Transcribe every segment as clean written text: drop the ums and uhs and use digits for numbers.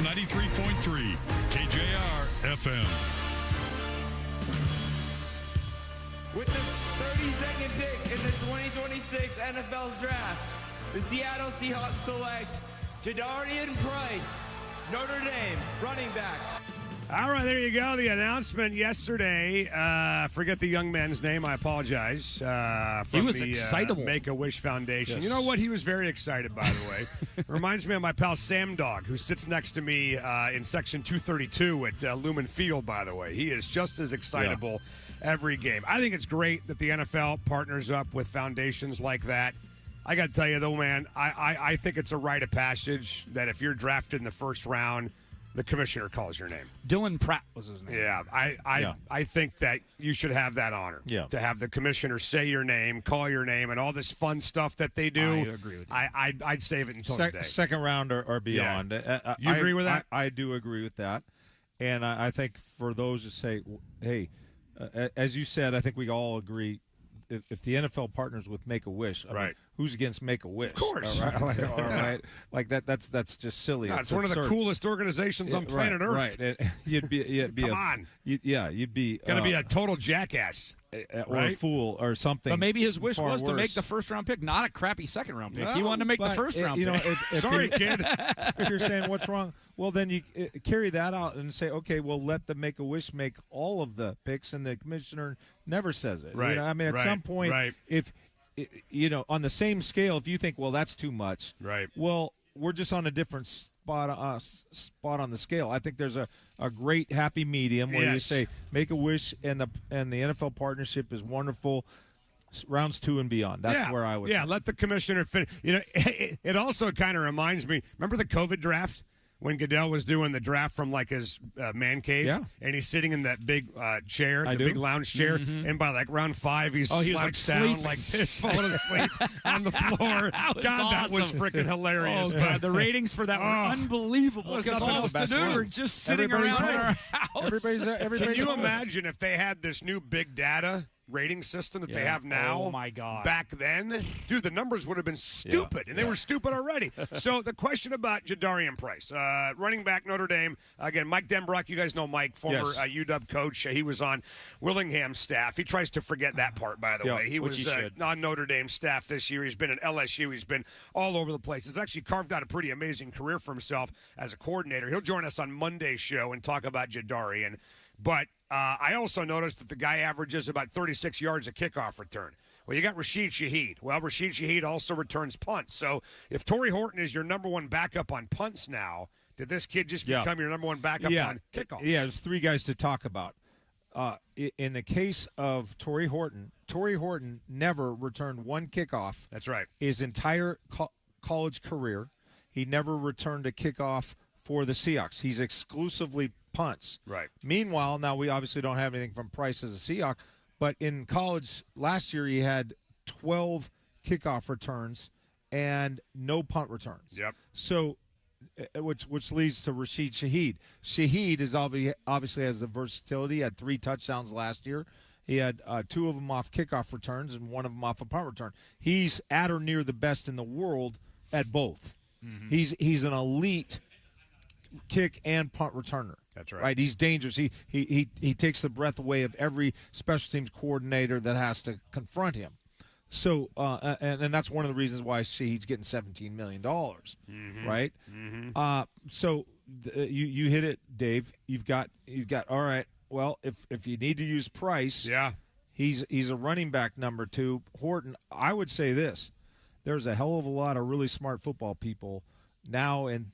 93.3 KJR FM. With the 32nd pick in the 2026 NFL Draft, the Seattle Seahawks select Jadarian Price, Notre Dame running back. All right, there you go. The announcement yesterday. Forget the young man's name. I apologize. From He was the, excitable. Make-A-Wish Foundation. Yes. You know what? He was very excited, by the way. Reminds me of my pal Sam Dog, who sits next to me in section 232 at Lumen Field, by the way. He is just as excitable every game. I think it's great that the NFL partners up with foundations like that. I got to tell you, though, man, I think it's a rite of passage that if you're drafted in the first round, the commissioner calls your name. Dylan Pratt was his name. Yeah, I think that you should have that honor. Yeah. To have the commissioner say your name, call your name, and all this fun stuff that they do. I agree with you. I'd save it until today. Second round or beyond. Yeah. You agree with that? I do agree with that. And I think for those who say, hey, as you said, I think we all agree, if the NFL partners with Make-A-Wish, I mean, who's against Make-A-Wish? Of course. All right. All right. Like that's just silly. No, it's one of the coolest organizations on planet Earth. Right. You'd be Come on. You'd be going to be a total jackass. Or a fool or something. But maybe his wish was worse. to make the first-round pick, not a crappy second-round pick. No, he wanted to make the first-round pick. If Sorry, kid. If you're saying what's wrong, well, then you carry that out and say, okay, well, let the Make-A-Wish make all of the picks, and the commissioner never says it. Right. You know, I mean, at some point, if on the same scale, if you think, well, that's too much, right? Well, we're just on a different spot on the scale. I think there's a great happy medium where you say Make-A-Wish and the NFL partnership is wonderful. Rounds 2 and beyond. That's where I would. Yeah, let the commissioner finish. You know, it also kind of reminds me. Remember the COVID draft when Goodell was doing the draft from like his man cave? Yeah. And he's sitting in that big chair, big lounge chair, and by like round 5, he was like down sleeping. like this, falling asleep on the floor. That was freaking hilarious. Oh, God, the ratings for that were unbelievable. There's Because nothing all else to to do do. were just sitting Everybody's around in home. our house. Everybody's Can you home. imagine if they had this new big data rating system that they have now? Oh, my God. Back then, dude, the numbers would have been stupid, and they were stupid already. So the question about Jadarian Price, running back Notre Dame, again, Mike Denbrock, you guys know Mike, former UW coach. He was on Willingham's staff. He tries to forget that part, by the way. He was on Notre Dame staff this year. He's been at LSU. He's been all over the place. He's actually carved out a pretty amazing career for himself as a coordinator. He'll join us on Monday's show and talk about Jadarian. But I also noticed that the guy averages about 36 yards a kickoff return. Well, you got Rashid Shaheed. Well, Rashid Shaheed also returns punts. So if Torrey Horton is your number one backup on punts now, did this kid just become your number one backup on kickoffs? Yeah, there's 3 guys to talk about. In the case of Torrey Horton never returned one kickoff. That's right. His entire college career, he never returned a kickoff for the Seahawks. He's exclusively punts. Right. Meanwhile, now we obviously don't have anything from Price as a Seahawk, but in college last year he had 12 kickoff returns and no punt returns. Yep. So, which leads to Rashid Shaheed. Shaheed is obviously has the versatility. He had 3 touchdowns last year. He had 2 of them off kickoff returns and 1 of them off a punt return. He's at or near the best in the world at both. Mm-hmm. He's an elite kick and punt returner. That's right. Right. He's dangerous. He takes the breath away of every special teams coordinator that has to confront him. So and that's one of the reasons why he's getting $17 million. Mm-hmm. Right. Mm-hmm. So you hit it, Dave. You've got all right. Well, if you need to use Price, he's a running back number 2. Horton, I would say this: there's a hell of a lot of really smart football people now and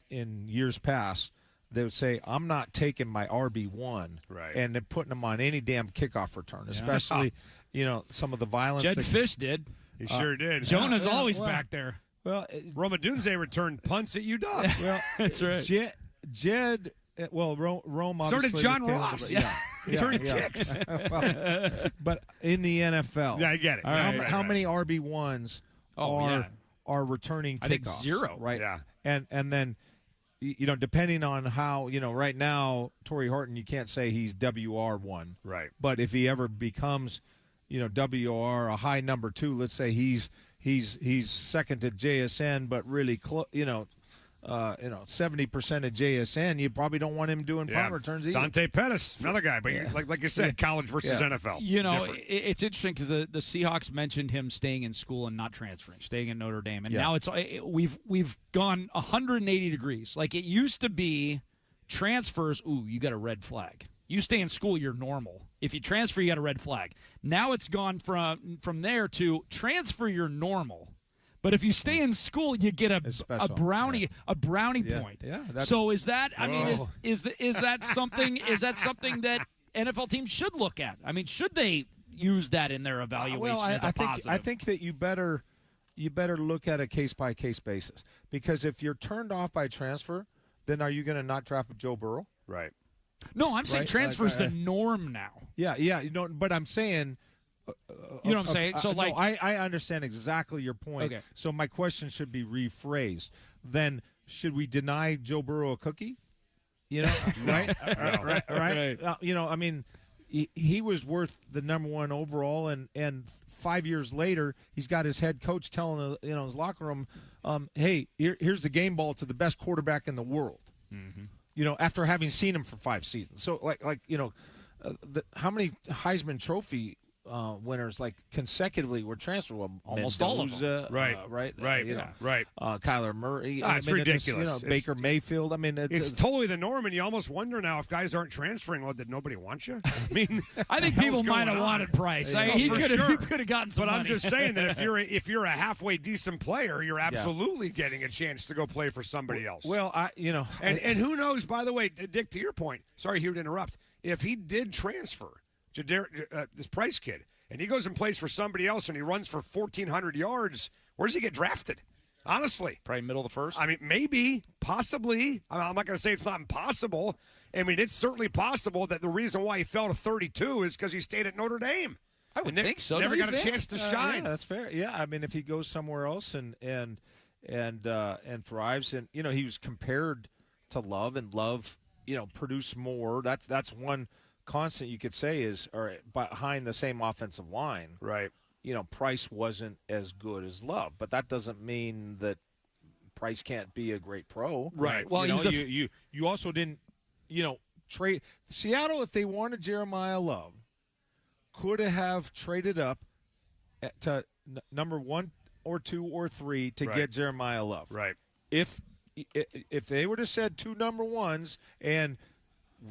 in years past. They would say, I'm not taking my RB1 and then putting him on any damn kickoff return, especially, some of the violence. Jedd Fisch did. He sure did. Jonah's always back there. Well, Roma Dunze returned punts at UW. Well, that's right. Jedd, Rome so obviously. did John Ross. He turned kicks. But in the NFL. Yeah, I get it. How many RB1s are returning kickoffs? I think 0. Right? Yeah. And then, depending on how, right now, Torrey Horton, you can't say he's WR1. Right. But if he ever becomes, WR, a high number 2, let's say he's second to JSN, but really close, 70% at JSN, you probably don't want him doing punt returns either. Dante Pettis, another guy, but like you said, college versus NFL. It's interesting because the Seahawks mentioned him staying in school and not transferring, staying in Notre Dame, and now we've gone 180 degrees. Like it used to be, transfers. Ooh, you got a red flag. You stay in school, you're normal. If you transfer, you got a red flag. Now it's gone from there to transfer, you're normal. But if you stay in school, you get a brownie point. Yeah. So is that? I mean, is that something? Is that something that NFL teams should look at? I mean, should they use that in their evaluation as a positive? I think that you better look at a case by case basis, because if you're turned off by transfer, then are you going to not draft Joe Burrow? Right. No, I'm saying transfer's the norm now. Yeah. But I'm saying. You know what I'm saying? So, no, I understand exactly your point. Okay. So my question should be rephrased. Then, should we deny Joe Burrow a cookie? Right? Right. I mean, he was worth the number one overall, and 5 years later, he's got his head coach telling his locker room, "Hey, here's the game ball to the best quarterback in the world." Mm-hmm. After having seen him for 5 seasons. So, how many Heisman Trophy winners consecutively were transferred? Almost all of them. Right. Kyler Murray. It's ridiculous. Baker Mayfield. I mean, it's totally the norm, and you almost wonder now if guys aren't transferring. Well, did nobody want you? I mean, I think people might have wanted Price. He could have gotten some money. I'm just saying that if you're a halfway decent player, you're absolutely getting a chance to go play for somebody else. Well, and who knows? By the way, Dick, to your point. Sorry, here to interrupt. If he did transfer. This Price kid, and he goes and plays for somebody else, and he runs for 1,400 yards. Where does he get drafted? Honestly, probably middle of the first. I mean, maybe, possibly. I'm not going to say it's not impossible. I mean, it's certainly possible that the reason why he fell to 32 is because he stayed at Notre Dame. I would think so. Never got a chance to shine. Yeah, that's fair. Yeah, I mean, if he goes somewhere else and thrives, and he was compared to Love, and Love, produced more. That's one constant you could say is, or behind the same offensive line, right? Price wasn't as good as Love, but that doesn't mean that Price can't be a great pro, right? Well, you also didn't, trade Seattle if they wanted Jeremiah Love, could have traded up to number 1 or 2 or 3 to get Jeremiah Love, right? If they would have said 2 number 1s and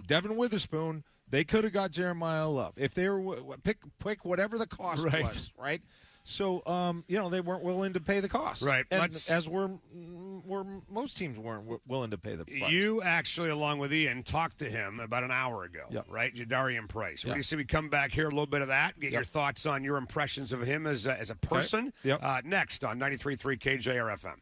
Devin Witherspoon, they could have got Jeremiah Love if they were pick whatever the cost was, right? So, they weren't willing to pay the cost, right? And as were most teams weren't willing to pay the price. You actually, along with Ian, talked to him about an hour ago, right? Jadarian Price. What do you say we come back here, a little bit of that, get your thoughts on your impressions of him as a person? Okay. Next on 93.3 KJR FM.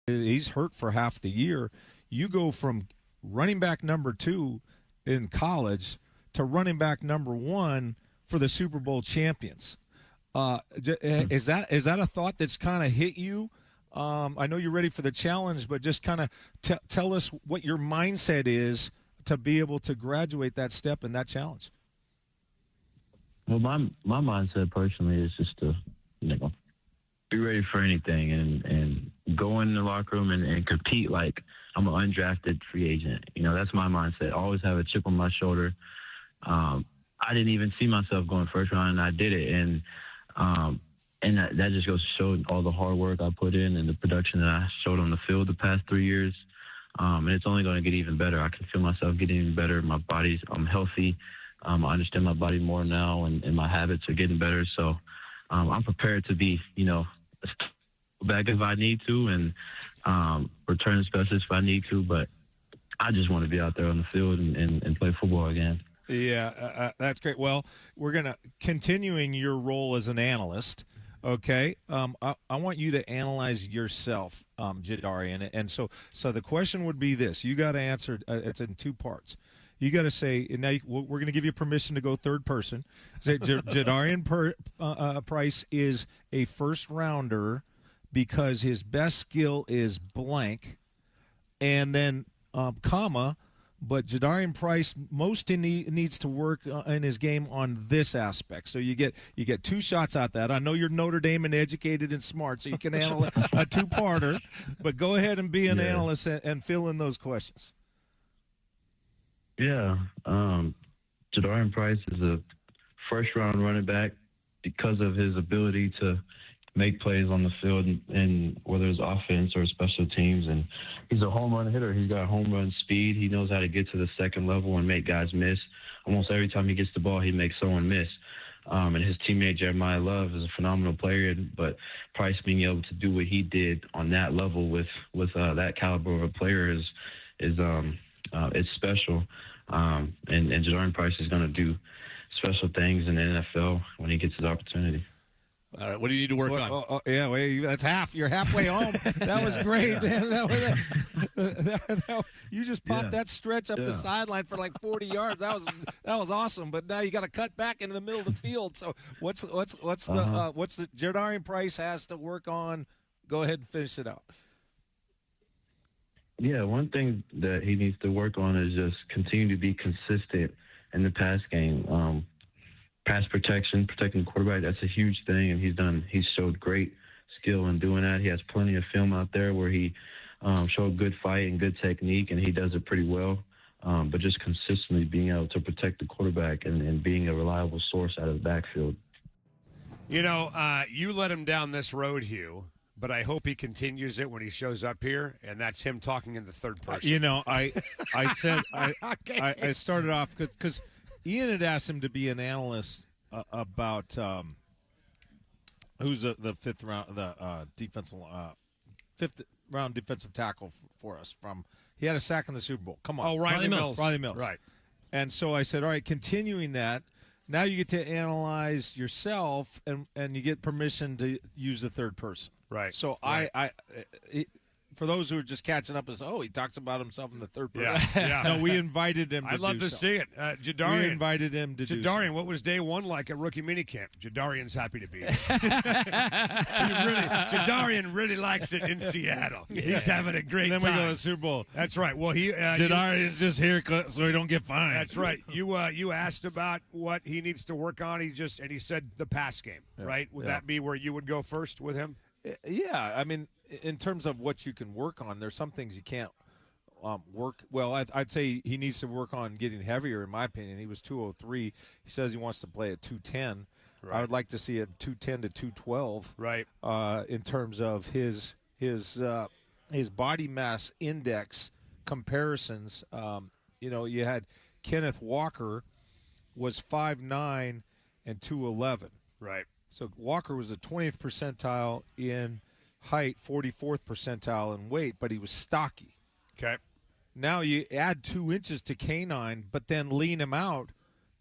he's hurt for half the year. You go from running back number 2 in college to running back number 1 for the Super Bowl champions. Is that a thought that's kind of hit you? I know you're ready for the challenge, but just kind of tell us what your mindset is to be able to graduate that step and that challenge. Well, my mindset personally is just to, be ready for anything and go in the locker room and compete like I'm an undrafted free agent. That's my mindset. Always have a chip on my shoulder. I didn't even see myself going first round, and I did it. And that just goes to show all the hard work I put in and the production that I showed on the field the past 3 years. And it's only going to get even better. I can feel myself getting even better. I'm healthy. I understand my body more now, and my habits are getting better. So I'm prepared to be, back if I need to, and return specialist if I need to. But I just want to be out there on the field and play football again. Yeah, that's great. Well, we're going to continuing your role as an analyst. Okay, I want you to analyze yourself, Jadarian. And so the question would be this: you got to answer. It's in 2 parts. You got to say, and now we're going to give you permission to go third person. Say Jadarian Price is a first rounder because his best skill is blank, and then comma. But Jadarian Price needs to work in his game on this aspect. So you get 2 shots at that. I know you're Notre Dame and educated and smart, so you can handle a 2-parter. But go ahead and be an analyst and fill in those questions. Yeah. Jadarian Price is a first-round running back because of his ability to make plays on the field, and whether it's offense or special teams. And he's a home run hitter. He's got home run speed. He knows how to get to the second level and make guys miss. Almost every time he gets the ball, he makes someone miss. And his teammate Jeremiah Love is a phenomenal player, but Price being able to do what he did on that level with that caliber of a player is it's special. And Jadarian Price is going to do special things in the NFL when he gets his opportunity. All right, what do you need to work on? That's half. You're halfway home. That was great, man. You just popped that stretch up the sideline for like 40 yards. That was awesome. But now you got to cut back into the middle of the field. So what's the Jadarian Price has to work on? Go ahead and finish it out. Yeah, one thing that he needs to work on is just continue to be consistent in the pass game. Pass protection, protecting the quarterback, that's a huge thing, and he's showed great skill in doing that. He has plenty of film out there where he showed good fight and good technique, and he does it pretty well. But just consistently being able to protect the quarterback and being a reliable source out of the backfield. You let him down this road, Hugh, but I hope he continues it when he shows up here, and that's him talking in the third person. I said I started off because Ian had asked him to be an analyst about who's the fifth round defensive tackle for us. He had a sack in the Super Bowl. Come on, Riley Mills. Riley Mills, right? And so I said, all right, continuing that. Now you get to analyze yourself, and you get permission to use the third person. Right. So right. For those who are just catching up, he talks about himself in the third person. Yeah. No, we invited him to I'd love to see it. Jadarian. We invited him to do so. Jadarian, what was day one like at rookie minicamp? Jadarian's happy to be here. Jadarian really likes it in Seattle. Yeah. He's having a great time. And then we go to the Super Bowl. That's right. Well, Jadarian's just here so he don't get fined. That's right. You asked about what he needs to work on. He said the pass game, right? Would that be where you would go first with him? Yeah, I mean, in terms of what you can work on, there's some things you can't work. Well, I'd say he needs to work on getting heavier, in my opinion. He was 203. He says he wants to play at 210. Right. I would like to see a 210 to 212. Right. In terms of his body mass index comparisons. You had Kenneth Walker was 5'9" and 211. Right. So Walker was the 20th percentile in height, 44th percentile in weight, but he was stocky. Okay. Now you add 2 inches to canine, but then lean him out,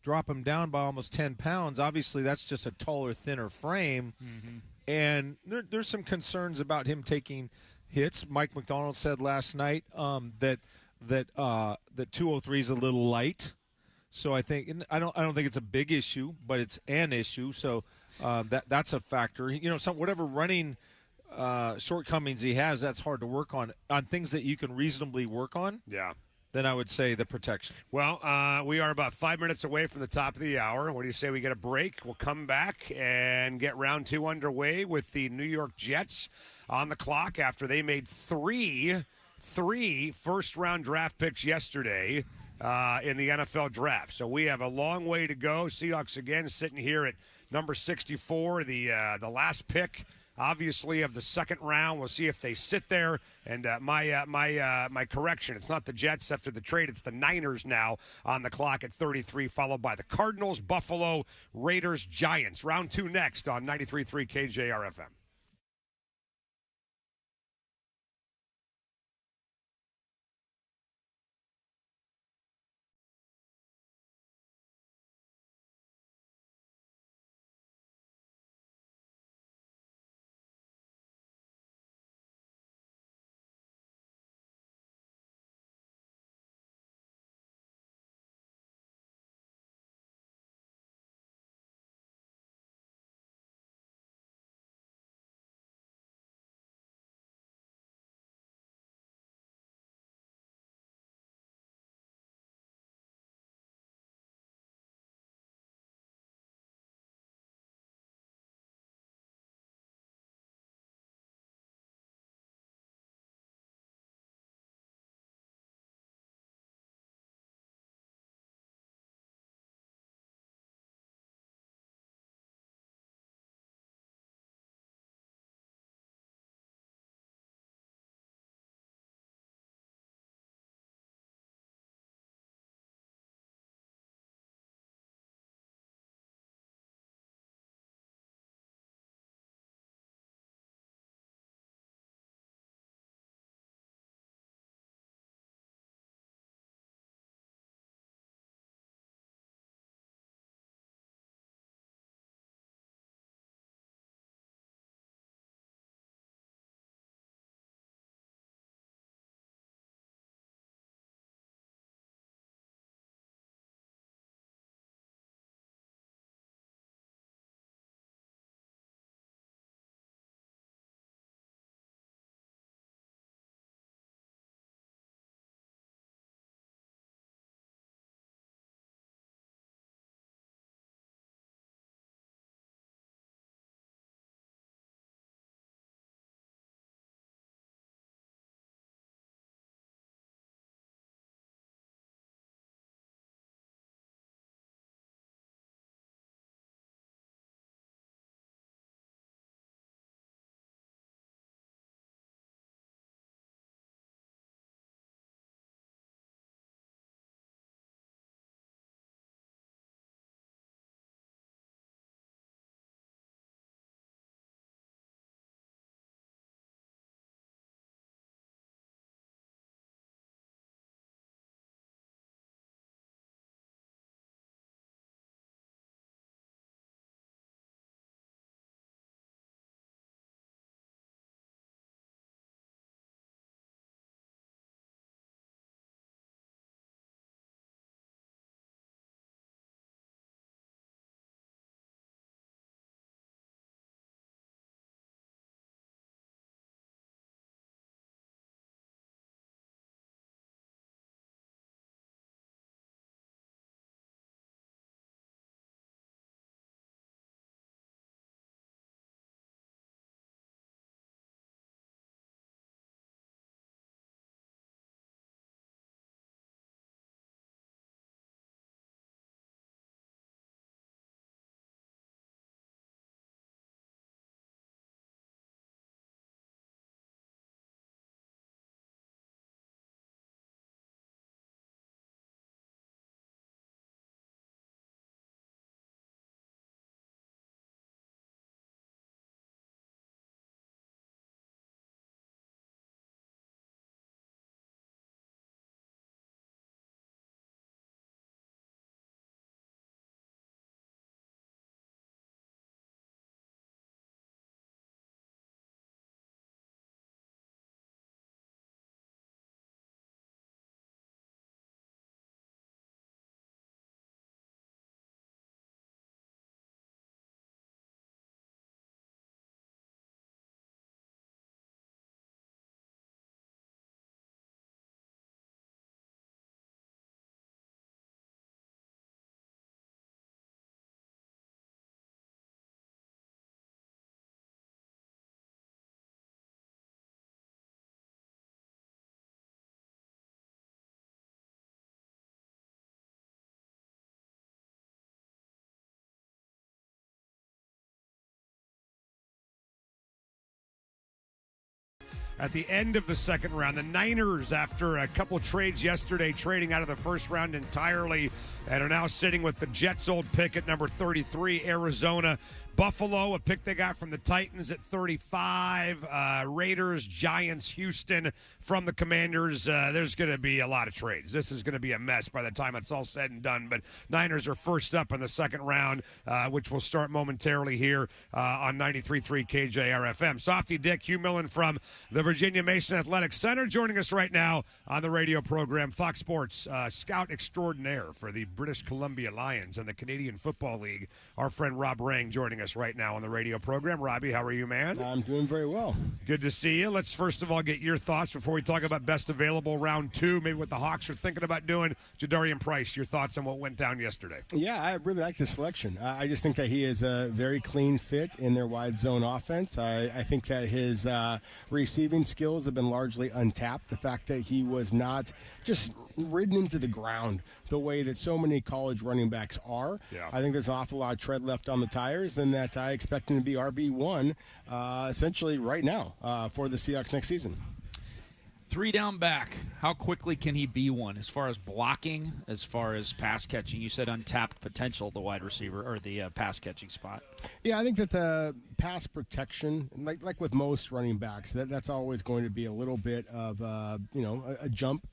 drop him down by almost 10 pounds. Obviously, that's just a taller, thinner frame. Mm-hmm. And there's some concerns about him taking hits. Mike McDonald said last night that 203 is a little light. So I think I don't think it's a big issue, but it's an issue. So that's a factor. Whatever running shortcomings he has, that's hard to work on things that you can reasonably work on. Yeah. Then I would say the protection. Well, we are about 5 minutes away from the top of the hour. What do you say we get a break? We'll come back and get round 2 underway with the New York Jets on the clock after they made three first-round draft picks yesterday in the NFL draft. So we have a long way to go. Seahawks again sitting here at number 64, the last pick, obviously, of the second round. We'll see if they sit there. And my correction, it's not the Jets after the trade. It's the Niners now on the clock at 33, followed by the Cardinals, Buffalo, Raiders, Giants. Round 2 next on 93.3 KJR FM. at the end of the second round. The Niners, after a couple trades yesterday, trading out of the first round entirely, and are now sitting with the Jets' old pick at number 33, Arizona. Buffalo, a pick they got from the Titans at 35. Raiders, Giants, Houston from the Commanders. There's going to be a lot of trades. This is going to be a mess by the time it's all said and done. But Niners are first up in the second round, which will start momentarily here on 93.3 KJR FM. Softy Dick, Hugh Millen from the Virginia Mason Athletic Center joining us right now on the radio program. Fox Sports scout extraordinaire for the British Columbia Lions and the Canadian Football League. Our friend Rob Rang joining us right now on the radio program. Robbie, how are you, man? I'm doing very well. Good to see you. Let's first of all get your thoughts before we talk about best available round 2, maybe what the Hawks are thinking about doing. Jadarian Price, your thoughts on what went down yesterday? Yeah, I really like the selection. I just think that he is a very clean fit in their wide zone offense. I think that his receiving skills have been largely untapped. The fact that he was not just ridden into the ground the way that so many college running backs are. Yeah. I think there's an awful lot of tread left on the tires, and that I expect him to be RB1 essentially right now for the Seahawks next season. 3 down back. How quickly can he be one as far as blocking, as far as pass catching? You said untapped potential, the wide receiver or the pass catching spot. Yeah, I think that the pass protection, like with most running backs, that's always going to be a little bit of a jump,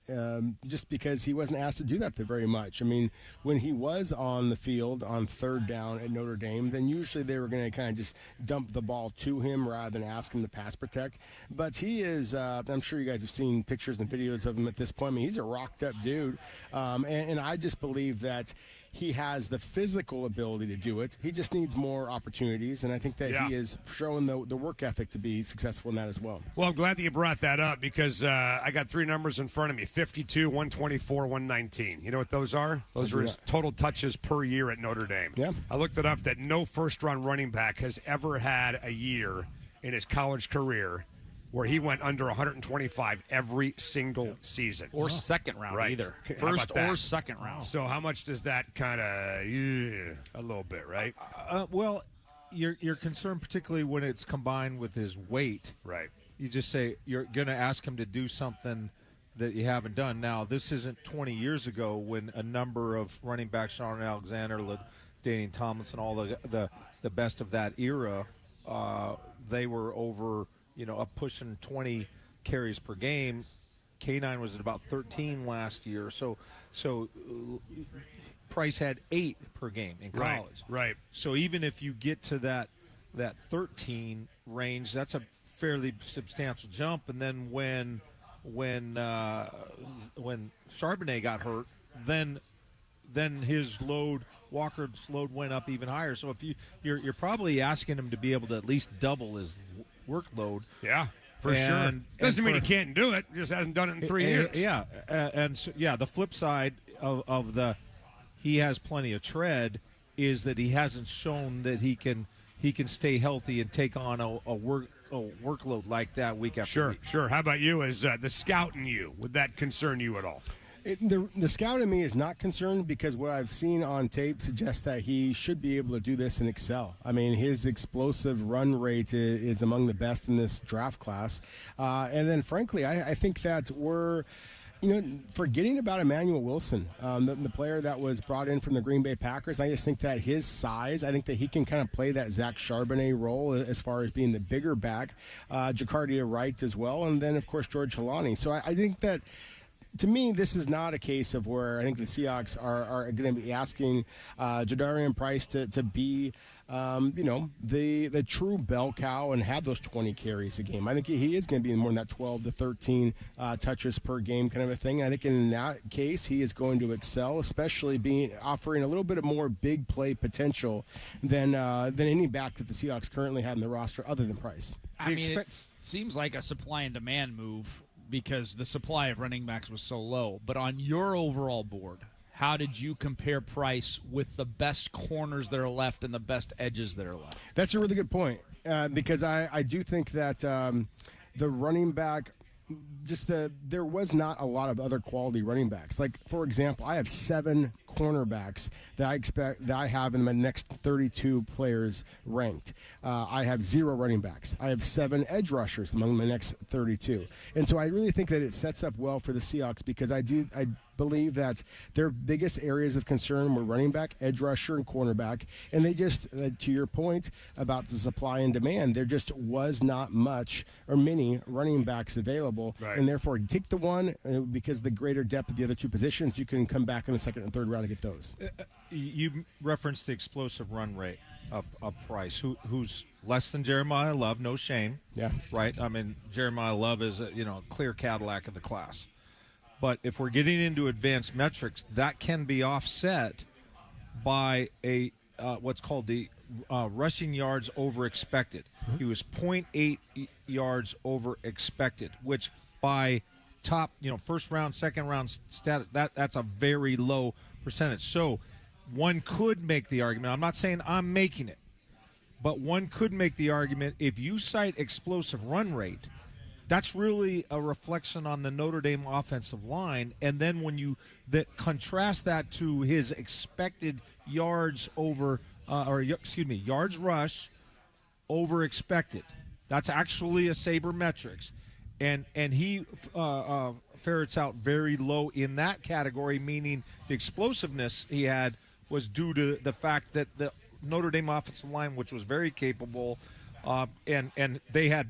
just because he wasn't asked to do that very much. I mean, when he was on the field on third down at Notre Dame, then usually they were going to kind of just dump the ball to him rather than ask him to pass protect. But he is, I'm sure you guys have seen pictures and videos of him at this point. I mean, he's a rocked up dude, and I just believe that he has the physical ability to do it. He just needs more opportunities, and I think that he is showing the work ethic to be successful in that as well. Well, I'm glad that you brought that up because I got 3 numbers in front of me, 52, 124, 119. You know what those are? Those are his total touches per year at Notre Dame. Yeah. I looked it up that no first-round running back has ever had a year in his college career where he went under 125 every single season. Or second round, right. Either. How First about that? or second round. So how much does that kind of, a little bit, right? Well, you're concerned particularly when it's combined with his weight. Right. You just say you're going to ask him to do something that you haven't done. Now, this isn't 20 years ago when a number of running backs, Sean Alexander, Daniel Tomlinson, all the best of that era, they were over – up pushing 20 carries per game. K9 was at about 13 last year. So Price had 8 per game in college. Right. So even if you get to that 13 range, that's a fairly substantial jump. And then when Charbonnet got hurt, then his load, Walker's load went up even higher. So if you're probably asking him to be able to at least double his workload. Yeah, for sure. Doesn't mean he can't do it. He just hasn't done it in 3 years. Yeah, the flip side of the he has plenty of tread is that he hasn't shown that he can stay healthy and take on a workload like that week after week. Sure. How about you as the scout in you? Would that concern you at all? The scout in me is not concerned because what I've seen on tape suggests that he should be able to do this and excel. I mean, his explosive run rate is among the best in this draft class. And then, frankly, I think that we're forgetting about Emmanuel Wilson, the player that was brought in from the Green Bay Packers. I just think that his size, I think that he can kind of play that Zach Charbonnet role as far as being the bigger back. Jacardia Wright as well. And then, of course, George Halani. So I think that, to me, this is not a case of where I think the Seahawks are going to be asking Jadarian Price to be, the true bell cow and have those 20 carries a game. I think he is going to be more than that 12 to 13 touches per game kind of a thing. I think in that case, he is going to excel, especially offering a little bit of more big play potential than any back that the Seahawks currently had in the roster other than Price. I mean, it seems like a supply and demand move, because the supply of running backs was so low. But on your overall board, how did you compare Price with the best corners that are left and the best edges that are left? That's a really good point, because I do think that the running back there was not a lot of other quality running backs. Like, for example, I have 7 cornerbacks that I have in my next 32 players ranked. I have 0 running backs. I have 7 edge rushers among my next 32. And so I really think that it sets up well for the Seahawks, because I believe that their biggest areas of concern were running back, edge rusher, and cornerback. And they just, to your point about the supply and demand, there just was not much or many running backs available. Right. And therefore, take the one, because the greater depth of the other 2 positions, you can come back in the second and third round to get those. You referenced the explosive run rate of Price, who's less than Jeremiah Love, no shame. Yeah. Right? I mean, Jeremiah Love is a clear Cadillac of the class. But if we're getting into advanced metrics, that can be offset by a what's called the rushing yards over expected. Mm-hmm. He was 0.8 yards over expected, which by top, first round, second round stat, that's a very low percentage. So one could make the argument, I'm not saying I'm making it, but one could make the argument, if you cite explosive run rate, that's really a reflection on the Notre Dame offensive line. And then when you contrast that to his expected yards yards rush over expected, that's actually a sabermetrics. And he ferrets out very low in that category, meaning the explosiveness he had was due to the fact that the Notre Dame offensive line, which was very capable, and they had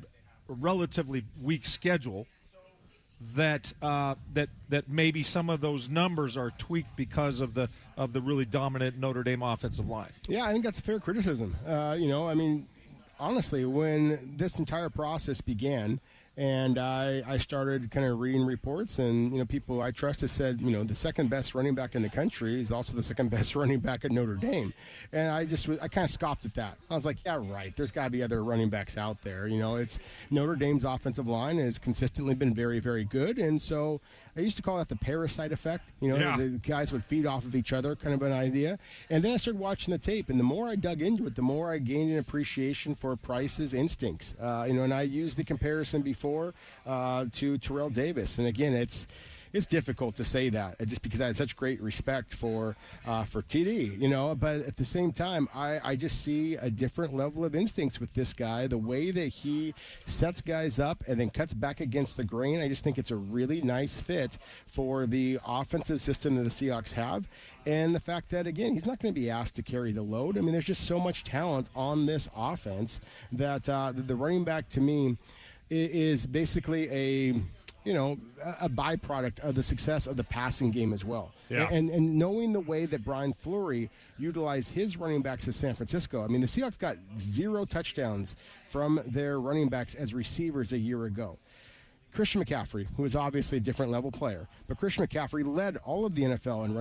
a relatively weak schedule, that maybe some of those numbers are tweaked because of the really dominant Notre Dame offensive line. Yeah, I think that's a fair criticism. Honestly, when this entire process began, and I started kind of reading reports, and people I trusted said, the second best running back in the country is also the second best running back at Notre Dame, and I kind of scoffed at that. I was like, yeah, right. There's got to be other running backs out there. It's Notre Dame's offensive line has consistently been very, very good, and so I used to call that the parasite effect. The guys would feed off of each other, kind of an idea. And then I started watching the tape, and the more I dug into it, the more I gained an appreciation for Price's instincts. And I used the comparison before to Terrell Davis. And again, it's difficult to say that just because I had such great respect for TD, but at the same time, I just see a different level of instincts with this guy. The way that he sets guys up and then cuts back against the grain, I just think it's a really nice fit for the offensive system that the Seahawks have. And the fact that, again, he's not going to be asked to carry the load. I mean, there's just so much talent on this offense that the running back, to me, is basically a byproduct of the success of the passing game as well. Yeah. And knowing the way that Brian Fleury utilized his running backs at San Francisco, I mean, the Seahawks got 0 touchdowns from their running backs as receivers a year ago. Christian McCaffrey, who is obviously a different level player, but Christian McCaffrey led all of the NFL in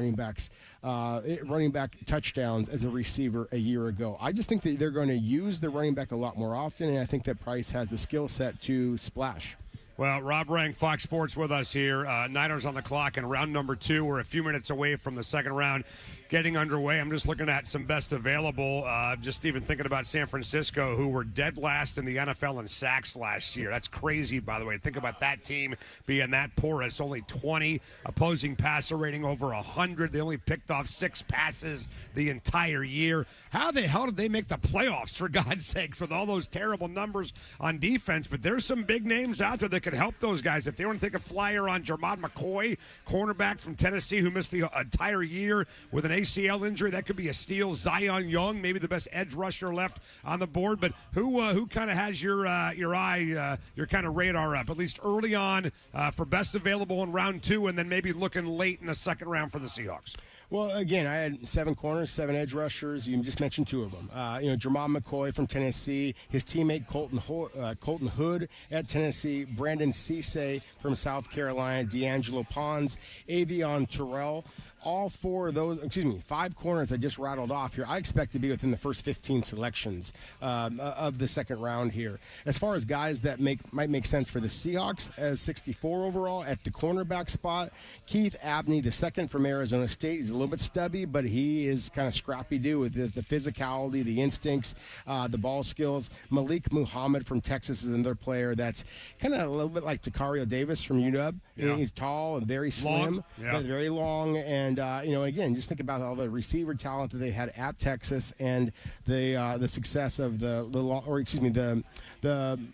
running back touchdowns as a receiver a year ago. I just think that they're going to use the running back a lot more often, and I think that Price has the skill set to splash. Well, Rob Rank, Fox Sports with us here. Niners on the clock in round number 2. We're a few minutes away from the second round getting underway. I'm just looking at some best available. Just even thinking about San Francisco, who were dead last in the NFL in sacks last year. That's crazy, by the way. Think about that team being that porous. Only 20, opposing passer rating over 100. They only picked off 6 passes the entire year. How the hell did they make the playoffs, for God's sakes, with all those terrible numbers on defense? But there's some big names out there that could help those guys. If they want to take a flyer on Jermod McCoy, cornerback from Tennessee, who missed the entire year with an ACL injury, that could be a steal. Zion Young, maybe the best edge rusher left on the board. But who kind of has your kind of radar up, at least early on, for best available in round 2, and then maybe looking late in the second round for the Seahawks? Well, again, I had 7 corners, 7 edge rushers. You just mentioned 2 of them. Jermod McCoy from Tennessee, his teammate Colton Hood at Tennessee, Brandon Cisse from South Carolina, D'Angelo Pons, Avion Terrell all 5 corners I just rattled off here, I expect to be within the first 15 selections of the second round here. As far as guys that might make sense for the Seahawks as 64 overall at the cornerback spot, Keith Abney, the second from Arizona State. He's a little bit stubby, but he is kind of scrappy-do with the physicality, the instincts, the ball skills. Malik Muhammad from Texas is another player that's kind of a little bit like Takario Davis from UW. Yeah. He's tall and very slim, but very long. And, again, just think about all the receiver talent that they had at Texas and the success of the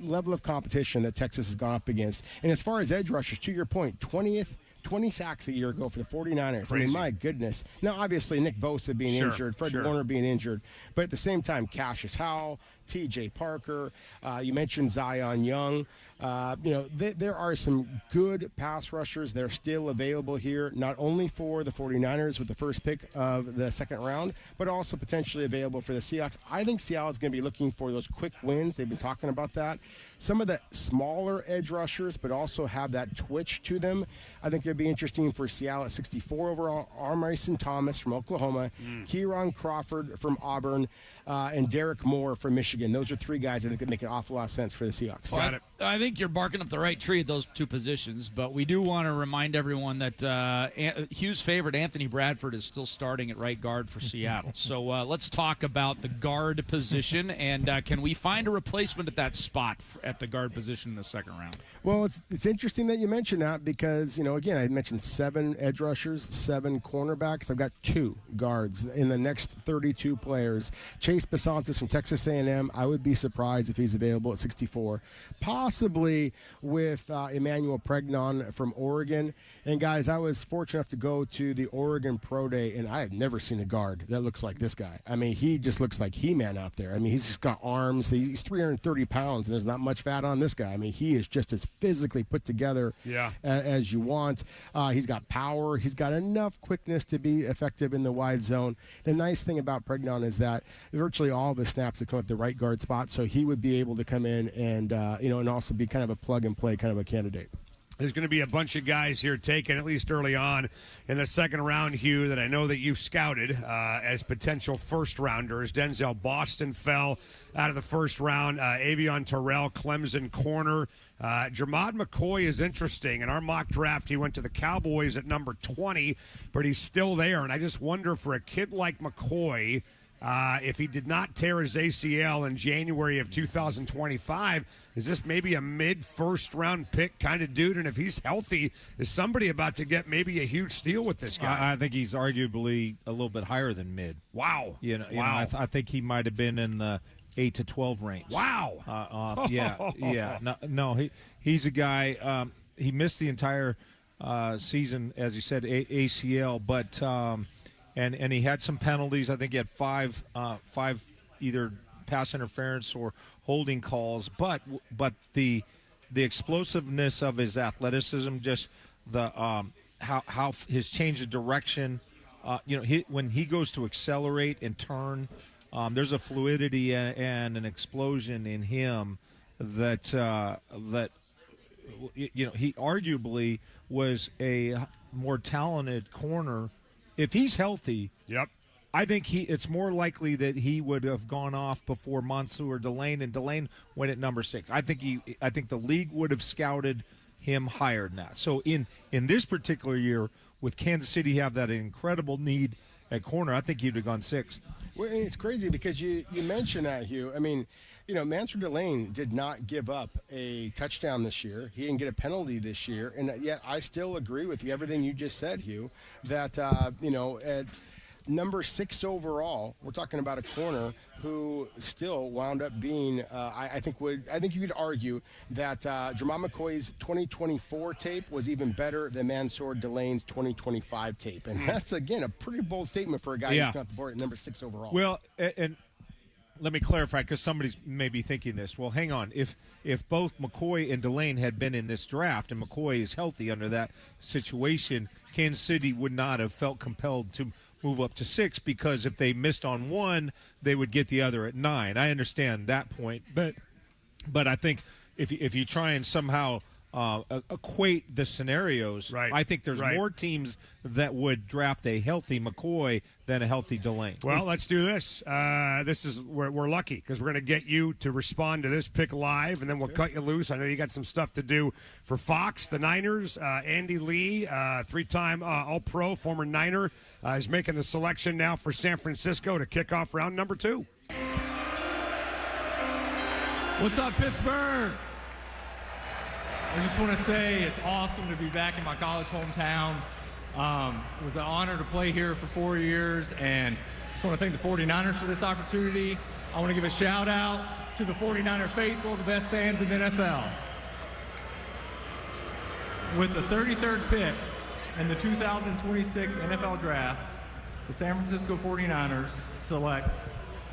level of competition that Texas has gone up against. And as far as edge rushers, to your point, 20 sacks a year ago for the 49ers. Crazy. I mean, my goodness. Now, obviously, Nick Bosa being injured, Fred Warner being injured, but at the same time, Cassius Howell, T.J. Parker, you mentioned Zion Young. There are some good pass rushers that are still available here, not only for the 49ers with the first pick of the second round, but also potentially available for the Seahawks. I think Seattle is going to be looking for those quick wins. They've been talking about that. Some of the smaller edge rushers, but also have that twitch to them. I think it'd be interesting for Seattle at 64 overall. Armason Thomas from Oklahoma, Kieran Crawford from Auburn, and Derek Moore from Michigan. Those are 3 guys I think that make an awful lot of sense for the Seahawks. Well, I think you're barking up the right tree at those 2 positions, but we do want to remind everyone that Hugh's favorite, Anthony Bradford, is still starting at right guard for Seattle. So let's talk about the guard position, and can we find a replacement at that spot at the guard position in the second round? Well, it's interesting that you mentioned that because, again, I mentioned 7 edge rushers, 7 cornerbacks. I've got 2 guards in the next 32 players. Chase Basantis from Texas A&M, I would be surprised if he's available at 64. Possibly with Emmanuel Pregnon from Oregon. And, guys, I was fortunate enough to go to the Oregon Pro Day, and I have never seen a guard that looks like this guy. I mean, he just looks like He-Man out there. I mean, he's just got arms. He's 330 pounds, and there's not much fat on this guy. I mean, he is just as physically put together as you want. He's got power. He's got enough quickness to be effective in the wide zone. The nice thing about Pregnon is that virtually all of his snaps have come at the right guard spot, so he would be able to come in and and also be kind of a plug-and-play kind of a candidate. There's going to be a bunch of guys here taken, at least early on in the second round, Hugh, that I know that you've scouted as potential first-rounders. Denzel Boston fell out of the first round. Avion Terrell, Clemson corner. Jermod McCoy is interesting. In our mock draft, he went to the Cowboys at number 20, but he's still there. And I just wonder, for a kid like McCoy, if he did not tear his ACL in January of 2025, is this maybe a mid-first-round pick kind of dude? And if he's healthy, is somebody about to get maybe a huge steal with this guy? I think he's arguably a little bit higher than mid. Wow. I think he might have been in the 8 to 12 range. Wow. He's a guy. He missed the entire season, as you said, ACL, but and he had some penalties. I think he had five either pass interference or holding calls. But the explosiveness of his athleticism, just the how his change of direction. When he goes to accelerate and turn, there's a fluidity and an explosion in him that he arguably was a more talented corner. If he's healthy, I think it's more likely that he would have gone off before Mansour Delane, and Delane went at number 6. I think the league would have scouted him higher than that. So in this particular year, with Kansas City have that incredible need at corner, I think he'd have gone 6. Well, it's crazy because you mentioned that, Hugh. I mean, Mansour Delane did not give up a touchdown this year. He didn't get a penalty this year. And yet I still agree with everything you just said, Hugh, that, at number 6 overall, we're talking about a corner who still wound up being, I think you could argue that Jermod McCoy's 2024 tape was even better than Mansour Delane's 2025 tape. And that's, again, a pretty bold statement for a guy who's got the board at number 6 overall. Well, and let me clarify, because somebody's maybe thinking this. Well, hang on. If both McCoy and Delane had been in this draft and McCoy is healthy under that situation, Kansas City would not have felt compelled to move up to 6, because if they missed on one, they would get the other at 9. I understand that point, but I think if you try and somehow equate the scenarios. Right. I think there's more teams that would draft a healthy McCoy than a healthy Delane. Well, let's do this. This is we're lucky because we're going to get you to respond to this pick live, and then we'll cut you loose. I know you got some stuff to do for Fox. The Niners, Andy Lee, three-time All-Pro, former Niner, is making the selection now for San Francisco to kick off round number 2. What's up, Pittsburgh? I just want to say it's awesome to be back in my college hometown. It was an honor to play here for 4 years, and I just want to thank the 49ers for this opportunity. I want to give a shout out to the 49er faithful, the best fans in the NFL. With the 33rd pick in the 2026 NFL Draft, the San Francisco 49ers select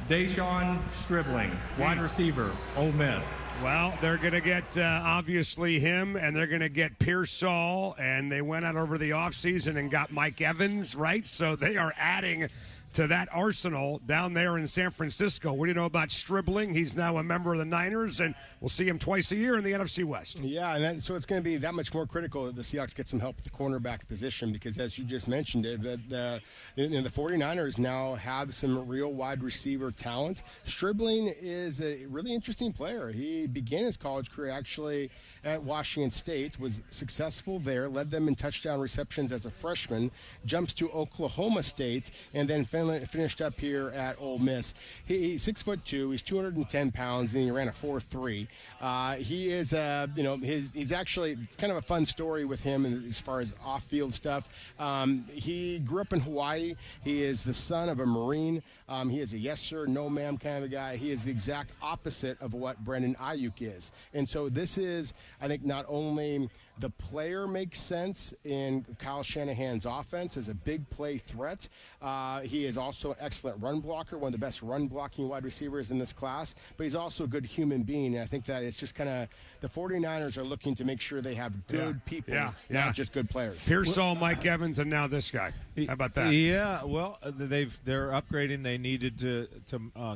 Deshaun Stribling, wide receiver, Ole Miss. Well, they're going to get, obviously, him, and they're going to get Pearsall, and they went out over the offseason and got Mike Evans, right? So they are adding to that arsenal down there in San Francisco. What do you know about Stribling? He's now a member of the Niners, and we'll see him twice a year in the NFC West. Yeah, and so it's going to be that much more critical that the Seahawks get some help at the cornerback position because, as you just mentioned, the 49ers now have some real wide receiver talent. Stribling is a really interesting player. He began his college career actually at Washington State, was successful there, led them in touchdown receptions as a freshman, jumps to Oklahoma State, and then finished up here at Ole Miss. He's 6'2", he's 210 pounds, and he ran a 4.3. He is, he's actually, it's kind of a fun story with him as far as off-field stuff. He grew up in Hawaii. He is the son of a Marine. He is a yes sir, no ma'am kind of a guy. He is the exact opposite of what Brandon Ayuk is. And so this is, I think, not only the player makes sense in Kyle Shanahan's offense as a big play threat. He is also an excellent run blocker, one of the best run blocking wide receivers in this class, but he's also a good human being. And I think that it's just kind of the 49ers are looking to make sure they have good people, not just good players. Pearsall, Mike Evans, and now this guy. How about that? Yeah, well, they're upgrading. They needed to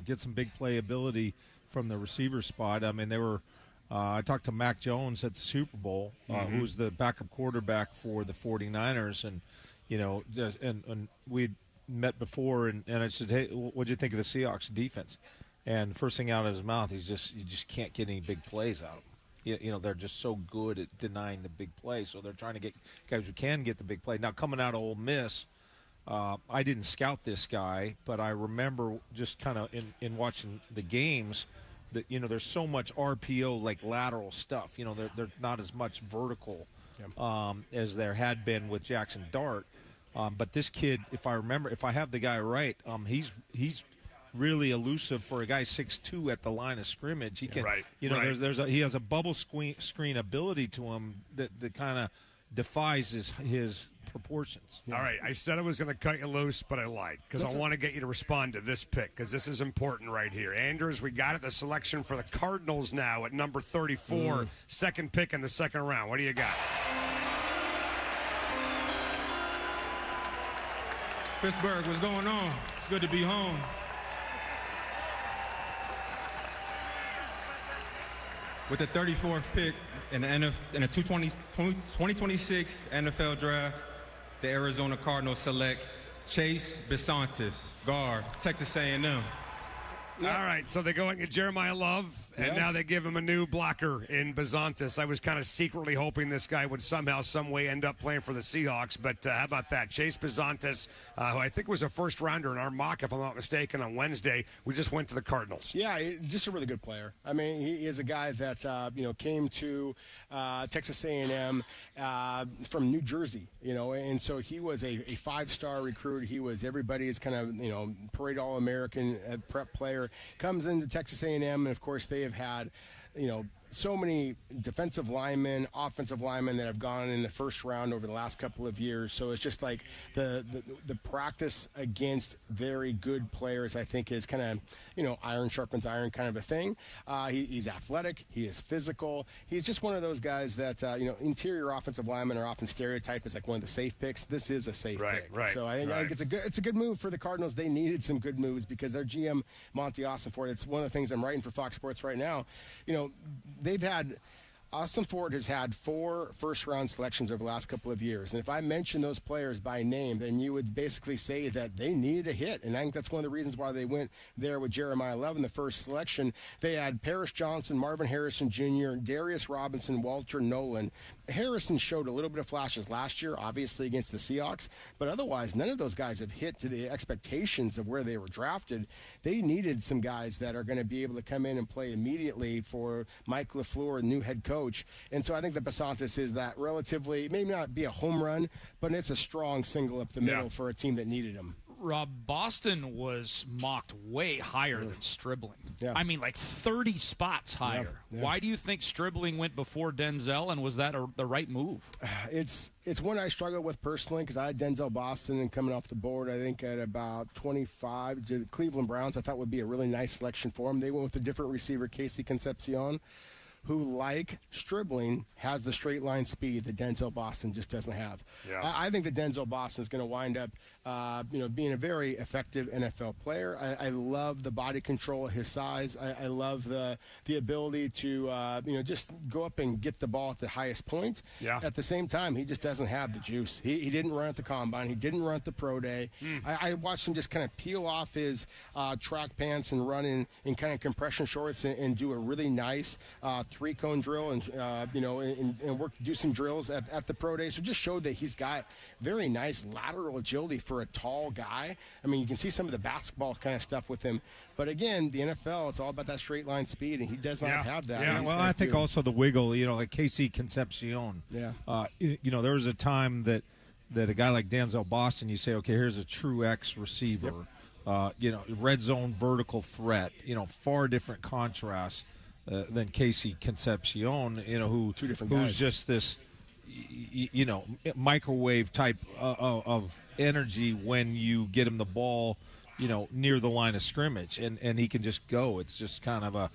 get some big playability from the receiver spot. I mean, they were I talked to Mac Jones at the Super Bowl, who's the backup quarterback for the 49ers, and and we'd met before, and I said, hey, what'd you think of the Seahawks defense? And the first thing out of his mouth, you just can't get any big plays out of them. They're just so good at denying the big play, so they're trying to get guys who can get the big play. Now, coming out of Ole Miss, I didn't scout this guy, but I remember just kind of in watching the games that, there's so much RPO, like lateral stuff. They're not as much vertical as there had been with Jackson Dart. But this kid, if I have the guy right, he's really elusive for a guy 6'2" at the line of scrimmage. He can, he has a bubble screen ability to him that kind of defies his proportions. All right, I said I was going to cut you loose, but I lied because I want to get you to respond to this pick because this is important right here. Andrews, we got it, the selection for the Cardinals now at number 34, second pick in the second round. What do you got? Pittsburgh, what's going on? It's good to be home. With the 34th pick in the 2026 NFL Draft, the Arizona Cardinals select Chase Bisontis, guard, Texas A&M. All right, so they go and get Jeremiah Love, and now they give him a new blocker in Bisontis. I was kind of secretly hoping this guy would somehow, some way end up playing for the Seahawks, but how about that? Chase Bisontis, who I think was a first-rounder in our mock, if I'm not mistaken, on Wednesday. We just went to the Cardinals. Yeah, just a really good player. I mean, he is a guy that, came to Texas A&M from New Jersey, and so he was a five-star recruit. He was everybody's kind of, parade All-American prep player. Comes into Texas A&M, and of course they have had, so many defensive linemen, offensive linemen that have gone in the first round over the last couple of years. So it's just like the practice against very good players, I think, is kind of, iron sharpens iron kind of a thing. He's athletic. He is physical. He's just one of those guys that, interior offensive linemen are often stereotyped as like one of the safe picks. This is a safe pick. Right. So I think it's a good move for the Cardinals. They needed some good moves because their GM, Monty Austinford, it's one of the things I'm writing for Fox Sports right now. They've had Austin Ford has had 4 first-round selections over the last couple of years. And if I mention those players by name, then you would basically say that they needed a hit. And I think that's one of the reasons why they went there with Jeremiah Love in the first selection. They had Paris Johnson, Marvin Harrison Jr., Darius Robinson, Walter Nolan. Harrison showed a little bit of flashes last year, obviously against the Seahawks. But otherwise, none of those guys have hit to the expectations of where they were drafted. They needed some guys that are going to be able to come in and play immediately for Mike LaFleur, new head coach. And so I think that Basantis is that relatively, maybe not be a home run, but it's a strong single up the middle for a team that needed him. Rob, Boston was mocked way higher than Stribling. Yeah. I mean, like 30 spots higher. Yeah. Why do you think Stribling went before Denzel, and was that the right move? It's one I struggle with personally because I had Denzel Boston and coming off the board, I think at about 25. The Cleveland Browns I thought would be a really nice selection for him. They went with a different receiver, Casey Concepcion, who, like Stribling, has the straight line speed that Denzel Boston just doesn't have. Yeah. I think that Denzel Boston is going to wind up, being a very effective NFL player. I love the body control of his size. I love the ability to, just go up and get the ball at the highest point. Yeah. At the same time, he just doesn't have the juice. He didn't run at the combine. He didn't run at the pro day. I watched him just kind of peel off his track pants and run in kind of compression shorts and do a really nice 3-cone drill and do some drills at the pro day. So just showed that he's got very nice lateral agility for a tall guy. I mean, you can see some of the basketball kind of stuff with him. But again, the NFL, it's all about that straight line speed, and he does not have that. Yeah. Well, I think also the wiggle, like Casey Concepcion. Yeah. There was a time that a guy like Denzel Boston, you say, okay, here's a true X receiver. Yep. Red zone vertical threat, far different contrast than Casey Concepcion, Two different who's guys. just this, microwave type of energy when you get him the ball, near the line of scrimmage, and he can just go. It's just kind of a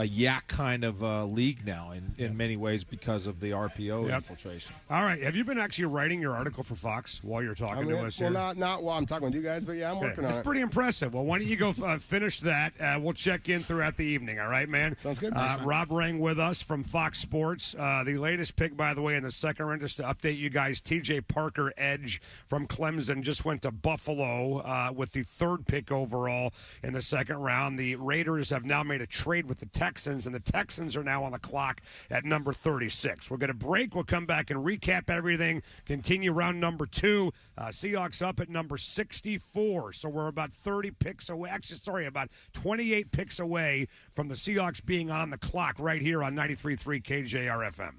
yak kind of league now in many ways because of the RPO infiltration. All right. Have you been actually writing your article for Fox while you're talking to us here? Well, not while I'm talking with you guys, but yeah, I'm working on it. It's pretty impressive. Well, why don't you go finish that? We'll check in throughout the evening. All right, man? Sounds good. Rob Rang with us from Fox Sports. The latest pick, by the way, in the second round, just to update you guys, TJ Parker, edge from Clemson, just went to Buffalo with the 3rd pick overall in the second round. The Raiders have now made a trade with the Texans, and the Texans are now on the clock at number 36. We're going to break. We'll come back and recap everything, continue round number 2. Seahawks up at number 64. So we're about 30 picks away. Actually, sorry, about 28 picks away from the Seahawks being on the clock right here on 93.3 KJR FM.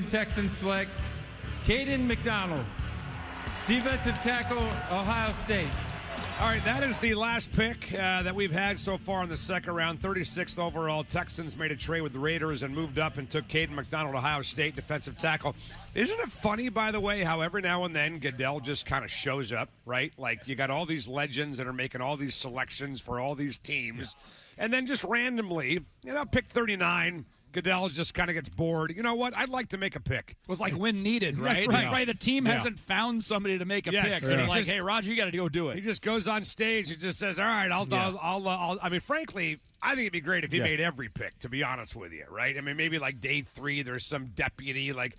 Texans select Caden McDonald, defensive tackle, Ohio State. All right, that is the last pick that we've had so far in the second round. 36th overall. Texans made a trade with the Raiders and moved up and took Caden McDonald, Ohio State defensive tackle. Isn't it funny, by the way, how every now and then Goodell just kind of shows up, right? Like you got all these legends that are making all these selections for all these teams, and then just randomly, pick 39. Goodell just kind of gets bored. You know what? I'd like to make a pick. It was like when needed, right? Right. The team hasn't found somebody to make a pick. So like, hey, Roger, you got to go do it. He just goes on stage and just says, all right, I'll I mean, frankly, I think it'd be great if he made every pick, to be honest with you, right? I mean, maybe like day 3, there's some deputy, like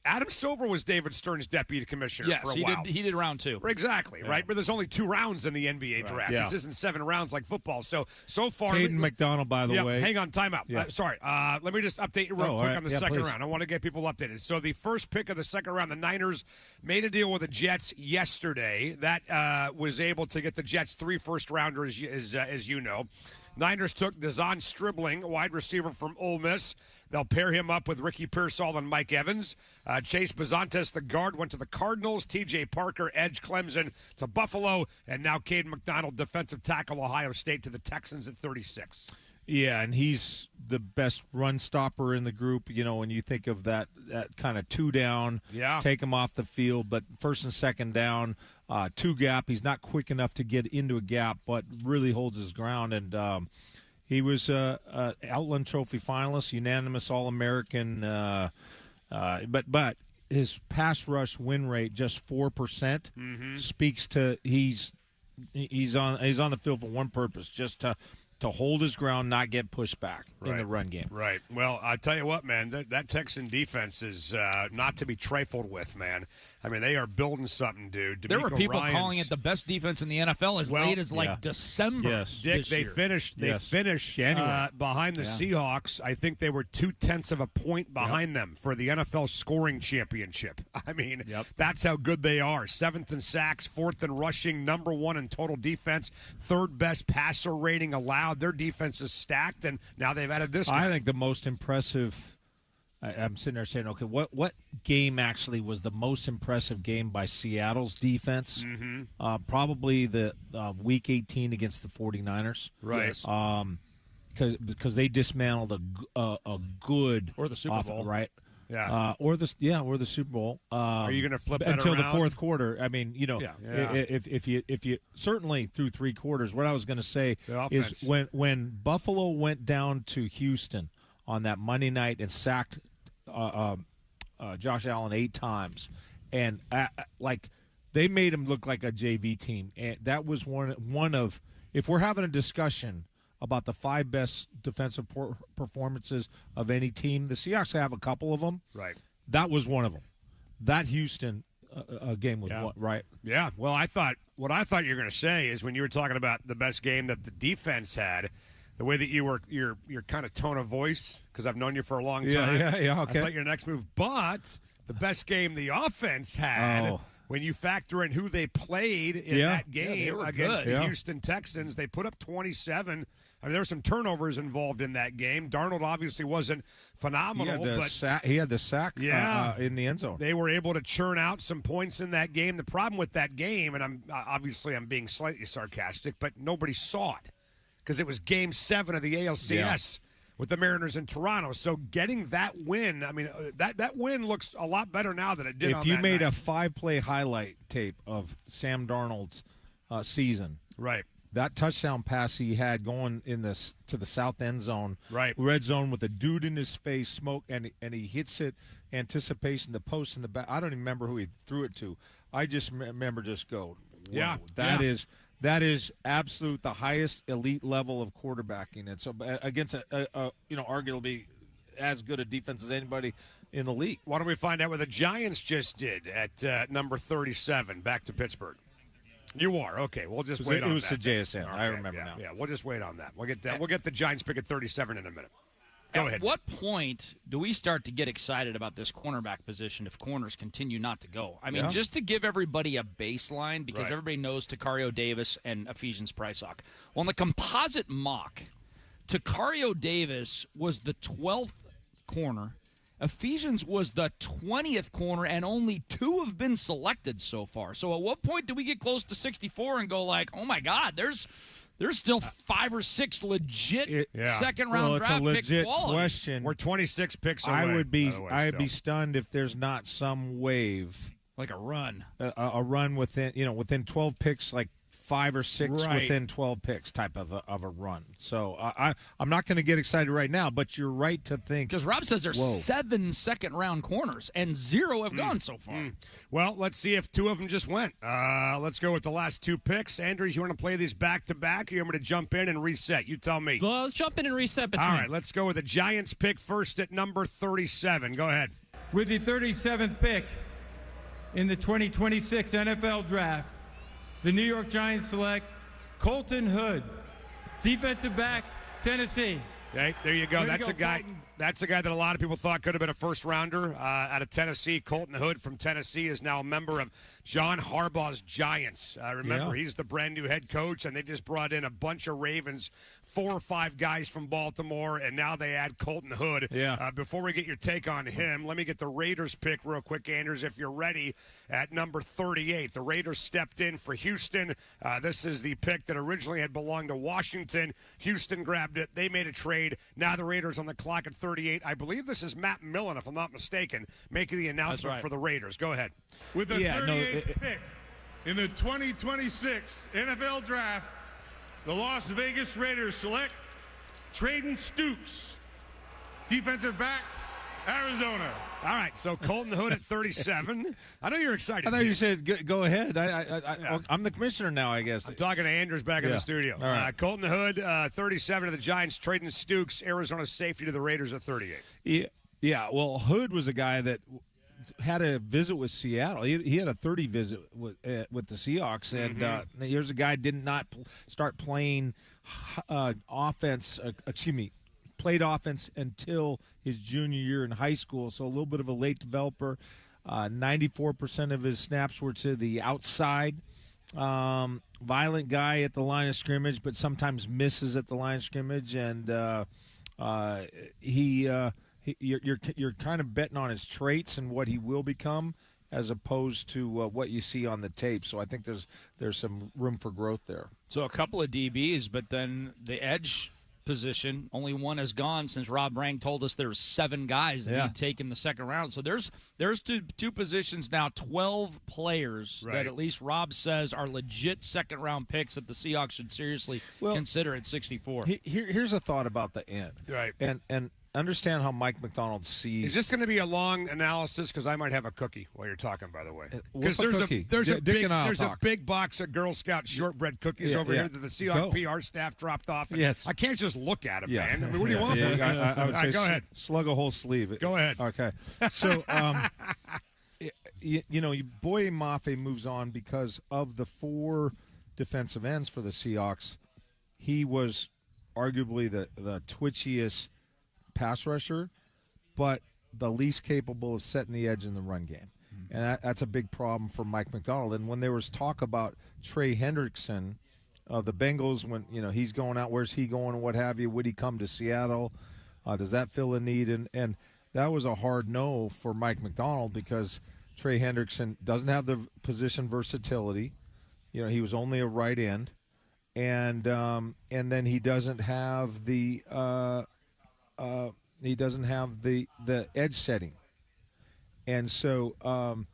Adam Silver was David Stern's deputy commissioner for a while. He did round 2. Exactly, right? But there's only 2 rounds in the NBA draft. This isn't 7 rounds like football. So far... Caden McDonald, by the way. Hang on, timeout. Sorry. Let me just update you real quick on the second round. I want to get people updated. So the first pick of the second round, the Niners made a deal with the Jets yesterday. That was able to get the Jets 3 first-rounders, as you know. Niners took Dazon Stribling, a wide receiver from Ole Miss. They'll pair him up with Ricky Pearsall and Mike Evans. Chase Bazantes, the guard, went to the Cardinals. T.J. Parker, edge Clemson to Buffalo. And now Caden McDonald, defensive tackle, Ohio State, to the Texans at 36. Yeah, and he's the best run stopper in the group. When you think of that kind of 2 down, take him off the field. But first and second down, 2 gap. He's not quick enough to get into a gap, but really holds his ground. And he was an Outland Trophy finalist, unanimous All-American. But his pass rush win rate, just 4%, speaks to he's on the field for one purpose, just to hold his ground, not get pushed back in the run game. Right. Well, I tell you what, man, that Texan defense is not to be trifled with, man. I mean, they are building something, dude. There were people calling it the best defense in the NFL as late as December. Yes. Dick, they finished behind the Seahawks. I think they were 0.2 of a point behind them for the NFL scoring championship. I mean, that's how good they are. 7th in sacks, 4th in rushing, number 1 in total defense, 3rd best passer rating allowed. Their defense is stacked, and now they've added this guy. I think the most impressive I'm sitting there saying, okay, what game actually was the most impressive game by Seattle's defense? Probably the Week 18 against the 49ers. Right. Because they dismantled a good or the Super Bowl, right? Yeah. Or the Super Bowl. Are you going to flip that until around? the fourth quarter? I mean, if you certainly through 3 quarters. What I was going to say is when Buffalo went down to Houston on that Monday night and sacked Josh Allen 8 times, and they made him look like a JV team, and that was one of, if we're having a discussion about the 5 best defensive performances of any team, the Seahawks have a couple of them. Right. That was one of them. That Houston game was one, right? Yeah. Well, what I thought you were going to say is when you were talking about the best game that the defense had, the way that you were your kind of tone of voice, because I've known you for a long time. Yeah. Okay. I thought your next move, but the best game the offense had. When you factor in who they played in that game against the Houston Texans, they put up 27. I mean, there were some turnovers involved in that game. Darnold obviously wasn't phenomenal. He had the sack in the end zone. They were able to churn out some points in that game. The problem with that game, and I'm being slightly sarcastic, but nobody saw it because it was Game 7 of the ALCS. With the Mariners in Toronto. So getting that win, I mean, that win looks a lot better now than it did on that night. If you made a 5-play highlight tape of Sam Darnold's season, right, that touchdown pass he had going to the south end zone, right, red zone with a dude in his face, smoke, and he hits it, anticipation, the post in the back. I don't even remember who he threw it to. I just remember going, That is absolute the highest elite level of quarterbacking, and so against arguably as good a defense as anybody in the league. Why don't we find out what the Giants just did at number 37, back to Pittsburgh? You are okay. We'll just wait on that. It was the JSN. Okay, I remember now. Yeah, we'll just wait on that. We'll get that. We'll get the Giants pick at 37 in a minute. Go ahead. At what point do we start to get excited about this cornerback position if corners continue not to go? I mean, just to give everybody a baseline, because everybody knows Takario Davis and Ephesians Prysock. Well, in the composite mock, Takario Davis was the 12th corner, Ephesians was the 20th corner, and only 2 have been selected so far. So at what point do we get close to 64 and go like, oh, my God, there's still 5 or 6 legit second-round draft pick it's a legit quality. question. We're 26 picks away. I'd be stunned if there's not some wave. Like a run. A run within 12 picks, like 5 or 6 within 12 picks type of a run. So I'm not going to get excited right now, but you're right to think. Because Rob says there's 7 second-round corners, and 0 have gone so far. Well, let's see if 2 of them just went. Let's go with the last 2 picks. Andrews, you want to play these back-to-back, or you want me to jump in and reset? You tell me. Well, let's jump in and reset between. All right, let's go with the Giants pick first at number 37. Go ahead. With the 37th pick in the 2026 NFL Draft, the New York Giants select Colton Hood, defensive back, Tennessee. Okay, there you go. That's a guy. That's a guy that a lot of people thought could have been a first-rounder out of Tennessee. Colton Hood from Tennessee is now a member of John Harbaugh's Giants. Remember, he's the brand-new head coach, and they just brought in a bunch of Ravens, 4 or 5 guys from Baltimore, and now they add Colton Hood. Before we get your take on him, let me get the Raiders pick real quick, Anders, if you're ready, at number 38. The Raiders stepped in for Houston. This is the pick that originally had belonged to Washington. Houston grabbed it. They made a trade. Now the Raiders on the clock at 38. I believe this is Matt Millen, if I'm not mistaken, making the announcement for the Raiders. Go ahead. With the 38th pick in the 2026 NFL Draft, the Las Vegas Raiders select Traden Stukes, defensive back, Arizona. All right, so Colton Hood at 37. I know you're excited. I thought you said go ahead. I'm the commissioner now, I guess. I'm talking to Andrews back in the studio. All right. Colton Hood, 37 to the Giants, Traden Stukes, Arizona safety to the Raiders at 38. Yeah. Well, Hood was a guy that had a visit with Seattle. He had a 30 visit with the Seahawks, and here's a guy did not start playing offense. Played offense until his junior year in high school, so a little bit of a late developer. 94% of his snaps were to the outside. Violent guy at the line of scrimmage, but sometimes misses at the line of scrimmage, and you're kind of betting on his traits and what he will become, as opposed to what you see on the tape. So I think there's some room for growth there. So a couple of DBs, but then the edge position, only one has gone since Rob Rang told us there were 7 guys that he'd taken in the second round. So there's two positions now, 12 players that at least Rob says are legit second-round picks that the Seahawks should seriously consider at 64. Here's a thought about the end. Right. And understand how Mike McDonald sees. Is this going to be a long analysis? Because I might have a cookie while you're talking, by the way. What's a cookie? There's a big box of Girl Scout shortbread cookies over here that the Seahawks PR staff dropped off. I can't just look at them, man. I mean, what do you want from me? I would say go ahead. Slug a whole sleeve. Go ahead. Okay. So, Boye Mafe moves on because of the 4 defensive ends for the Seahawks. He was arguably the twitchiest pass rusher, but the least capable of setting the edge in the run game. And that's a big problem for Mike McDonald. And when there was talk about Trey Hendrickson of the Bengals, when he's going out, where's he going and what have you, would he come to Seattle? Does that fill a need? And that was a hard no for Mike McDonald because Trey Hendrickson doesn't have the position versatility. He was only a right end. And then he doesn't have the edge setting, and so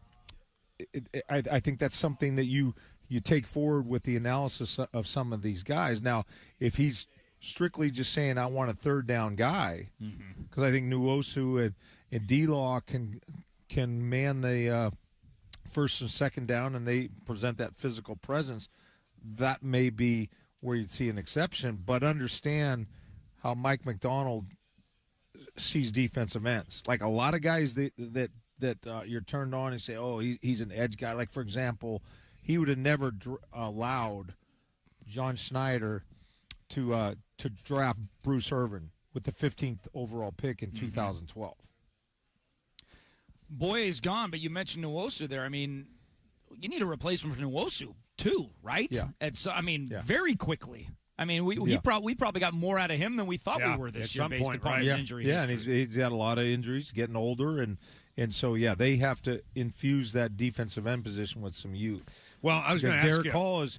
I think that's something that you take forward with the analysis of some of these guys. Now, if he's strictly just saying I want a third down guy, because I think Nwosu and D-Law can man the first and second down, and they present that physical presence, that may be where you'd see an exception. But understand how Mike McDonald sees defensive ends. Like a lot of guys that you're turned on and say, oh, he's an edge guy. Like, for example, he would have never allowed John Schneider to draft Bruce Irvin with the 15th overall pick in 2012. Boye is gone, but you mentioned Nwosu there. I mean, you need a replacement for Nwosu too, right? Yeah. Very quickly. I mean, we probably got more out of him than we thought we were this year based upon his injury history. and he's got a lot of injuries, getting older, and so they have to infuse that defensive end position with some youth. Well, I was going to ask Derek you. Hall is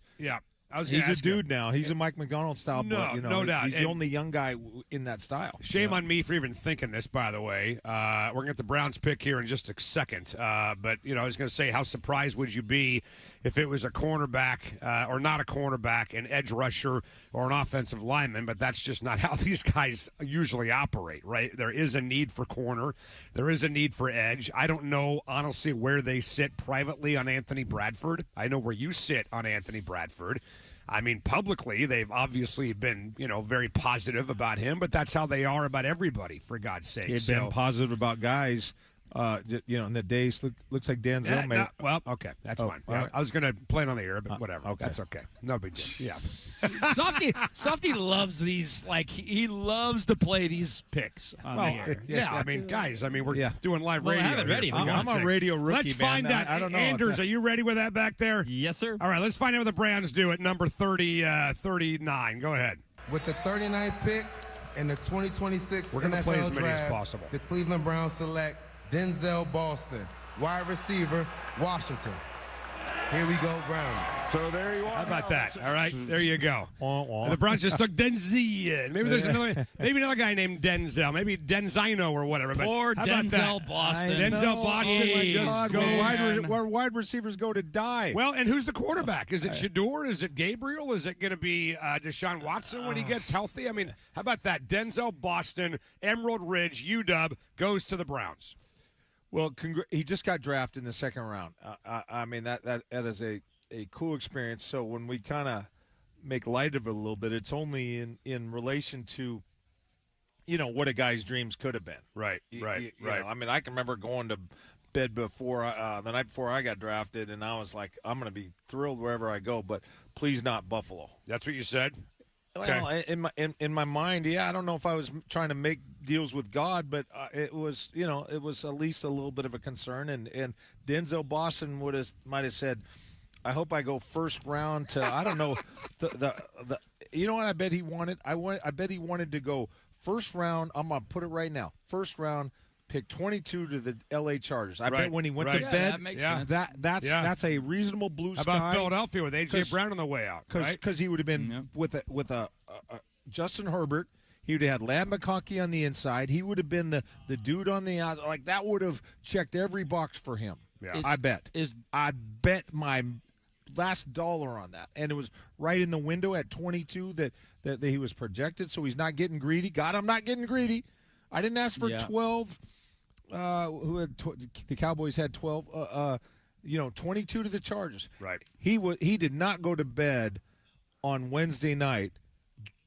he's a dude now. He's a Mike McDonald style, but no doubt. He's the only young guy in that style. Shame on me for even thinking this, by the way. We're going to get the Browns pick here in just a second. But, I was going to say, how surprised would you be if it was a cornerback or not a cornerback, an edge rusher, or an offensive lineman? But that's just not how these guys usually operate, right? There is a need for corner. There is a need for edge. I don't know, honestly, where they sit privately on Anthony Bradford. I know where you sit on Anthony Bradford. I mean, publicly, they've obviously been, very positive about him, but that's how they are about everybody, for God's sake. They've been positive about guys, in the days. Looks like Denzel. Well, okay, that's fine. Right. I was going to play it on the air, but whatever. Okay. That's okay. No big deal. Yeah. Softy loves these. Like, he loves to play these picks on the air. Yeah, I mean, guys, we're doing live radio. I have it ready. I'm a radio rookie, Let's find out. I don't know. Anders, are you ready with that back there? Yes, sir. All right, let's find out what the Browns do at number 39. Go ahead. With the 39th pick in the 2026 We're gonna NFL play as many as Draft, possible. the Cleveland Browns select Denzel Boston, wide receiver, Washington. Here we go, Browns. So there you are. How about that? All right, there you go. And the Browns just took Denzel. Maybe there's another guy named Denzel. Maybe Denzino or whatever. Poor but how about Denzel that? Boston. Denzel Boston Jeez, just where wide receivers go to die. Well, and who's the quarterback? Is it Shador? Is it Gabriel? Is it going to be Deshaun Watson when he gets healthy? I mean, how about that? Denzel Boston, Emerald Ridge, UW, goes to the Browns. Well, he just got drafted in the second round. I mean, that is a cool experience. So when we kind of make light of it a little bit, it's only in relation to, what a guy's dreams could have been. Right. I mean, I can remember going to bed before the night before I got drafted, and I was like, I'm going to be thrilled wherever I go, but please not Buffalo. That's what you said? Well, Okay. in my mind, I don't know if I was trying to make deals with God, but it was at least a little bit of a concern. And Denzel Boston might have said, "I hope I go first round to I don't know the you know what I bet he wanted. I bet he wanted to go first round. I'm gonna put it right now. First round, pick 22 to the L.A. Chargers. I bet when he went to bed, that makes sense. That's a reasonable blue How sky. about Philadelphia with A.J. Brown on the way out? Because he would have been with a Justin Herbert. He would have had Ladd McConkey on the inside. He would have been the dude on the outside. Like, that would have checked every box for him. Yeah. I bet my last dollar on that. And it was right in the window at 22 that he was projected, so he's not getting greedy. God, I'm not getting greedy. I didn't ask for 12. The Cowboys had 12. 22 to the Chargers. Right. He did not go to bed on Wednesday night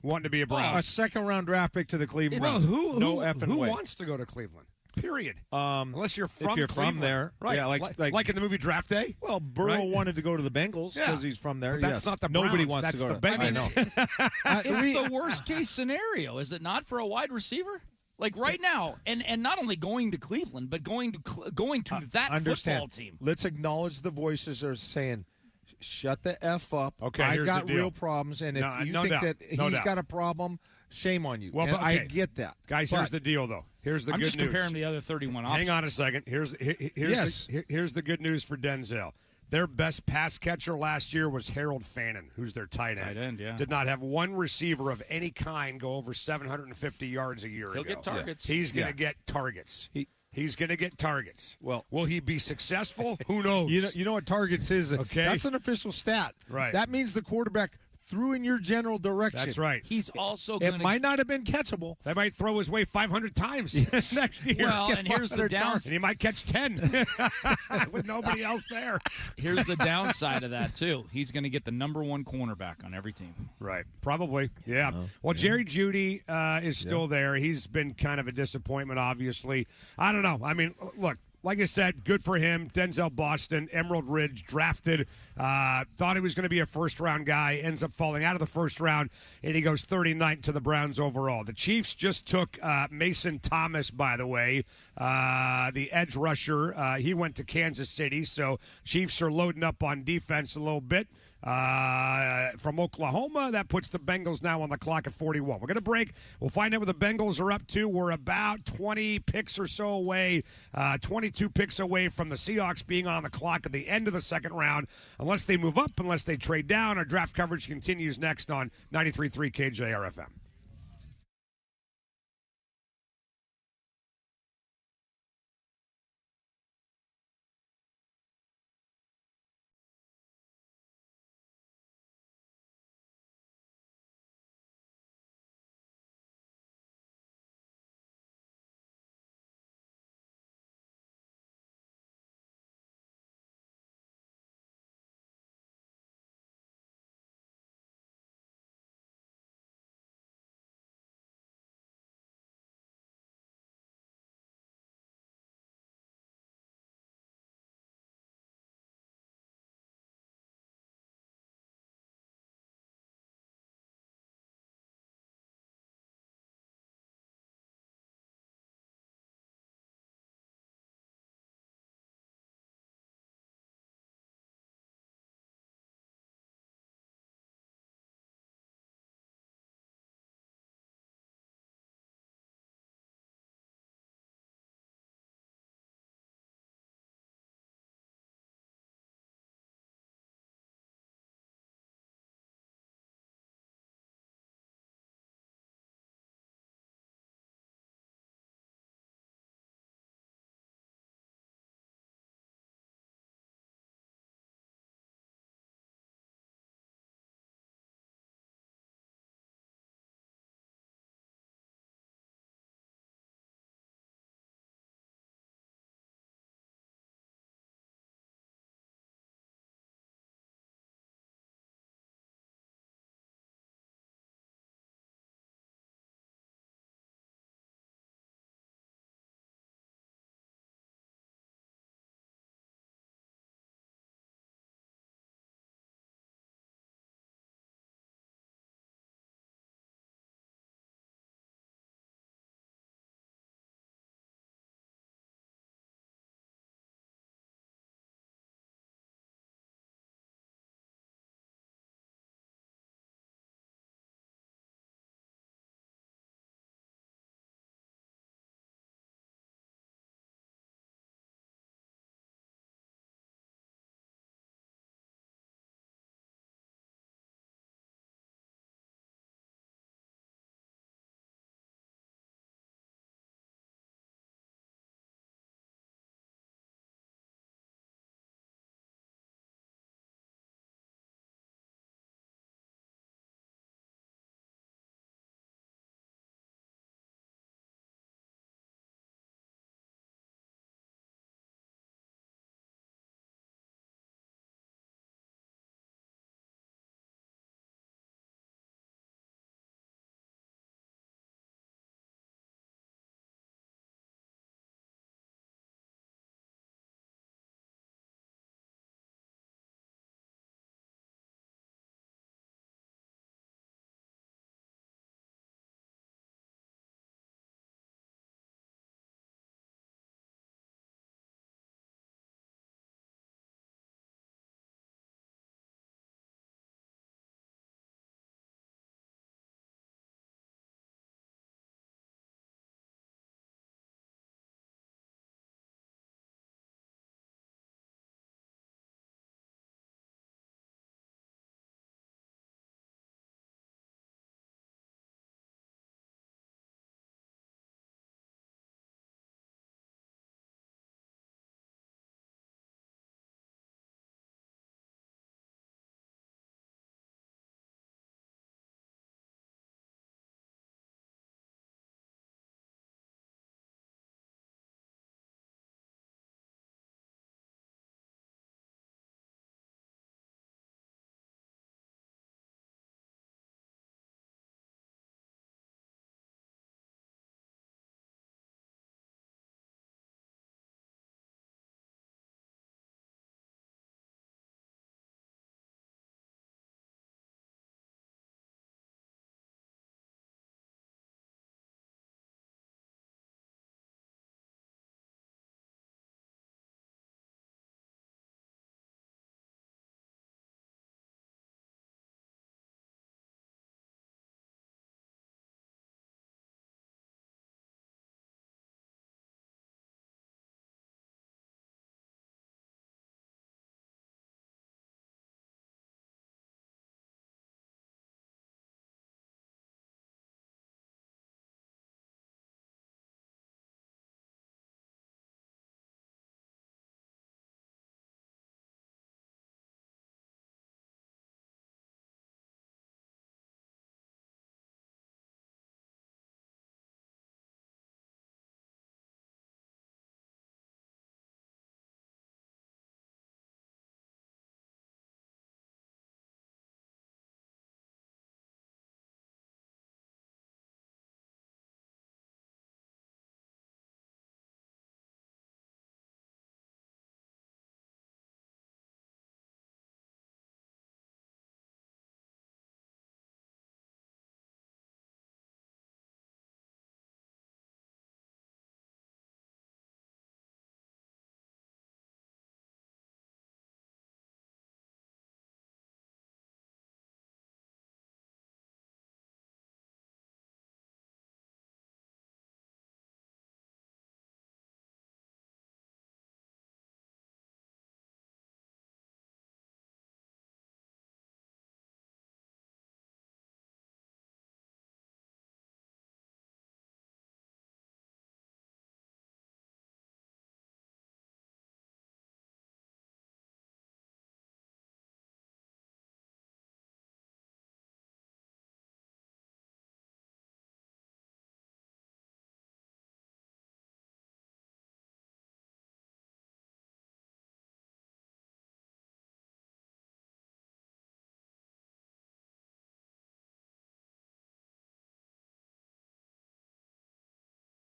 wanting to be a Brown. A second-round draft pick to the Cleveland Browns. Who wants to go to Cleveland? Period. Unless you're from if you're Cleveland. from there, right? Yeah, like in the movie Draft Day. Well, Burrow wanted to go to the Bengals because he's from there. But that's not the Browns. Nobody wants that's to go the to Bengals. I know. It's the worst case scenario, is it not, for a wide receiver? Like right now, and not only going to Cleveland, but going to that football team. Let's acknowledge the voices are saying, "Shut the F up." Okay, I here's got the deal. real problems, and if you no think doubt. that No he's doubt. got a problem, shame on you. Well, And but, I okay. get that, Guys, here's the deal, though. Here's the I'm good just news. comparing the other 31 options. Hang on a second. Here's the good news for Denzel. Their best pass catcher last year was Harold Fannin, who's their tight end. Tight end, yeah. Did not have one receiver of any kind go over 750 yards a year He'll ago. get targets. He's going to get targets. He's going to get targets. Well, will he be successful? Who knows? You know what targets is? Okay. That's an official stat. Right. That means the quarterback threw in your general direction. That's right. He's also It going to might not have been catchable. They might throw his way 500 times next year. Well, and here's the 500 downside. And he might catch 10 with nobody else there. Here's the downside of that, too. He's going to get the number one cornerback on every team. Right. Probably. Yeah. Well, Jerry Jeudy is still there. He's been kind of a disappointment, obviously. I don't know. I mean, look, like I said, good for him. Denzel Boston, Emerald Ridge, drafted. Thought he was going to be a first-round guy. Ends up falling out of the first round, and he goes 39th to the Browns overall. The Chiefs just took Mason Thomas, by the way, the edge rusher. He went to Kansas City, so Chiefs are loading up on defense a little bit. From Oklahoma, that puts the Bengals now on the clock at 41. We're going to break. We'll find out what the Bengals are up to. We're about 20 picks or so away, 22 picks away from the Seahawks being on the clock at the end of the second round. Unless they move up, unless they trade down, our draft coverage continues next on 93.3 KJR FM.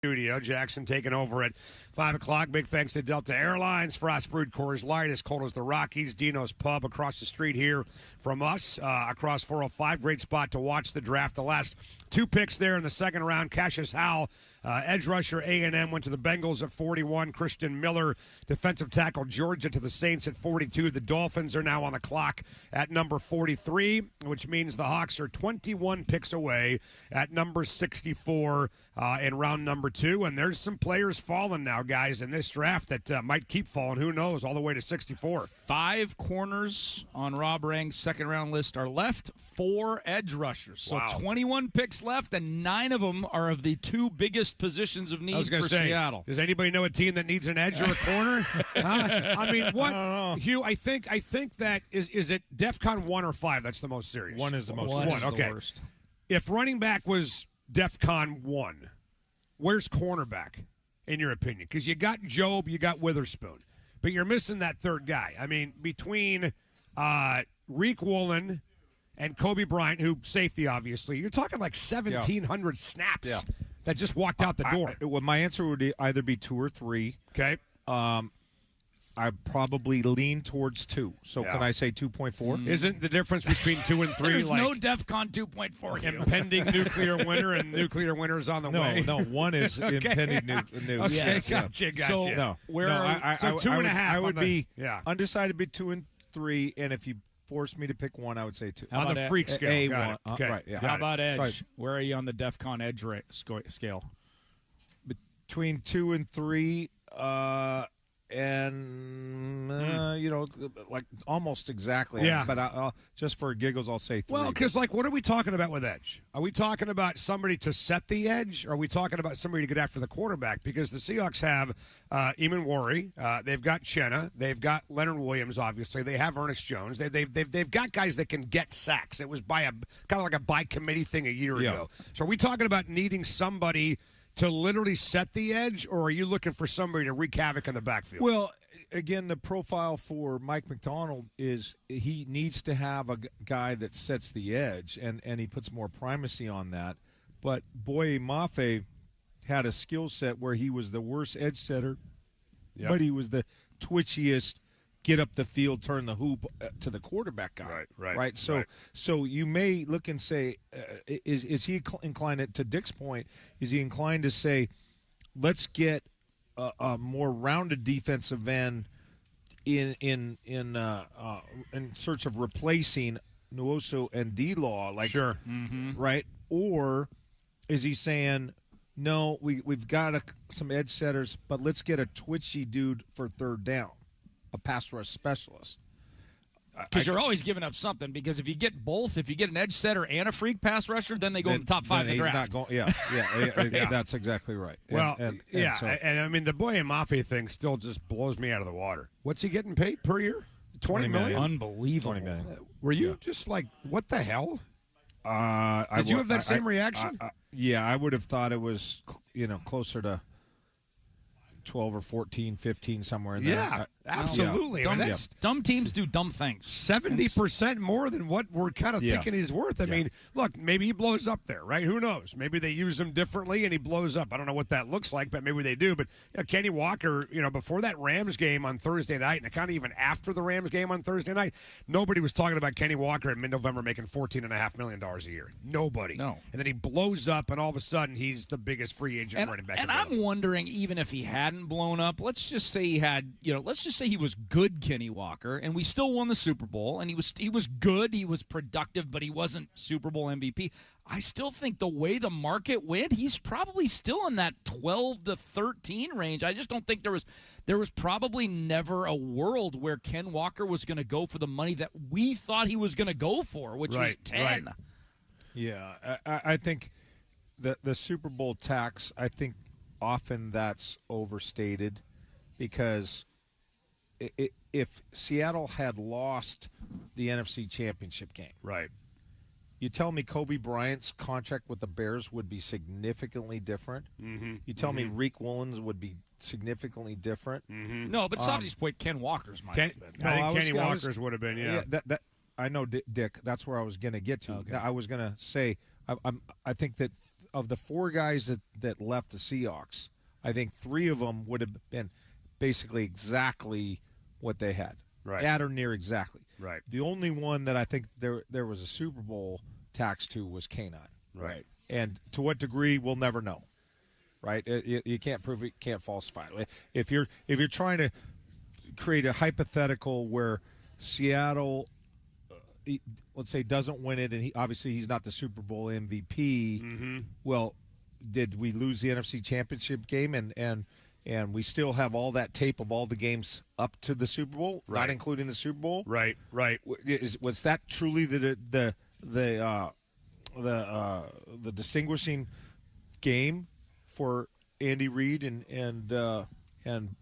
Studio. Jackson taking over at 5 o'clock. Big thanks to Delta Airlines. Frost Brewed Coors Light, as cold as the Rockies. Dino's Pub across the street here from us, across 405. Great spot to watch the draft. The last two picks there in the second round. Cassius Howell, edge rusher, A&M, went to the Bengals at 41. Christian Miller, defensive tackle, Georgia, to the Saints at 42. The Dolphins are now on the clock at number 43, which means the Hawks are 21 picks away at number 64 in round number 2. And there's some players falling now, guys, in this draft that might keep falling. Who knows? All the way to 64. 5 corners on Rob Rang's second-round list are left. 4 edge rushers. So 21 picks left, and 9 of them are of the 2 biggest positions of need for Seattle. Does anybody know a team that needs an edge or a corner? Huh? I mean, what? I don't know. Hugh, I think that is it DEFCON 1 or 5? That's the most serious. 1 is the most One serious. is the Okay. worst. If running back was DEFCON 1, where's cornerback, in your opinion? Because you got Job, you got Witherspoon, but you're missing that third guy. I mean, between Reek Woolen and Kobe Bryant, who safety, obviously, you're talking like 1,700 snaps that just walked out the door. Well, my answer would either be 2 or 3. Okay. I probably lean towards 2. So can I say 2.4? Isn't the difference between 2 and 3 There's like no DEFCON 2.4 here. impending nuclear winter and nuclear winter's on the way? No, 1 is impending new. Okay, Yes. gotcha. So, yeah. I 2.5 I would be yeah. undecided between 2 and 3, and if you forced me to pick one, I would say 2. How on about the that? freak scale. A Got one. it. Okay. Right, yeah. How about edge? Sorry. Where are you on the DEFCON edge scale? Between 2 and 3, and like almost exactly. Yeah. But I'll, just for giggles, I'll say 3. Well, because what are we talking about with edge? Are we talking about somebody to set the edge? Or are we talking about somebody to get after the quarterback? Because the Seahawks have Eamon Worry, they've got Chenna, they've got Leonard Williams. Obviously, they have Ernest Jones. They've got guys that can get sacks. It was kind of like a by committee thing a year ago. So are we talking about needing somebody to literally set the edge, or are you looking for somebody to wreak havoc in the backfield? Well, again, the profile for Mike McDonald is he needs to have a guy that sets the edge, and he puts more primacy on that. But Boye Mafe had a skill set where he was the worst edge setter, but he was the twitchiest, get up the field, turn the hoop to the quarterback guy. Right. So you may look and say, is he inclined to Dick's point? Is he inclined to say, let's get a more rounded defensive end in search of replacing Nwosu and D-Law? Sure. Right? Or is he saying, no, we've got some edge setters, but let's get a twitchy dude for third down, a pass rush specialist. Because you're always giving up something. Because if you get both, if you get an edge setter and a freak pass rusher, then they go in the top 5 in the draft. Not going, that's exactly right. Well, and I mean, the Boye Mafe thing still just blows me out of the water. What's he getting paid per year? 20 million? Unbelievable. 20 million. Were you just like, what the hell? Did you have that same reaction? I would have thought it was, closer to 12 or 14, 15, somewhere in there. Yeah, absolutely. Dumb teams do dumb things. 70% more than what we're kind of thinking he's worth. I mean, look, maybe he blows up there, right? Who knows? Maybe they use him differently and he blows up. I don't know what that looks like, but maybe they do. But Kenny Walker, before that Rams game on Thursday night, and kind of even after the Rams game on Thursday night, nobody was talking about Kenny Walker in mid-November making $14.5 million a year. Nobody. No. And then he blows up, and all of a sudden he's the biggest free agent running back. And I'm wondering, even if he hadn't blown up, let's just say he had, let's just say he was good, Kenny Walker, and we still won the Super Bowl, and he was good, he was productive, but he wasn't Super Bowl MVP. I still think the way the market went, he's probably still in that 12 to 13 range. I just don't think there was probably never a world where Ken Walker was going to go for the money that we thought he was going to go for, which was 10. Right. Yeah, I think the Super Bowl tax, I think often that's overstated because if Seattle had lost the NFC Championship game, right, you tell me Kobe Bryant's contract with the Bears would be significantly different. Mm-hmm. You tell me Reek Woolen's would be significantly different. Mm-hmm. No, but Softy's point, Ken Walker's might have been. I think Kenny Walker's would have been, that I know, Dick. That's where I was going to get to. Okay. I was going to say, I think that of the 4 guys that left the Seahawks, I think 3 of them would have been basically exactly what they had, right, at or near exactly. Right. The only one that I think there was a Super Bowl tax to was K9. Right. And to what degree, we'll never know. Right. You can't prove it, can't falsify it. If you're trying to create a hypothetical where Seattle, let's say, doesn't win it, and obviously he's not the Super Bowl MVP. Mm-hmm. Well, did we lose the NFC Championship game, and we still have all that tape of all the games up to the Super Bowl, right, not including the Super Bowl? Right. Was that truly the distinguishing game for Andy Reid and Brandon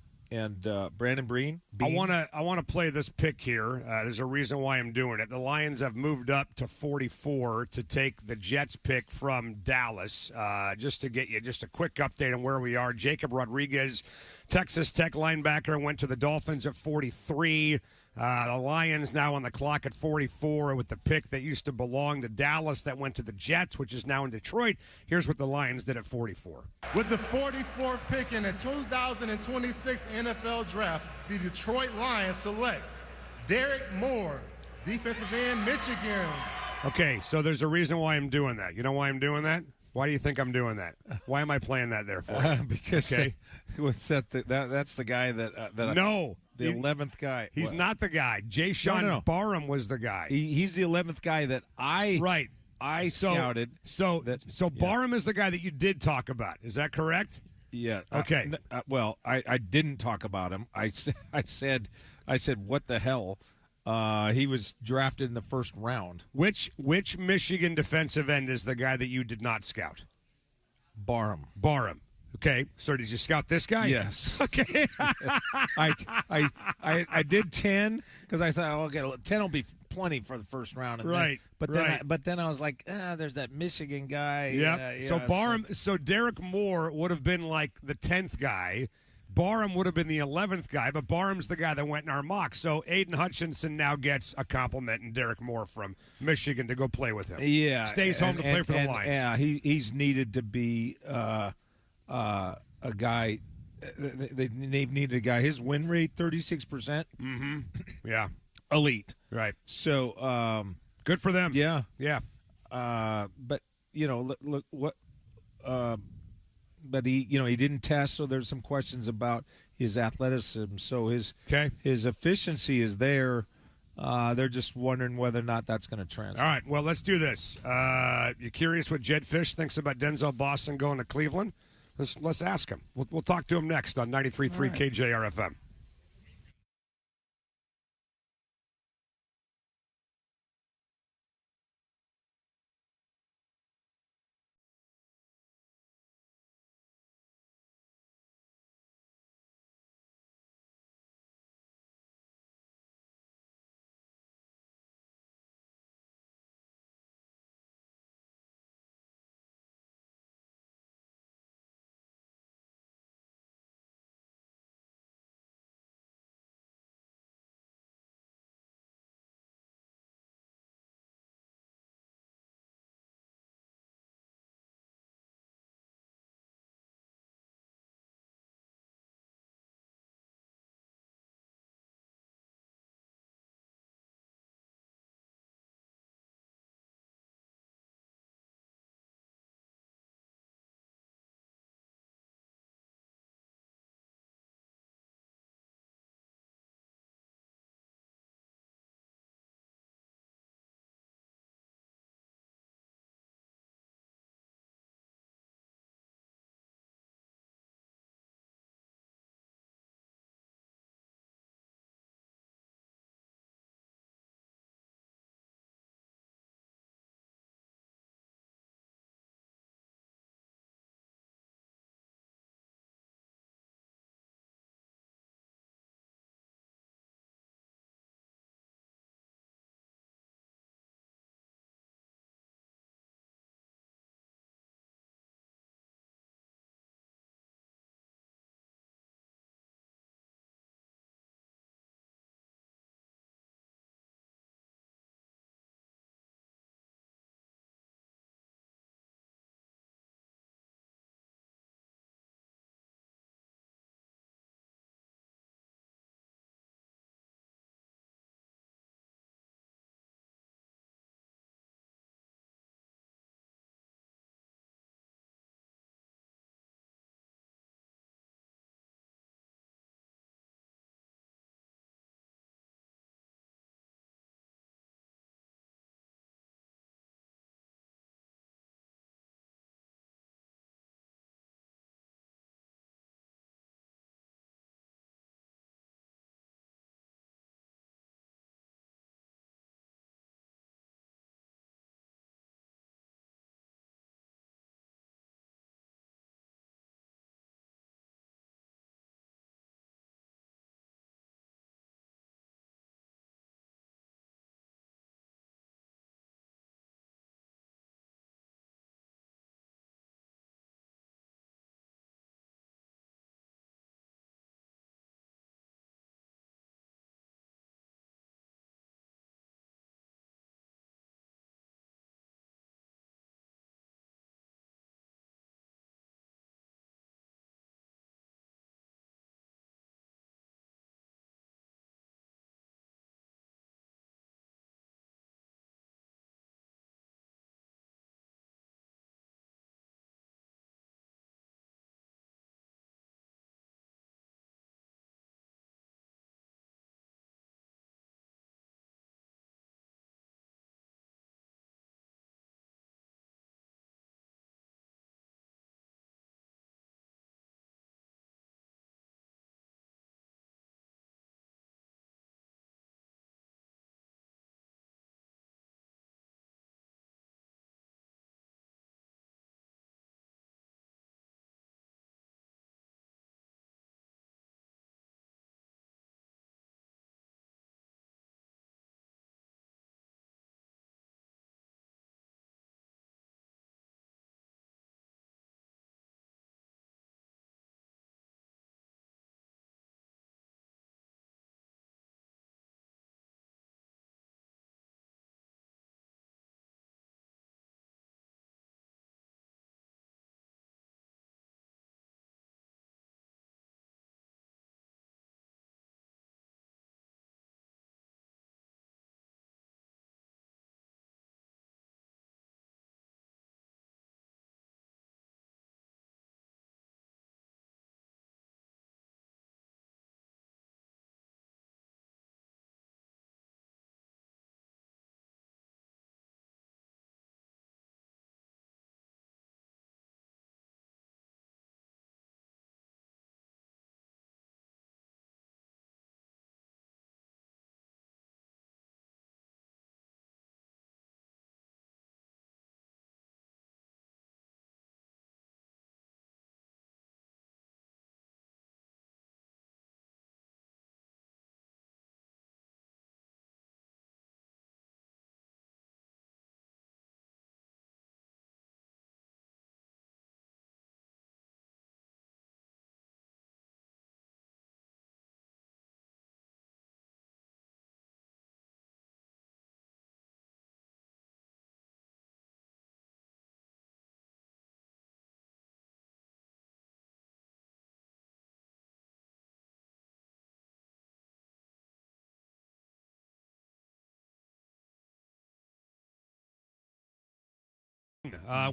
Beane? I want to play this pick here. There's a reason why I'm doing it. The Lions have moved up to 44 to take the Jets pick from Dallas. Just to get you just a quick update on where we are. Jacob Rodriguez, Texas Tech linebacker, went to the Dolphins at 43. The Lions now on the clock at 44 with the pick that used to belong to Dallas that went to the Jets, which is now in Detroit. Here's what the Lions did at 44. With the 44th pick in the 2026 NFL Draft, the Detroit Lions select Derek Moore, defensive end, Michigan. Okay, so there's a reason why I'm doing that. You know why I'm doing that? Why do you think I'm doing that? Why am I playing that there for you? Because that's the guy that no. The 11th guy. He's not the guy. Jay-Sean Barham was the guy. He's the 11th guy that I scouted. So Barham is the guy that you did talk about. Is that correct? Yeah. Okay. Well, I didn't talk about him. I said what the hell? He was drafted in the first round. Which Michigan defensive end is the guy that you did not scout? Barham. Okay, so did you scout this guy? Yes. Okay. I did 10 because I thought, okay, 10 will be plenty for the first round. And right. But then I was like, there's that Michigan guy. Yeah. So Barham. So Derek Moore would have been like the 10th guy. Barham would have been the 11th guy, but Barham's the guy that went in our mock. So Aiden Hutchinson now gets a compliment and Derek Moore from Michigan to go play with him. Yeah. Stays home to play for the Lions. Yeah, he's needed to be a guy. They needed a guy. His win rate 36%. Mm-hmm. Yeah, elite. Right. So good for them. Yeah. But look what. But he didn't test, so there's some questions about his athleticism. So his efficiency is there. They're just wondering whether or not that's going to transfer. All right, well, let's do this. You curious what Jedd Fisch thinks about Denzel Boston going to Cleveland? Let's ask him. We'll talk to him next on 93.3 KJR FM.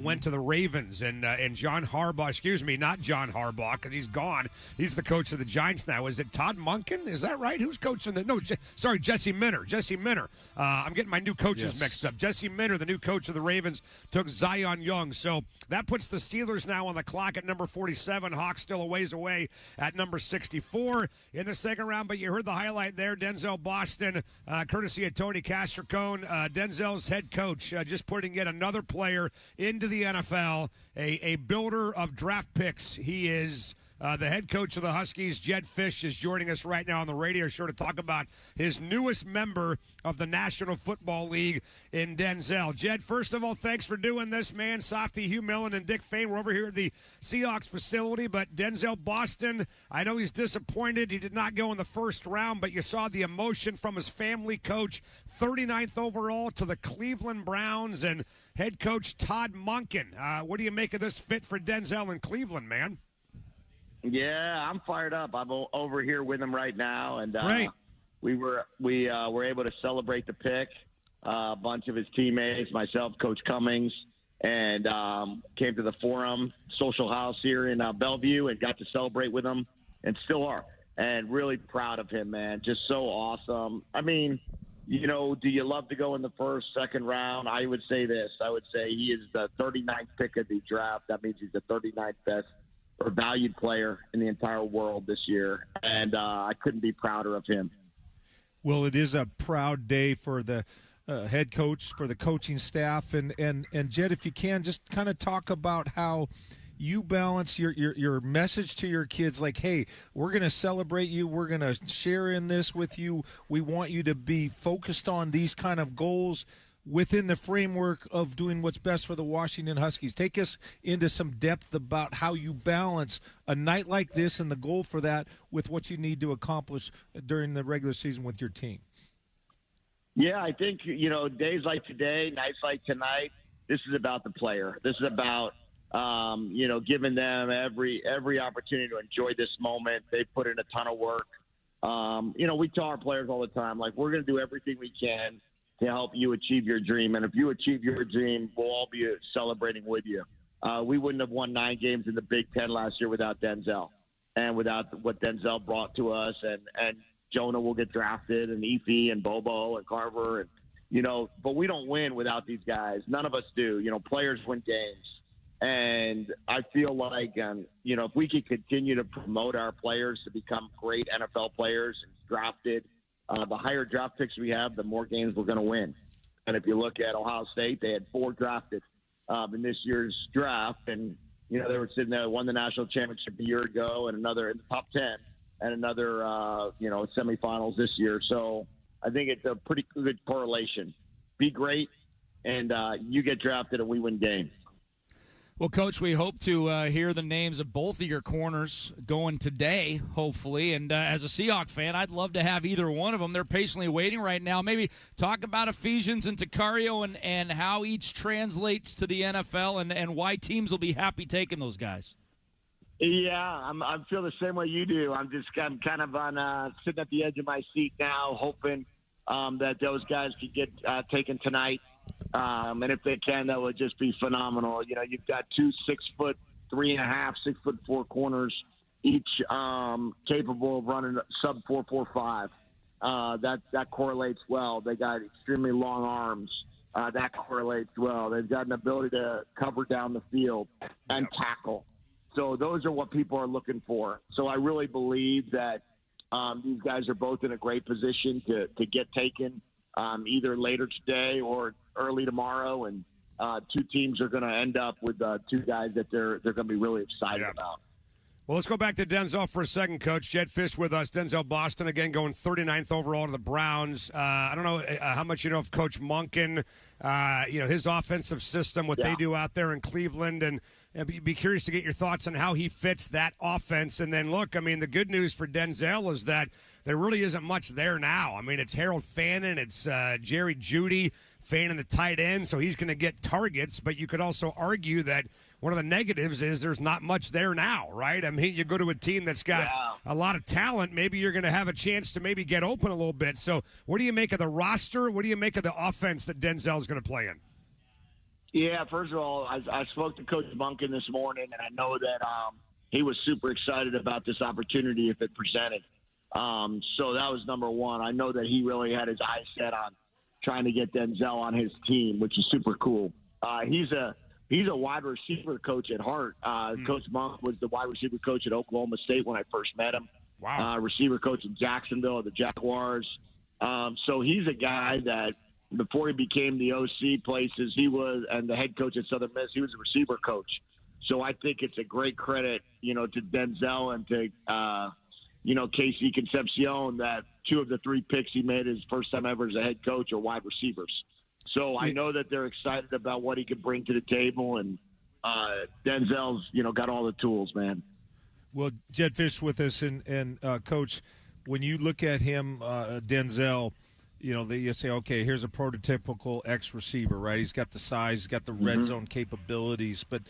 went to the Ravens, and John Harbaugh, excuse me, not John Harbaugh, because he's gone. He's the coach of the Giants now. Is it Todd Monken? Is that right? Who's coaching the? No, sorry, Jesse Minter. Jesse Minter. I'm getting my new coaches mixed up. Jesse Minter, the new coach of the Ravens, took Zion Young. So that puts the Steelers now on the clock at number 47. Hawks still a ways away at number 64 in the second round. But you heard the highlight there, Denzel Boston, courtesy of Tony Castricone, Denzel's head coach, just putting yet another player into the NFL, a builder of draft picks. He is the head coach of the Huskies. Jedd Fisch is joining us right now on the radio show to talk about his newest member of the National Football League in Denzel. Jedd, first of all, thanks for doing this, man. Softy, Hugh Millen, and Dick Fain were over here at the Seahawks facility, but Denzel Boston, I know he's disappointed. He did not go in the first round, but you saw the emotion from his family coach, 39th overall to the Cleveland Browns, and head coach Todd Monken. What do you make of this fit for Denzel in Cleveland, man? Yeah, I'm fired up. I'm over here with him right now, and we were able to celebrate the pick. A bunch of his teammates, myself, Coach Cummings, and came to the Forum Social House here in Bellevue and got to celebrate with him, and still are. And really proud of him, man. Just so awesome. I mean, you know, do you love to go in the first, second round? I would say this. I would say he is the 39th pick of the draft. That means he's the 39th best or valued player in the entire world this year, and I couldn't be prouder of him. Well, it is a proud day for the head coach, for the coaching staff, and Jedd, if you can, just kind of talk about how you balance your message to your kids, like, hey, we're going to celebrate you, we're going to share in this with you, we want you to be focused on these kind of goals within the framework of doing what's best for the Washington Huskies. Take us into some depth about how you balance a night like this and the goal for that with what you need to accomplish during the regular season with your team. Yeah, I think, you know, days like today, nights like tonight, this is about the player. This is about, you know, giving them every opportunity to enjoy this moment. They put in a ton of work. You know, we tell our players all the time, like, we're going to do everything we can to help you achieve your dream. And if you achieve your dream, we'll all be celebrating with you. We wouldn't have won 9 games in the Big Ten last year without Denzel and without what Denzel brought to us. And Jonah will get drafted, and Efi and Bobo and Carver. And, you know, but we don't win without these guys. None of us do. You know, players win games. And I feel like, you know, if we could continue to promote our players to become great NFL players and drafted, the higher draft picks we have, the more games we're going to win. And if you look at Ohio State, they had 4 drafted in this year's draft. And, you know, they were sitting there, won the national championship a year ago, and another in the top 10, and another, you know, semifinals this year. So I think it's a pretty good correlation. Be great, and you get drafted, and we win games. Well, Coach, we hope to hear the names of both of your corners going today, hopefully. And as a Seahawks fan, I'd love to have either one of them. They're patiently waiting right now. Maybe talk about Ephesians and Takario and how each translates to the NFL and why teams will be happy taking those guys. Yeah, I feel the same way you do. I'm kind of on sitting at the edge of my seat now, hoping that those guys could get taken tonight. And if they can, that would just be phenomenal. You know, you've got 2 6'3.5", 6'4" corners, each capable of running sub 4.45. That correlates well. They got extremely long arms. That correlates well. They've got an ability to cover down the field and tackle. So those are what people are looking for. So I really believe that these guys are both in a great position to get taken either later today or early tomorrow, and 2 teams are going to end up with 2 guys that they're going to be really excited about. Well, let's go back to Denzel for a second, Coach. Jedd Fisch with us. Denzel Boston, again, going 39th overall to the Browns. I don't know how much you know of Coach Monken, you know, his offensive system, what they do out there in Cleveland, and be curious to get your thoughts on how he fits that offense. And then, look, I mean, the good news for Denzel is that there really isn't much there now. I mean, it's Harold Fannin, it's Jerry Jeudy, Fannin the tight end, so he's going to get targets. But you could also argue that one of the negatives is there's not much there now, right? I mean, you go to a team that's got a lot of talent, maybe you're going to have a chance to maybe get open a little bit. So what do you make of the roster? What do you make of the offense that Denzel's going to play in? Yeah, first of all, I spoke to Coach Bunkin this morning, and I know that he was super excited about this opportunity if it presented. So that was number one. I know that he really had his eyes set on trying to get Denzel on his team, which is super cool. He's a wide receiver coach at heart. Coach Monk was the wide receiver coach at Oklahoma State when I first met him. Wow. Receiver coach in Jacksonville, the Jaguars. So he's a guy that before he became the OC places, he was, and the head coach at Southern Miss, he was a receiver coach. So I think it's a great credit, to Denzel and to, Casey Concepcion that 2 of the 3 picks he made his first time ever as a head coach are wide receivers. So I know that they're excited about what he could bring to the table, and Denzel's, got all the tools, man. Well, Jedd Fisch with us, and Coach, when you look at him, Denzel, you say, okay, here's a prototypical X receiver, right? He's got the size, he's got the red zone capabilities, but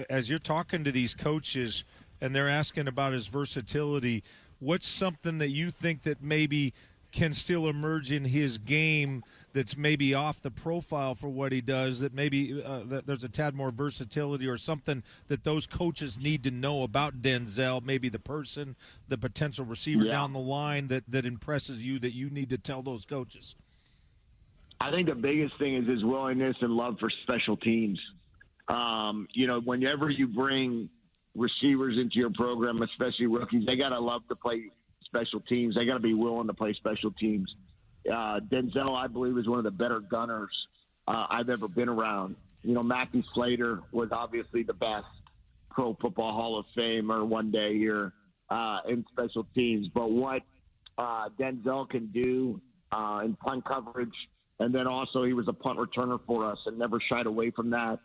as you're talking to these coaches and they're asking about his versatility, what's something that you think that maybe can still emerge in his game that's maybe off the profile for what he does, that maybe that there's a tad more versatility or something that those coaches need to know about Denzel, maybe the person, the potential receiver down the line that impresses you that you need to tell those coaches? I think the biggest thing is his willingness and love for special teams. Whenever you bring receivers into your program, especially rookies, they got to love to play special teams. They got to be willing to play special teams. Denzel, I believe, is one of the better gunners I've ever been around. Matthew Slater was obviously the best Pro Football Hall of Famer one day here in special teams. But what Denzel can do in punt coverage, and then also he was a punt returner for us and never shied away from that.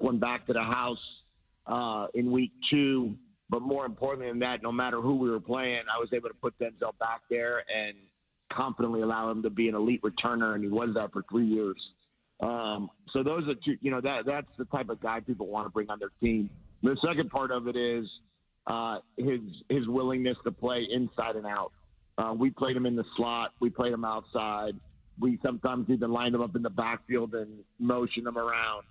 Went back to the house in week 2. But more importantly than that, no matter who we were playing, I was able to put Denzel back there and confidently allow him to be an elite returner, and he was that for 3 years. So those are two, that's the type of guy people want to bring on their team. The second part of it is his willingness to play inside and out. We played him in the slot. We played him outside. We sometimes even lined him up in the backfield and motioned him around.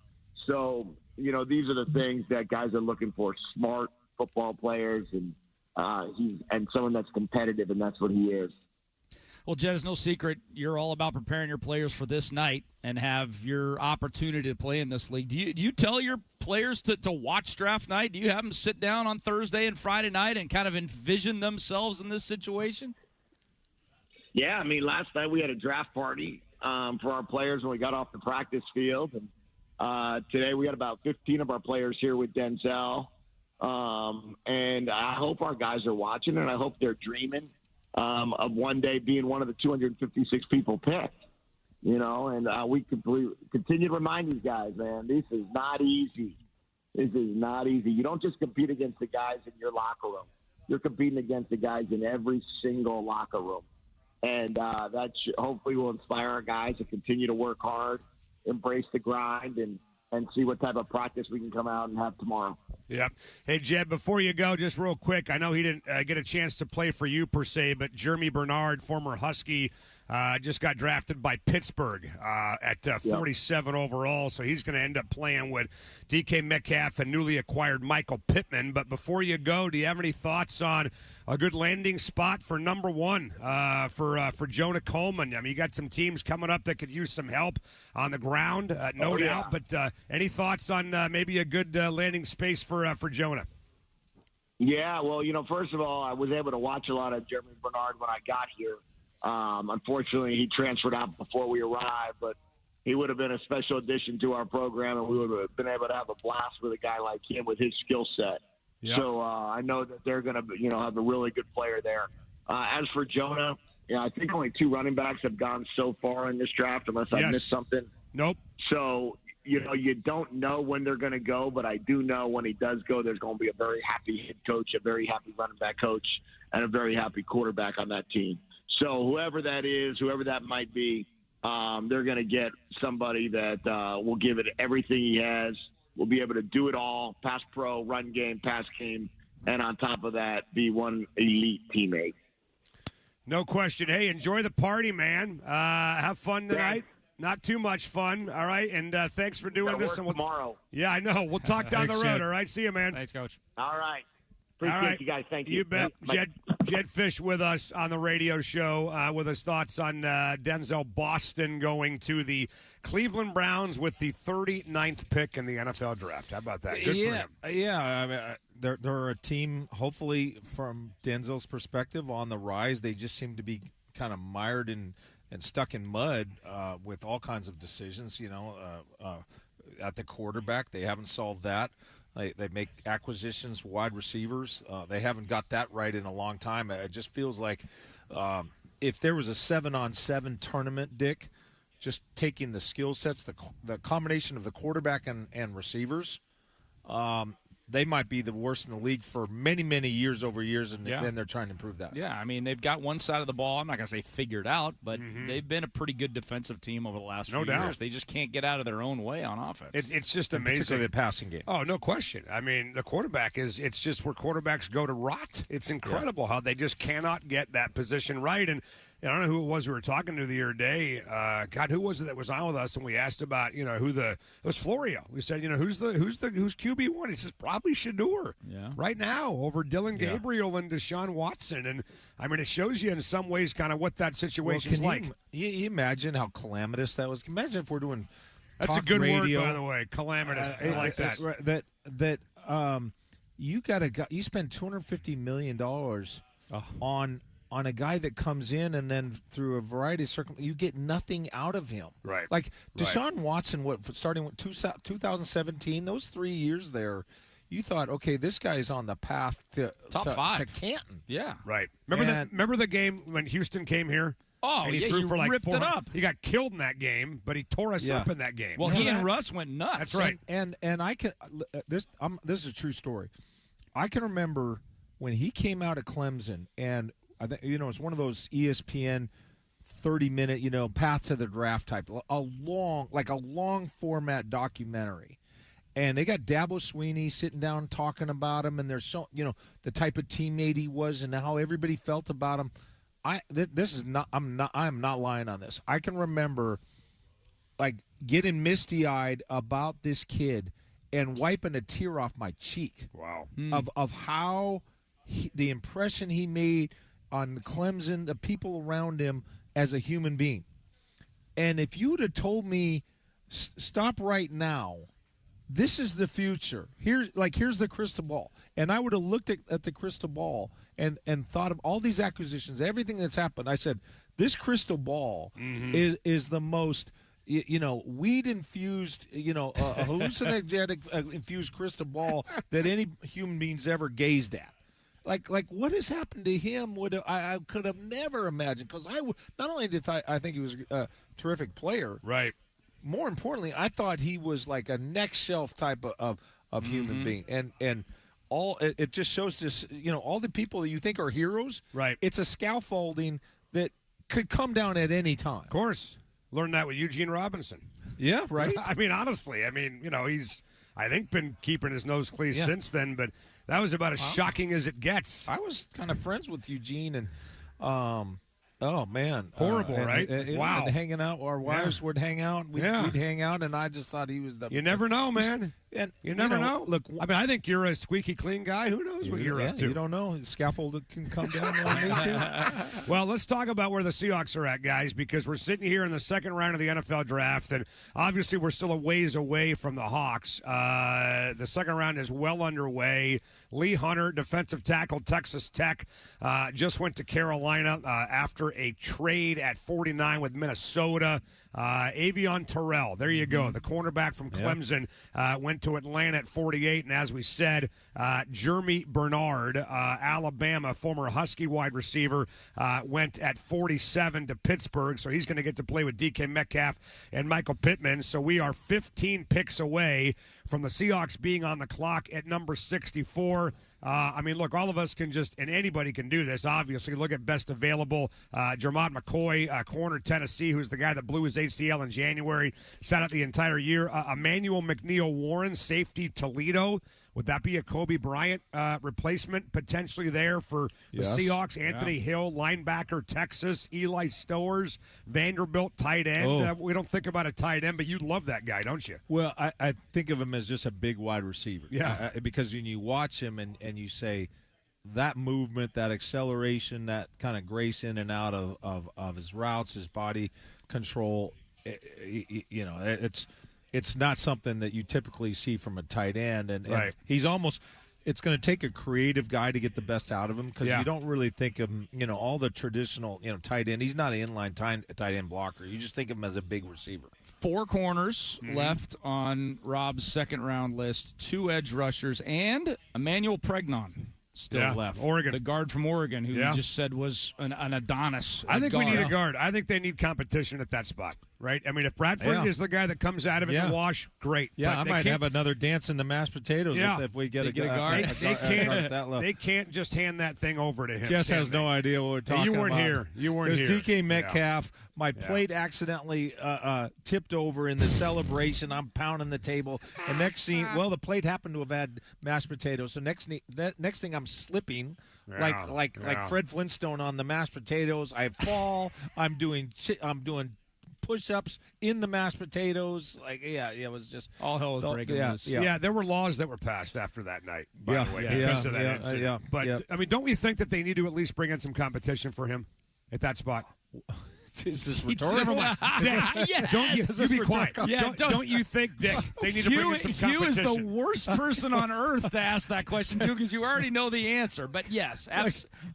So, these are the things that guys are looking for, smart football players, and someone that's competitive, and that's what he is. Well, Jedd, it's no secret you're all about preparing your players for this night and have your opportunity to play in this league. Do you tell your players to watch draft night? Do you have them sit down on Thursday and Friday night and kind of envision themselves in this situation? Yeah, last night we had a draft party for our players when we got off the practice field, and today we got about 15 of our players here with Denzel. And I hope our guys are watching, and I hope they're dreaming of one day being one of the 256 people picked, and we continue to remind these guys, man, this is not easy. This is not easy. You don't just compete against the guys in your locker room. You're competing against the guys in every single locker room. And that hopefully will inspire our guys to continue to work hard, embrace the grind, and see what type of practice we can come out and have tomorrow. Yep. Hey, Jedd, before you go, just real quick, I know he didn't get a chance to play for you per se, but Jeremy Bernard, former Husky, just got drafted by Pittsburgh at 47 overall, so he's going to end up playing with DK Metcalf and newly acquired Michael Pittman. But before you go, do you have any thoughts on a good landing spot for number 1 for Jonah Coleman? You got some teams coming up that could use some help on the ground, no doubt. But any thoughts on maybe a good landing space for Jonah? Yeah, well, first of all, I was able to watch a lot of Jeremy Bernard when I got here. Unfortunately, he transferred out before we arrived, but he would have been a special addition to our program, and we would have been able to have a blast with a guy like him with his skill set. Yep. So I know that they're going to, have a really good player there. As for Jonah, I think only 2 running backs have gone so far in this draft, unless I missed something. Nope. So, you don't know when they're going to go, but I do know when he does go, there's going to be a very happy head coach, a very happy running back coach, and a very happy quarterback on that team. So whoever that is, whoever that might be, they're going to get somebody that will give it everything he has, will be able to do it all, pass pro, run game, pass game, and on top of that, be one elite teammate. No question. Hey, enjoy the party, man. Have fun tonight. Not too much fun, all right? And thanks for doing this. And tomorrow. Yeah, I know. We'll talk down the road, Jedd. all right? See you, man. Thanks, Coach. All right. Appreciate you guys. Thank you. You bet. Yep. Jedd Fisch with us on the radio show with his thoughts on Denzel Boston going to the Cleveland Browns with the 39th pick in the NFL draft. How about that? Good for him. Yeah. I mean, they're a team, hopefully, from Denzel's perspective, on the rise. They just seem to be kind of mired and stuck in mud with all kinds of decisions, at the quarterback. They haven't solved that. They make acquisitions, wide receivers. They haven't got that right in a long time. It just feels like if there was a 7-on-7 tournament, Dick, just taking the skill sets, the combination of the quarterback and receivers, they might be the worst in the league for many, many years over years, and then they're trying to improve that. Yeah, I mean, they've got one side of the ball, I'm not going to say figured out, but they've been a pretty good defensive team over the last few years. They just can't get out of their own way on offense. It's just amazing. Particularly the passing game. Oh, no question. I mean, the quarterback it's just where quarterbacks go to rot. It's incredible how they just cannot get that position right. And I don't know who it was we were talking to the other day. God, who was it that was on with us? And we asked about, it was Florio. We said, who's QB1? He says probably Shador right now over Dylan Gabriel and Deshaun Watson. And I mean, it shows you in some ways kind of what that situation's like. You imagine how calamitous that was? Imagine if we're doing That's talk a good radio. word, by the way. Calamitous. I like that. You spend $250 million on a guy that comes in and then through a variety of circumstances, you get nothing out of him. Right. Like Deshaun Watson, starting with 2017, those 3 years there, you thought, okay, this guy's on the path to top 5 to Canton. Yeah. Right. Remember the game when Houston came here? Oh, and he yeah, threw he for like ripped it 400. up. He got killed in that game, but he tore us up in that game. Well, he and Russ went nuts. That's right. And I can this is a true story. I can remember when he came out of Clemson, and I think it's one of those ESPN 30-minute path to the draft type, a long format documentary. And they got Dabo Swinney sitting down talking about him, and there's the type of teammate he was and how everybody felt about him. I'm not lying on this. I can remember like getting misty-eyed about this kid and wiping a tear off my cheek. Wow. Of how the impression he made on Clemson, the people around him as a human being. And if you would have told me, stop right now, this is the future. Here's the crystal ball. And I would have looked at the crystal ball and thought of all these acquisitions, everything that's happened. I said, this crystal ball is the most weed infused, hallucinogenic infused crystal ball that any human being's ever gazed at. Like what has happened to him I could have never imagined, because not only did I think he was a terrific player, right? More importantly, I thought he was like a next shelf type of human being, and it just shows this, all the people that you think are heroes, right? It's a scaffolding that could come down at any time. Of course, learned that with Eugene Robinson. Yeah, right. I mean, honestly, he's I think been keeping his nose clean since then, but that was about as shocking as it gets. I was kind of friends with Eugene, and oh man, horrible, right? Wow, and hanging out. Our wives would hang out. We'd hang out, and I just thought he was the. You never know, man. And you never know. Look, I think you're a squeaky clean guy. Who knows what you're up to? You don't know. The scaffold can come down on me too. Well, let's talk about where the Seahawks are at, guys, because we're sitting here in the second round of the NFL draft, and obviously we're still a ways away from the Hawks. The second round is well underway. Lee Hunter, defensive tackle, Texas Tech, just went to Carolina after a trade at 49 with Minnesota. Avion Terrell, there you go. The cornerback from Clemson went to Atlanta at 48. And as we said, Jeremy Bernard, Alabama, former Husky wide receiver, went at 47 to Pittsburgh. So he's going to get to play with DK Metcalf and Michael Pittman. So we are 15 picks away from the Seahawks being on the clock at number 64. Look, all of us can and anybody can do this, obviously. Look at best available. Jermont McCoy, corner Tennessee, who's the guy that blew his ACL in January, sat out the entire year. Emmanuel McNeil Warren, safety Toledo. Would that be a Kobe Bryant replacement potentially there for the Yes. Seahawks? Anthony Hill, linebacker, Texas. Eli Stowers, Vanderbilt, tight end. Oh. We don't think about a tight end, but you love that guy, don't you? Well, I think of him as just a big wide receiver. Yeah. Because when you watch him and you say that movement, that acceleration, that kind of grace in and out of his routes, his body control, it's not something that you typically see from a tight end. And he's almost – it's going to take a creative guy to get the best out of him because you don't really think of him, all the traditional, tight end. He's not an inline tight end blocker. You just think of him as a big receiver. 4 corners left on Rob's second-round list, 2 edge rushers, and Emmanuel Pregnon still left. Oregon. The guard from Oregon, who you just said was an Adonis. I think we need a guard. I think they need competition at that spot, right? I mean, if Bradford is the guy that comes out of it in the wash, great. Yeah, but I might have another dance in the mashed potatoes if we get a guard. They can't just hand that thing over to him. Jess has no idea what we're talking about. You weren't here. There's DK Metcalf. My plate accidentally tipped over in the celebration. I'm pounding the table. And next scene, the plate happened to have had mashed potatoes. So next thing, I'm slipping like Fred Flintstone on the mashed potatoes. I fall. I'm doing push-ups in the mashed potatoes. It was just all hell was breaking loose. Yeah, there were laws that were passed after that night. By the way, because of that incident. But I mean, don't we think that they need to at least bring in some competition for him at that spot? Is this rhetorical? Dick, don't you be quiet. Don't you think, Dick, they need to bring in some competition? Hugh is the worst person on earth to ask that question to because you already know the answer. But yes,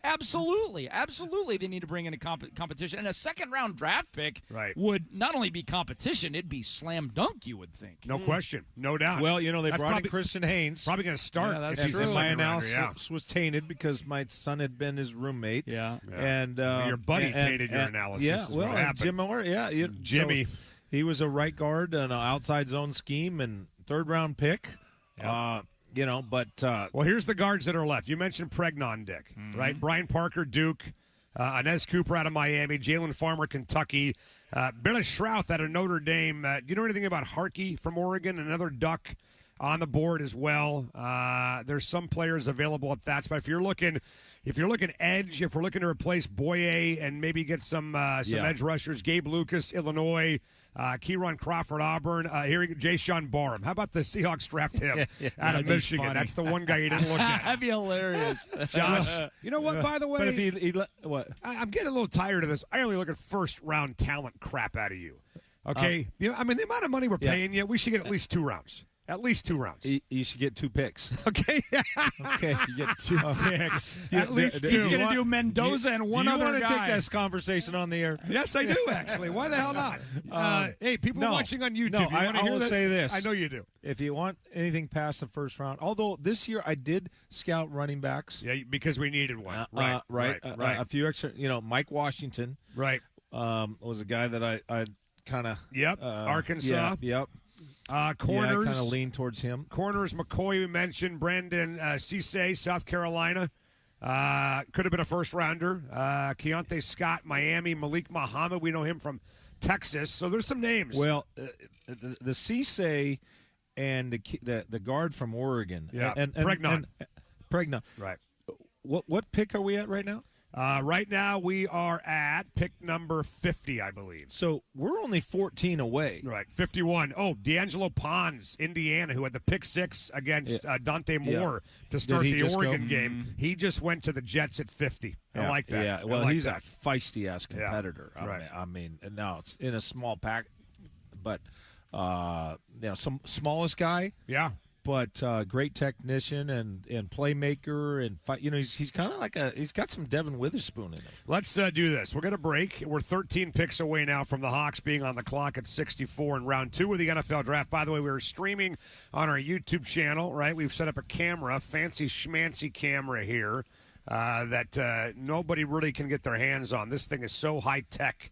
absolutely, they need to bring in a competition. And a second-round draft pick would not only be competition, it'd be slam dunk, you would think. No question, no doubt. Well, they brought in Christian Haynes. Probably going to start. Yeah, that's true. My analysis was tainted because my son had been his roommate. Yeah. And your buddy tainted your analysis. Yeah, Jim Miller, Jimmy. So he was a right guard in an outside zone scheme and third-round pick. But well, here's the guards that are left. You mentioned Pregnon, Dick, right? Brian Parker, Duke, Inez Cooper out of Miami, Jalen Farmer, Kentucky, Billy Schrouth out of Notre Dame. Do you know anything about Harkey from Oregon? Another Duck on the board as well. There's some players available at that spot. If you're looking edge, if we're looking to replace Boye and maybe get some edge rushers, Gabe Lucas, Illinois, Kieran Crawford, Auburn, Jay Sean Barham. How about the Seahawks draft him out of Michigan? Funny. That's the one guy you didn't look at. That'd be hilarious. Josh, you know what, by the way? But if he what? I'm getting a little tired of this. I only look at first-round talent crap out of you. Okay? the amount of money we're paying you, we should get at least 2 rounds. At least 2 rounds. You should get 2 picks. Okay. Okay. You get 2 picks. At least 2. He's going to do Mendoza and one other guy. Do you want to take this conversation on the air? Yes, I do, actually. Why the hell not? Hey, people watching on YouTube, you want to hear will this? say this. I know you do. If you want anything past the first round, although this year I did scout running backs. Yeah, because we needed one. Right. A few extra, Mike Washington. Right. Was a guy that I kind of. Yep. Arkansas. Yep. Corners. kind of lean towards him. Corners, McCoy, we mentioned. Brandon Cisse, South Carolina. Could have been a first-rounder. Keontae Scott, Miami. Malik Muhammad, we know him from Texas. So there's some names. Well, the Cisse and the guard from Oregon. Yeah, and Pregnon. Pregnon. Right. What pick are we at right now? Right now we are at pick number 50, I believe. So we're only 14 away. Right, 51. Oh, D'Angelo Pons, Indiana, who had the pick 6 against Dante Moore to start the Oregon game. He just went to the Jets at 50. I like that. Yeah, well, he's a feisty-ass competitor. Right. I mean, now it's in a small pack, but some smallest guy. Yeah. But great technician and playmaker and he's kind of he's got some Devin Witherspoon in him. Let's do this. We're going to break. We're 13 picks away now from the Hawks being on the clock at 64 in round 2 of the NFL draft. By the way, we're streaming on our YouTube channel. Right, we've set up a camera, fancy schmancy camera here that nobody really can get their hands on. This thing is so high tech.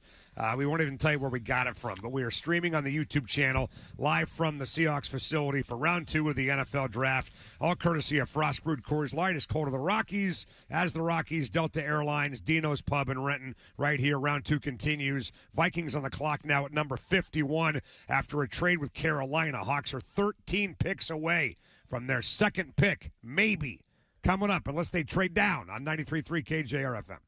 We won't even tell you where we got it from, but we are streaming on the YouTube channel live from the Seahawks facility for round 2 of the NFL draft, all courtesy of Frost Brewed Coors Light. It's cold to the Rockies, as the Rockies, Delta Airlines, Dino's Pub in Renton. Right here, round 2 continues. Vikings on the clock now at number 51 after a trade with Carolina. Hawks are 13 picks away from their second pick, maybe, coming up, unless they trade down on 93.3 KJR FM.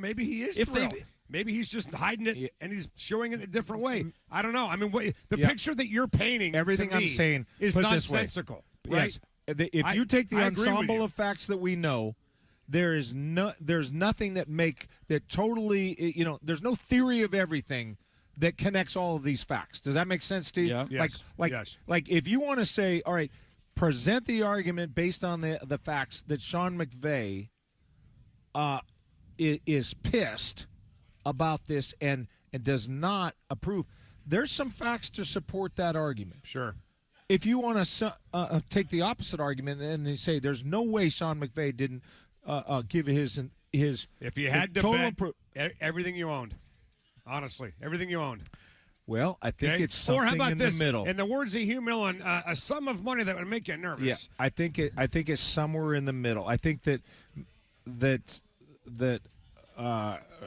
Maybe he is If thrilled. they- Maybe he's just hiding it and he's showing it a different way. I don't know. I mean, the picture that you're painting, everything to me, I'm saying is put it this way. nonsensical. Right? Yes. If you take the I agree with ensemble you. of facts that we know, there's nothing that totally, there's no theory of everything that connects all of these facts. Does that make sense to you? Yeah. Yes. Like if you want to say, all right, present the argument based on the facts that Sean McVay is pissed about this and does not approve. There's some facts to support that argument. Sure. If you want to take the opposite argument and they say there's no way Sean McVay didn't give his If you had to total bet everything you owned, honestly, everything you owned. Well, I think Okay? it's something or how about in this? the middle. In the words of Hugh Millen, a sum of money that would make you nervous. Yeah, I think it's somewhere in the middle. I think that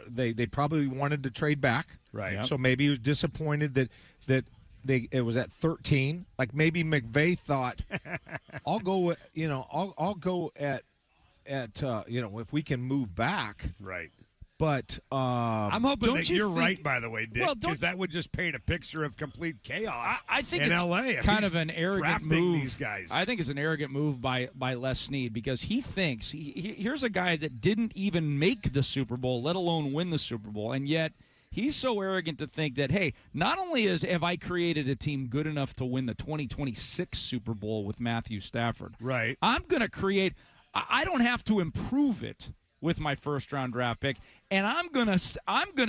they probably wanted to trade back. Right. Yep. So maybe he was disappointed that it was at 13. Like maybe McVay thought, I'll go at if we can move back. Right. But I'm hoping don't that you you're think- right, by the way, Dick, Well, because that would just paint a picture of complete chaos. I think in it's LA if kind he's of an arrogant drafting move. These guys. I think it's an arrogant move by Les Snead because he thinks here's a guy that didn't even make the Super Bowl, let alone win the Super Bowl, and yet he's so arrogant to think that, hey, not only have I created a team good enough to win the 2026 Super Bowl with Matthew Stafford, right? I'm going to create. I don't have to improve it with my first-round draft pick, and I'm gonna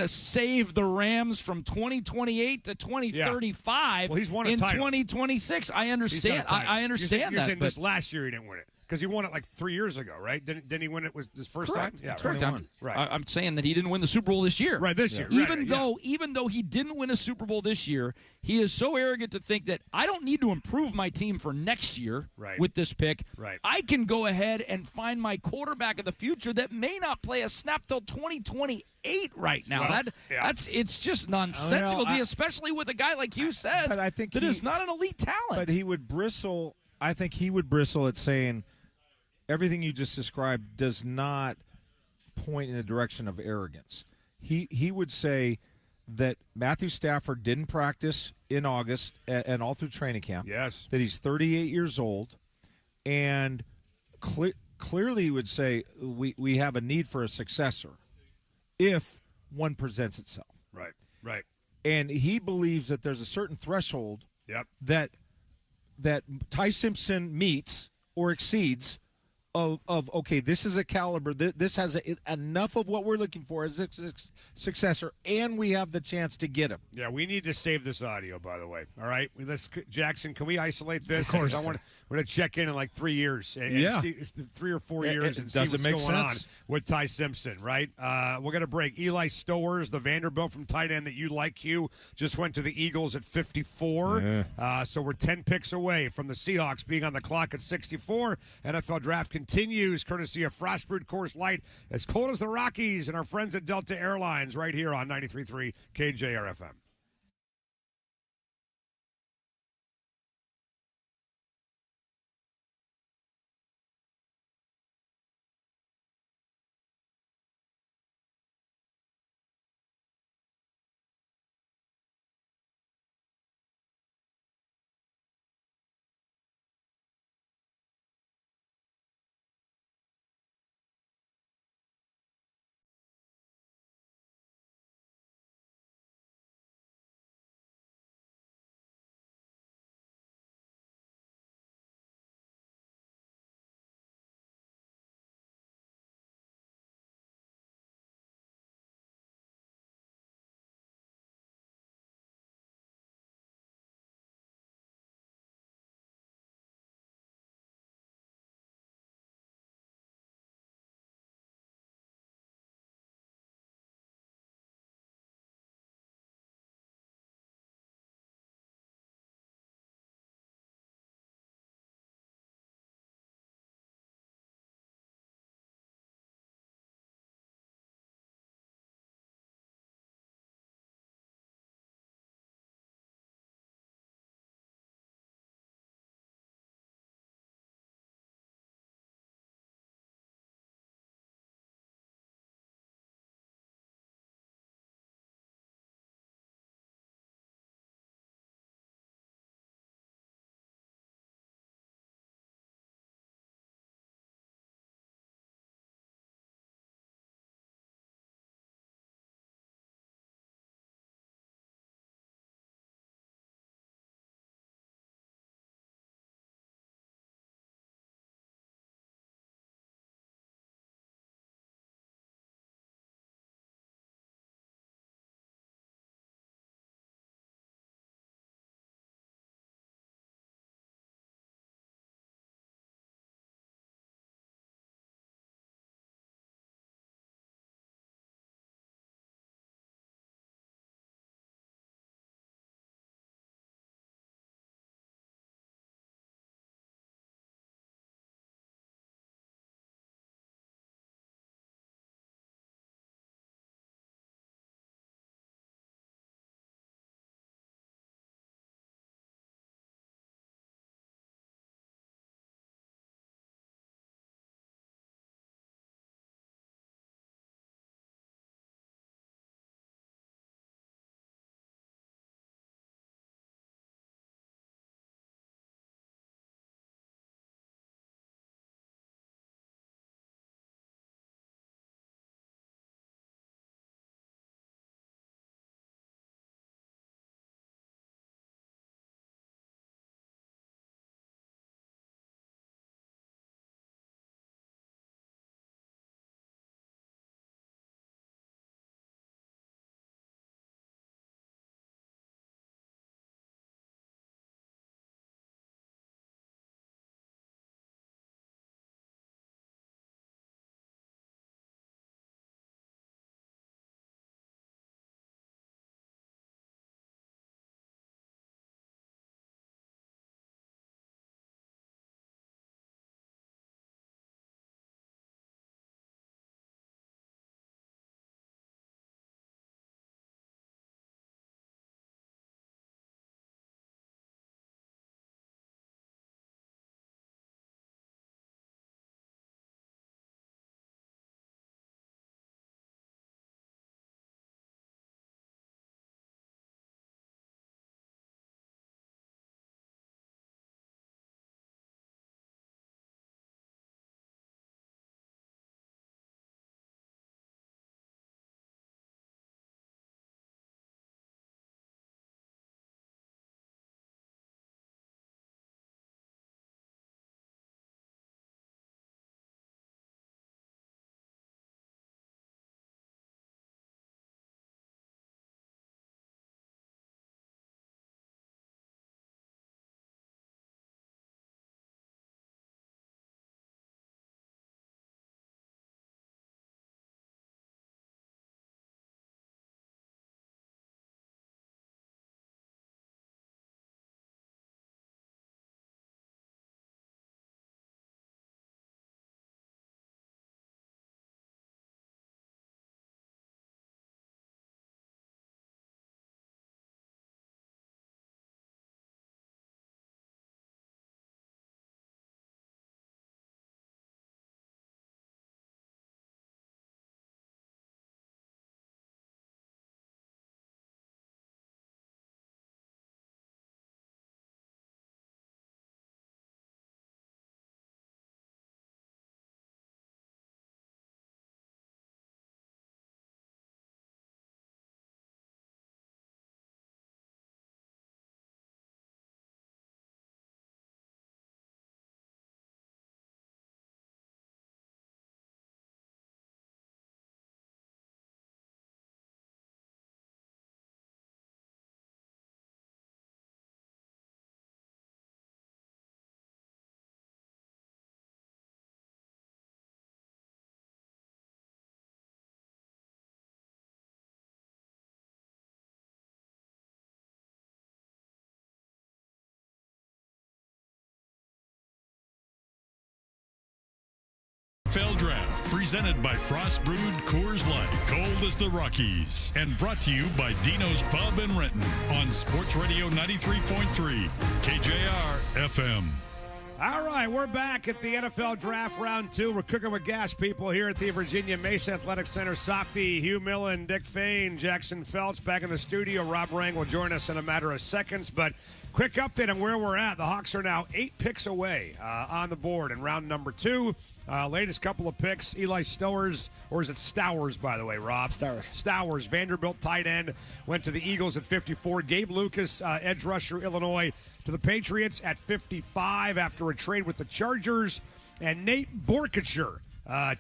save the Rams from 2028 to 2035 Well, he's won a in title. 2026. I He's got a understand. title. I understand you're that. saying but this last year he didn't win it because he won it like 3 years ago, right? Didn't he win it with his first correct. time? Yeah, Correct. 21. Right. I'm saying that he didn't win the Super Bowl this year. Right, this year. Even Right, though he didn't win a Super Bowl this year, he is so arrogant to think that I don't need to improve my team for next year Right. with this pick. Right. I can go ahead and find my quarterback of the future that may not play a snap till 2028 right now. Well, It's just nonsensical, Well, especially with a guy like you says but I think that is not an elite talent. But he would bristle. I think he would bristle at saying everything you just described does not point in the direction of arrogance. He would say that Matthew Stafford didn't practice in August and all through training camp. Yes. That he's 38 years old, and clearly he would say we have a need for a successor if one presents itself. Right. Right. And he believes that there's a certain threshold Yep. that Ty Simpson meets or exceeds of okay, this is a caliber. This has enough of what we're looking for as a successor, and we have the chance to get him. Yeah, we need to save this audio, by the way. All right, Jackson, can we isolate this? Of course. 'Cause we're going to check in like 3 years. And Yeah. see, 3 or 4 years and see does it what's make going sense? on with Ty Simpson, right? We're going to break. Eli Stowers, the Vanderbilt from tight end that you like, Hugh, just went to the Eagles at 54. So we're 10 picks away from the Seahawks being on the clock at 64. NFL Draft continues, courtesy of Frostbrewed Coors Light, as cold as the Rockies, and our friends at Delta Airlines right here on 93.3 KJR FM. NFL Draft, presented by Frost Brewed Coors Light, cold as the Rockies, and brought to you by Dino's Pub in Renton on Sports Radio 93.3 KJR FM. All right, we're back at the NFL Draft Round 2. We're cooking with gas, people, here at the Virginia Mesa Athletic Center. Softy, Hugh Millen, Dick Fain, Jackson Feltz back in the studio. Rob Rang will join us in a matter of seconds. But quick update on where we're at. The Hawks are now 8 picks away on the board in round number 2. Latest couple of picks, Eli Stowers, or is it Stowers, by the way, Rob? Stowers, Vanderbilt tight end, went to the Eagles at 54. Gabe Lucas, edge rusher, Illinois, to the Patriots at 55 after a trade with the Chargers. And Nate Borkacher,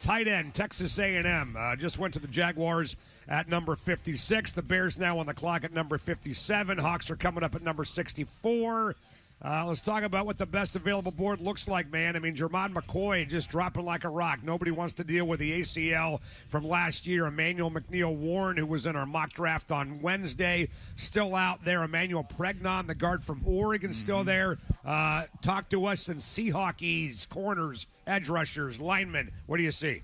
tight end, Texas A&M, just went to the Jaguars at number 56. The Bears now on the clock at number 57. Hawks are coming up at number 64. Let's talk about what the best available board looks like, man. I mean, Jermon McCoy just dropping like a rock. Nobody wants to deal with the ACL from last year. Emmanuel McNeil-Warren, who was in our mock draft on Wednesday, still out there. Emmanuel Pregnon, the guard from Oregon, still there. Talk to us in Seahawkies, corners, edge rushers, linemen. What do you see?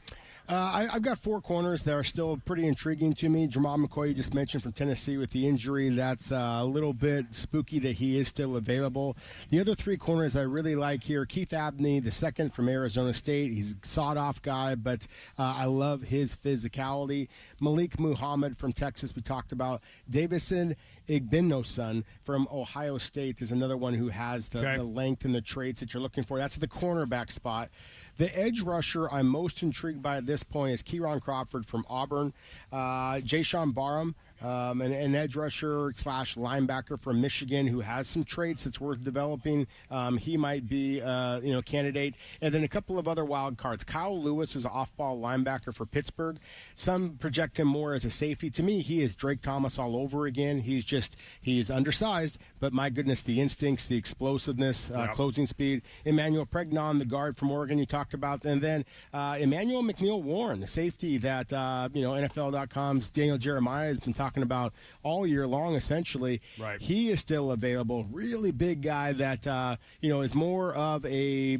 I've got 4 corners that are still pretty intriguing to me. Jermon McCoy, you just mentioned, from Tennessee with the injury. That's a little bit spooky that he is still available. The other 3 corners I really like here, Keith Abney, the second from Arizona State. He's a sawed-off guy, but I love his physicality. Malik Muhammad from Texas, we talked about. Davison Igbinosun from Ohio State is another one who has the length and the traits that you're looking for. That's the cornerback spot. The edge rusher I'm most intrigued by at this point is Kieron Crawford from Auburn. Jayshawn Barham, an edge rusher / linebacker from Michigan who has some traits that's worth developing. He might be a candidate. And then a couple of other wild cards. Kyle Lewis is an off-ball linebacker for Pittsburgh. Some project him more as a safety. To me, he is Drake Thomas all over again. He's undersized, but my goodness, the instincts, the explosiveness, closing speed. Emmanuel Pregnon, the guard from Oregon you talked about. And then Emmanuel McNeil-Warren, the safety that NFL.com's Daniel Jeremiah has been talking about all year long, essentially. Right. He is still available. Really big guy that, is more of a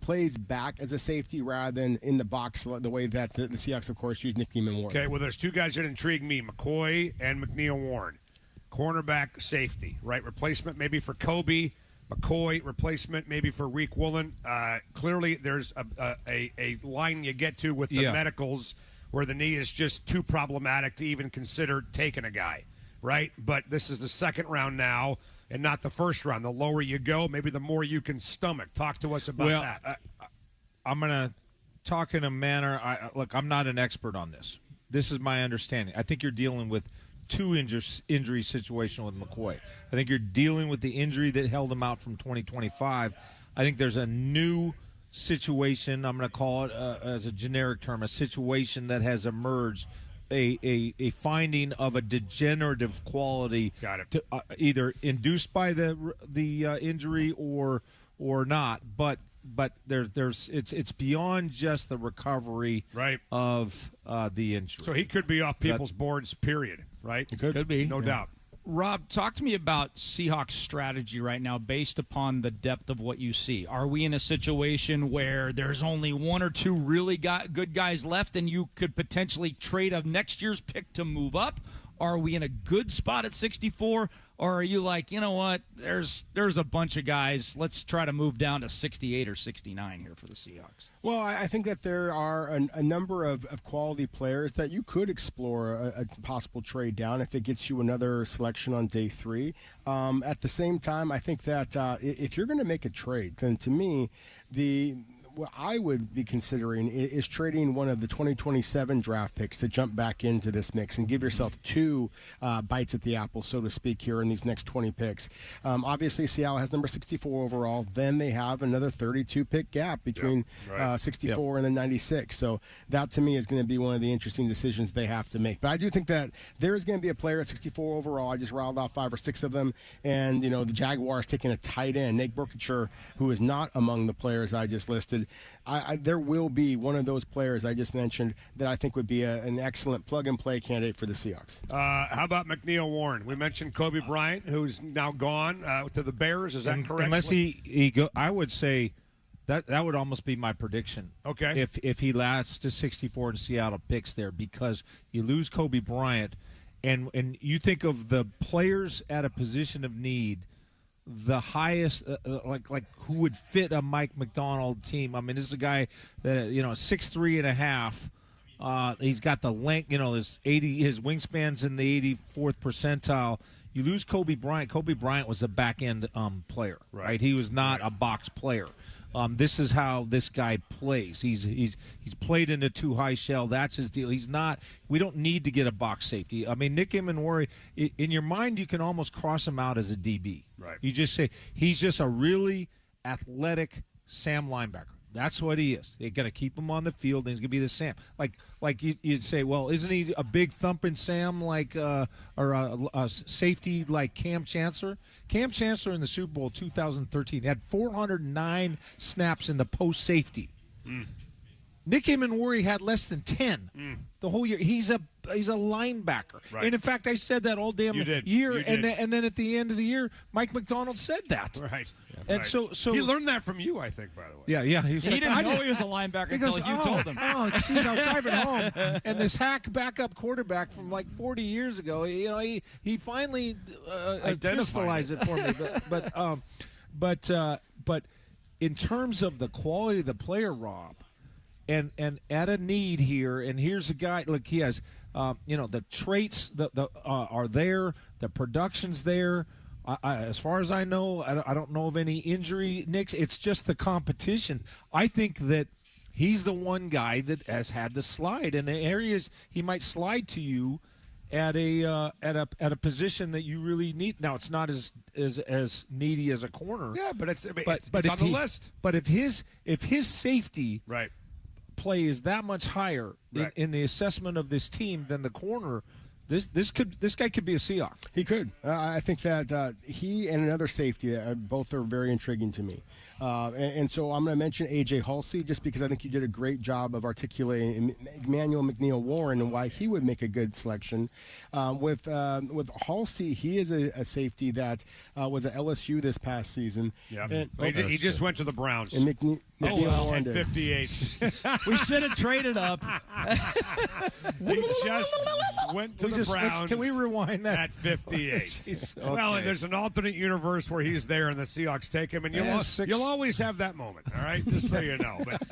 plays back as a safety rather than in the box the way that the Seahawks, of course, use Nick Neiman Warren. Okay, well, there's 2 guys that intrigue me, McCoy and McNeil-Warren. Cornerback, safety, right? Replacement maybe for Kobe. McCoy, replacement maybe for Reek Woolen. Clearly, there's a line you get to with the medicals where the knee is just too problematic to even consider taking a guy, right? But this is the second round now and not the first round. The lower you go, maybe the more you can stomach. Talk to us about that. I'm going to talk in a manner. Look, I'm not an expert on this. This is my understanding. I think you're dealing with 2 injury situation with McCoy. I think you're dealing with the injury that held him out from 2025. I think there's a new situation, I'm going to call it as a generic term, a situation that has emerged, a finding of a degenerative quality. Got it. To, either induced by the injury or not, but it's beyond just the recovery of the injury. So he could be off people's boards, period, right? Could be. No doubt. Rob, talk to me about Seahawks strategy right now based upon the depth of what you see. Are we in a situation where there's only 1 or 2 really good guys left and you could potentially trade a next year's pick to move up? Are we in a good spot at 64? Or are you like, you know what, there's a bunch of guys. Let's try to move down to 68 or 69 here for the Seahawks. Well, I think that there are a number of quality players that you could explore a possible trade down if it gets you another selection on day 3. At the same time, I think that if you're going to make a trade, then to me, what I would be considering is trading one of the 2027 draft picks to jump back into this mix and give yourself 2 bites at the apple, so to speak, here in these next 20 picks. Obviously, Seattle has number 64 overall. Then they have another 32-pick gap between 64 and then 96. So that, to me, is going to be one of the interesting decisions they have to make. But I do think that there is going to be a player at 64 overall. I just rattled off 5 or 6 of them. And, the Jaguars taking a tight end, Nate Borkacher, who is not among the players I just listed. There will be one of those players I just mentioned that I think would be an excellent plug-and-play candidate for the Seahawks. How about McNeil-Warren? We mentioned Kobe Bryant, who's now gone to the Bears. Is that correct? Unless he go, I would say That would almost be my prediction. Okay. If he lasts to 64 and Seattle picks there, because you lose Kobe Bryant, and you think of the players at a position of need, the highest like who would fit a Mike Macdonald team. I mean, this is a guy that 6'3" and a half. He's got the length. His wingspan's in the 84th percentile. You lose Kobe Bryant. Kobe Bryant was a back end player, right? He was not a box player. This is how this guy plays. He's played in a too high shell. That's his deal. He's not. We don't need to get a box safety. I mean, Nick Immanwori, in your mind, you can almost cross him out as a DB. Right. You just say he's just a really athletic Sam linebacker. That's what he is. They're going to keep him on the field, and he's going to be the Sam. Like you'd say, well, isn't he a big thumping Sam or a safety like Cam Chancellor? Cam Chancellor in the Super Bowl 2013 had 409 snaps in the post safety. Nick Immanwori had less than 10 the whole year. He's a linebacker, Right. and in fact, I said that all damn year. You did. And then at the end of the year, Mike Macdonald said that. Right. And Right. so he learned that from you, I think, by the way. Yeah. He didn't know he was a linebacker until you told him. Oh, geez, I was driving home, and this hack backup quarterback from like 40 years ago, he finally crystallized it for me. But in terms of the quality of the player, Rob, and at a need here, and here's a guy. Look, he has, the traits are there, the production's there. As far as I know, I don't know of any injury, Nick. It's just the competition. I think that he's the one guy that has had the slide, and the areas he might slide to you at a position that you really need. Now, it's not as needy as a corner. Yeah, but it's on if the list. But if his safety Right. play is that much higher in the assessment of this team than the corner, this guy could be a Seahawk. He could. I think that he and another safety both are very intriguing to me. And so I'm going to mention A.J. Halsey just because I think you did a great job of articulating Emmanuel McNeil-Warren and why he would make a good selection. With Halsey, he is a safety that was at LSU this past season. Yeah. And, He just went to the Browns. And McNeil-Warren at did. 58. We should have traded up. He just went to the Browns. Can we rewind that? At 58. Jeez, Well, okay. there's an alternate universe where he's there and the Seahawks take him, and you'll always have that moment, all right? Just so you know. But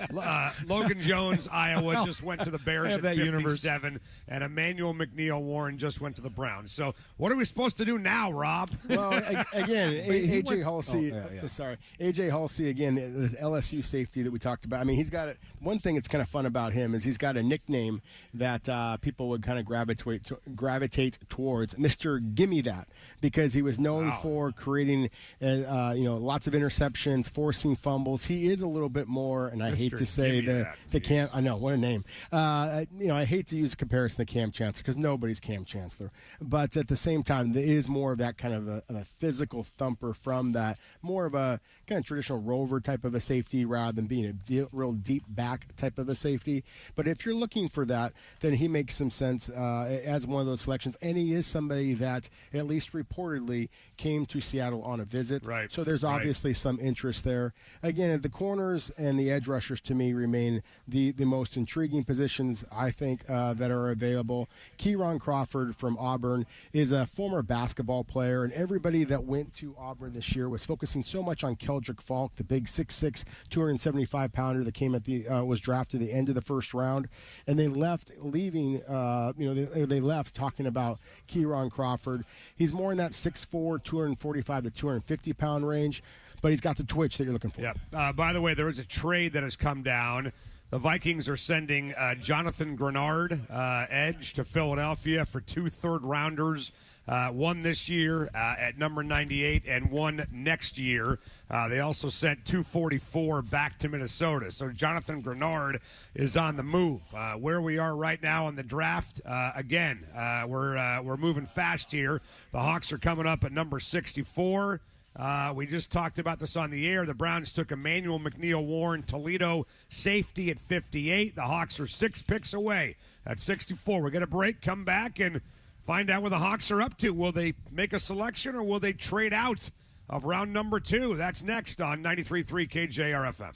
Logan Jones, Iowa, just went to the Bears at 57, and Emmanuel McNeil-Warren just went to the Browns. So what are we supposed to do now, Rob? Well, again, A.J. Halsey. yeah. Sorry, A.J. Halsey. Again, this LSU safety that we talked about. I mean, he's got one thing that's kind of fun about him is he's got a nickname that people would kind of gravitate towards, Mr. Gimme That, because he was known for creating, lots of interceptions, forcing fumbles. He is a little bit more, and I hate to say the Cam. I know, what a name. I hate to use a comparison to Cam Chancellor because nobody's Cam Chancellor, but at the same time, there is more of that kind of a physical thumper from that, more of a kind of traditional rover type of a safety rather than being a real deep back type of a safety. But if you're looking for that, then he makes some sense as one of those selections, and he is somebody that at least reportedly came to Seattle on a visit. Right. So there's obviously some interest there. Again, the corners and the edge rushers to me remain the most intriguing positions I think that are available. Kieron Crawford from Auburn is a former basketball player, and everybody that went to Auburn this year was focusing so much on Keldrick Falk, the big 6'6", 275-pounder that came at was drafted at the end of the first round, and they left they left talking about Kieron Crawford. He's more in that 6'4", 245 to 250-pound range, but he's got the twitch that you're looking for. Yeah. By the way, there is a trade that has come down. The Vikings are sending Jonathan Grenard, edge, to Philadelphia for 2 third-rounders, one this year at number 98 and one next year. They also sent 244 back to Minnesota. So Jonathan Grenard is on the move. Where we are right now in the draft, again, we're moving fast here. The Hawks are coming up at number 64. We just talked about this on the air. The Browns took Emmanuel McNeil-Warren, Toledo safety at 58. The Hawks are 6 picks away at 64. We're going to break, come back, and find out where the Hawks are up to. Will they make a selection or will they trade out of round number 2? That's next on 93.3 KJR FM.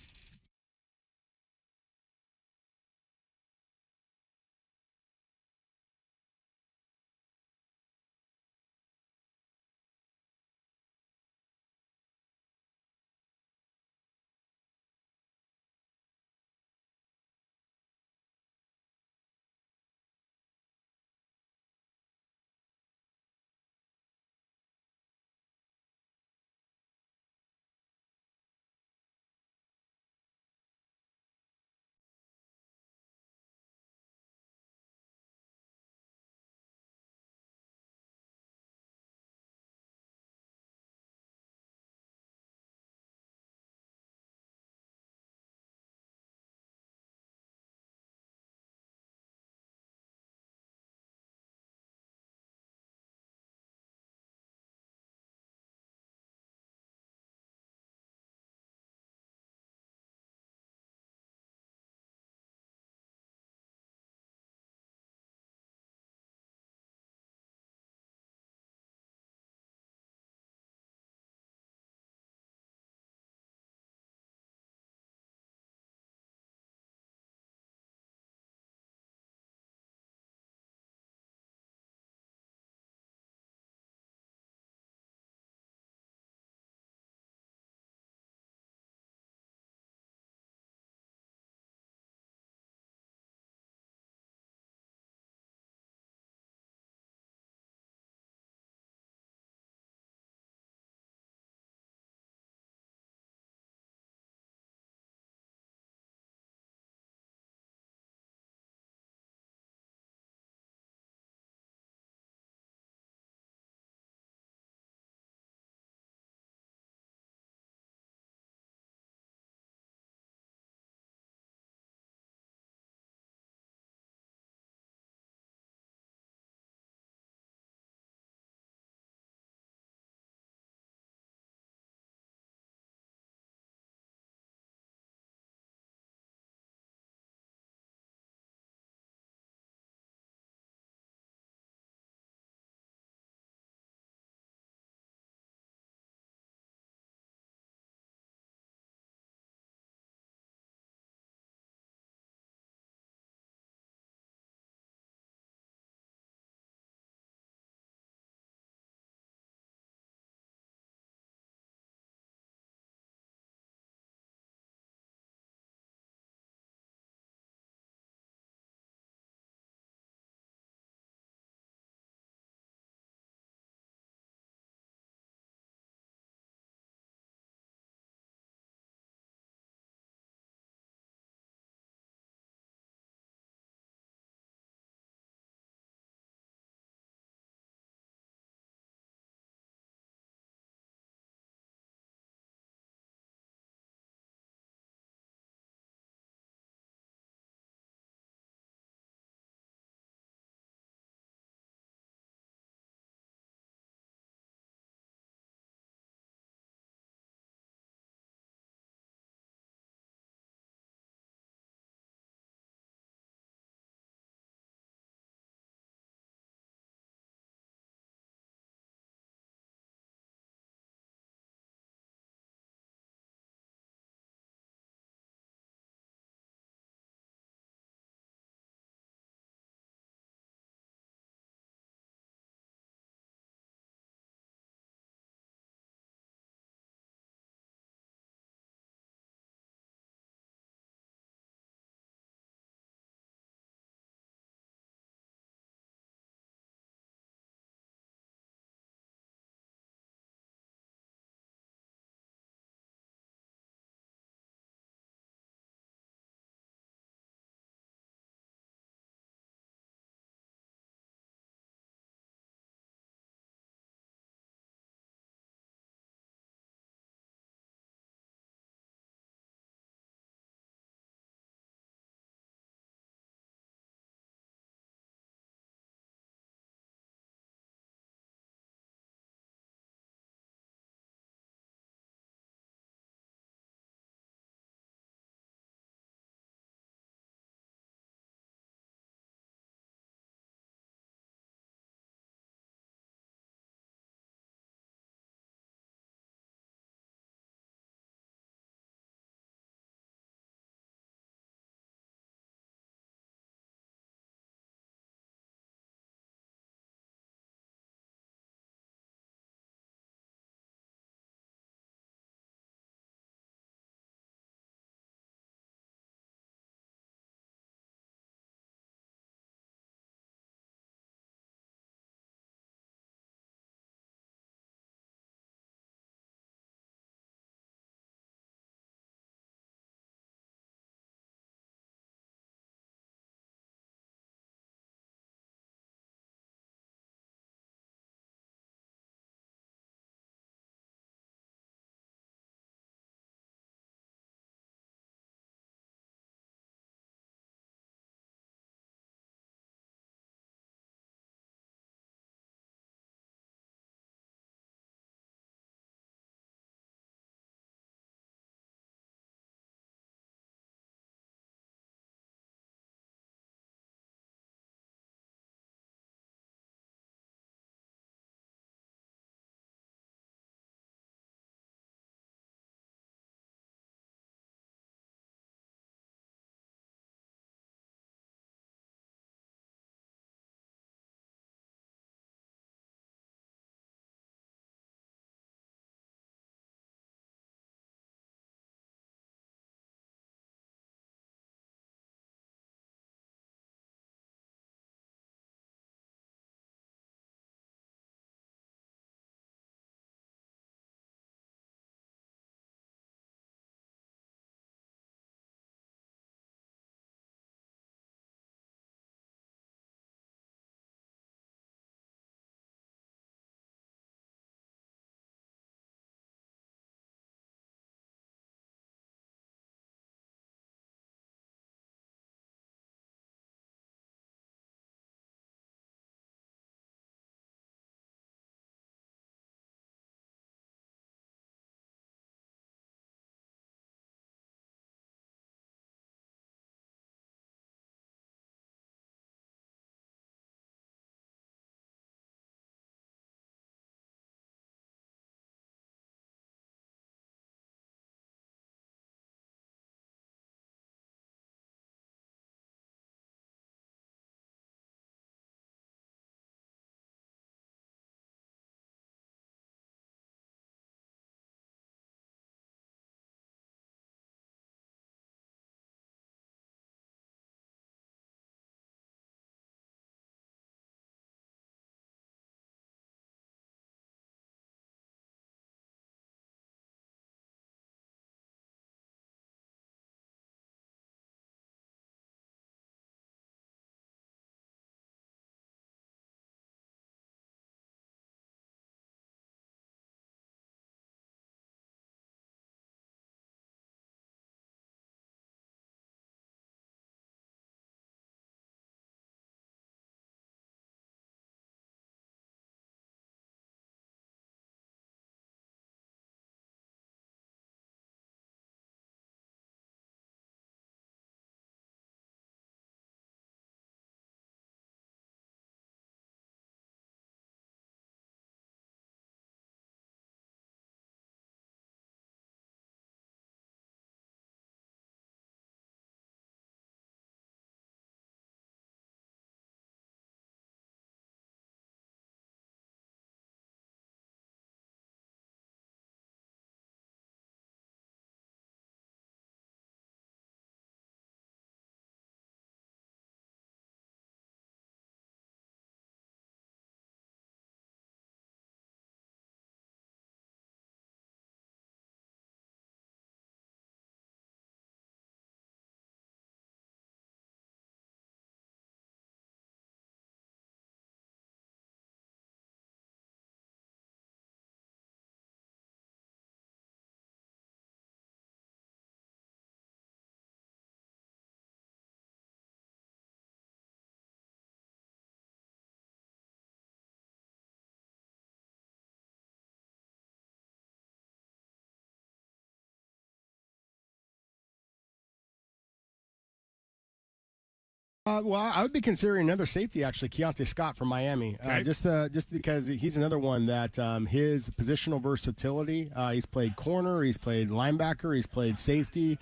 Well, I would be considering another safety, actually, Keontae Scott from Miami, Okay. just because he's another one that his positional versatility, he's played corner, he's played linebacker, he's played safety,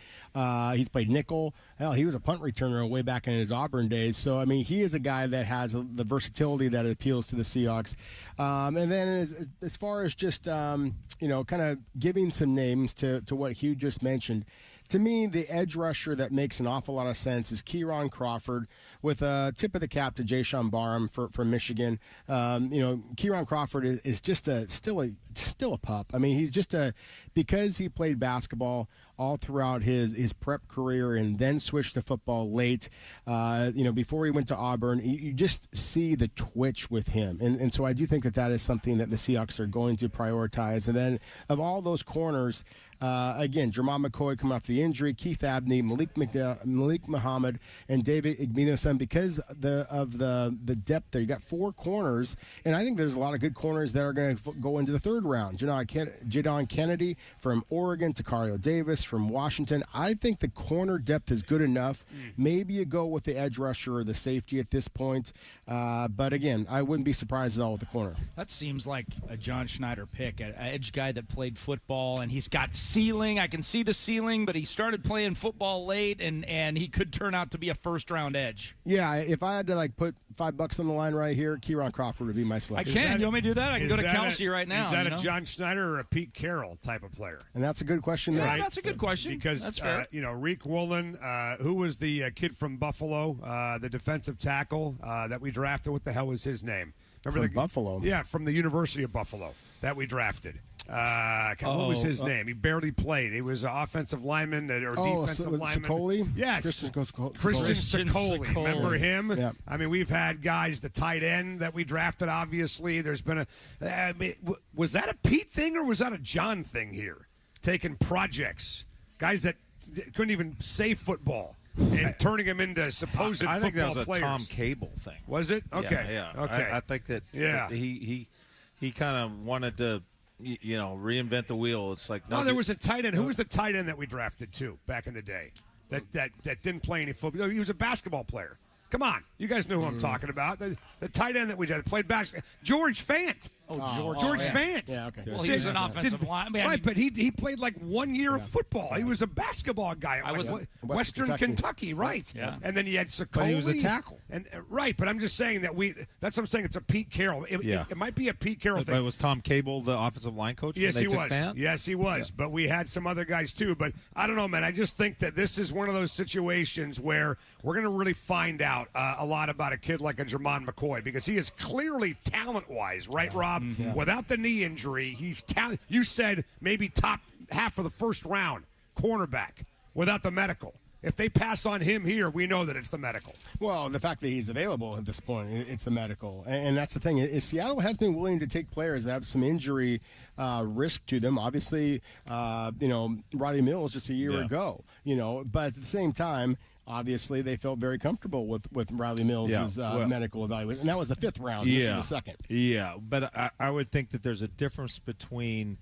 he's played nickel. Hell, he was a punt returner way back in his Auburn days. So, I mean, he is a guy that has the versatility that appeals to the Seahawks. And then as far as just, kind of giving some names to what Hugh just mentioned, to me, the edge rusher that makes an awful lot of sense is Kieron Crawford, with a tip of the cap to Jayshawn Barham from Michigan. Kieron Crawford is just still a pup. I mean, he's just because he played basketball all throughout his prep career and then switched to football late. Before he went to Auburn, you just see the twitch with him, and so I do think that is something that the Seahawks are going to prioritize. And then of all those corners. Again, Jermon McCoy coming off the injury, Keith Abney, Malik Muhammad, and David Igbinosun. Because of the depth there, you got 4 corners, and I think there's a lot of good corners that are going to go into the third round. Jadon Kennedy from Oregon, Takario Davis from Washington. I think the corner depth is good enough. Maybe you go with the edge rusher or the safety at this point. But again, I wouldn't be surprised at all with the corner. That seems like a John Schneider pick, an edge guy that played football, and he's got ceiling. I can see the ceiling, but he started playing football late, and he could turn out to be a first-round edge. Yeah, if I had to put $5 on the line right here, Kieron Crawford would be my selection. I can. You want me to do that? I can go to Kelsey right now. Is that a John Schneider or a Pete Carroll type of player? And that's a good question there. Yeah, that's a good question. Because, that's fair. Reek Woolen, who was the kid from Buffalo, the defensive tackle that we drafted? What the hell was his name? Remember Buffalo? Yeah, from the University of Buffalo that we drafted. What was his name? He barely played. He was an offensive lineman or defensive lineman. Sicoli? Yes. Christian Sicoli. Remember him? Yep. I mean, we've had guys, the tight end that we drafted, obviously. There's been was that a Pete thing or was that a John thing here? Taking projects, guys that couldn't even say football. And turning him into supposed I think that football was a players. Tom Cable thing. Was it? Okay. Yeah. Okay. I think that he kind of wanted to, reinvent the wheel. It's like there was a tight end. Who was the tight end that we drafted too back in the day? That didn't play any football. He was a basketball player. Come on, you guys know who I'm talking about. The tight end that we had played basketball. George Fant. George Fant. Yeah, okay. Well, he was an offensive lineman. Right, but he played like 1 year of football. He was a basketball guy at Western Kentucky, right? Yeah. And then he had Sicoli. But he was a tackle. And right, but I'm just saying that's what I'm saying. It's a Pete Carroll. It might be a Pete Carroll thing. But was Tom Cable the offensive line coach? Yes, he was. Fant? Yes, he was. Yeah. But we had some other guys too. But I don't know, man. I just think that this is one of those situations where we're going to really find out a lot about a kid like a Jermon McCoy, because he is clearly talent-wise, right, Rob? Yeah. Without the knee injury, he's talent. You said maybe top half of the first round cornerback without the medical. If they pass on him here, we know that it's the medical. Well, the fact that he's available at this point, it's the medical. And that's the thing. Is Seattle has been willing to take players that have some injury risk to them. Obviously, Riley Mills just a year ago, but at the same time, obviously, they felt very comfortable with Riley Mills' medical evaluation. And that was the 5th round. This is the 2nd. Yeah, but I would think that there's a difference between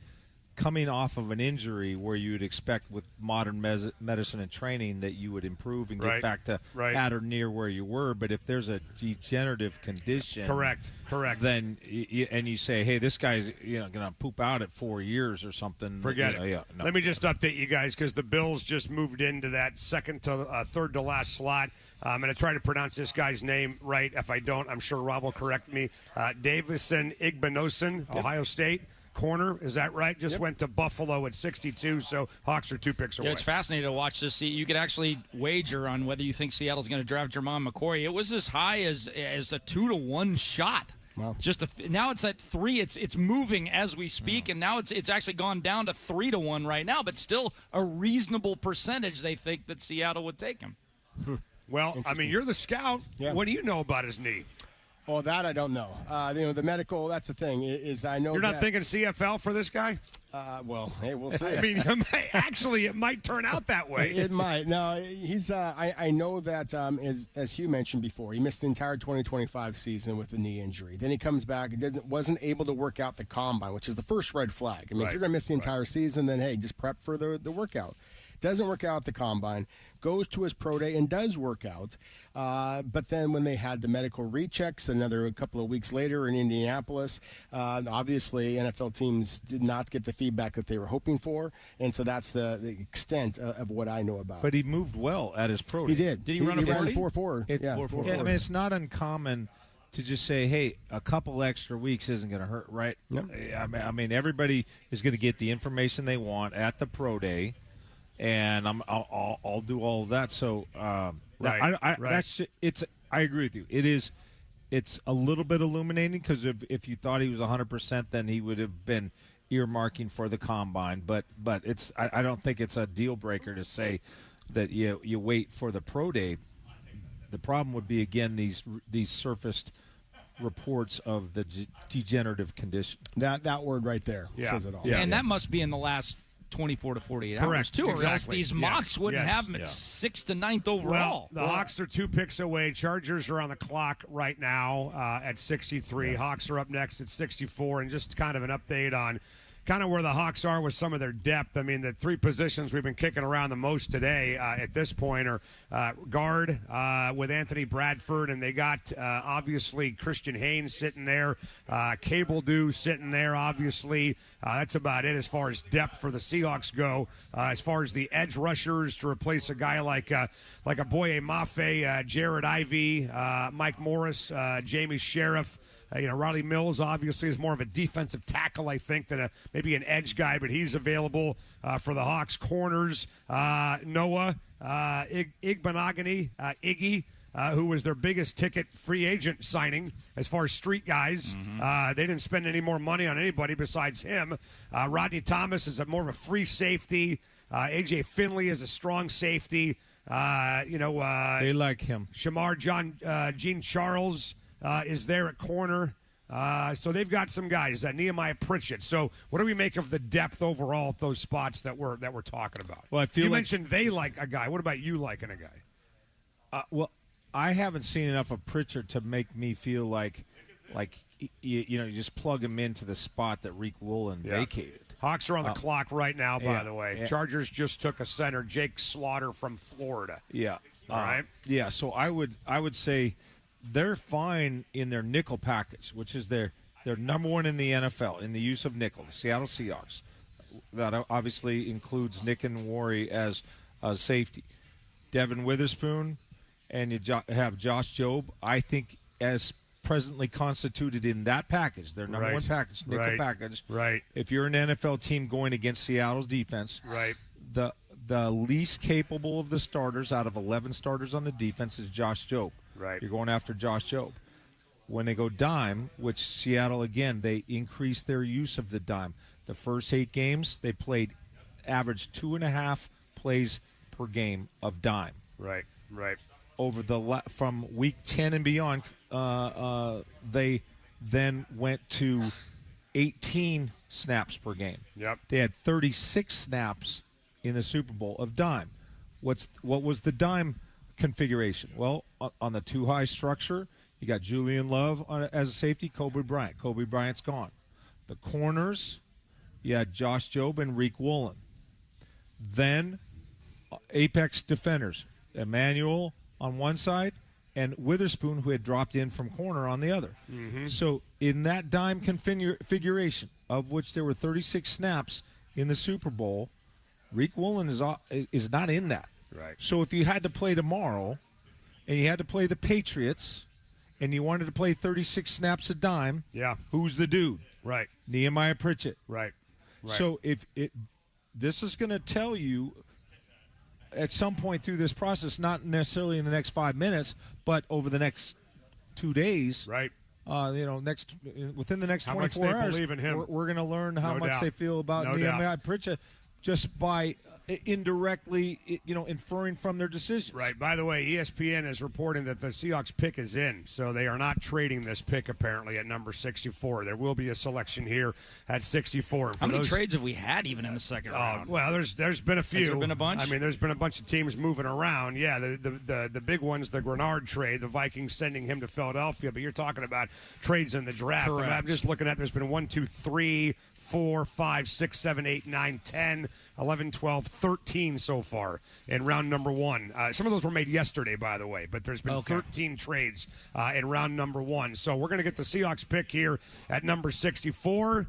coming off of an injury where you would expect with modern medicine and training that you would improve and get back to at or near where you were. But if there's a degenerative condition, correct, then and you say, hey, this guy's going to poop out at 4 years or something. Forget it. Yeah, no. Let me just update you guys because the Bills just moved into that second to third to last slot. I'm going to try to pronounce this guy's name right. If I don't, I'm sure Rob will correct me. Davison Igbinosun, Ohio State. Corner, is that right? Just went to Buffalo at 62, so Hawks are 2 picks away. Yeah, it's fascinating to watch this. You could actually wager on whether you think Seattle's going to draft Jermon McCoy. It was as high as a 2-to-1 shot. Wow. Now it's at 3. It's moving as we speak, and now it's actually gone down to 3-to-1 right now, but still a reasonable percentage they think that Seattle would take him. Well, I mean, you're the scout. Yeah. What do you know about his knee? Well, that I don't know. The medical, that's the thing, is I know You're not thinking CFL for this guy? Well, hey, we'll see. I mean, actually, it might turn out that way. It might. No, he's. I know that as Hugh mentioned before, he missed the entire 2025 season with a knee injury. Then he comes back. Wasn't able to work out the combine, which is the first red flag. I mean, if you're going to miss the entire season, then hey, just prep for the workout. doesn't work out at the combine, goes to his pro day and does work out. But then when they had the medical rechecks a couple of weeks later in Indianapolis, obviously NFL teams did not get the feedback that they were hoping for. And so that's the extent of what I know about. But he moved well at his pro day. He did. Did he run a 40? 4.4. Yeah, 4.4. I mean, it's not uncommon to just say, hey, a couple extra weeks isn't going to hurt, right? Yep. I mean, everybody is going to get the information they want at the pro day, and I'll do all of that. So, that's it's. I agree with you. It's a little bit illuminating because if you thought he was 100%, then he would have been earmarking for the combine. But it's. I don't think it's a deal breaker to say that you wait for the pro day. The problem would be, again, these surfaced reports of the degenerative condition. That word right there says it all. Yeah. And that must be in the last 24 to 48 hours, too, or else these mocks wouldn't have them at 6th to 9th overall. Well, the Hawks are 2 picks away. Chargers are on the clock right now at 63. Hawks are up next at 64. And just kind of an update on kind of where the Hawks are with some of their depth. I mean, the 3 positions we've been kicking around the most today at this point are guard with Anthony Bradford, and they got obviously Christian Haynes sitting there, Cable Dew sitting there, obviously. That's about it as far as depth for the Seahawks go. As far as the edge rushers to replace a guy like a Boye Mafe, Jared Ivey, Mike Morris, Jamie Sheriff. Riley Mills obviously is more of a defensive tackle, I think, than maybe an edge guy, but he's available for the Hawks. Corners, Noah, Igbenogany, Iggy, who was their biggest ticket free agent signing as far as street guys. They didn't spend any more money on anybody besides him. Rodney Thomas is more of a free safety. A.J. Finley is a strong safety. They like him. Shamar Jean Charles is there at corner. So they've got some guys. Nehemiah Pritchett. So what do we make of the depth overall at those spots that we're talking about? Well, I feel you mentioned they like a guy. What about you liking a guy? Well, I haven't seen enough of Pritchard to make me feel like you just plug him into the spot that Reek Woolen vacated. Hawks are on the clock right now, by the way. Yeah. Chargers just took a center, Jake Slaughter from Florida. Yeah. All right. Yeah. So I would say they're fine in their nickel package, which is their number one in the NFL in the use of nickel. The Seattle Seahawks. That obviously includes Nick and Worry as safety. Devin Witherspoon, and you have Josh Jobe. I think as presently constituted in that package, their number one package, nickel package. Right. If you're an NFL team going against Seattle's defense, right. The least capable of the starters out of 11 starters on the defense is Josh Jobe. Right. You're going after Josh Jobe. When they go dime, which Seattle, again, they increased their use of the dime. The first 8 games, they averaged 2.5 plays per game of dime. Right. Over from week 10 and beyond, they then went to 18 snaps per game. Yep. They had 36 snaps in the Super Bowl of dime. What was the dime configuration? Well, on the 2-high structure, you got Julian Love as a safety, Kobe Bryant. Kobe Bryant's gone. The corners, you had Josh Jobe and Reek Woolen. Then apex defenders, Emmanuel on one side and Witherspoon, who had dropped in from corner, on the other. Mm-hmm. So in that dime configuration, of which there were 36 snaps in the Super Bowl, Reek Woolen is not in that. Right. So if you had to play tomorrow and you had to play the Patriots and you wanted to play 36 snaps a dime, who's the dude? Right. Nehemiah Pritchett. Right. So this is going to tell you at some point through this process, not necessarily in the next 5 minutes, but over the next 2 days. Right. Within the next how 24 much they hours, believe in him. we're going to learn how No much doubt. they feel about No Nehemiah doubt. Pritchett just by indirectly, inferring from their decisions. Right. By the way, ESPN is reporting that the Seahawks pick is in, so they are not trading this pick apparently at number 64. There will be a selection here at 64. How many trades have we had even in the second round? Well, there's been a few. Has there been a bunch? I mean, there's been a bunch of teams moving around. Yeah, the big ones, the Grenard trade, the Vikings sending him to Philadelphia. But you're talking about trades in the draft. I mean, I'm just looking at. There's been 1, 2, 3, 4, 5, 6, 7, 8, 9, 10, 11, 12, 13 so far in round number 1. Some of those were made yesterday, by the way, but there's been 13 trades in round number 1. So we're going to get the Seahawks pick here at number 64.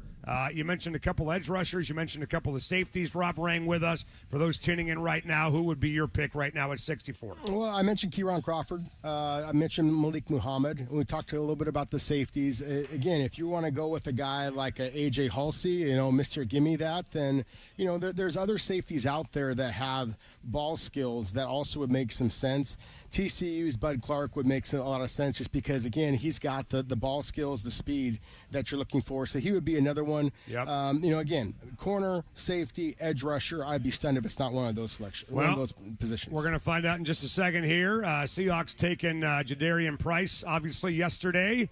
You mentioned a couple edge rushers. You mentioned a couple of safeties. Rob Rang with us. For those tuning in right now, who would be your pick right now at 64? Well, I mentioned Kieran Crawford. I mentioned Malik Muhammad. We talked a little bit about the safeties. Again, if you want to go with a guy like A.J. Halsey, Mr. Gimme That, then, there's other safeties out there that have ball skills that also would make some sense. TCU's Bud Clark would make a lot of sense just because, again, he's got the ball skills, the speed that you're looking for. So he would be another one. Yep. Again, corner, safety, edge rusher. I'd be stunned if it's not one of those selections, one of those positions. We're going to find out in just a second here. Seahawks taking Jadarian Price, obviously, yesterday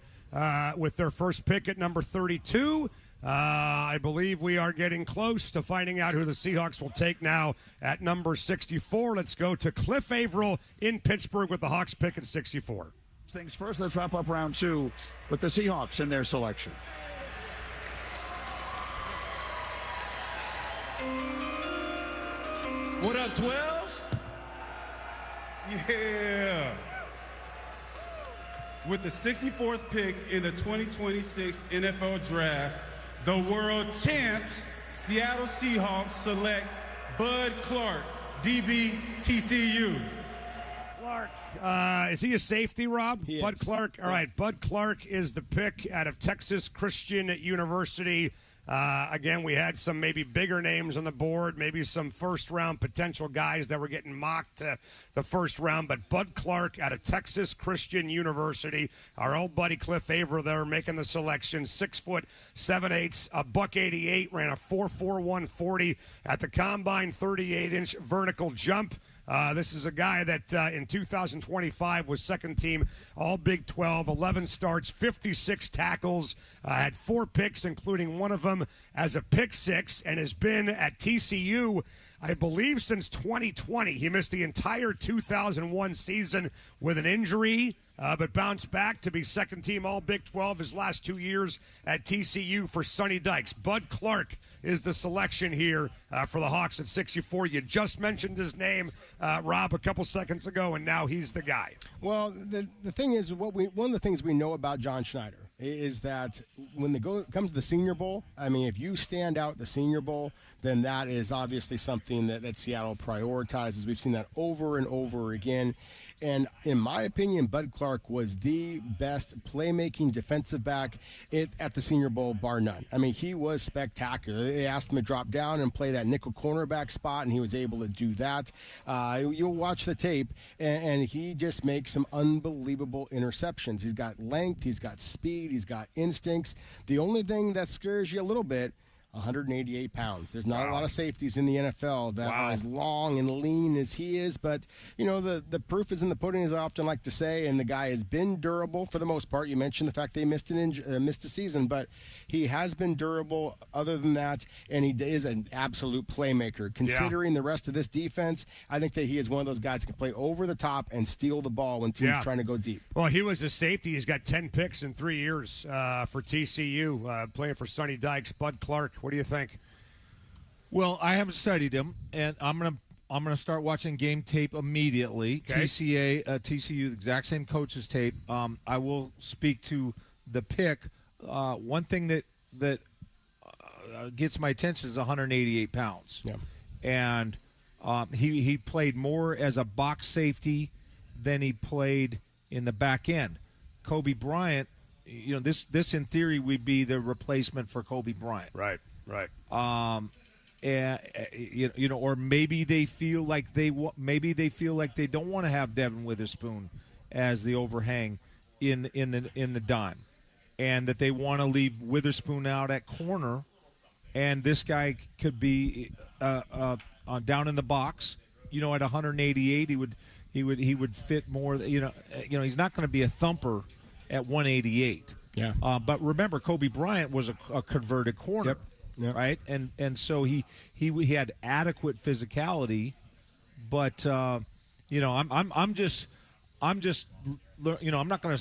with their first pick at number 32. I believe we are getting close to finding out who the Seahawks will take now at number 64. Let's go to Cliff Averill in Pittsburgh with the Hawks pick at 64. Things first, let's wrap up round 2 with the Seahawks in their selection. What up, 12s? Yeah. With the 64th pick in the 2026 NFL Draft, the world champs, Seattle Seahawks, select Bud Clark, DB, TCU. Clark, is he a safety, Rob? He Bud is. Clark. All right, Bud Clark is the pick out of Texas Christian University. Again, we had some maybe bigger names on the board, maybe some first-round potential guys that were getting mocked the first round, but Bud Clark out of Texas Christian University, our old buddy Cliff Averill there making the selection, 6 foot 7/8, a $188, ran a 4.41 40 at the combine, 38-inch vertical jump. This is a guy that in 2025 was second team All Big 12, 11 starts, 56 tackles, had 4 picks, including one of them as a pick 6, and has been at TCU, I believe, since 2020. He missed the entire 2001 season with an injury, but bounced back to be second team All Big 12 his last 2 years at TCU for Sonny Dykes. Bud Clark is the selection here for the Hawks at 64. You just mentioned his name, Rob, a couple seconds ago, and now he's the guy. Well, the thing is, one of the things we know about John Schneider is that when it comes to the Senior Bowl, I mean, if you stand out at the Senior Bowl, then that is obviously something that Seattle prioritizes. We've seen that over and over again. And in my opinion, Bud Clark was the best playmaking defensive back at the Senior Bowl, bar none. I mean, he was spectacular. They asked him to drop down and play that nickel cornerback spot, and he was able to do that. You'll watch the tape, and he just makes some unbelievable interceptions. He's got length, he's got speed, he's got instincts. The only thing that scares you a little bit, 188 pounds. There's not a lot of safeties in the NFL that are as long and lean as he is, but, the proof is in the pudding, as I often like to say, and the guy has been durable for the most part. You mentioned the fact they missed a season, but he has been durable other than that, and he is an absolute playmaker. Considering the rest of this defense, I think that he is one of those guys that can play over the top and steal the ball when teams trying to go deep. Well, he was a safety. He's got 10 picks in 3 years for TCU, playing for Sonny Dykes. Bud Clark, what do you think? Well, I haven't studied him, and I'm gonna start watching game tape immediately. Okay. TCU, the exact same coach's tape. I will speak to the pick. One thing that gets my attention is 188 pounds. Yeah. And he played more as a box safety than he played in the back end. Kobe Bryant, this in theory would be the replacement for Kobe Bryant. Right. And or maybe they feel like they don't want to have Devin Witherspoon as the overhang in the dime, and that they want to leave Witherspoon out at corner, and this guy could be down in the box. At 188, he would fit more. He's not going to be a thumper at 188. Yeah. But remember, Kobe Bryant was a converted corner. Yep. Right, and so he had adequate physicality, but I'm not going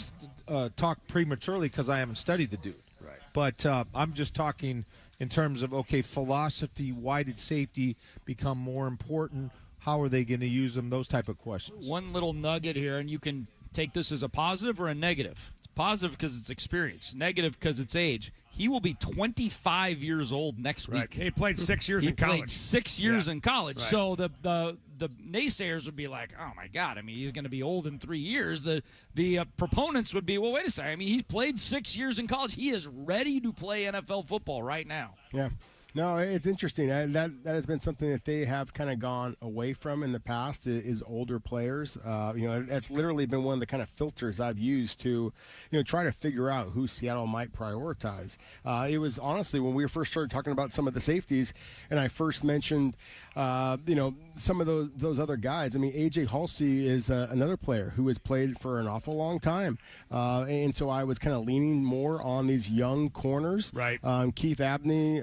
to talk prematurely because I haven't studied the dude. Right. But I'm just talking, in terms of, okay, philosophy, why did safety become more important? How are they going to use them? Those type of questions. One little nugget here, and you can take this as a positive or a negative. It's positive because it's experience. Negative because it's age. He will be 25 years old next week. He played 6 years in college. He played 6 years in college. Right. So the naysayers would be like, oh, my God. I mean, he's going to be old in 3 years. The proponents would be, well, wait a second. I mean, he played 6 years in college. He is ready to play NFL football right now. Yeah. No, it's interesting. That has been something that they have kind of gone away from in the past is older players. That's literally been one of the kind of filters I've used to, try to figure out who Seattle might prioritize. It was honestly when we first started talking about some of the safeties, and I first mentioned, some of those other guys. I mean, A.J. Halsey is another player who has played for an awful long time, and so I was kind of leaning more on these young corners. Right. Keith Abney,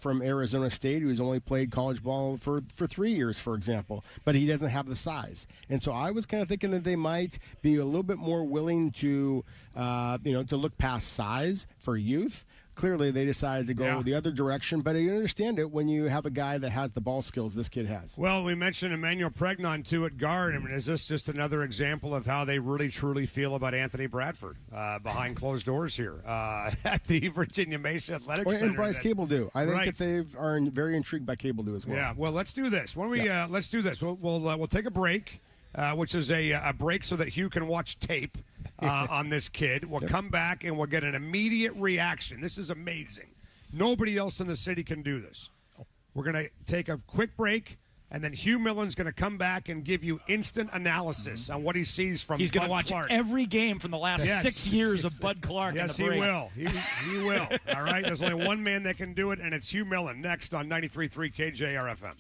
from Arizona State, who's only played college ball for 3 years, for example, but he doesn't have the size. And so I was kind of thinking that they might be a little bit more willing to, to look past size for youth. Clearly, they decided to go the other direction, but I understand it when you have a guy that has the ball skills this kid has. Well, we mentioned Emmanuel Pregnon, too, at guard. I mean, is this just another example of how they really, truly feel about Anthony Bradford behind closed doors here at the Virginia Mesa Athletic Center? And Bryce Cable-Dew. I think that they are very intrigued by Cable-Dew as well. Yeah, well, let's do this. Let's do this. We'll take a break, which is a break so that Hugh can watch tape on this kid. We'll come back and we'll get an immediate reaction. This is amazing. Nobody else in the city can do this. We're going to take a quick break, and then Hugh Millen's going to come back and give you instant analysis on what he sees from He's going to watch Clark. Every game from the last 6 years of Bud Clark. Yes, in the break. he will. He will. All right? There's only one man that can do it, and it's Hugh Millen next on 93.3 KJR FM.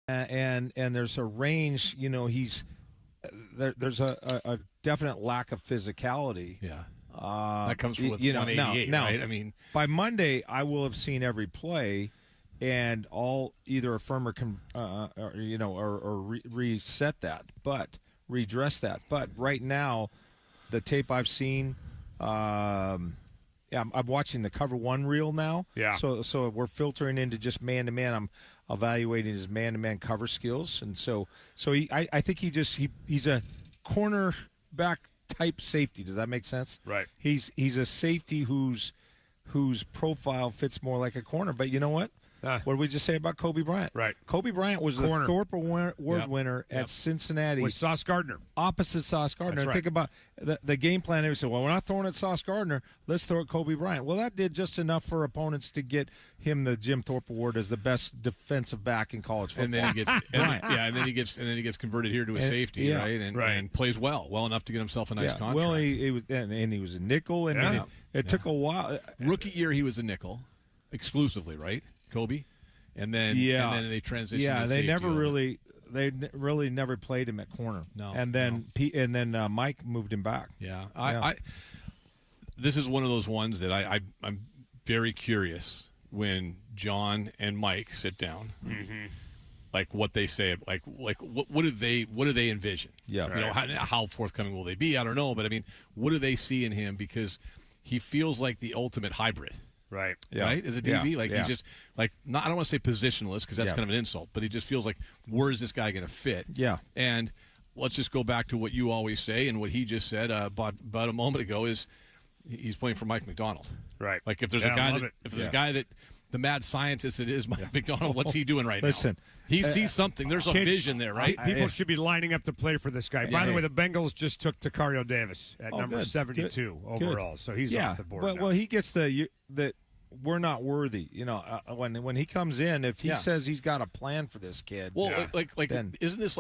and there's a range. He's there's a definite lack of physicality. Yeah. That comes from 188, now, right? I mean, by Monday, I will have seen every play, and I'll either affirm or reset that, but redress that. But right now, the tape I've seen, I'm watching the cover one reel now. Yeah. So we're filtering into just man to man. I'm evaluating his man to man cover skills, and so I think he's a cornerback type safety. Does that make sense? Right. He's a safety whose profile fits more like a corner. But you know what? What did we just say about Kobe Bryant? Right. Kobe Bryant was the Thorpe Award winner at Cincinnati. With Sauce Gardner. Opposite Sauce Gardner. That's right. Think about the game plan. They said, well, we're not throwing at Sauce Gardner. Let's throw at Kobe Bryant. Well, that did just enough for opponents to get him the Jim Thorpe Award as the best defensive back in college football. And then he gets and then he gets converted here to a safety, right? And plays well enough to get himself a nice contract. Well, he was a nickel, and it took a while. Rookie year, he was a nickel exclusively, right? Kobe. And then they transitioned. Yeah, to they safety really never played him at corner. No, and then Mike moved him back. Yeah, I this is one of those ones that I'm very curious when John and Mike sit down, like what they say, like what do they envision? Yeah, how forthcoming will they be? I don't know, but I mean, what do they see in him? Because he feels like the ultimate hybrid. Right. Right? As a DB, he's just I don't want to say positionless because that's kind of an insult, but he just feels like, where is this guy going to fit? Yeah. And let's just go back to what you always say and what he just said about a moment ago is he's playing for Mike McDonald. Right. Like if there's a guy that the mad scientist that is Mike McDonald, what's he doing right now? He sees something. There's a vision there, right? People should be lining up to play for this guy. By the way, the Bengals just took Takario Davis at number 72 overall, so he's off the board now. Well, he gets that we're not worthy. When he comes in, if he says he's got a plan for this kid. Well, then, isn't this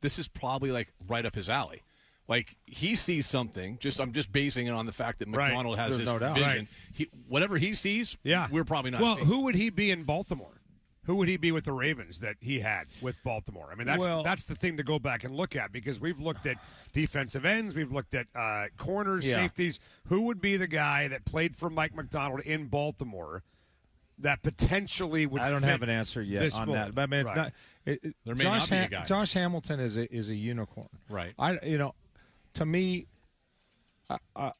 this is probably like right up his alley. Like he sees something. I'm just basing it on the fact that McDonald has this vision. Right. Whatever he sees, we're probably not. Well, seeing. who would he be in Baltimore? Who would he be with the Ravens that he had with Baltimore? I mean, that's the thing to go back and look at, because we've looked at defensive ends, we've looked at corners, safeties. Who would be the guy that played for Mike McDonald in Baltimore that potentially would? I don't have an answer yet on that, but I mean, it's not. There may not be a guy. Josh Hamilton is a unicorn, right? To me, are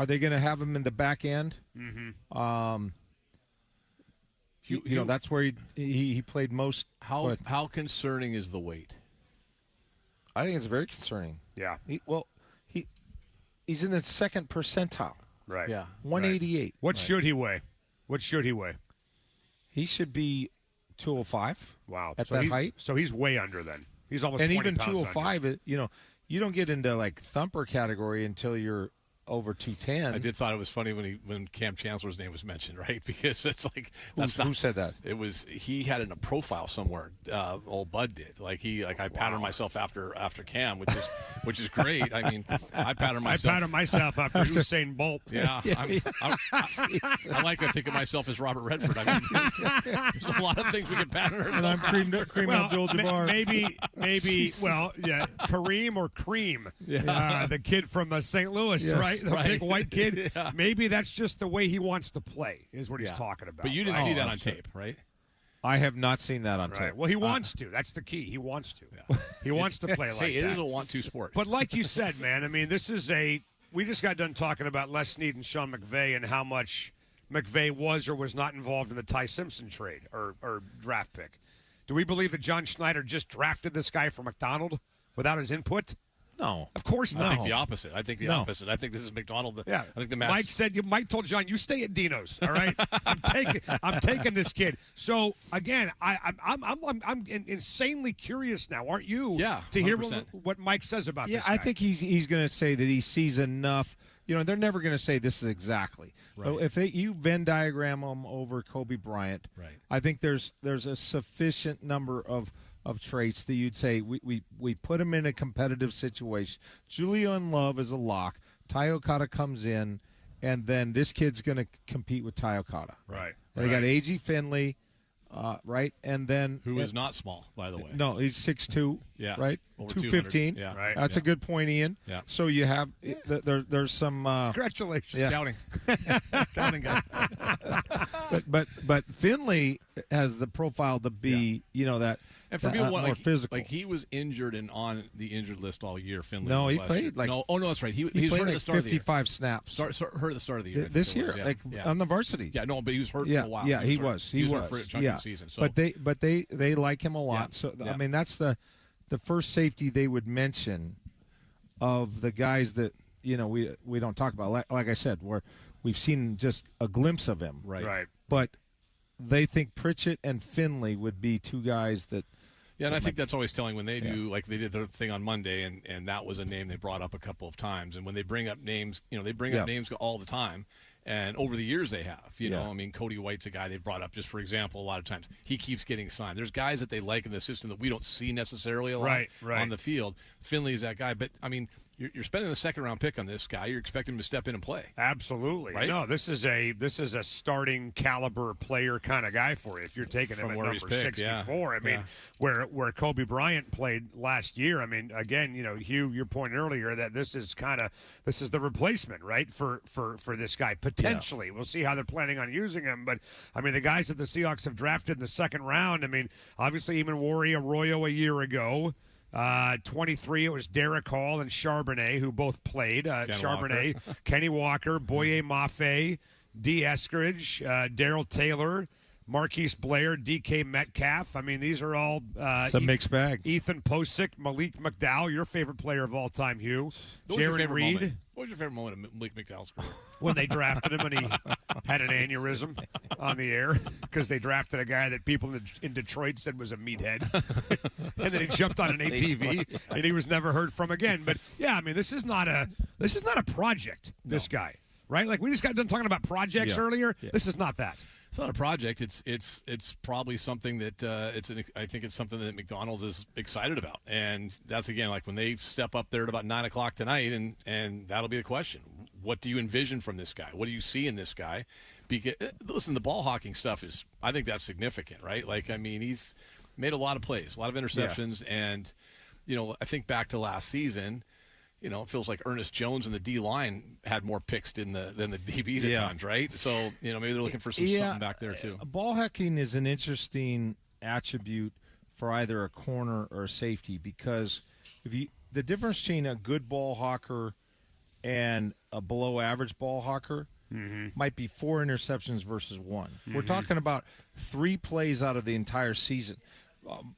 they going to have him in the back end? Mm-hmm. That's where he played most. How concerning is the weight? I think it's very concerning. Yeah. He's in the second percentile. Right. Yeah. 188. What should he weigh? He should be 205. Wow. At that height. So he's way under then. He's almost 20 even pounds 205. You don't get into like thumper category until you're over 210. I did thought it was funny when Cam Chancellor's name was mentioned, right? Because it's like who said that? It was he had it in a profile somewhere. Old Bud did. I patterned myself after Cam, which is great. I mean, I patterned myself after Usain Bolt. Yeah, I like to think of myself as Robert Redford. I mean, there's a lot of things we can pattern ourselves. And I'm Kareem Abdul-Jabbar. Maybe. Well, yeah, Kareem or Cream, the kid from St. Louis, right? The big white kid. Yeah. Maybe that's just the way he wants to play, is what he's talking about. But you didn't see that on tape, right? I have not seen that on tape. Well, he wants to. That's the key. He wants to. Yeah. He wants to play like that. Hey, it is a want-to sport. But like you said, man, I mean, we just got done talking about Les Snead and Sean McVay and how much McVay was or was not involved in the Ty Simpson trade or draft pick. Do we believe that John Schneider just drafted this guy for McDonald without his input? No, of course not. I think the opposite. I think this is McDonald. Yeah, I think the Mike told John, "You stay at Dino's, all right? I'm taking this kid." So again, I'm insanely curious now, aren't you? Yeah, to hear what Mike says about this guy. I think he's going to say that he sees enough. They're never going to say this is exactly. Right. If you Venn diagram them over Kobe Bryant, right. I think there's a sufficient number of traits that you'd say we put him in a competitive situation. Julian Love is a lock. Ty Okada comes in, and then this kid's going to compete with Ty Okada. Right. And they got A.G. Finley. right? And then Who is not small, by the way. No, he's 6'2", Yeah. right? Over 215. 200. Yeah. Right. That's a good point, Ian. Yeah. So you have there's some congratulations, yeah. Scouting. Scouting guy. but Finley has the profile to be that. And for that, me, more physical. Like he was injured and on the injured list all year. Finley. No, was he last played year. like no. Oh no, that's right. He was played hurt at like the start of the year. 55 snaps. Hurt at the start of the year. I This think it year, was, like yeah. on the varsity. Yeah, no, but he was hurt Yeah, for a while. yeah, he hurt. was. He was hurt for a chunk of the season. So. But they like him a lot. Yeah. So Yeah. I mean, that's the first safety they would mention of the guys that we don't talk about. Like I said, where we've seen just a glimpse of him. Right. But they think Pritchett and Finley would be two guys that. Yeah, and I think that's always telling when they do, like they did their thing on Monday, and that was a name they brought up a couple of times. And when they bring up names, they bring up names all the time. And over the years they have, I mean, Cody White's a guy they've brought up just for example a lot of times. He keeps getting signed. There's guys that they like in the system that we don't see necessarily a lot on the field. Finley's that guy. But, I mean, you're spending a second-round pick on this guy. You're expecting him to step in and play. Absolutely. Right? No, this is a starting caliber player kind of guy for you if you're taking him From at where number he's picked, 64. I mean, where Kobe Bryant played last year. I mean, again, Hugh, your point earlier that this is the replacement, right, for this guy potentially. Yeah. We'll see how they're planning on using him, but I mean, the guys that the Seahawks have drafted in the second round. I mean, obviously, even Warri Arroyo a year ago. 23, it was Derek Hall and Charbonnet who both played. Charbonnet, Kenny Walker, Boye Mafe, D. Eskridge, Darrell Taylor, Marquise Blair, DK Metcalf. I mean, these are all it's a mixed bag. Ethan Posick, Malik McDowell, your favorite player of all time, Hugh. Jaron Reed. What was your favorite moment of Malik McDowell's career? When they drafted him and he had an aneurysm on the air because they drafted a guy that people in Detroit said was a meathead. And then he jumped on an ATV and he was never heard from again. But yeah, I mean, this is not a project, this guy, right? Like we just got done talking about projects earlier. Yeah. This is not that. It's not a project. It's probably something that I think it's something that McDonald's is excited about, and that's again like when they step up there at about 9 o'clock tonight, and that'll be the question: what do you envision from this guy? What do you see in this guy? Because listen, the ball hawking stuff I think that's significant, right? Like I mean, he's made a lot of plays, a lot of interceptions, and I think back to last season. It feels like Ernest Jones and the D-line had more picks than the DBs at times, right? So, maybe they're looking for something back there, too. Ball hacking is an interesting attribute for either a corner or a safety because the difference between a good ball hawker and a below-average ball hawker might be 4 interceptions versus 1. We're talking about 3 plays out of the entire season.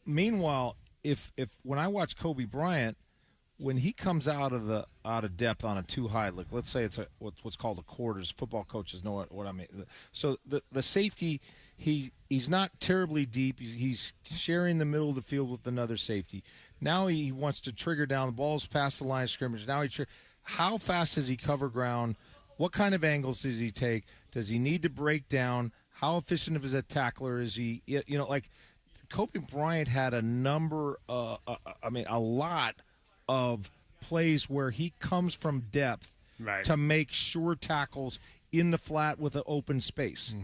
Meanwhile, if when I watch Kobe Bryant, when he comes out of depth on a too high, like let's say it's what's called a quarters, football coaches know what I mean. So the safety, he's not terribly deep. He's sharing the middle of the field with another safety. Now he wants to trigger down. The ball's past the line of scrimmage. Now how fast does he cover ground? What kind of angles does he take? Does he need to break down? How efficient of a tackler is he? Like Kobe Bryant had a lot of plays where he comes from depth to make sure tackles in the flat with an open space.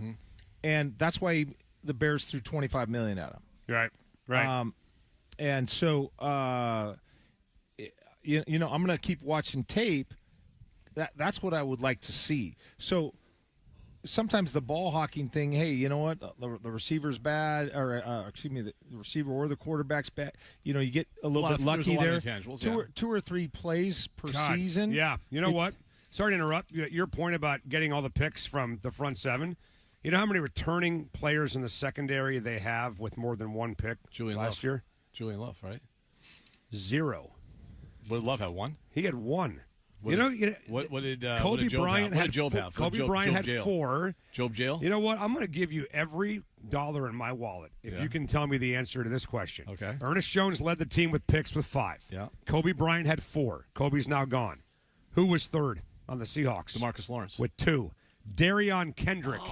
And that's why the Bears threw $25 million at him. Right. And so, I'm going to keep watching tape. That's what I would like to see. So sometimes the ball hawking thing, hey, you know what? The receiver's bad, or the receiver or the quarterback's bad. You get a little bit lucky there. Two or 3 plays per season. Yeah. You know what? Sorry to interrupt. Your point about getting all the picks from the front 7. You know how many returning players in the secondary they have with more than 1 pick last year? Julian Love, right? 0. What did Love have? 1? He had 1. What did Kobe Bryant have? Kobe Bryant had 4. Job jail? You know what? I'm going to give you every dollar in my wallet if you can tell me the answer to this question. Okay. Ernest Jones led the team with picks with 5. Yeah. Kobe Bryant had 4. Kobe's now gone. Who was 3rd on the Seahawks? DeMarcus Lawrence. With 2. Darion Kendrick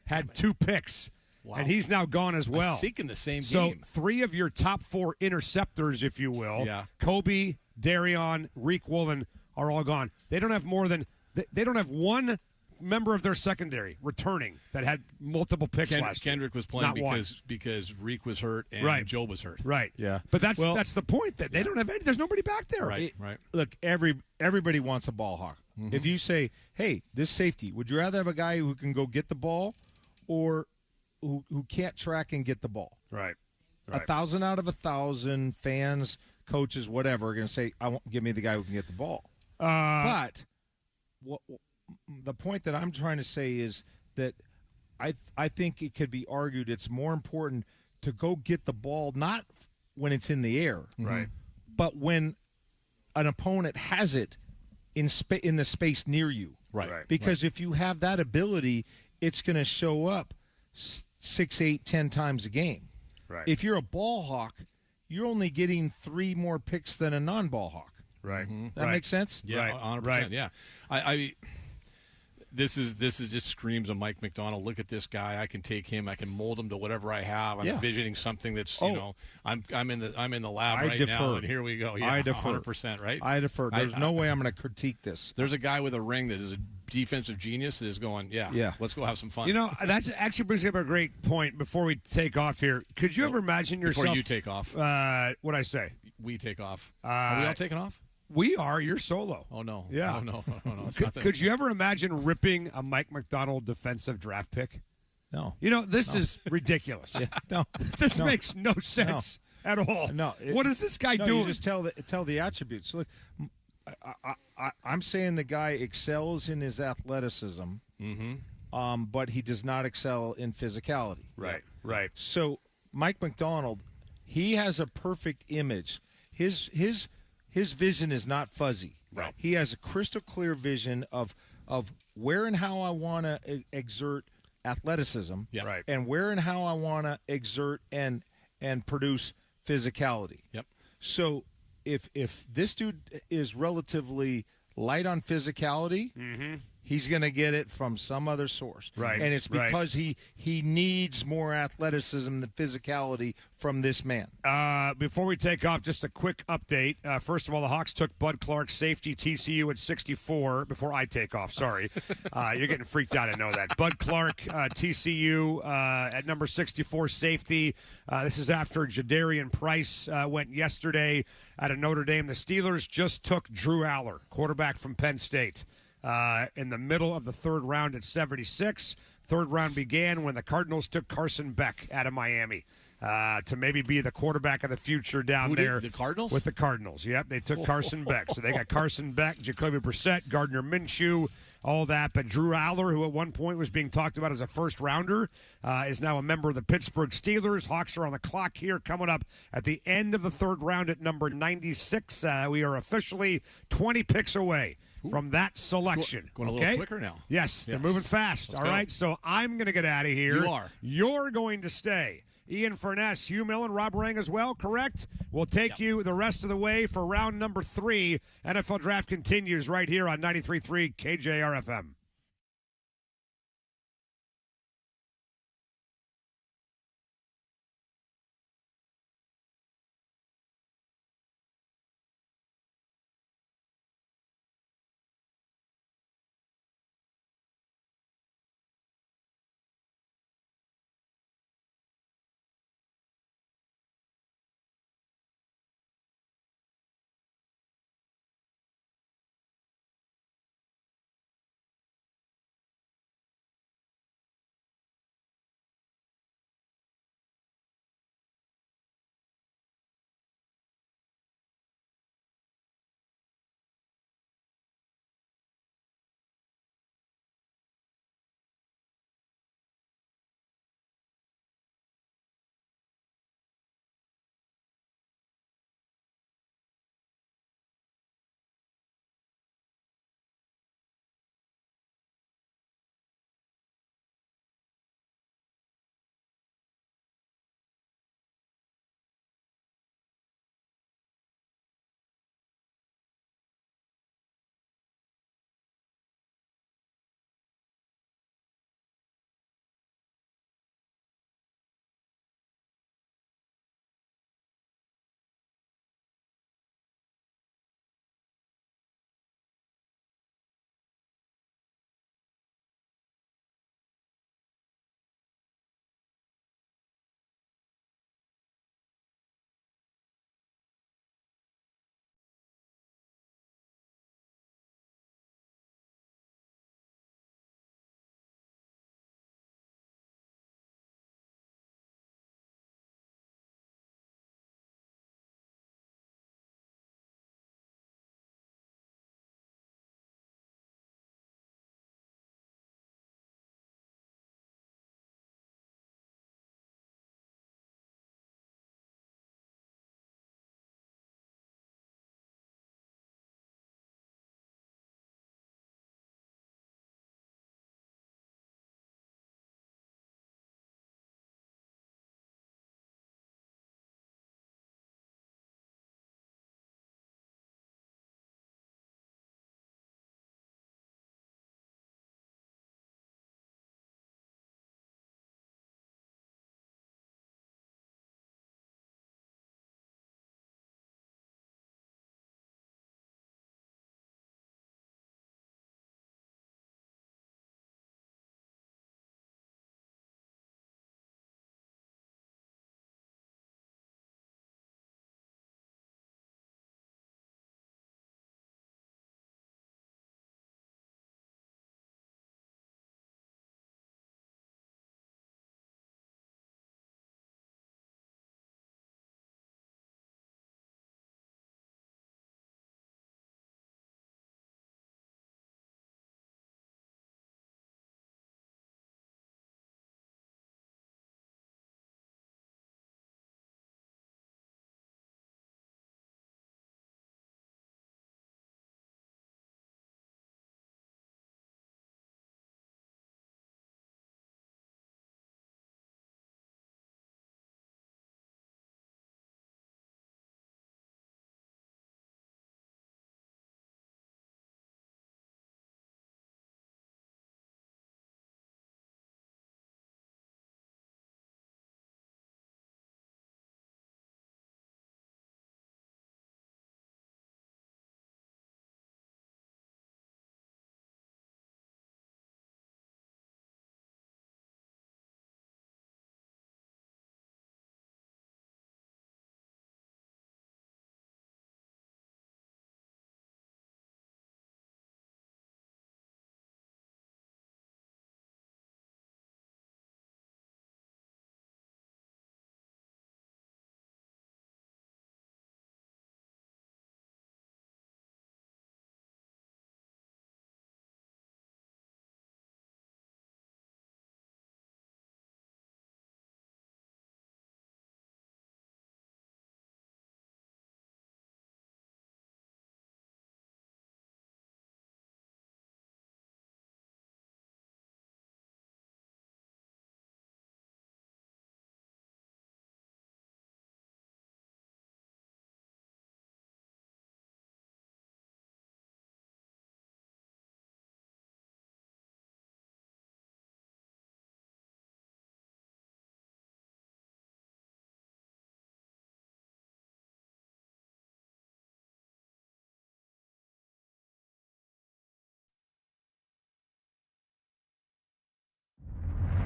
had 2 picks. Wow. And he's now gone as well. I think in the same game. So 3 of your top 4 interceptors, if you will, Kobe, Darion, Reek Woolen, are all gone. They don't have more than – they don't have 1 member of their secondary returning that had multiple picks last year? Kendrick was playing Not because Reek was hurt and Joe was hurt. Right. Yeah. But that's the point, that they don't have any. There's nobody back there. Right. Look, everybody wants a ball hawk. Mm-hmm. If you say, hey, this safety, would you rather have a guy who can go get the ball or who can't track and get the ball? Right. 1,000 out of 1,000 fans, coaches, whatever, are going to say, give me the guy who can get the ball. But the point that I'm trying to say is that I think it could be argued it's more important to go get the ball not when it's in the air, right, but when an opponent has it in the space near you, right? Because if you have that ability, it's going to show up 6, 8, 10 times a game. Right. If you're a ball hawk, you're only getting 3 more picks than a non-ball hawk. Right. That makes sense? Yeah, 100%. Yeah. I this just screams of Mike McDonald. Look at this guy. I can take him. I can mold him to whatever I have. I'm envisioning something that's I'm in the lab right now, and here we go. Yeah, I defer. 100%. Right. I defer. There's no way I'm going to critique this. There's a guy with a ring that is a defensive genius that is going. Yeah. Let's go have some fun. That actually brings up a great point. Before we take off here, could you ever imagine yourself? Before you take off. What'd I say? We take off. Are we all taking off? We are. You're solo. Oh, no. Yeah. Oh, no. Could you ever imagine ripping a Mike McDonald defensive draft pick? No. This is ridiculous. No. This makes no sense at all. No. What is this guy doing? You just tell the attributes. Look, I'm saying the guy excels in his athleticism, but he does not excel in physicality. Right. So Mike McDonald, he has a perfect image. His vision is not fuzzy. Right. He has a crystal clear vision of where and how I want to exert athleticism, Right. and where and how I want to exert and produce physicality. Yep. So if this dude is relatively light on physicality, he's going to get it from some other source. Right. And it's because he needs more athleticism than physicality from this man. Before we take off, just a quick update. First of all, the Hawks took Bud Clark, safety, TCU at 64. Before I take off, sorry. You're getting freaked out, I know that. Bud Clark, TCU at number 64, safety. This is after Jadarian Price went yesterday out of Notre Dame. The Steelers just took Drew Aller, quarterback from Penn State. In the middle of the third round at 76. Third round began when the Cardinals took Carson Beck out of Miami to maybe be the quarterback of the future down there. The Cardinals? With the Cardinals, yep. They took Carson Beck. So they got Carson Beck, Jacoby Brissett, Gardner Minshew, all that. But Drew Aller, who at one point was being talked about as a first-rounder, is now a member of the Pittsburgh Steelers. Hawks are on the clock here, coming up at the end of the third round at number 96. We are officially 20 picks away from that selection. Going a little quicker now. Yes, they're moving fast. Let's All go. right, so I'm going to get out of here. You are. You're going to stay. Ian Furness, Hugh Millen, Rob Rang as well, correct? We'll take you the rest of the way for round number 3. NFL Draft continues right here on 93.3 KJR FM.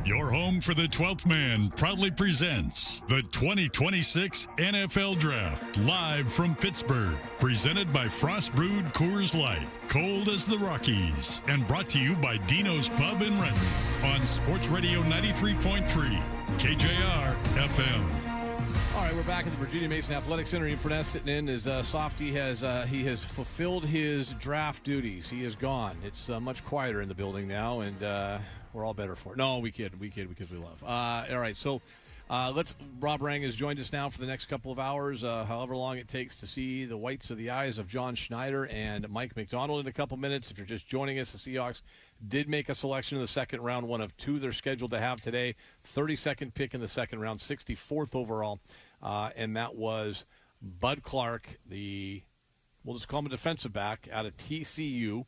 Your home for the 12th man proudly presents the 2026 NFL Draft, live from Pittsburgh. Presented by Frost Brewed Coors Light, cold as the Rockies. And brought to you by Dino's Pub in Renton on Sports Radio 93.3 KJR FM. All right, we're back at the Virginia Mason Athletic Center. Ian Furness sitting in as Softy has fulfilled his draft duties. He is gone. It's much quieter in the building now, and we're all better for it. No, we kid because we love. All right, so Rob Rang has joined us now for the next couple of hours, however long it takes to see the whites of the eyes of John Schneider and Mike McDonald in a couple minutes. If you're just joining us, the Seahawks did make a selection in the second round, one of two they're scheduled to have today. 32nd pick in the second round, 64th overall, and that was Bud Clark, we'll just call him a defensive back out of TCU.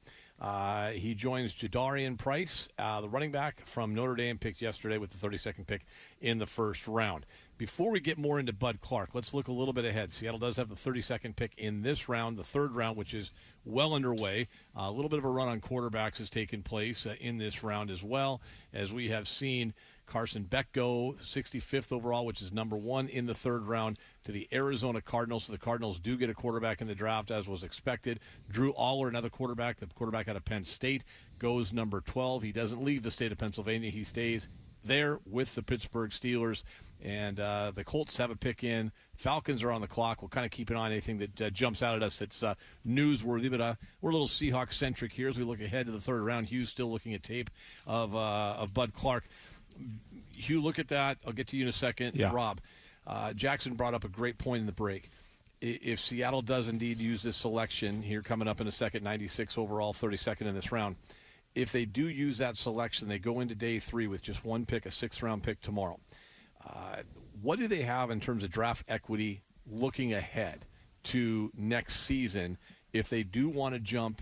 He joins Jadarian Price, the running back from Notre Dame, picked yesterday with the 32nd pick in the first round. Before we get more into Bud Clark, let's look a little bit ahead. Seattle does have the 32nd pick in this round, the third round, which is well underway. A little bit of a run on quarterbacks has taken place in this round as well, as we have seen Carson Beck go 65th overall, which is number one in the third round, to the Arizona Cardinals. So the Cardinals do get a quarterback in the draft, as was expected. Drew Aller, another quarterback, the quarterback out of Penn State, goes number 12. He doesn't leave the state of Pennsylvania. He stays there with the Pittsburgh Steelers. And the Colts have a pick in. Falcons are on the clock. We'll kind of keep an eye on anything that jumps out at us that's newsworthy. But we're a little Seahawks-centric here as we look ahead to the third round. Hugh's still looking at tape of Bud Clark. Hugh, look at that. I'll get to you in a second. Yeah. Rob, Jackson brought up a great point in the break. If Seattle does indeed use this selection here coming up in a second, 96 overall, 32nd in this round, if they do use that selection, they go into day three with just one pick, a sixth-round pick tomorrow. What do they have in terms of draft equity looking ahead to next season if they do want to jump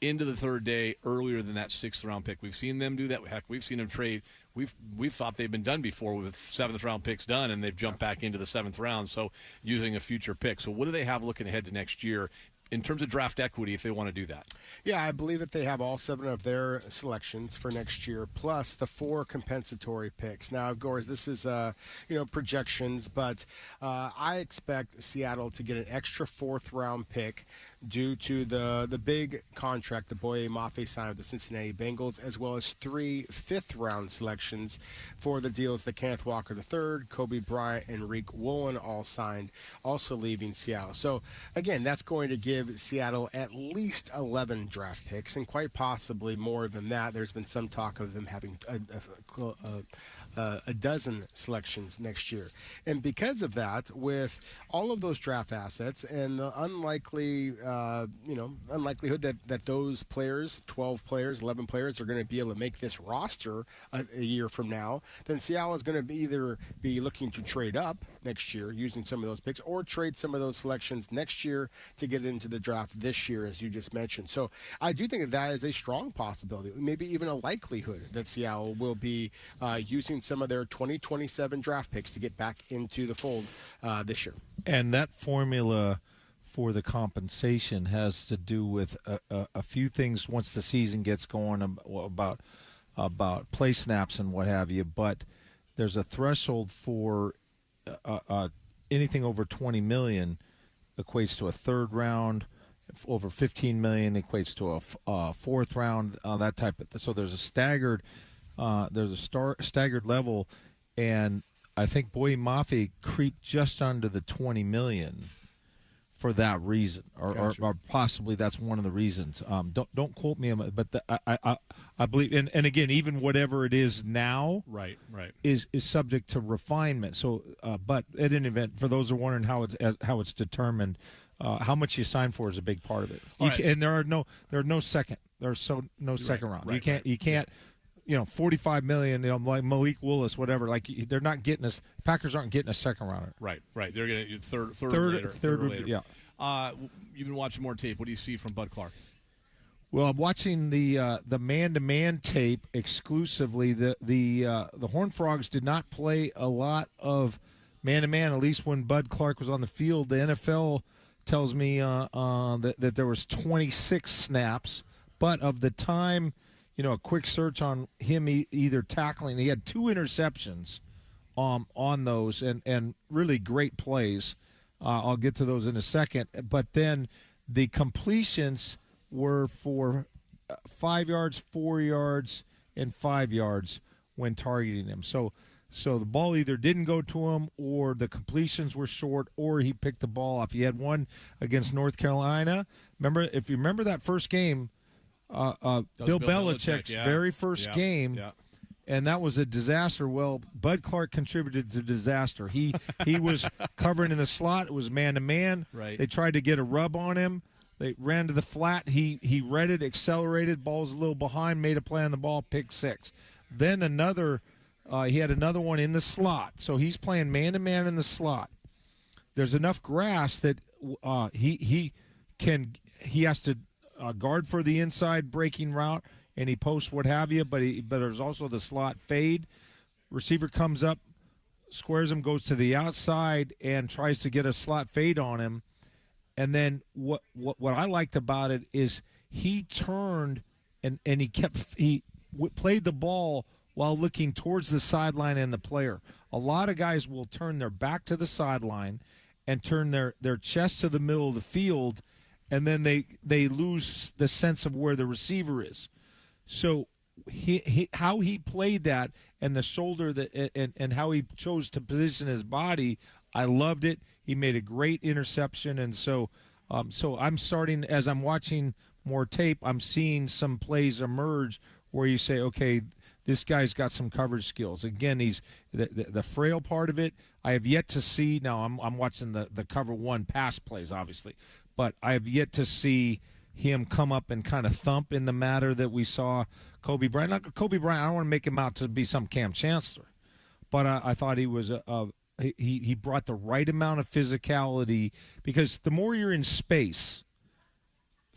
into the third day earlier than that sixth-round pick? We've seen them do that. Heck, we've seen them trade. We've thought they've been done before with seventh-round picks done, and they've jumped back into the seventh round, so using a future pick. So what do they have looking ahead to next year in terms of draft equity if they want to do that? Yeah, I believe that they have all 7 of their selections for next year, plus the 4 compensatory picks. Now, of course, this is projections, but I expect Seattle to get an extra 4th-round pick due to the big contract that Boye Mafe signed with the Cincinnati Bengals, as well as 3 fifth-round selections for the deals that Kenneth Walker III, Kobe Bryant, and Rick Woolen all signed, also leaving Seattle. So, again, that's going to give Seattle at least 11 draft picks, and quite possibly more than that. There's been some talk of them having a dozen selections next year. And because of that, with all of those draft assets and the unlikelihood that those players, 12 players, 11 players, are going to be able to make this roster a year from now, then Seattle is going to either be looking to trade up next year using some of those picks, or trade some of those selections next year to get into the draft this year, as you just mentioned. So I do think that is a strong possibility, maybe even a likelihood, that Seattle will be using some of their 2027 draft picks to get back into the fold this year. And that formula for the compensation has to do with a few things once the season gets going about play snaps and what have you. But there's a threshold for anything over $20 million equates to a third round. Over $15 million equates to a fourth round. That type of. So there's a staggered. There's a staggered level, and I think Boye Mafe creeped just under the $20 million for that reason, or possibly that's one of the reasons. Don't quote me on it, but I believe, and again, even whatever it is now, right, is subject to refinement. So, but at any event, for those who are wondering how it's determined, how much you sign for is a big part of it. And there are no second round. Right, You can't. 45 million, like Malik Willis, whatever. Like they're not getting us. Packers aren't getting a second rounder. Right. They're going to third later. Yeah. You've been watching more tape. What do you see from Bud Clark? Well, I'm watching the man-to-man tape exclusively. The Horned Frogs did not play a lot of man-to-man, at least when Bud Clark was on the field. The NFL tells me that there was 26 snaps, but of the time. a quick search on him either tackling. He had 2 interceptions on those and really great plays. I'll get to those in a second. But then the completions were for 5 yards, 4 yards, and 5 yards when targeting him. So the ball either didn't go to him, or the completions were short, or he picked the ball off. He had one against North Carolina. If you remember that first game, Bill Belichick's very first game. Yeah. And that was a disaster. Well, Bud Clark contributed to disaster. He was covering in the slot. It was man-to-man. Right. They tried to get a rub on him. They ran to the flat. He read it, accelerated. Ball's a little behind, made a play on the ball, pick 6. Then he had another one in the slot. So he's playing man-to-man in the slot. There's enough grass that he has to guard for the inside breaking route, and he posts what have you, but there's also the slot fade. Receiver comes up, squares him, goes to the outside, and tries to get a slot fade on him. And then what I liked about it is he turned and he played the ball while looking towards the sideline and the player. A lot of guys will turn their back to the sideline and turn their chest to the middle of the field, and then they lose the sense of where the receiver is. So how he played that, and the shoulder and how he chose to position his body, I loved it. He made a great interception, and so I'm starting, as I'm watching more tape, I'm seeing some plays emerge where you say, okay, this guy's got some coverage skills. Again, he's the frail part of it. I have yet to see. Now I'm watching the cover 1 pass plays, obviously, but I have yet to see him come up and kind of thump in the matter that we saw Kobe Bryant. Not Kobe Bryant, I don't want to make him out to be some Cam Chancellor, but I thought he was he brought the right amount of physicality, because the more you're in space,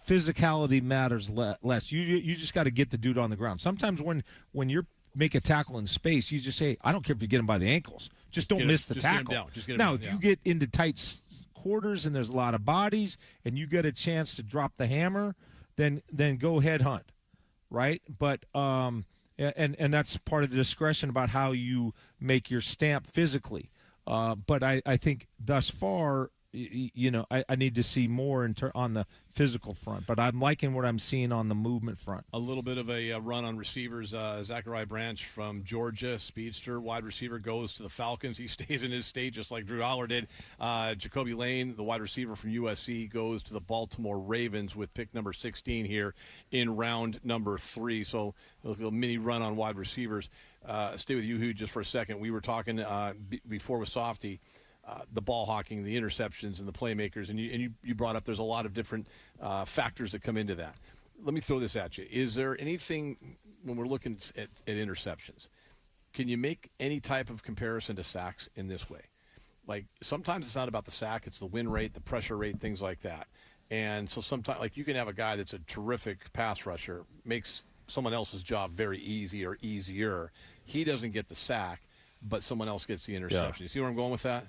physicality matters less. You just got to get the dude on the ground. Sometimes when you're make a tackle in space, you just say, I don't care if you get him by the ankles, just don't miss the tackle. Now, if you get into tight quarters and there's a lot of bodies and you get a chance to drop the hammer, then go head hunt, right? But and that's part of the discretion about how you make your stamp physically. But I think thus far, I need to see more on the physical front, but I'm liking what I'm seeing on the movement front. A little bit of a run on receivers. Zachariah Branch from Georgia, speedster, wide receiver, goes to the Falcons. He stays in his state just like Drew Aller did. Jacoby Lane, the wide receiver from USC, goes to the Baltimore Ravens with pick number 16 here in round number 3. So a mini run on wide receivers. Stay with you, Hugh, just for a second. We were talking before with Softy. The ball hawking, the interceptions, and the playmakers, and you brought up there's a lot of different factors that come into that. Let me throw this at you. Is there anything, when we're looking at interceptions, can you make any type of comparison to sacks in this way? Like, sometimes it's not about the sack, it's the win rate, the pressure rate, things like that. And so sometimes, like, you can have a guy that's a terrific pass rusher, makes someone else's job very easy or easier. He doesn't get the sack, but someone else gets the interception. Yeah. You see where I'm going with that?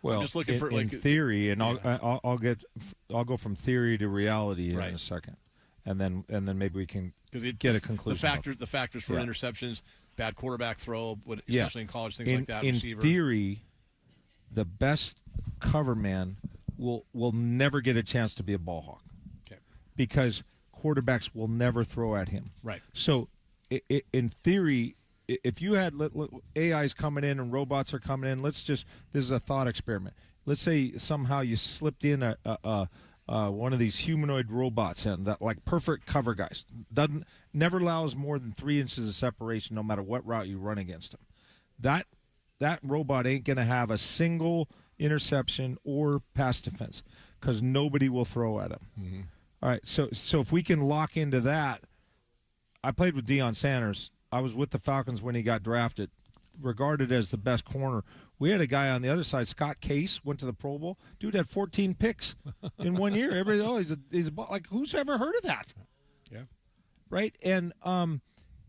Well, I'm just looking for in theory, and I'll go from theory to reality in a second, and then maybe we can get a conclusion. The factors for interceptions, bad quarterback throw, especially in college, things like that. In theory, the best cover man will never get a chance to be a ball hawk, because quarterbacks will never throw at him. Right. So, in theory, if you had AIs coming in and robots are coming in, this is a thought experiment. Let's say somehow you slipped in one of these humanoid robots in that, like, perfect cover guys, never allows more than 3 inches of separation no matter what route you run against them. That robot ain't going to have a single interception or pass defense, because nobody will throw at him. Mm-hmm. All right, so if we can lock into that, I played with Deion Sanders. I was with the Falcons when he got drafted, regarded as the best corner. We had a guy on the other side, Scott Case, went to the Pro Bowl. Dude had 14 picks in 1 year. Everybody, he's like, who's ever heard of that? Yeah. Right? And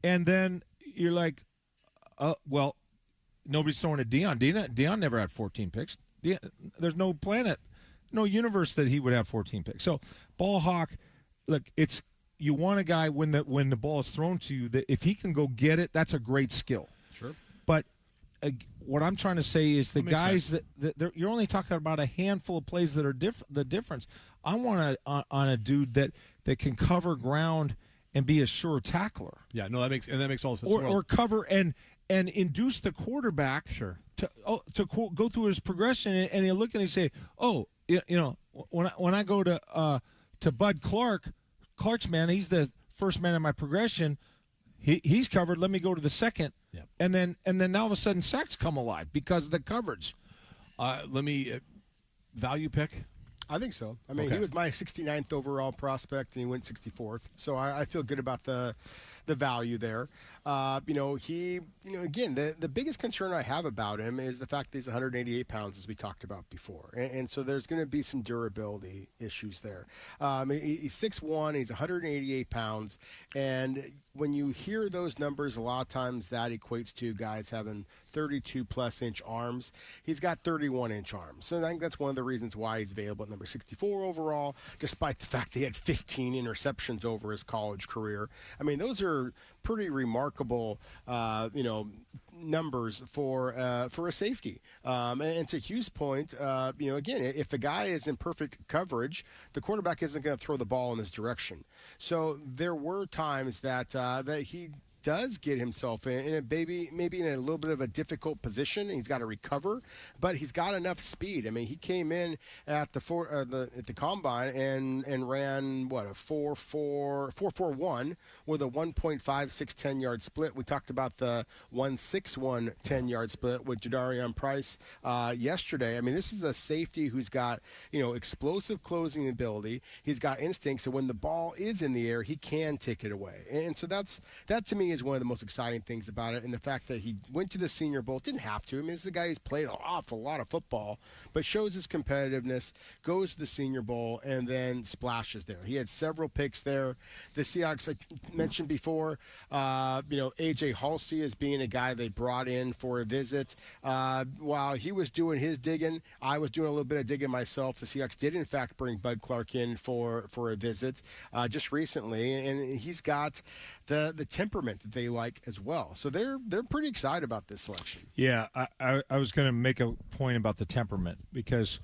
then you're like, well, nobody's throwing at Deion. Deion never had 14 picks. There's no planet, no universe that he would have 14 picks. So, ball hawk, look, you want a guy when the ball is thrown to you that if he can go get it, that's a great skill. Sure. But what I'm trying to say is the That makes guys sense. that you're only talking about a handful of plays that are the difference. I want on a dude that can cover ground and be a sure tackler. Yeah, no, that makes all the sense. Or cover and induce the quarterback Sure. to go through his progression and he'll look and he say, oh, when I go to Bud Clark's man, he's the first man in my progression. He's covered. Let me go to the second. Yep. And then now all of a sudden sacks come alive because of the coverage. Let me value pick. I think so. I mean, Okay. he was my 69th overall prospect, and he went 64th. So I feel good about the value there. Again, the biggest concern I have about him is the fact that he's 188 pounds, as we talked about before. And so there's going to be some durability issues there. He's 6'1", he's 188 pounds. And when you hear those numbers, a lot of times that equates to guys having 32-plus inch arms. He's got 31-inch arms. So I think that's one of the reasons why he's available at number 64 overall, despite the fact that he had 15 interceptions over his college career. I mean, those are pretty remarkable, numbers for a safety. And to Hugh's point, again, if the guy is in perfect coverage, the quarterback isn't going to throw the ball in his direction. So there were times that he does get himself in maybe in a little bit of a difficult position. He's got to recover, but he's got enough speed. I mean, he came in at the combine and ran a 4.41 with a 1.56 10-yard split. We talked about the 1.61 10-yard split with Jadarian Price yesterday. I mean, this is a safety who's got explosive closing ability. He's got instincts, so when the ball is in the air, he can take it away. And so that to me is one of the most exciting things about it, and the fact that he went to the Senior Bowl, didn't have to. I mean, this is a guy who's played an awful lot of football, but shows his competitiveness, goes to the Senior Bowl, and then splashes there. He had several picks there. The Seahawks, I mentioned before, A.J. Halsey as being a guy they brought in for a visit. While he was doing his digging, I was doing a little bit of digging myself. The Seahawks did, in fact, bring Bud Clark in for a visit just recently, and he's got the temperament that they like as well. So they're pretty excited about this selection. Yeah, I was going to make a point about the temperament because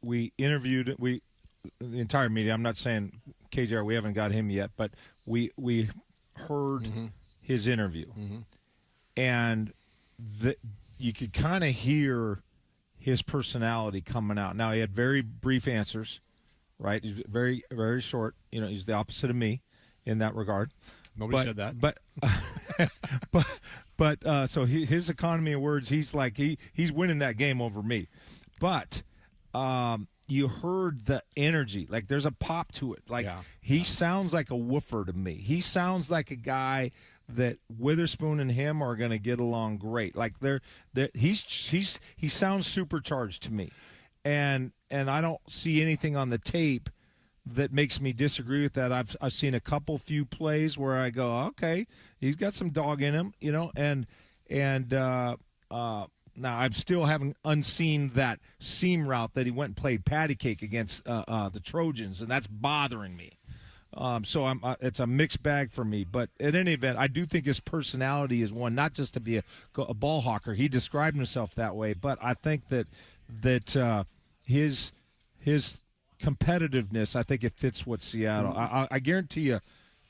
we interviewed the entire media. I'm not saying KJR, we haven't got him yet, but we heard his interview, and you could kind of hear his personality coming out. Now he had very brief answers, right? He's very very short. He's the opposite of me in that regard. Nobody said that. But so his economy of words, he's like he's winning that game over me. But you heard the energy, like there's a pop to it. Like he sounds like a woofer to me. He sounds like a guy that Witherspoon and him are going to get along great. Like he sounds supercharged to me, and I don't see anything on the tape that makes me disagree with that. I've seen a few plays where I go, okay, he's got some dog in him, and now I still haven't unseen that seam route that he went and played patty cake against the Trojans, and that's bothering me. So it's a mixed bag for me. But at any event, I do think his personality is one, not just to be a ball hawker. He described himself that way, but I think that his competitiveness, I think it fits what Seattle. I guarantee you,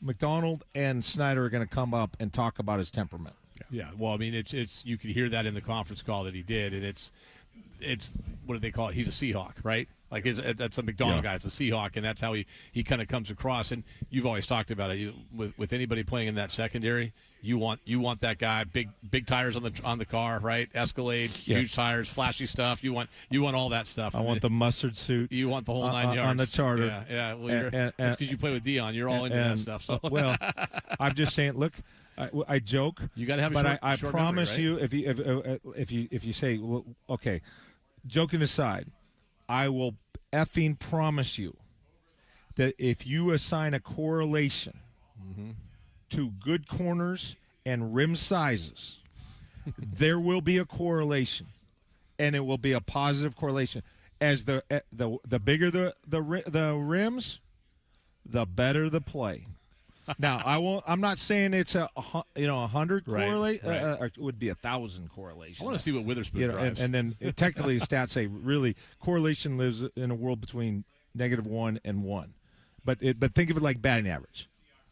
McDonald and Snyder are going to come up and talk about his temperament. Yeah, well, I mean, it's you could hear that in the conference call that he did, and it's what do they call it? He's a Seahawk, right? Like that's a McDonald guy. It's a Seahawk, and that's how he kind of comes across. And you've always talked about it. With anybody playing in that secondary, you want that guy, big tires on the car, right? Escalade, huge tires, flashy stuff. You want all that stuff. I want the mustard suit. You want the whole 9 yards on the charter. Yeah. Well, that's because you play with Dion. You're all into that stuff. So. Well, I'm just saying. Look, I joke. You got to have a but short, I short promise memory, right? you, if you say, well, okay, joking aside, I will effing promise you that if you assign a correlation to good corners and rim sizes, there will be a correlation, and it will be a positive correlation. As the bigger the rims, the better the play. Now, I'm not saying it's a 100 Right, correlate. right. Or it would be 1,000 correlation. I want to see what Witherspoon drives. And then technically, stats say really correlation lives in a world between -1 and 1. But think of it like batting average,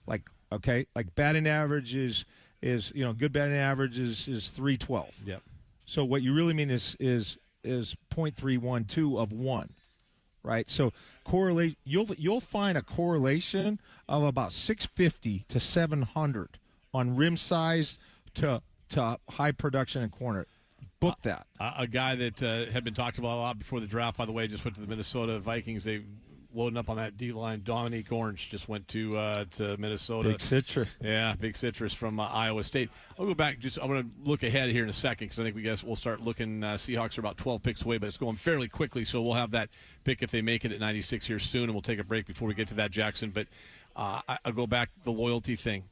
like batting average is good batting average is 312. Yep. So what you really mean is 0.312 of 1. Right, so correlate. You'll find a correlation of about 650 to 700 on rim size to high production and corner. Book that. A guy that had been talked about a lot before the draft, by the way, just went to the Minnesota Vikings. They loading up on that D line. Dominique Orange just went to Minnesota. Big citrus. Yeah, big citrus from Iowa State. I'll go back. I'm going to look ahead here in a second because I think we'll start looking. Seahawks are about 12 picks away, but it's going fairly quickly. So we'll have that pick if they make it at 96 here soon, and we'll take a break before we get to that, Jackson. But I'll go back the loyalty thing.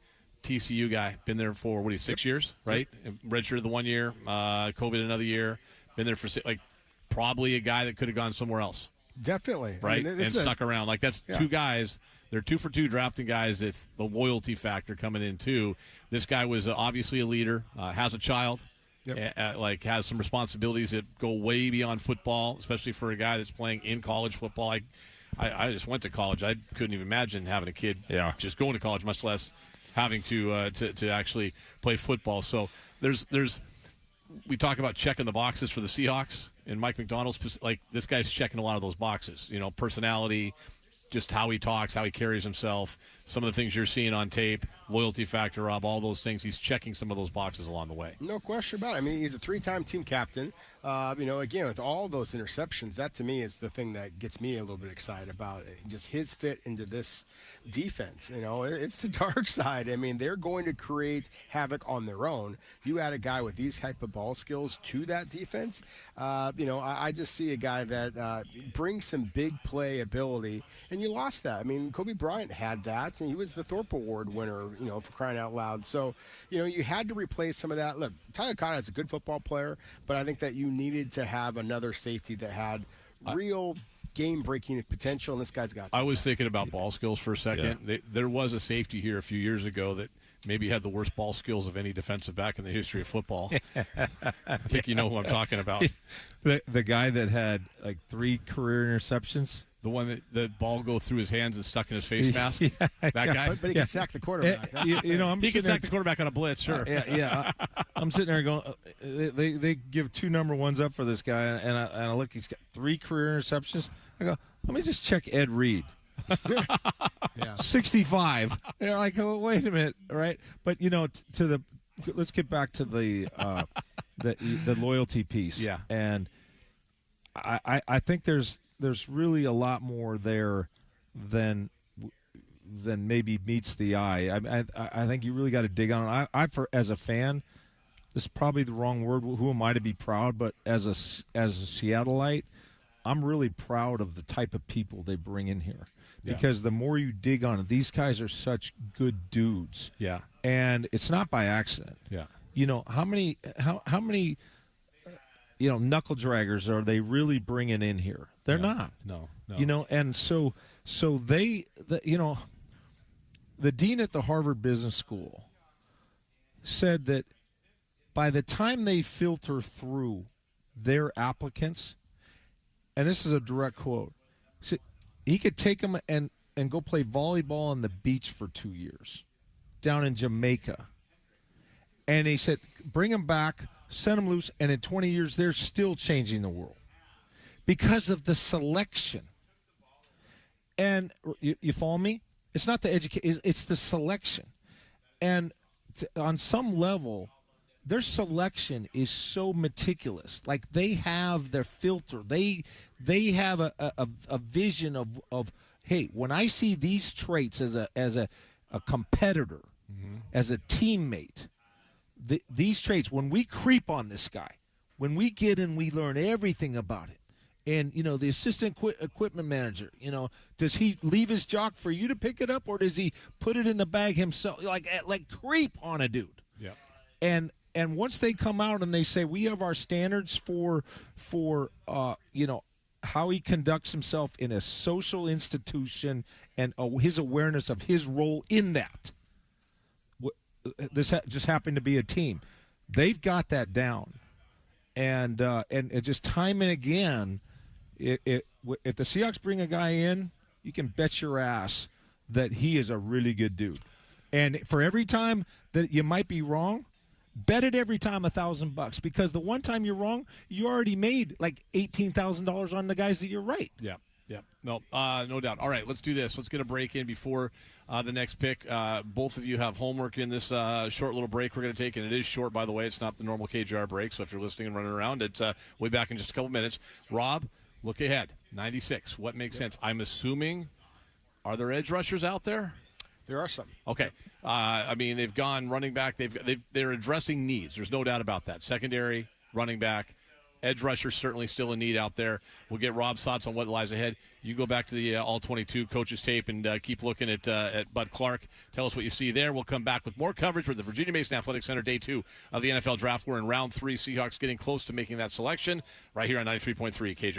TCU guy, been there for 6 years, right? Redshirted the 1 year, COVID another year. Been there for probably a guy that could have gone somewhere else. Definitely. Right, and stuck around. Like, that's two guys. They're 2 for 2 drafting guys. It's the loyalty factor coming in, too. This guy was obviously a leader, has a child, has some responsibilities that go way beyond football, especially for a guy that's playing in college football. I just went to college. I couldn't even imagine having a kid just going to college, much less having to actually play football. So we talk about checking the boxes for the Seahawks, and Mike McDonald's, this guy's checking a lot of those boxes. Personality, just how he talks, how he carries himself, some of the things you're seeing on tape, loyalty factor, Rob, all those things. He's checking some of those boxes along the way. No question about it. I mean, he's a 3-time team captain. Again, with all those interceptions, that to me is the thing that gets me a little bit excited about it. Just his fit into this defense. It's the dark side. I mean, they're going to create havoc on their own. You add a guy with these type of ball skills to that defense. I just see a guy that brings some big play ability, and you lost that. I mean, Kobe Bryant had that, and he was the Thorpe Award winner, for crying out loud. So, you had to replace some of that. Look, Tyler Cotton is a good football player, but I think that you needed to have another safety that had real game-breaking potential, and this guy's got some. I was thinking about ball skills for a second. Yeah. There was a safety here a few years ago that maybe had the worst ball skills of any defensive back in the history of football. I think you know who I'm talking about. The guy that had 3 career interceptions. The one that the ball go through his hands and stuck in his face mask? That guy? But he can sack the quarterback. He can sack the quarterback on a blitz, sure. I'm sitting there going, they give 2 number 1s up for this guy, and I look, he's got 3 career interceptions. I go, let me just check Ed Reed. 65. They're like, oh, wait a minute, right? But let's get back to the loyalty piece. Yeah, and I think there's really a lot more there than maybe meets the eye. I think you really got to dig on it. As a fan, this is probably the wrong word. Who am I to be proud? But as a Seattleite, I'm really proud of the type of people they bring in here. Because the more you dig on it, these guys are such good dudes. Yeah. And it's not by accident. Yeah. How many knuckle draggers are they really bringing in here? They're not. No. And so the dean at the Harvard Business School said that by the time they filter through their applicants, and this is a direct quote, he could take them and go play volleyball on the beach for 2 years down in Jamaica. And he said, bring them back, send them loose, and in 20 years, they're still changing the world because of the selection. And you follow me? It's not the education, it's the selection. And on some level, their selection is so meticulous. Like, they have their filter. They have a vision of hey, when I see these traits as a competitor, as a teammate, these traits, when we creep on this guy, when we get in, we learn everything about it. And, the assistant equipment manager, does he leave his jock for you to pick it up, or does he put it in the bag himself? Like creep on a dude. Yeah. And once they come out and they say, we have our standards for how he conducts himself in a social institution and his awareness of his role in that. This just happened to be a team. They've got that down. And it just time and again, if the Seahawks bring a guy in, you can bet your ass that he is a really good dude. And for every time that you might be wrong, bet it every time $1,000, because the one time you're wrong, you already made like $18,000 on the guys that you're right. Yeah. No doubt. All right, let's do this. Let's get a break in before the next pick. Both of you have homework in this short little break we're going to take, and it is short, by the way. It's not the normal KJR break, so if you're listening and running around, it's way back in just a couple minutes. Rob, look ahead. 96. What makes sense? I'm assuming, are there edge rushers out there? There are some. Okay. I mean, they've gone running back. They're addressing needs. There's no doubt about that. Secondary, running back, edge rusher certainly still a need out there. We'll get Rob's thoughts on what lies ahead. You go back to the All-22 coaches tape and keep looking at Bud Clark. Tell us what you see there. We'll come back with more coverage for the Virginia Mason Athletic Center Day 2 of the NFL Draft. We're in round 3. Seahawks getting close to making that selection right here on 93.3 KJR.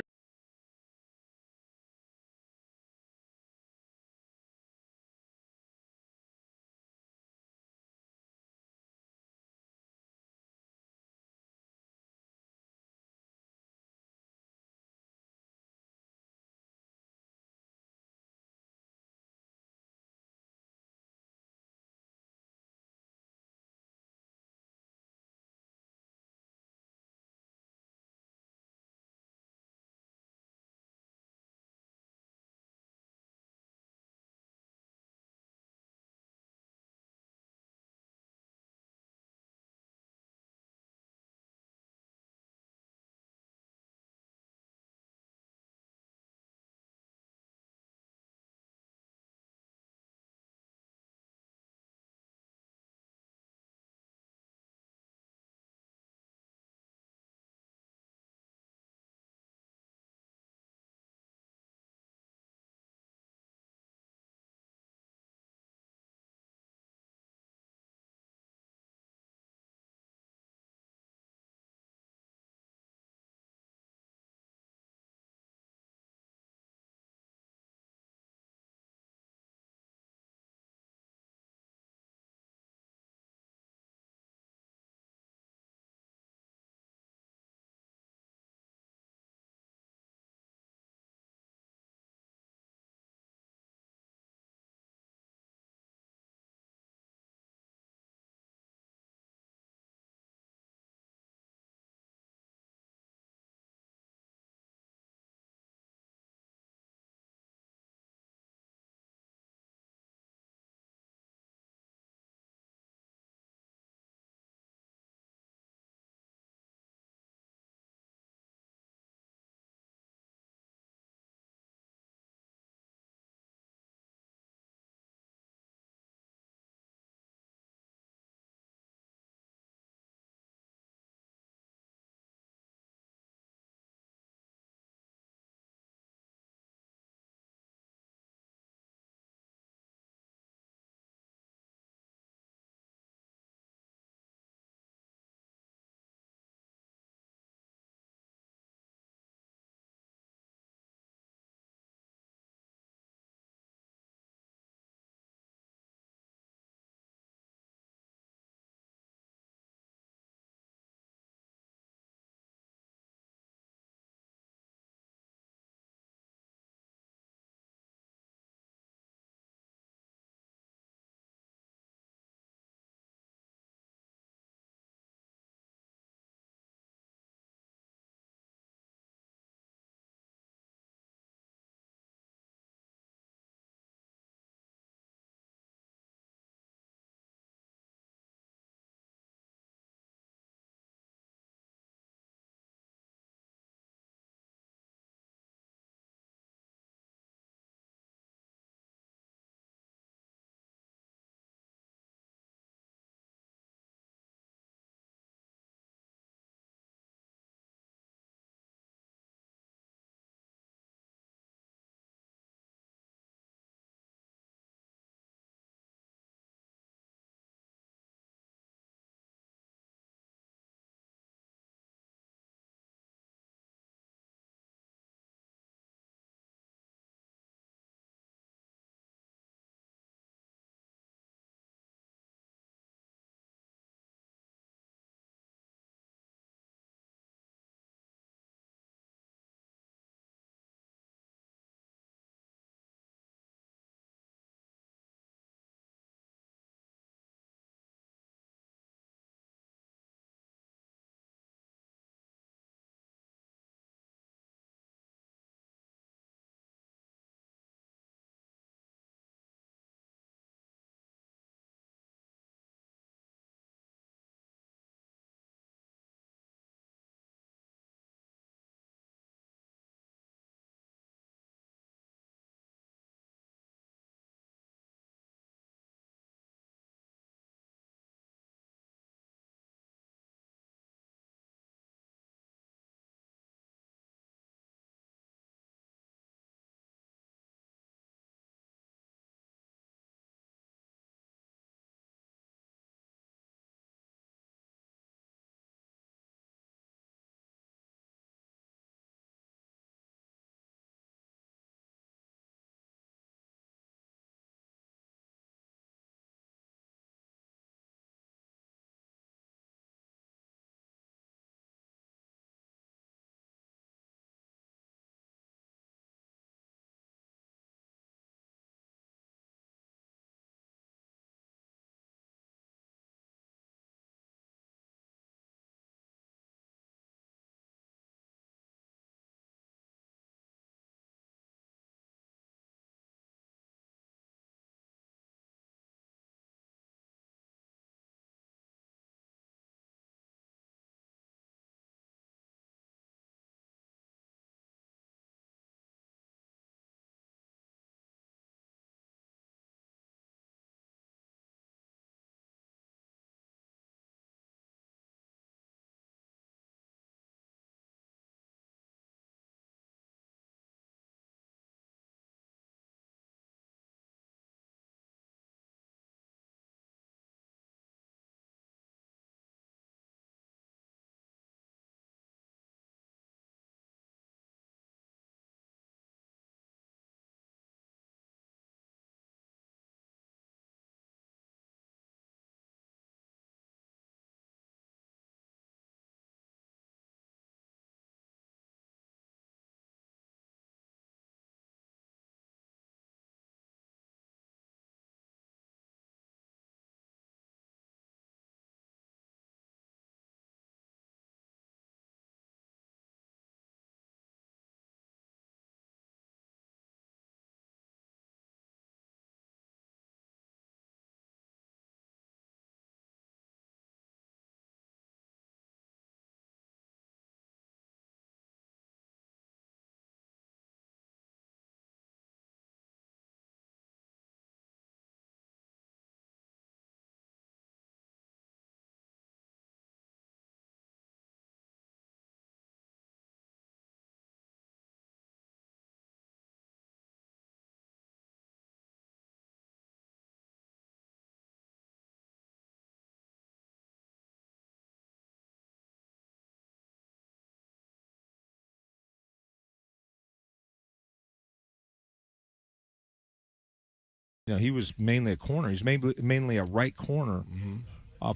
he was mainly a corner. He's mainly a right corner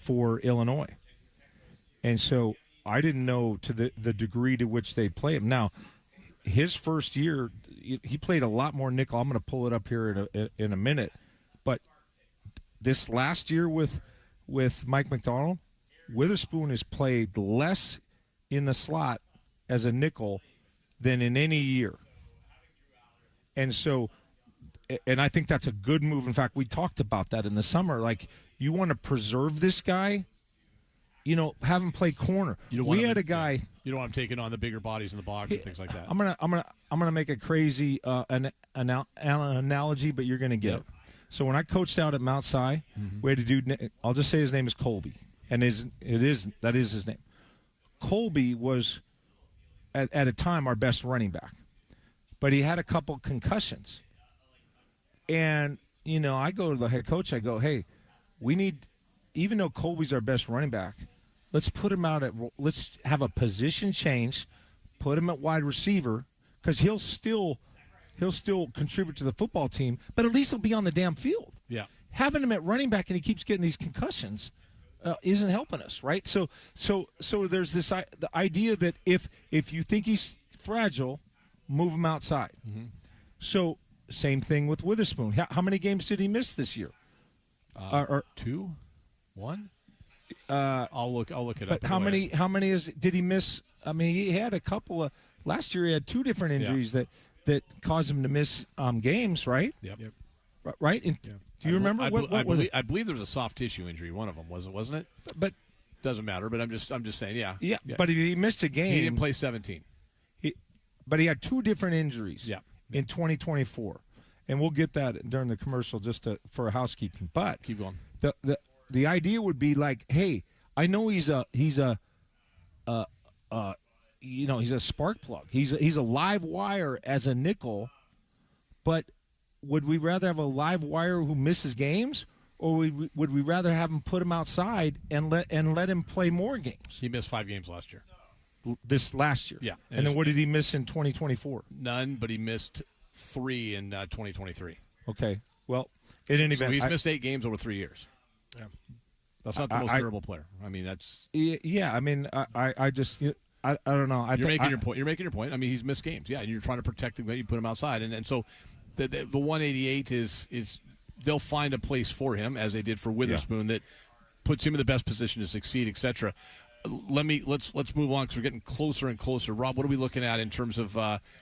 for Illinois. And so I didn't know to the degree to which they play him. Now, his first year, he played a lot more nickel. I'm going to pull it up here in a minute. But this last year with Mike McDonald, Witherspoon has played less in the slot as a nickel than in any year. And so, and I think that's a good move. In fact, we talked about that in the summer. Like, you want to preserve this guy, have him play corner. We had a guy. You don't want him taking on the bigger bodies in the box and things like that. I'm gonna make a crazy analogy, but you're gonna get it. So when I coached out at Mount Si, we had a dude. I'll just say his name is Colby, and that is his name. Colby was at a time our best running back, but he had a couple concussions. And I go to the head coach. I go, hey, we need, even though Colby's our best running back, let's put him out let's have a position change, put him at wide receiver, because he'll still contribute to the football team, but at least he'll be on the damn field. Yeah. Having him at running back and he keeps getting these concussions isn't helping us, right? So there's the idea that if you think he's fragile, move him outside. So same thing with Witherspoon. How many games did he miss this year? 2, 1. I'll look it up. But how many did he miss? I mean, he had a couple of last year. He had 2 different injuries that caused him to miss games, right? Yep. Right. And do you remember what was it? I believe there was a soft tissue injury. One of them wasn't it? But doesn't matter. But I'm just saying. Yeah. But he missed a game. He didn't play 17. But he had 2 different injuries. Yeah. In 2024, and we'll get that during the commercial for housekeeping. But keep going. The idea would be like, hey, I know he's a spark plug. He's a live wire as a nickel, but would we rather have a live wire who misses games, or would we rather have him put him outside and let him play more games? He missed 5 games last year. This last year. Yeah. And then what did he miss in 2024? None, but he missed 3 in 2023. Okay. Well, in any event, he's missed 8 games over 3 years. Yeah. That's not the most durable player. I mean, that's. Yeah. I mean, I just, I don't know. You're making your point. You're making your point. I mean, he's missed games. Yeah. And you're trying to protect him. You put him outside. And so the 188 is they'll find a place for him, as they did for Witherspoon, that puts him in the best position to succeed, et cetera. Let's move on because we're getting closer and closer. Rob, what are we looking at in terms of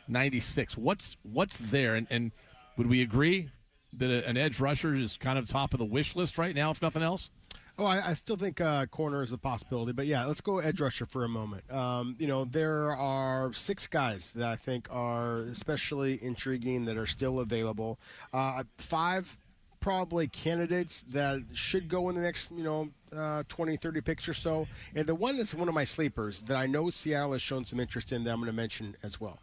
96? What's there? And would we agree that an edge rusher is kind of top of the wish list right now, if nothing else? Oh, I still think corner is a possibility. But, yeah, let's go edge rusher for a moment. There are 6 guys that I think are especially intriguing that are still available. 5 probably candidates that should go in the next, 20, 30 picks or so. And the one that's one of my sleepers that I know Seattle has shown some interest in that I'm going to mention as well.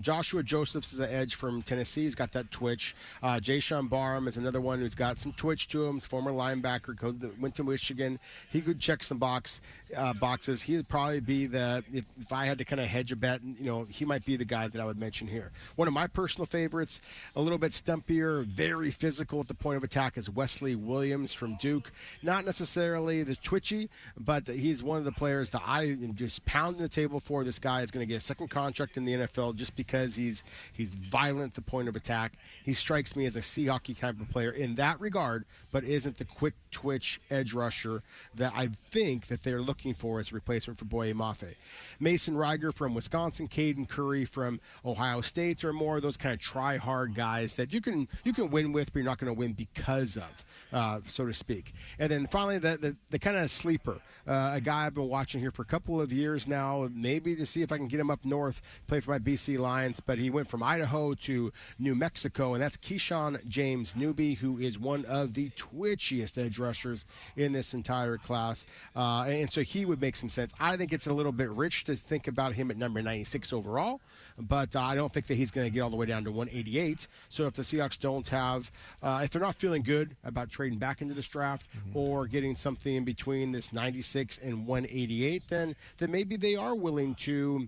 Joshua Josephs is an edge from Tennessee. He's got that twitch. Jayshawn Barham is another one who's got some twitch to him. He's a former linebacker, went to Michigan. He could check some boxes. He would probably be if I had to kind of hedge a bet, he might be the guy that I would mention here. One of my personal favorites, a little bit stumpier, very physical at the point of attack, is Wesley Williams from Duke. Not necessarily the twitchy, but he's one of the players that I am just pounding the table for. This guy is going to get a second contract in the NFL just because he's violent at the point of attack. He strikes me as a sea hockey type of player in that regard, but isn't the quick twitch edge rusher that I think that they're looking for as a replacement for Boye Mafe. Mason Reiger from Wisconsin, Caden Curry from Ohio State are more of those kind of try-hard guys that you can win with, but you're not going to win because of, so to speak. And then finally, the kind of sleeper, a guy I've been watching here for a couple of years now, maybe to see if I can get him up north, play for my BC Lions, but he went from Idaho to New Mexico, and that's Keyshawn James Newby, who is one of the twitchiest edge rushers in this entire class. And so he would make some sense. I think it's a little bit rich to think about him at number 96 overall, but I don't think that he's going to get all the way down to 188. So if the Seahawks don't have, if they're not feeling good about trading back into this draft or getting something in between this 96 and 188, then maybe they are willing to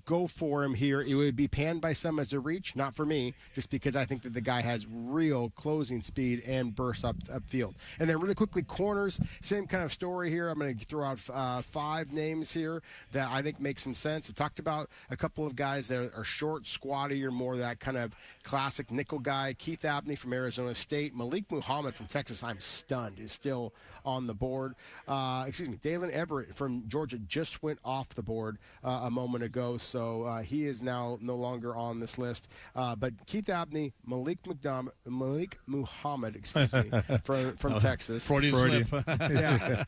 go for him here. It would be panned by some as a reach, not for me, just because I think that the guy has real closing speed and burst upfield. And then really quickly, corners, same kind of story here. I'm going to throw out 5 names here that I think make some sense. I've talked about a couple of guys that are short, squatty, or more that kind of classic nickel guy. Keith Abney from Arizona State. Malik Muhammad from Texas, I'm stunned, is still on the board. Dalen Everett from Georgia just went off the board a moment ago, so he is now no longer on this list. But Keith Abney, Malik Muhammad, from Texas. Freudian slip. Yeah.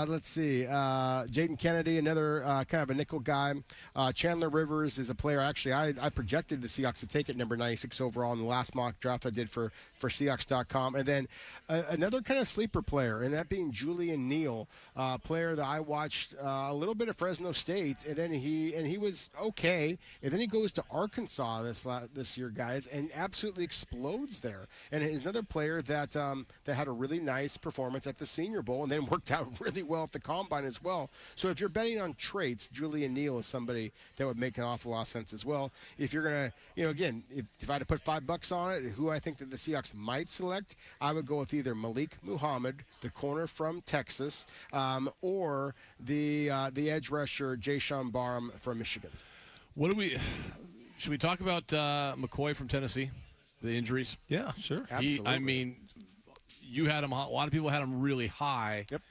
Let's see. Jaden Kennedy, another kind of a nickel guy. Chandler Rivers is a player. Actually, I projected the Seahawks to take it number 96 overall in the last mock draft I did for Seahawks.com. And then another kind of sleeper player, and that being Julian Neil, player that I watched a little bit of Fresno State, and then he was okay, and then he goes to Arkansas this year, guys, and absolutely explodes there. And he's another player that had a really nice performance at the Senior Bowl, and then worked out really well at the Combine as well. So if you're betting on traits, Julian Neil is somebody that would make an awful lot of sense as well. If you're gonna, again, if I had to put $5 on it, who I think that the Seahawks might select, I would go with either Malik Muhammad, the corner from Texas, or the edge rusher Jayshon Barham from Michigan. Should we talk about McCoy from Tennessee? The injuries? Yeah, sure. Absolutely. You had him. A lot of people had him really high. Yep.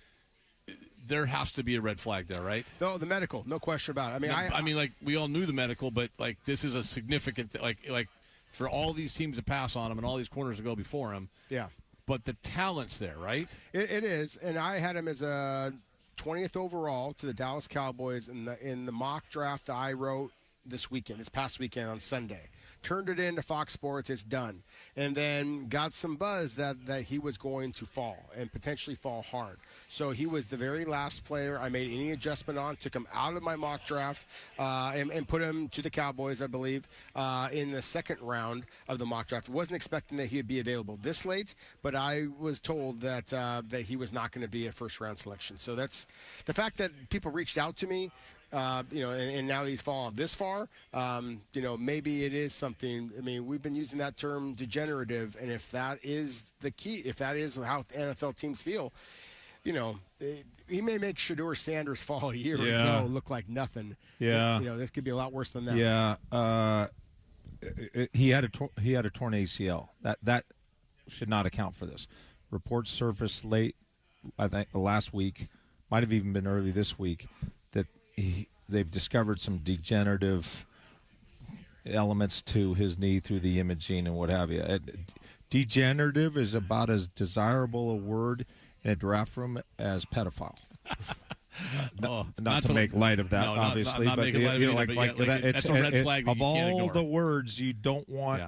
There has to be a red flag there, right? No, the medical, no question about it. I mean, like we all knew the medical, but like this is a significant like for all these teams to pass on him and all these corners to go before him. Yeah. But the talent's there, right? It is, and I had him as a 20th overall to the Dallas Cowboys in the mock draft that I wrote this past weekend on Sunday. Turned it into Fox Sports. It's done. And then got some buzz that he was going to fall and potentially fall hard. So he was the very last player I made any adjustment on, took him out of my mock draft and put him to the Cowboys, I believe, in the second round of the mock draft. I wasn't expecting that he would be available this late, but I was told that he was not going to be a first-round selection. So that's the fact that people reached out to me. And now he's fallen this far. Maybe it is something. I mean, we've been using that term degenerative, and if that is the key, if that is how NFL teams feel, he may make Shedeur Sanders fall a year and go look like nothing. Yeah. This could be a lot worse than that. Yeah. He had a torn ACL. That should not account for this. Reports surfaced late, I think, last week, might have even been early this week, that they've discovered some degenerative elements to his knee through the imaging and what have you. Degenerative is about as desirable a word in a draft room as pedophile. Not to make light of that, obviously, not but making light of it, it's a red flag that of you can't all ignore. the words you don't want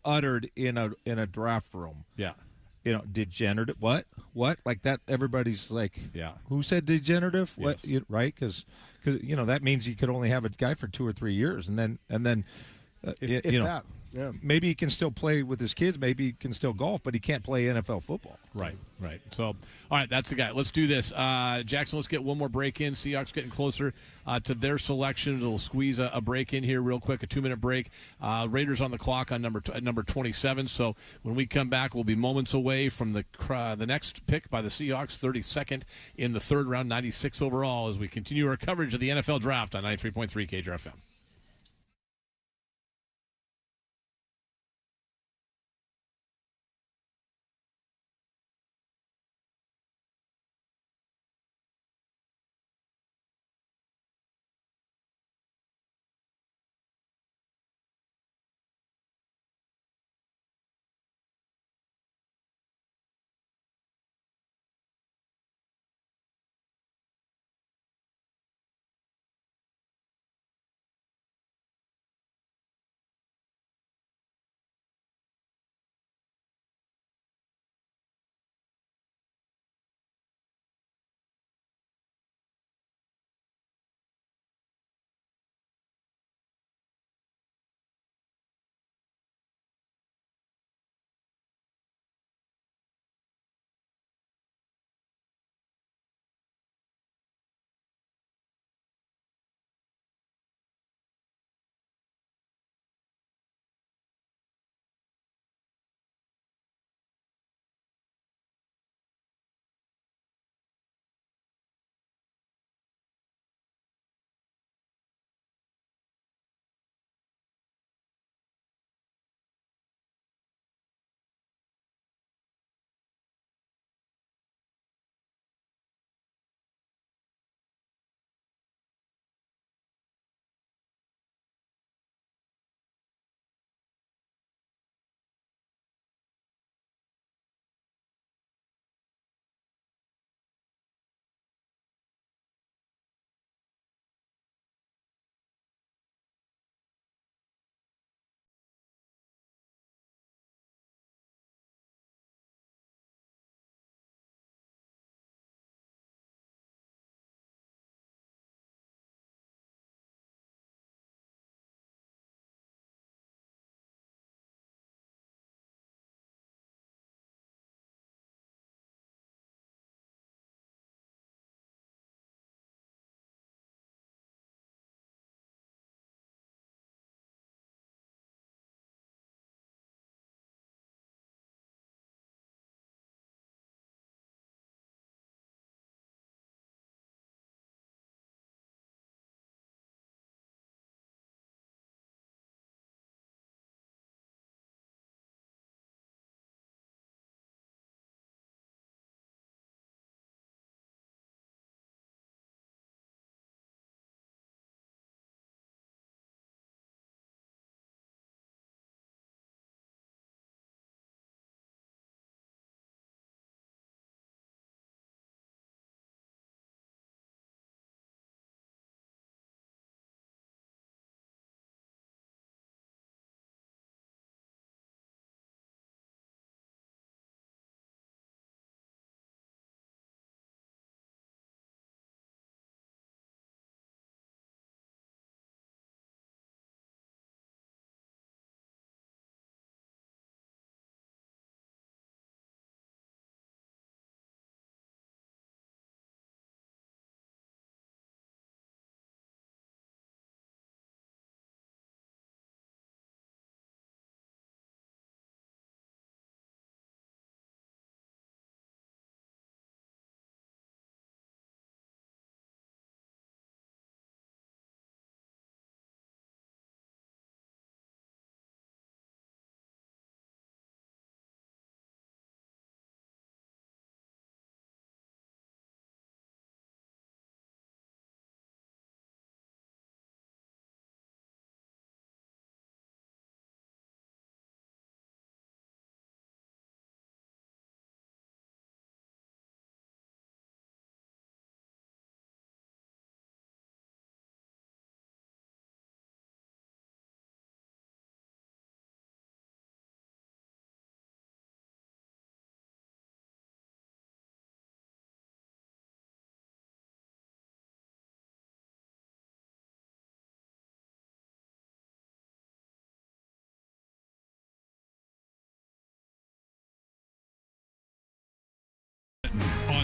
uttered in a draft room. Yeah. Degenerative. What? Like that? Everybody's like, yeah. Who said degenerative? Yes. What? Right? Because that means you could only have a guy for 2 or 3 years, and then if that. Yeah. Maybe he can still play with his kids. Maybe he can still golf, but he can't play NFL football. Right. So, all right, that's the guy. Let's do this. Jackson, let's get one more break in. Seahawks getting closer to their selections. We'll squeeze a break in here real quick, a 2-minute break. Raiders on the clock on number 27. So when we come back, we'll be moments away from the next pick by the Seahawks, 32nd in the third round, 96 overall, as we continue our coverage of the NFL Draft on 93.3 KJR FM.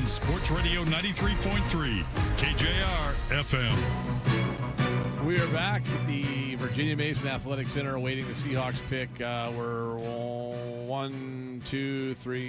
on Sports Radio 93.3 KJR FM. We are back at the Virginia Mason Athletic Center awaiting the Seahawks pick. We're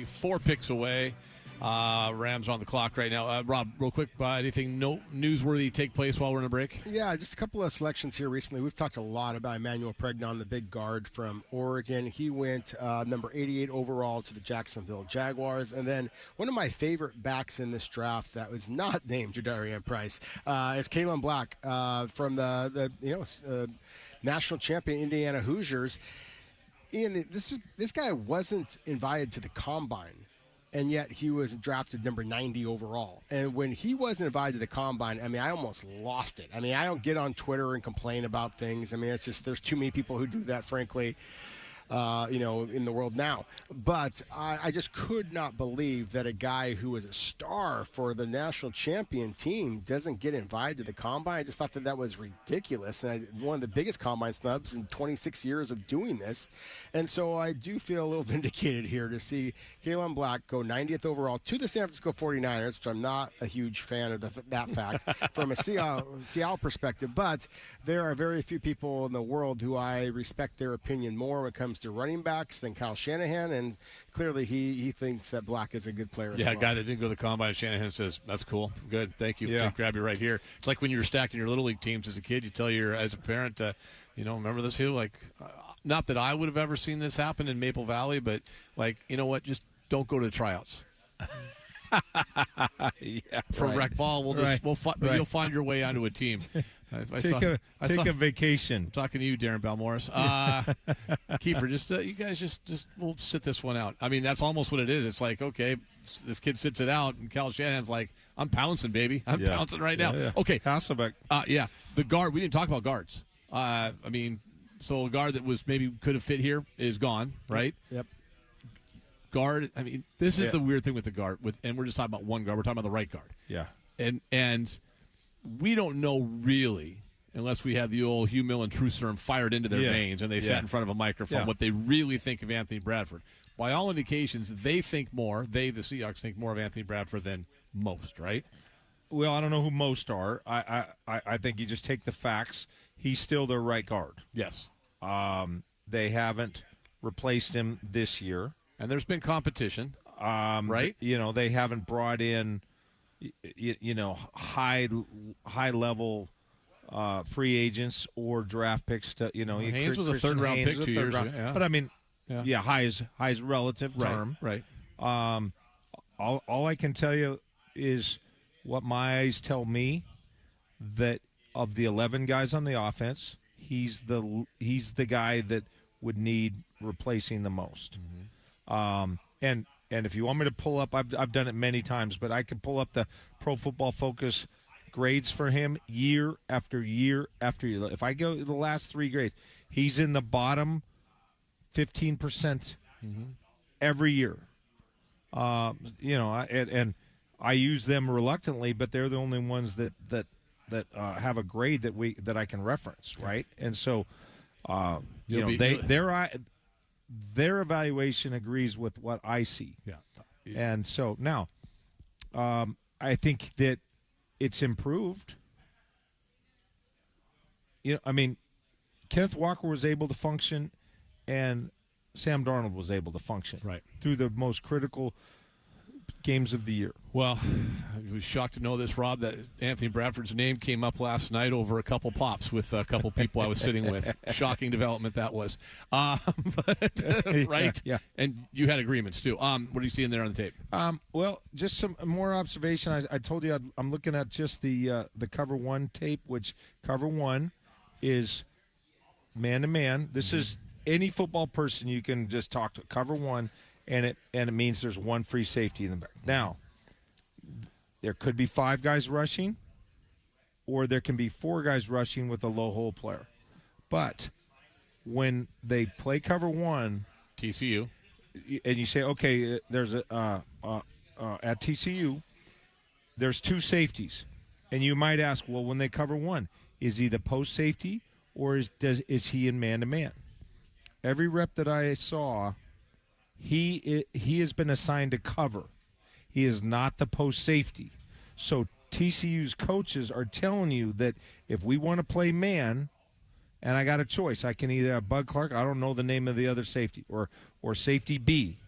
4 picks away. Rams are on the clock right now. Rob, real quick, anything newsworthy take place while we're in a break? Yeah, just a couple of selections here recently. We've talked a lot about Emmanuel Pregnon, the big guard from Oregon. He went number 88 overall to the Jacksonville Jaguars. And then one of my favorite backs in this draft that was not named Jadarian Price is Kalen Black from the national champion Indiana Hoosiers. Ian, this guy wasn't invited to the combine, and yet he was drafted number 90 overall. And when he wasn't invited to the combine, I mean, I almost lost it. I mean, I don't get on Twitter and complain about things. I mean, it's just there's too many people who do that, frankly, in the world now. But I just could not believe that a guy who was a star for the national champion team doesn't get invited to the combine. I just thought that was ridiculous. And one of the biggest combine snubs in 26 years of doing this. And so I do feel a little vindicated here to see Kalen Black go 90th overall to the San Francisco 49ers, which I'm not a huge fan of that fact from a Seattle perspective. But there are very few people in the world who I respect their opinion more when it comes to running backs than Kyle Shanahan, and clearly he thinks that Black is a good player as well. A guy that didn't go to the combine, Shanahan says, that's cool, good, thank you, grab you right here. It's like when you were stacking your Little League teams as a kid, you tell as a parent, remember this too, not that I would have ever seen this happen in Maple Valley, but you know what, just don't go to the tryouts. For rec ball, you'll find your way onto a team. Take a vacation. I'm talking to you, Darren Balmorris. Kiefer, you guys we'll sit this one out. I mean, that's almost what it is. It's like, okay, this kid sits it out, and Cal Shanahan's like, I'm pouncing, baby. I'm pouncing right now. Yeah. Okay. Hasselbeck. The guard, we didn't talk about guards. So a guard that could have fit here is gone, right? Yep. Guard, this is the weird thing with the guard, and we're just talking about one guard. We're talking about the right guard. Yeah. And we don't know really, unless we have the old Hugh Mill and True Serum fired into their veins and they sat in front of a microphone, what they really think of Anthony Bradford. By all indications, the Seahawks, think more of Anthony Bradford than most, right? Well, I don't know who most are. I think you just take the facts. He's still their right guard. Yes. They haven't replaced him this year. And there's been competition, right? They haven't brought in, high level free agents or draft picks to, Haynes was a third round pick 2 years ago. Yeah. But high is relative term. Right. All I can tell you is what my eyes tell me, that of the 11 guys on the offense, he's the guy that would need replacing the most. Mm-hmm. And if you want me to pull up, I've done it many times, but I can pull up the Pro Football Focus grades for him year after year after year. If I go to the last 3 grades, he's in the bottom 15% every year. And I use them reluctantly, but they're the only ones that have a grade that I can reference, right? And so, their evaluation agrees with what I see. Yeah. And so now, I think that it's improved. Kenneth Walker was able to function, and Sam Darnold was able to function through the most critical games of the year. Well, I was shocked to know this, Rob, that Anthony Bradford's name came up last night over a couple pops with a couple people I was sitting with. Shocking development that was. Right? Yeah. And you had agreements, too. What are you seeing there on the tape? Well, just some more observation. I told you I'm looking at just the Cover 1 tape, which Cover 1 is man-to-man. This is any football person you can just talk to. Cover 1. And it means there's one free safety in the back. Now, there could be 5 guys rushing, or there can be 4 guys rushing with a low hole player. But when they play cover 1, TCU, and you say, okay, there's at TCU, there's 2 safeties, and you might ask, well, when they cover 1, is he the post safety, or is he in man to man? Every rep that I saw, he has been assigned to cover. He is not the post safety. So TCU's coaches are telling you that if we want to play man, and I got a choice, I can either have Bud Clark, I don't know the name of the other safety, or safety B.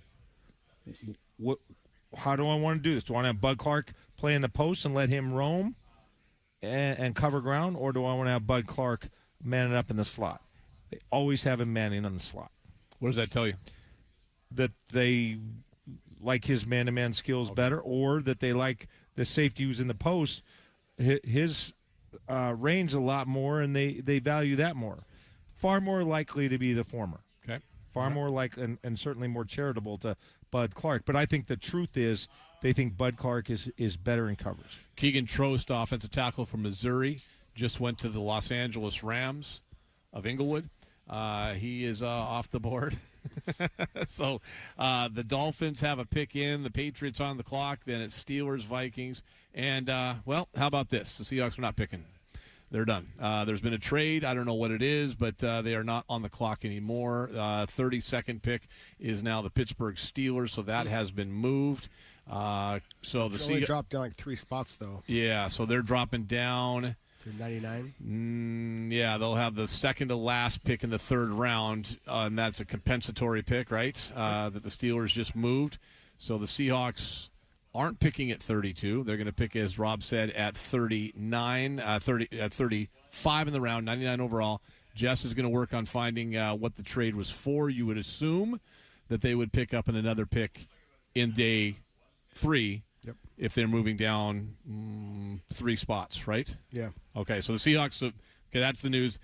How do I want to do this? Do I want to have Bud Clark play in the post and let him roam and cover ground, or do I want to have Bud Clark manning up in the slot? They always have him manning on the slot. What does that tell you? That they like his man-to-man skills better, or that they like the safety who's in the post, his range a lot more, and they value that more. Far more likely to be the former. Okay. Far more likely, and certainly more charitable to Bud Clark. But I think the truth is they think Bud Clark is better in coverage. Keegan Trost, offensive tackle from Missouri, just went to the Los Angeles Rams of Inglewood. He is off the board. So the Dolphins have a pick in, the Patriots on the clock, then it's Steelers, Vikings, and, well, how about this? The Seahawks are not picking. They're done. There's been a trade. I don't know what it is, but they are not on the clock anymore. 32nd pick is now the Pittsburgh Steelers, so that has been moved. So the Seahawks dropped down like 3 spots, though. Yeah, so they're dropping down to 99. Yeah, they'll have the second to last pick in the 3rd round, and that's a compensatory pick, right? That the Steelers just moved. So the Seahawks aren't picking at 32. They're going to pick, as Rob said, at 39, at 35 in the round, 99 overall. Jess is going to work on finding what the trade was for. You would assume that they would pick up another pick in day 3 if they're moving down 3 spots, right? Yeah. Okay, so the Seahawks, okay, that's the news.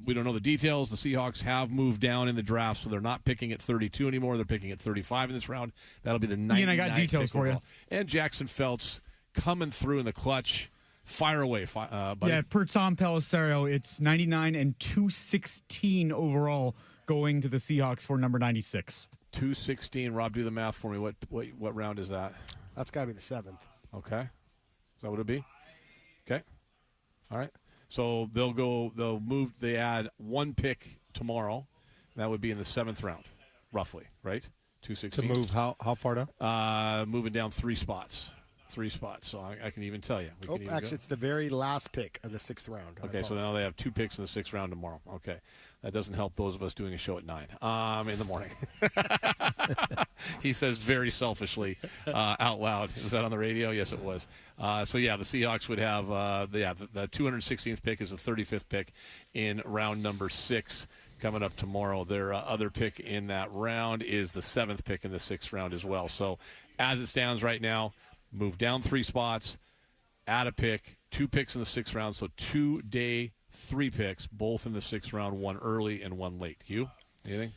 We don't know the details. The Seahawks have moved down in the draft, so they're not picking at 32 anymore. They're picking at 35 in this round. That'll be the 99th Ian, I got details for you. And Jackson Feltz coming through in the clutch. Fire away, buddy. Yeah, per Tom Pelissero, it's 99 and 216 overall going to the Seahawks for number 96. 216. Rob, do the math for me. What round is that? That's got to be the 7th. Okay. Is that what it'd be? Okay. All right. So they add 1 pick tomorrow. That would be in the 7th round, roughly, right? 216. To move how far down? Moving down 3 spots. 3 spots. So I can even tell you. Actually, it's the very last pick of the 6th round. Okay, so now they have 2 picks in the 6th round tomorrow. Okay. That doesn't help those of us doing a show at 9 in the morning. He says very selfishly out loud. Was that on the radio? Yes, it was. So, yeah, the Seahawks would have the 216th pick is the 35th pick in round number 6 coming up tomorrow. Their other pick in that round is the 7th pick in the 6th round as well. So, as it stands right now, move down 3 spots, add a pick, 2 picks in the 6th round, so 2-day 3 picks, both in the 6th round, 1 early and 1 late. You? Anything?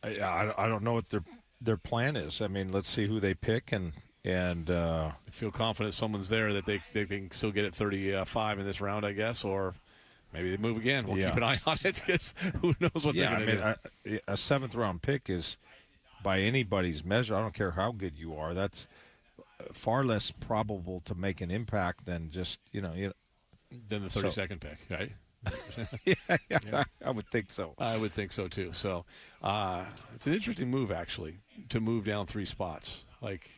I don't know what their plan is. I mean, let's see who they pick, and I feel confident someone's there that they can still get at 35 in this round, I guess, or maybe they move again. We'll keep an eye on it because who knows what they're going to do. A 7th round pick is, by anybody's measure, I don't care how good you are, that's far less probable to make an impact than just than the 32nd pick, right? yeah, I would think so. I would think so too. So it's an interesting move, actually, to move down 3 spots. Like,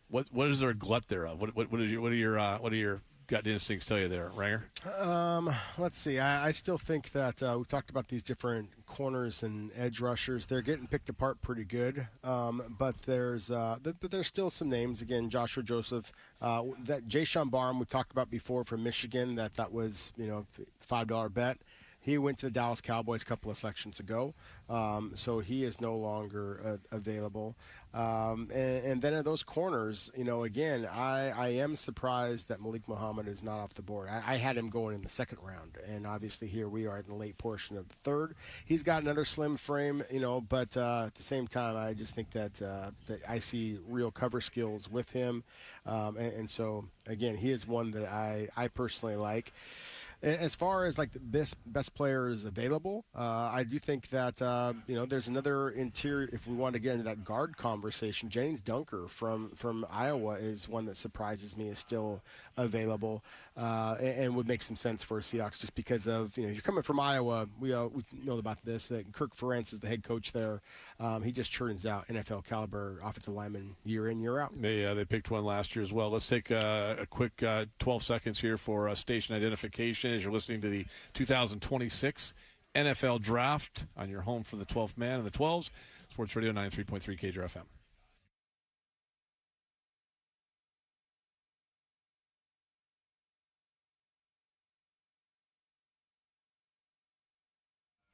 what is there a glut there of? What are your gut instincts tell you there, Ranger? Let's see. I still think that we've talked about these different corners and edge rushers. They're getting picked apart pretty good. But there's still some names. Again, Joshua Joseph, that Jayshon Barham we talked about before from Michigan. That was $5 bet. He went to the Dallas Cowboys a couple of selections ago, so he is no longer available. And then at those corners, again, I am surprised that Malik Muhammad is not off the board. I had him going in the 2nd round, and obviously here we are in the late portion of the 3rd. He's got another slim frame, but at the same time, I just think that I see real cover skills with him. And so, again, he is one that I personally like. as far as like the best players available, I do think that there's another interior. If we want to get into that guard conversation, James Dunker from Iowa is one that surprises me is still available, and would make some sense for Seahawks just because of you're coming from Iowa. We know about this. Kirk Ferentz is the head coach there. He just churns out NFL caliber offensive linemen year in, year out. They picked one last year as well. Let's take a quick 12 seconds here for station identification as you're listening to the 2026 NFL Draft on your home for the 12th man and the 12s. Sports Radio 93.3 KJR FM.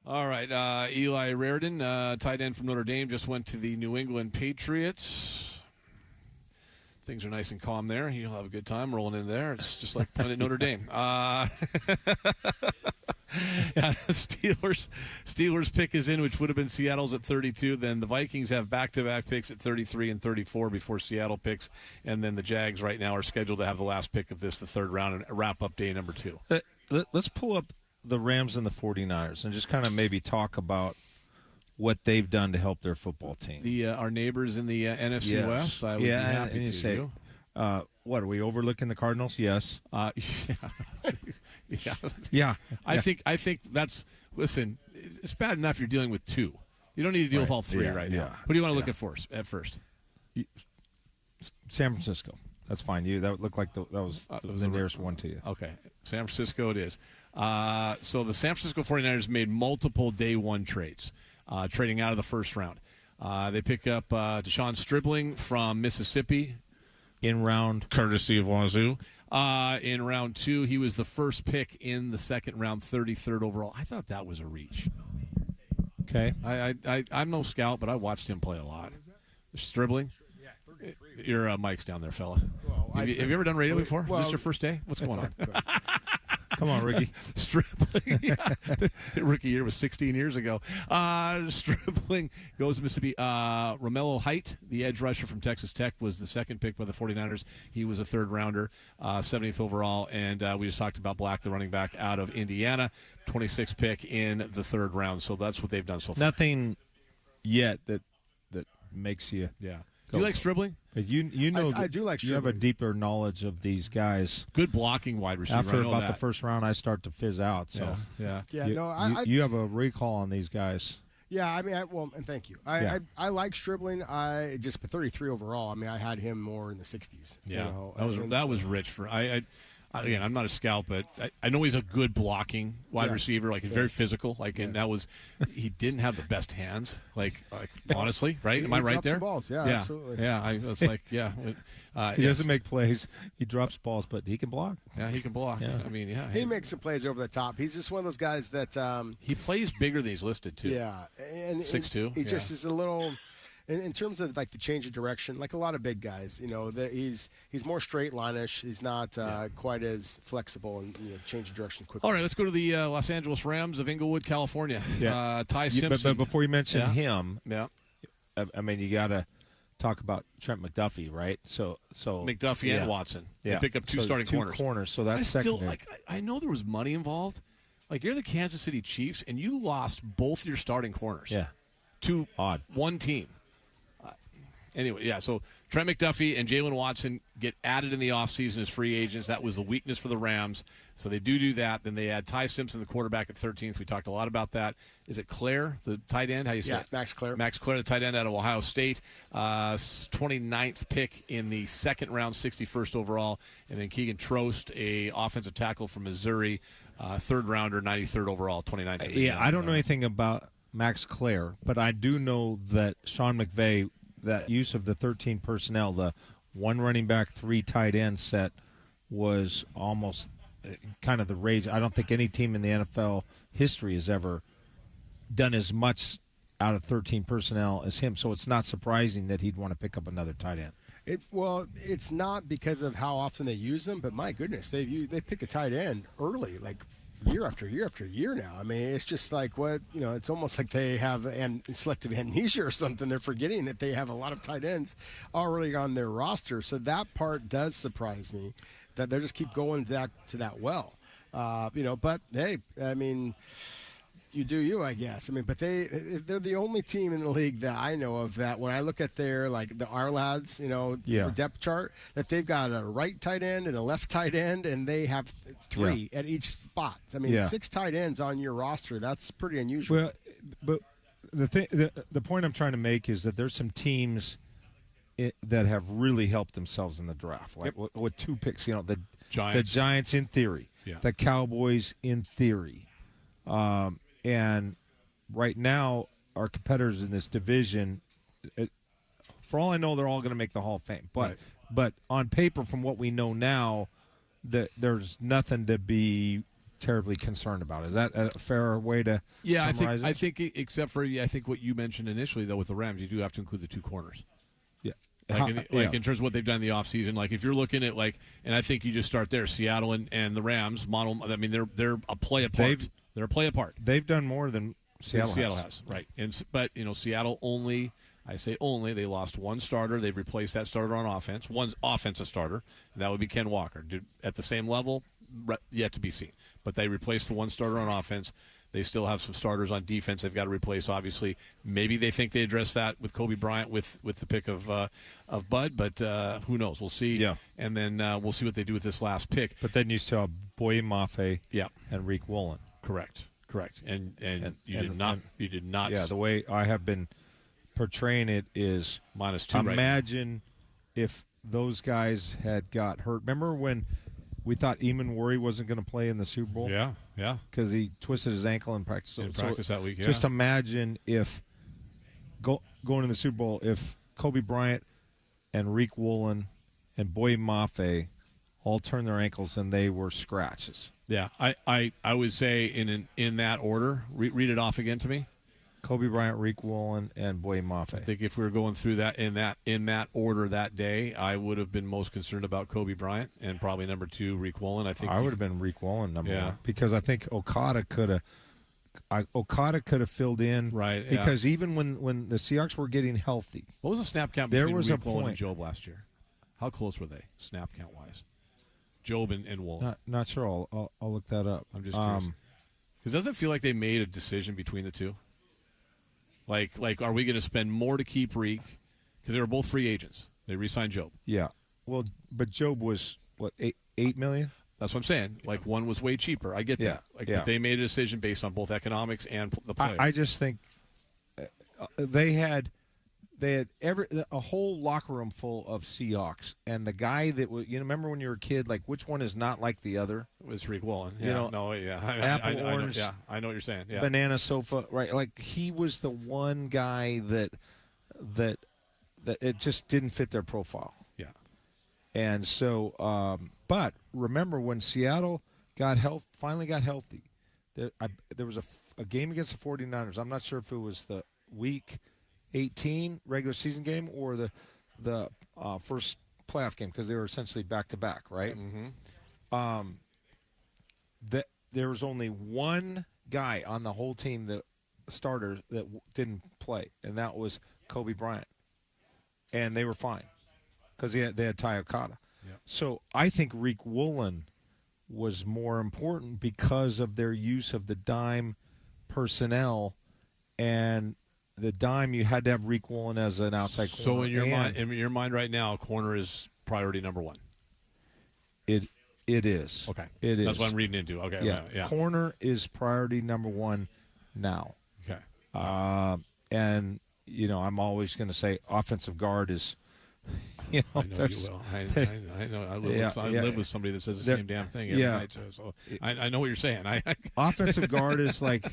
All right, Eli Raridan, tight end from Notre Dame, just went to the New England Patriots. Things are nice and calm there. He'll have a good time rolling in there. It's just like playing at Notre Dame. Steelers pick is in, which would have been Seattle's at 32. Then the Vikings have back-to-back picks at 33 and 34 before Seattle picks. And then the Jags right now are scheduled to have the last pick of this, the third round, and wrap up day number 2. Let's pull up the Rams and the 49ers and just kind of maybe talk about what they've done to help their football team. Our neighbors in the NFC West, I would be happy and you to. Say, what, are we overlooking the Cardinals? Yes. Yeah. I think that's, listen, it's bad enough you're dealing with 2. You don't need to deal with all 3 right now. Who do you want to look at first? San Francisco. That's fine. That would look like that was the nearest one to you. Okay. San Francisco it is. So the San Francisco 49ers made multiple day 1 trades, trading out of the first round. They pick up Deshaun Stribling from Mississippi. In round. Courtesy of Wazoo. In round 2, he was the first pick in the second round, 33rd overall. I thought that was a reach. Okay. I'm no scout, but I watched him play a lot. Stribling? Your mic's down there, fella. Well, have you ever done radio before? Is this your first day? What's going on? Come on, Ricky. Stribling. Rookie year was 16 years ago. Stribling goes to Mississippi. Romello Height, the edge rusher from Texas Tech, was the second pick by the 49ers. He was a third rounder, 70th overall. And we just talked about Black, the running back out of Indiana, 26th pick in the third round. So that's what they've done so far. Nothing yet that makes you. Yeah. Do you like Stribling? You know, I do like Stribling. You have a deeper knowledge of these guys. Good blocking wide receiver. After about the first round, I start to fizz out. So you have a recall on these guys. Yeah, I mean, and thank you. I like Stribling. I just 33 overall. I mean, I had him more in the 60s. Yeah, that was rich for Again, I'm not a scout, but I know he's a good blocking wide receiver. Like, he's very physical. Like, and he didn't have the best hands. Like honestly, right? Am I right there? Some balls. Yeah, absolutely. Yeah, it's like, he doesn't make plays. He drops balls, but he can block. Yeah, he can block. Yeah. I mean, he makes some plays over the top. He's just one of those guys that he plays bigger than he's listed too. Yeah, and 6'2". He just is a little. In terms of like the change of direction, like a lot of big guys, he's more straight line-ish. He's not quite as flexible and change of direction quickly. All right, let's go to the Los Angeles Rams of Inglewood, California. Yeah. Ty Simpson. But before you mention him, I mean, you got to talk about Trent McDuffie, right? So McDuffie and Watson. They pick up two starting corners. So that's secondary. I know there was money involved. Like, you're the Kansas City Chiefs, and you lost both your starting corners. Yeah. To one team. Anyway, so Trent McDuffie and Jalen Watson get added in the offseason as free agents. That was the weakness for the Rams. So they do that. Then they add Ty Simpson, the quarterback, at 13th. We talked a lot about that. Is it Claire, the tight end? How do you say it? Max Claire. Max Claire, the tight end out of Ohio State. 29th pick in the second round, 61st overall. And then Keegan Trost, a offensive tackle from Missouri, third rounder, 93rd overall, 29th. Yeah, I don't know anything about Max Claire, but I do know that Sean McVay, that use of the 13 personnel, the one running back, 3 tight end set, was almost kind of the rage. I don't think any team in the NFL history has ever done as much out of 13 personnel as him. So it's not surprising that he'd want to pick up another tight end. It's not because of how often they use them, but my goodness, they pick a tight end early, like year after year after year now. I mean, it's just like it's almost like they have selective amnesia or something. They're forgetting that they have a lot of tight ends already on their roster. So that part does surprise me, that they just keep going back to that well. But hey, I mean, you do you, I guess. I mean, but they're the only team in the league that I know of that when I look at their our lads, for depth chart, that they've got a right tight end and a left tight end, and they have 3 at each spot. I mean, 6 tight ends on your roster, that's pretty unusual. Well, but the point I'm trying to make is that there's some teams that have really helped themselves in the draft, like with 2 picks. The Giants in theory, the Cowboys in theory. And right now, our competitors in this division, for all I know, they're all going to make the Hall of Fame. But on paper, from what we know now, there's nothing to be terribly concerned about. Is that a fair way to summarize it? I think except for what you mentioned initially, though, with the Rams, you do have to include the 2 corners. Yeah. In terms of what they've done in the offseason, if you're looking at and I think you just start there, Seattle and the Rams model. I mean, they're a play apart. They're a play apart. They've done more than Seattle has. Right. But Seattle only. I say only. They lost 1 starter. They've replaced that starter on offense. 1 offensive starter, and that would be Ken Walker. At the same level, yet to be seen. But they replaced the 1 starter on offense. They still have some starters on defense they've got to replace, obviously. Maybe they think they address that with Kobe Bryant with the pick of Bud, but who knows? We'll see. Yeah. And then we'll see what they do with this last pick. But then you still have Boye Mafe and Reek Woolen. Correct. And you did not. Yeah, the way I have been portraying it is -2. Imagine if those guys had got hurt. Remember when we thought Eamon Worry wasn't going to play in the Super Bowl? Yeah. Because he twisted his ankle in practice. That week, yeah. Just imagine if going to the Super Bowl, if Kobe Bryant and Reek Woolen and Boye Mafe all turned their ankles and they were scratches. Yeah, I would say in that order. Read it off again to me. Kobe Bryant, Reek Woolen, and Boye Mafe. I think if we were going through that in that order that day, I would have been most concerned about Kobe Bryant and probably number 2, Reek Woolen. I think I would have been Reek Woolen number 1 because I think Okada could have filled in right because even when the Seahawks were getting healthy, what was the snap count between Reek Woolen and Job last year? How close were they snap count wise? Job and Woolen. Not sure. I'll look that up. I'm just curious because doesn't it feel like they made a decision between the 2? Like, are we going to spend more to keep Reek? Because they were both free agents. They re-signed Job. Yeah. Well, but Job was, what, $8 million? That's what I'm saying. One was way cheaper. I get that. But they made a decision based on both economics and the player. I just think they had a whole locker room full of Seahawks, and the guy that was, remember when you were a kid, which one is not like the other? It was Reek Woolen. Apple, orange. I know what you're saying. Yeah. Banana sofa, right? He was the one guy that it just didn't fit their profile. Yeah. And so, but remember when Seattle finally got healthy, there was a game against the 49ers. I'm not sure if it was the week 18 regular season game or the first playoff game because they were essentially back-to-back, right? Mm-hmm. There was only one guy on the whole team, the starter, that didn't play, and that was Kobe Bryant. And they were fine because they had Ty Okada. Yep. So I think Reek Woolen was more important because of their use of the dime personnel, and the dime, you had to have Reek Woolen as an outside corner. So in your mind right now, corner is priority number 1. It is. Okay. It is. That's what I'm reading into. Okay. Yeah. Corner is priority number 1 now. Okay. And I'm always going to say offensive guard is. I know you will. I know. I live with somebody that says the same damn thing every night. So I know what you're saying. Offensive guard is like.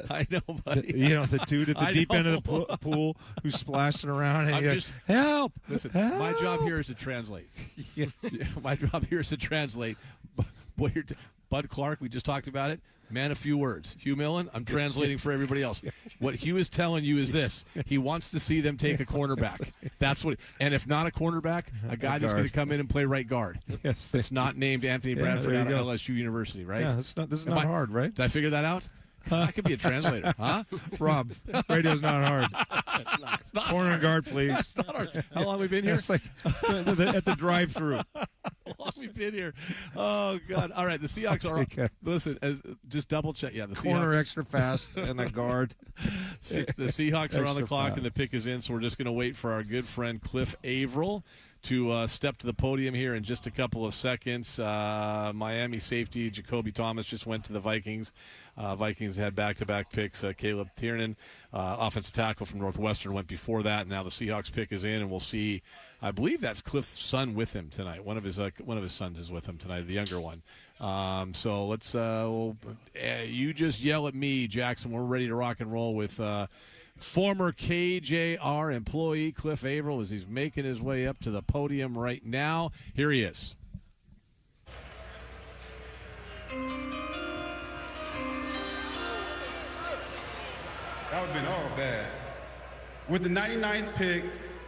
I know, buddy. The dude at the deep end of the pool who's splashing around. And help! Listen, help! My job here is to translate. My job here is to translate. Bud Clark, we just talked about it. Man, a few words. Hugh Millen, I'm translating for everybody else. What Hugh is telling you is this. He wants to see them take a cornerback. That's what. And if not a cornerback, a guy that's going to come in and play right guard. Yes. It's not named Anthony Bradford out of LSU University, right? Yeah, this is not hard, right? Did I figure that out? I could be a translator, huh? Rob, radio's not hard. It's not corner hard. Guard, please. It's not hard. How long have we been here? It's like at the drive-thru. How long have we type in here. Oh God! All right, the Seahawks are. Listen, just double check. Yeah, the corner Seahawks, extra fast and a guard. The Seahawks are on the Extra clock fat. and the pick is in, so we're just going to wait for our good friend Cliff Averill to step to the podium here in just a couple of seconds. Miami safety Jacoby Thomas just went to the Vikings. Vikings had back-to-back picks. Caleb Tiernan, offensive tackle from Northwestern, went before that. Now the Seahawks pick is in, and we'll see. I believe that's Cliff's son with him tonight. One of his sons is with him tonight, the younger one. So let's. You just yell at me, Jackson. We're ready to rock and roll with. Former KJR employee Cliff Averill as he's making his way up to the podium right now. Here he is. That would have been all bad. With the 99th pick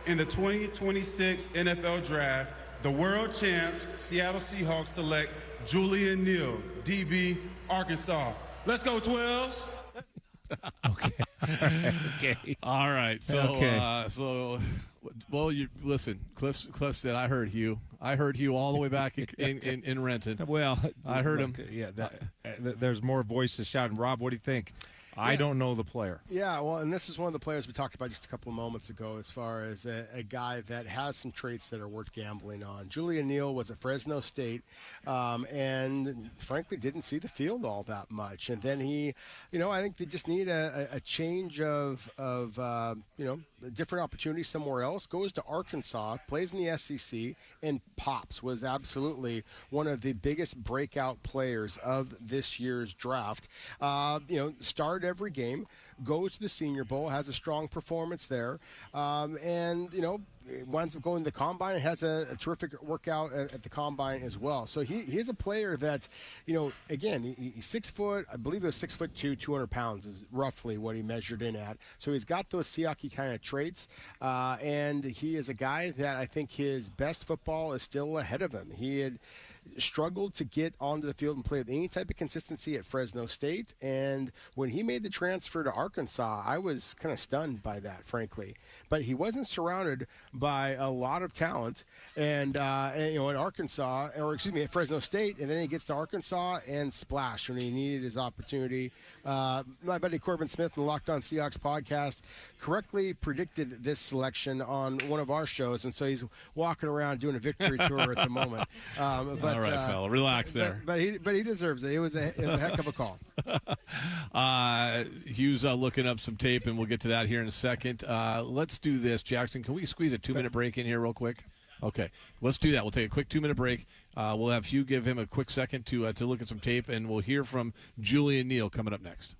in the 2026 NFL Draft, the world champs Seattle Seahawks select Julian Neil, DB, Arkansas. Let's go, 12s. Okay. All right. So, well, you listen. Cliff said, "I heard Hugh. I heard Hugh all the way back in Renton." Well, I heard him. Yeah, there's more voices shouting. Rob, what do you think? I don't know the player. Yeah, well, and this is one of the players we talked about just a couple of moments ago as far as a guy that has some traits that are worth gambling on. Julian Neil was at Fresno State and, frankly, didn't see the field all that much. And then he, I think they just need a change of a different opportunity somewhere else. Goes to Arkansas, plays in the SEC, and pops. Was absolutely one of the biggest breakout players of this year's draft. Started every game, goes to the Senior Bowl, has a strong performance there, and winds up going to the Combine and has a terrific workout at the Combine as well. So he's a player that, again, he's 6 foot, I believe it was 6'2", 200 pounds is roughly what he measured in at. So he's got those Siaki kind of traits, and he is a guy that I think his best football is still ahead of him. He had struggled to get onto the field and play with any type of consistency at Fresno State, and when he made the transfer to Arkansas, I was kind of stunned by that, frankly. But he wasn't surrounded by a lot of talent, and at Arkansas, at Fresno State, and then he gets to Arkansas and splash when he needed his opportunity. My buddy Corbin Smith in the Locked On Seahawks podcast correctly predicted this selection on one of our shows, and so he's walking around doing a victory tour at the moment. All right, fella, relax there. But he deserves it. It was a heck of a call. Hugh's looking up some tape, and we'll get to that here in a second. Let's do this, Jackson. Can we squeeze a 2-minute break in here real quick? Okay, let's do that. We'll take a quick 2-minute break. We'll have Hugh give him a quick second to look at some tape, and we'll hear from Julian Neil coming up next.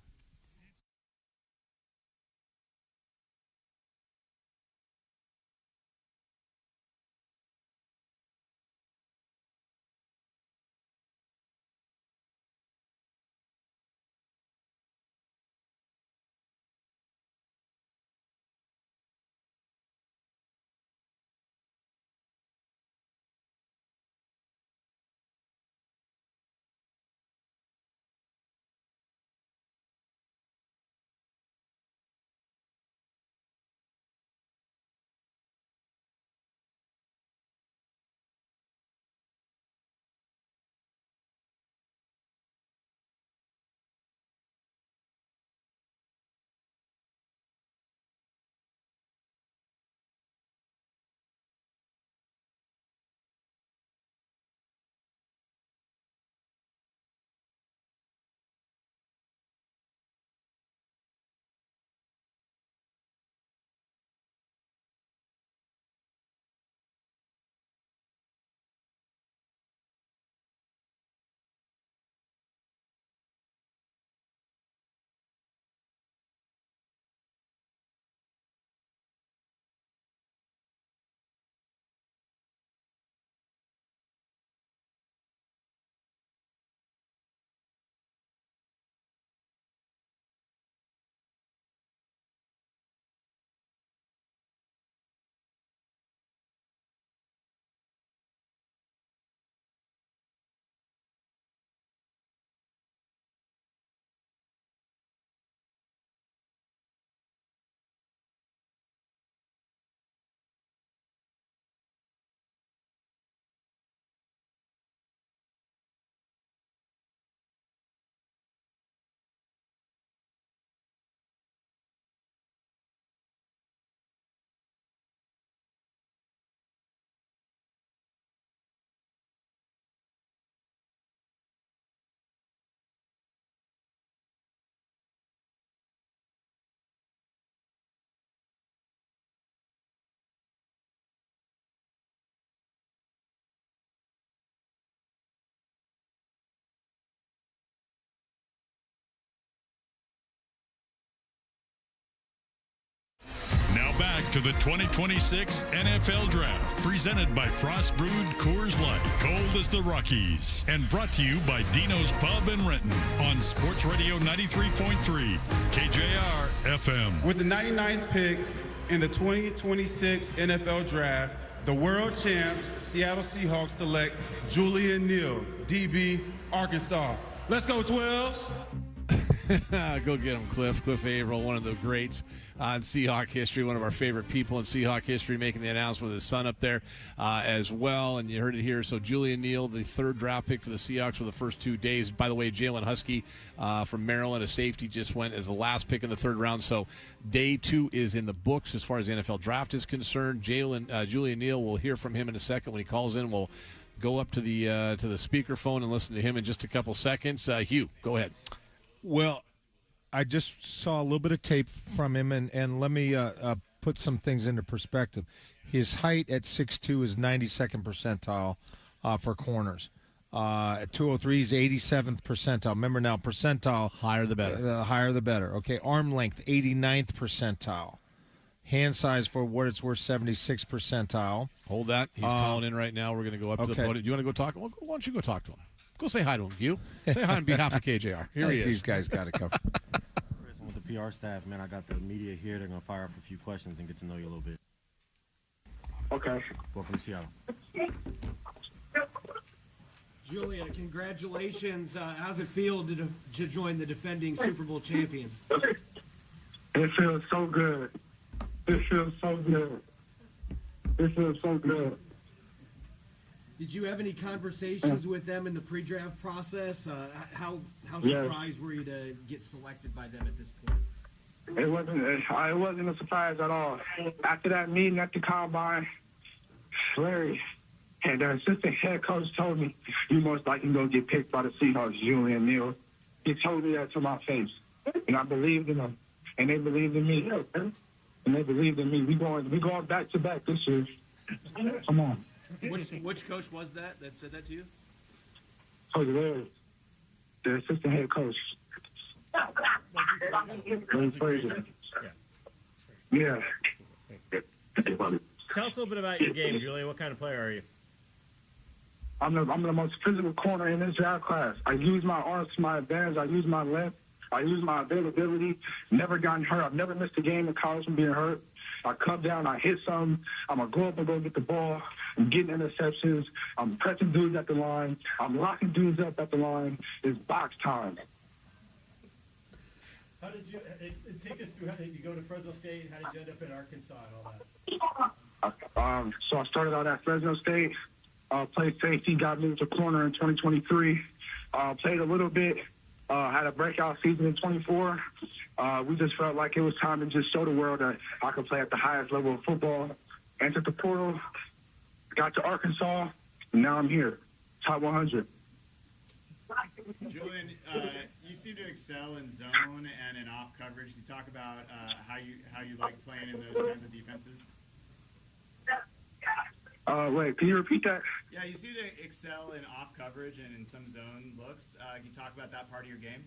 back to the 2026 NFL Draft, presented by Frost Brewed Coors Light, cold as the Rockies, and brought to you by Dino's Pub in Renton on Sports Radio 93.3 KJR FM. With the 99th pick in the 2026 NFL Draft, the world champs Seattle Seahawks select Julian Neil, DB, Arkansas. Let's go, 12s. Go get him, Cliff. Cliff Averill, one of the greats in Seahawk history, one of our favorite people in Seahawk history, making the announcement with his son up there as well. And you heard it here. So Julian Neil, the third draft pick for the Seahawks for the first 2 days. By the way, Jalen Husky from Maryland, a safety, just went as the last pick in the third round. So day 2 is in the books as far as the NFL draft is concerned. Julian Neil, we'll hear from him in a second when he calls in. We'll go up to the speakerphone and listen to him in just a couple seconds. Hugh, go ahead. Well, I just saw a little bit of tape from him, and let me put some things into perspective. His height at 6'2" is 92nd percentile for corners. At 203, he's 87th percentile. Remember now, percentile. Higher the better. The higher the better. Okay, arm length, 89th percentile. Hand size, for what it's worth, 76th percentile. Hold that. He's calling in right now. We're going to go up to the podium. Do you want to go talk? Well, why don't you go talk to him? Go say hi to him, Hugh. Say hi on behalf of KJR. Here he is. These guys got it covered. With the PR staff, man, I got the media here. They're going to fire off a few questions and get to know you a little bit. Okay. Welcome to Seattle. Julian, congratulations. How's it feel to join the defending Super Bowl champions? It feels so good. It feels so good. It feels so good. Did you have any conversations with them in the pre-draft process? How surprised were you to get selected by them at this point? It wasn't a surprise at all. After that meeting at the combine, Larry and the assistant head coach told me, "You most likely going to get picked by the Seahawks, Julian Neil." He told me that to my face, and I believed in him, and they believed in me, and they believed in me. We going back to back this year. Come on. Which coach was that said that to you? Coach Larry, the assistant head coach. Larry Frazier. Yeah. Tell us a little bit about your game, Julian. What kind of player are you? I'm the most physical corner in this draft class. I use my arms to my advantage. I use my length. I use my availability. Never gotten hurt. I've never missed a game in college from being hurt. I come down, I hit something. I'm going to go up and go get the ball. I'm getting interceptions. I'm pressing dudes at the line. I'm locking dudes up at the line. It's box time. How did you take us through? How did you go to Fresno State? How did you end up in Arkansas and all that? So I started out at Fresno State. Played safety. Got moved to corner in 2023. Played a little bit. Had a breakout season in 24. We just felt like it was time to just show the world that I could play at the highest level of football. Entered the portal. Got to Arkansas. And now I'm here. Top 100. Julian, you seem to excel in zone and in off coverage. Can you talk about how you like playing in those kinds of defenses? Wait, can you repeat that? Yeah, you seem to excel in off coverage and in some zone looks. Can you talk about that part of your game?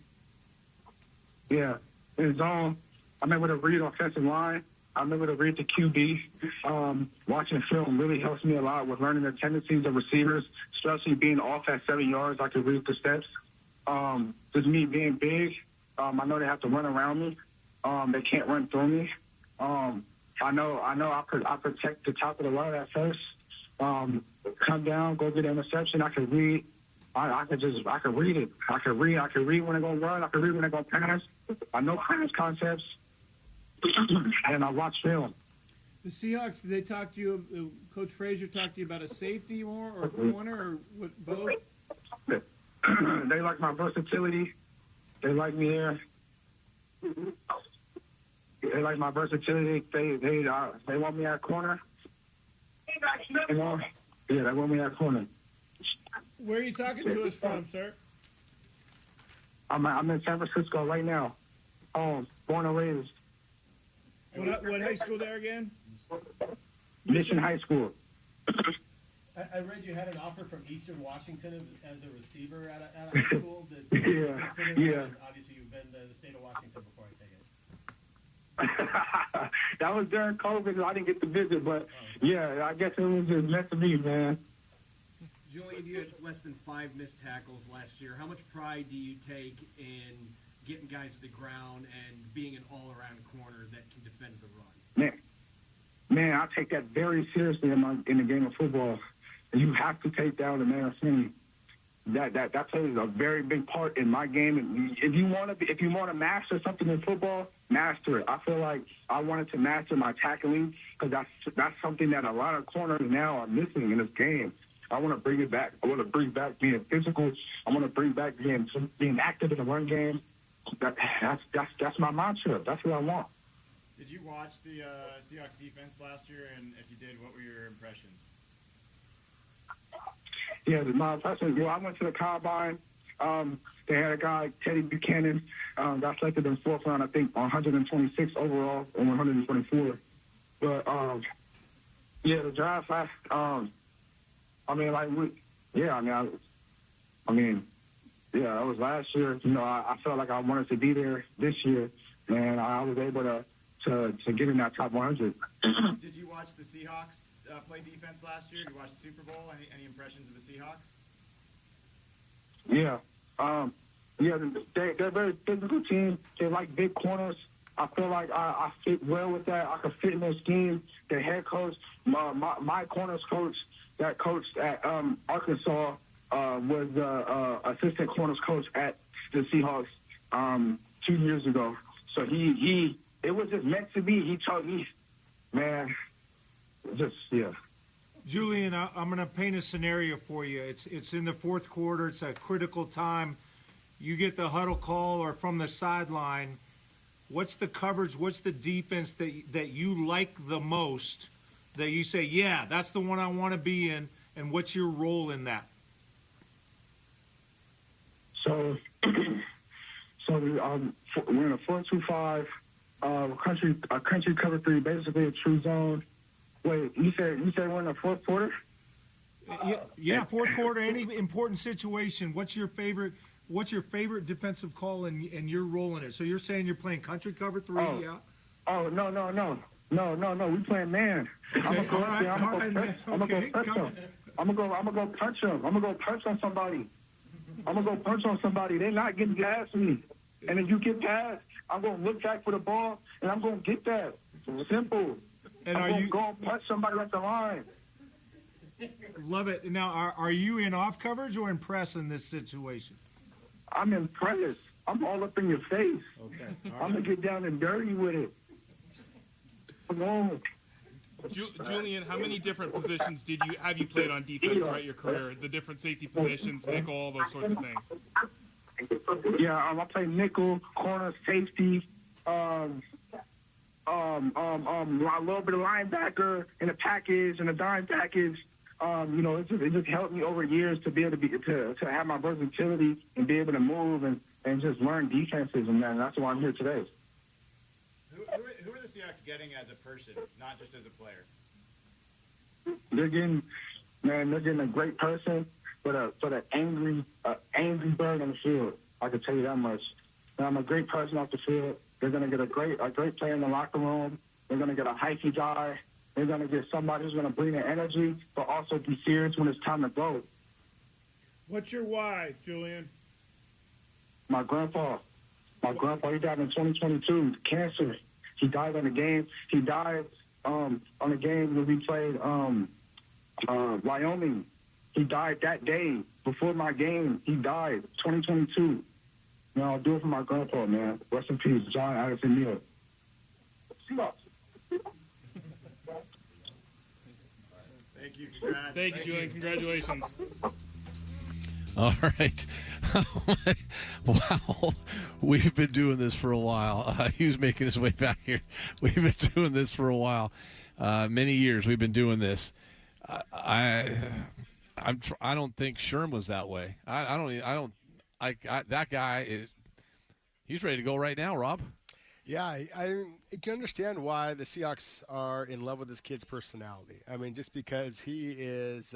Yeah, in zone, I'm able to read offensive line. I'm able to read the QB. Watching film really helps me a lot with learning the tendencies of receivers, especially being off at 7 yards. I can read the steps. Just me being big, I know they have to run around me. They can't run through me. I know I protect the top of the line at first. Come down, go get an interception. I can read. I can read it. I can read when they're gonna run. I can read when they're gonna pass. I know pass concepts, and I watch film. The Seahawks, did they talk to you? Coach Frazier talked to you about a safety more or corner or what, both? They like my versatility. They like me there. They like my versatility. They want me at corner. You know? Yeah, they want me at corner. Where are you talking to us from, sir? I'm in San Francisco right now. Born and raised. What high school there again? Mission High School. I read you had an offer from Eastern Washington as a receiver at a high school. Yeah. Obviously, you've been to the state of Washington before, I take That was during COVID, and I didn't get to visit. But yeah, I guess it was just meant to be, man. Julian, you had less than 5 missed tackles last year. How much pride do you take in getting guys to the ground and being an all-around corner that can defend the run? Man, I take that very seriously in the game of football. You have to take down the man of sin. That plays a very big part in my game. And if you want to master something in football, master it. I feel like I wanted to master my tackling because that's something that a lot of corners now are missing in this game. I want to bring it back. I want to bring back being physical. I want to bring back being active in the run game. That's my mantra. That's what I want. Did you watch the Seahawks defense last year? And if you did, what were your impressions? Yeah, my impression. I went to the combine. They had a guy, Teddy Buchanan, got selected in the 4th round, I think, 126 overall and 124. But the draft last. That was last year. I felt like I wanted to be there this year, and I was able to get in that top 100. Did you watch the Seahawks play defense last year? Did you watch the Super Bowl? Any impressions of the Seahawks? Yeah. They're a very physical team. They like big corners. I feel like I fit well with that. I could fit in their scheme. Their head coach, my corners coach, that coached at Arkansas, was the assistant corners coach at the Seahawks 2 years ago. So it was just meant to be. He told me, man, Julian, I'm going to paint a scenario for you. It's in the 4th quarter. It's a critical time. You get the huddle call or from the sideline. What's the coverage? What's the defense that you like the most? That you say, yeah, that's the one I want to be in, and what's your role in that? So we're in a 4-2-5, country cover 3, basically a true zone. Wait, you said we're in the 4th quarter? Yeah, 4th quarter. Any important situation? What's your favorite defensive call and your role in it? So you're saying you're playing country cover 3? Yeah. Oh no. We playing man. Okay, I'm gonna go punch him. I'm gonna go punch on somebody. They're not getting past me. And if you get past, I'm gonna look back for the ball and I'm gonna get that. Simple. And I'm gonna go and punch somebody at the line. Love it. Now, are you in off coverage or in press in this situation? I'm in press. I'm all up in your face. Okay. I'm gonna get down and dirty with it. Come on. Julian, how many different positions have you played on defense throughout your career? The different safety positions, nickel, all those sorts of things. Yeah, I play nickel, corner, safety, a little bit of linebacker in a package and a dime package. It just helped me over years to be able to have my versatility and be able to move and just learn defenses, and that's why I'm here today. Who are the Seahawks getting as a person, not just as a player? They're getting a great person, but an angry bird on the field. I can tell you that much. And I'm a great person off the field. They're going to get a great player in the locker room. They're going to get a hypey guy. They're going to get somebody who's going to bring the energy, but also be serious when it's time to go. What's your why, Julian? My grandpa, he died in 2022, cancer. He died on the game. He died on the game when we played Wyoming. He died that day before my game. He died 2022. I'll do it for my grandpa, man. Rest in peace, Jadarian Neil. Seahawks. Thank you. Congrats. Thank you, Julian. Congratulations. All right. Wow. We've been doing this for a while. He was making his way back here. We've been doing this for a while. Many years we've been doing this. I don't think Sherm was that way. That guy is. He's ready to go right now, Rob. Yeah, I can understand why the Seahawks are in love with this kid's personality. I mean, just because he is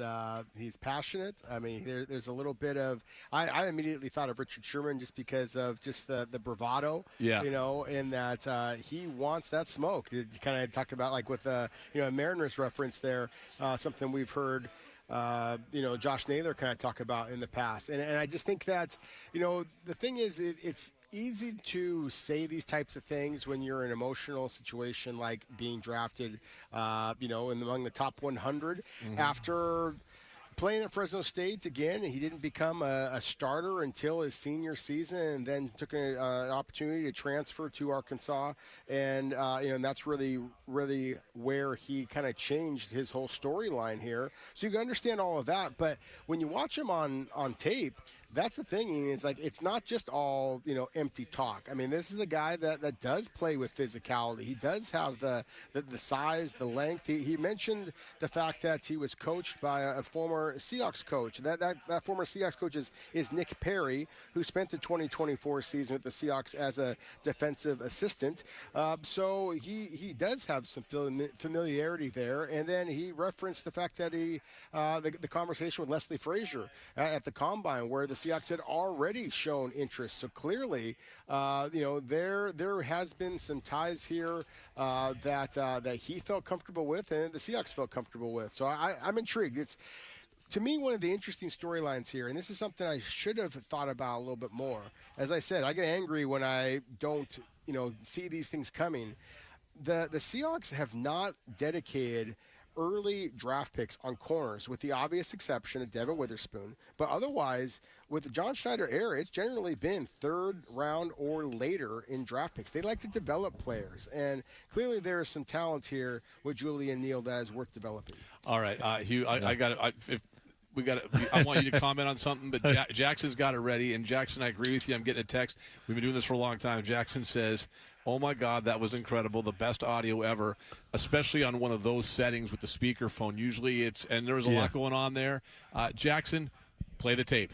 he's passionate. I mean, there's a little bit of I immediately thought of Richard Sherman just because of just the bravado. Yeah. You know, in that he wants that smoke. You kind of talk about like with a Mariners reference there, something we've heard. Josh Naylor kind of talk about in the past, and I just think that the thing is it's easy to say these types of things when you're in an emotional situation like being drafted, among the top 100 after playing at Fresno State again. He didn't become a starter until his senior season, and then took an opportunity to transfer to Arkansas, and that's really where he kind of changed his whole storyline here. So you can understand all of that, but when you watch him on tape, that's the thing. It's like it's not just all empty talk. I mean, this is a guy that does play with physicality. He does have the size, the length. He mentioned the fact that he was coached by a former Seahawks coach. That former Seahawks coach is Nick Perry, who spent the 2024 season with the Seahawks as a defensive assistant. So he does have some familiarity there. And then he referenced the fact that the conversation with Leslie Frazier at the Combine, where the Seahawks had already shown interest. So clearly, there has been some ties here that he felt comfortable with, and the Seahawks felt comfortable with. So I'm intrigued. It's, to me, one of the interesting storylines here, and this is something I should have thought about a little bit more. As I said, I get angry when I don't, see these things coming. The Seahawks have not dedicated early draft picks on corners, with the obvious exception of Devin Witherspoon. But otherwise, with the John Schneider era, it's generally been third round or later in draft picks. They like to develop players, and clearly there is some talent here with Julian Neil that is worth developing. All right, Hugh, I got it. I want you to comment on something, but Jackson's got it ready. And Jackson, I agree with you. I'm getting a text. We've been doing this for a long time. Jackson says, "Oh my God, that was incredible! The best audio ever, especially on one of those settings with the speakerphone. Usually and there was a lot going on there." Jackson, play the tape.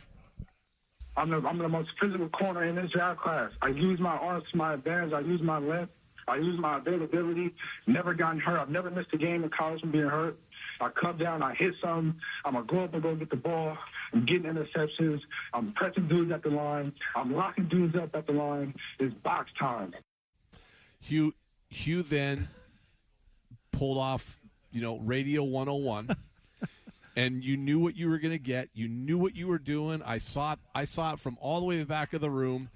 I'm the most physical corner in this draft class. I use my arms to my advantage. I use my length. I use my availability. Never gotten hurt. I've never missed a game in college from being hurt. I come down, I hit something. I'm going to go up and go get the ball. I'm getting interceptions. I'm pressing dudes at the line. I'm locking dudes up at the line. It's box time. Hugh then pulled off, Radio 101, and you knew what you were going to get. You knew what you were doing. I saw it from all the way to the back of the room.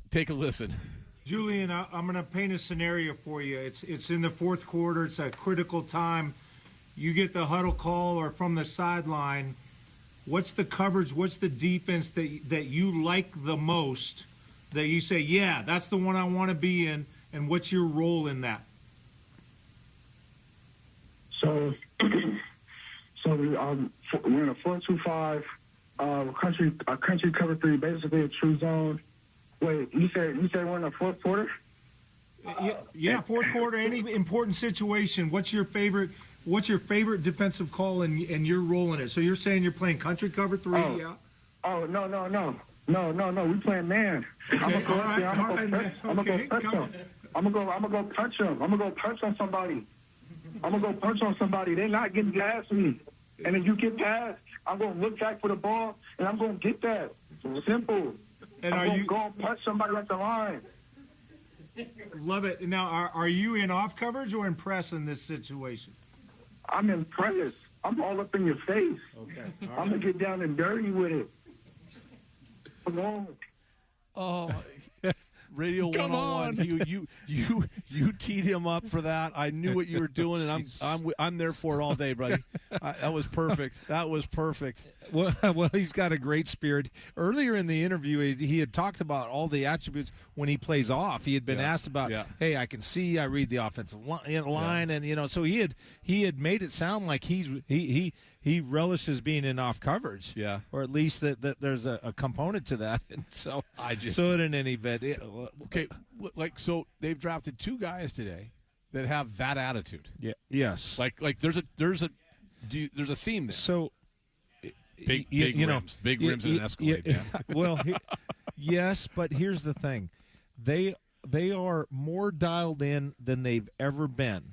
Take a listen. Julian, I'm going to paint a scenario for you. It's in the fourth quarter. It's a critical time. You get the huddle call or from the sideline. What's the coverage? What's the defense that you like the most, that you say, yeah, that's the one I want to be in, and what's your role in that? So we're in a 4-2-5, country cover three, basically a true zone. Wait, you said we're in the fourth quarter? Yeah, fourth quarter. Any important situation? What's your favorite defensive call and your role in it? So you're saying you're playing country cover three? Yeah. Oh no. We playing man. I'm gonna go punch him. I'm gonna go punch him. I'm gonna go punch on somebody. They're not getting past me. And if you get past, I'm gonna look back for the ball and I'm gonna get that. Simple. And I'm gonna go punch somebody at the line. Love it. Now, are you in off coverage or in press in this situation? I'm in press. I'm all up in your face. Okay. I'm gonna get down and dirty with it. Come on. Oh, Radio 101. You teed him up for that. I knew what you were doing, and I'm there for it all day, buddy. That was perfect. That was perfect. Well, he's got a great spirit. Earlier in the interview, he had talked about all the attributes when he plays off. He had been asked about, hey, I can see, I read the offensive line, and so he had made it sound like he relishes being in off coverage, or at least that there's a component to that. And so in any event, okay, so they've drafted two guys today that have that attitude. Yeah. Yes. Like there's a theme there. So big rims, big rims in an Escalade. Well, yes, but here's the thing: they they are more dialed in than they've ever been.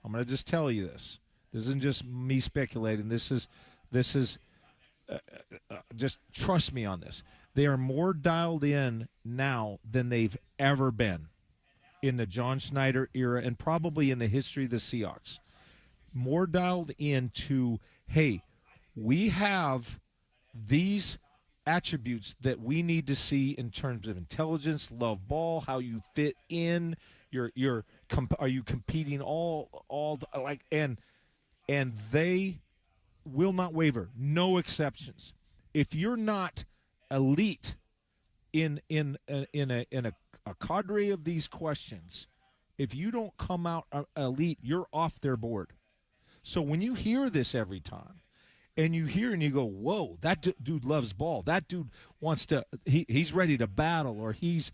I'm going to just tell you this. This isn't just me speculating. This is just trust me on this. They are more dialed in now than they've ever been in the John Schneider era and probably in the history of the Seahawks. More dialed into, hey, we have these attributes that we need to see in terms of intelligence, love ball, how you fit in. Are you competing all like and they will not waver, no exceptions. If you're not elite in a cadre of these questions, if you don't come out elite, you're off their board. So when you hear this every time, and you hear and you go, whoa, that dude loves ball. That dude wants to. He's ready to battle, or he's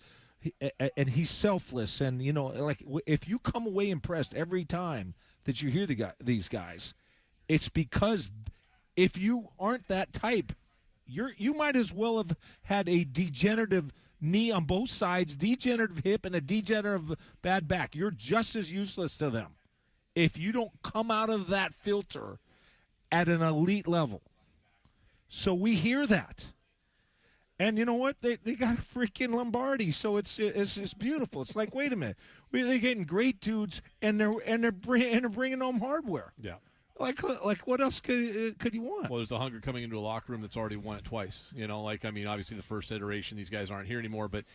selfless. And like if you come away impressed every time that you hear these guys, it's because if you aren't that type, you might as well have had a degenerative knee on both sides, degenerative hip, and a degenerative bad back. You're just as useless to them if you don't come out of that filter at an elite level. So we hear that. And you know what? They got a freaking Lombardi, so it's beautiful. It's like, wait a minute. They're getting great dudes, and they're bringing home hardware. Yeah. Like what else could you want? Well, there's a hunger coming into a locker room that's already won it twice. Obviously the first iteration, these guys aren't here anymore, but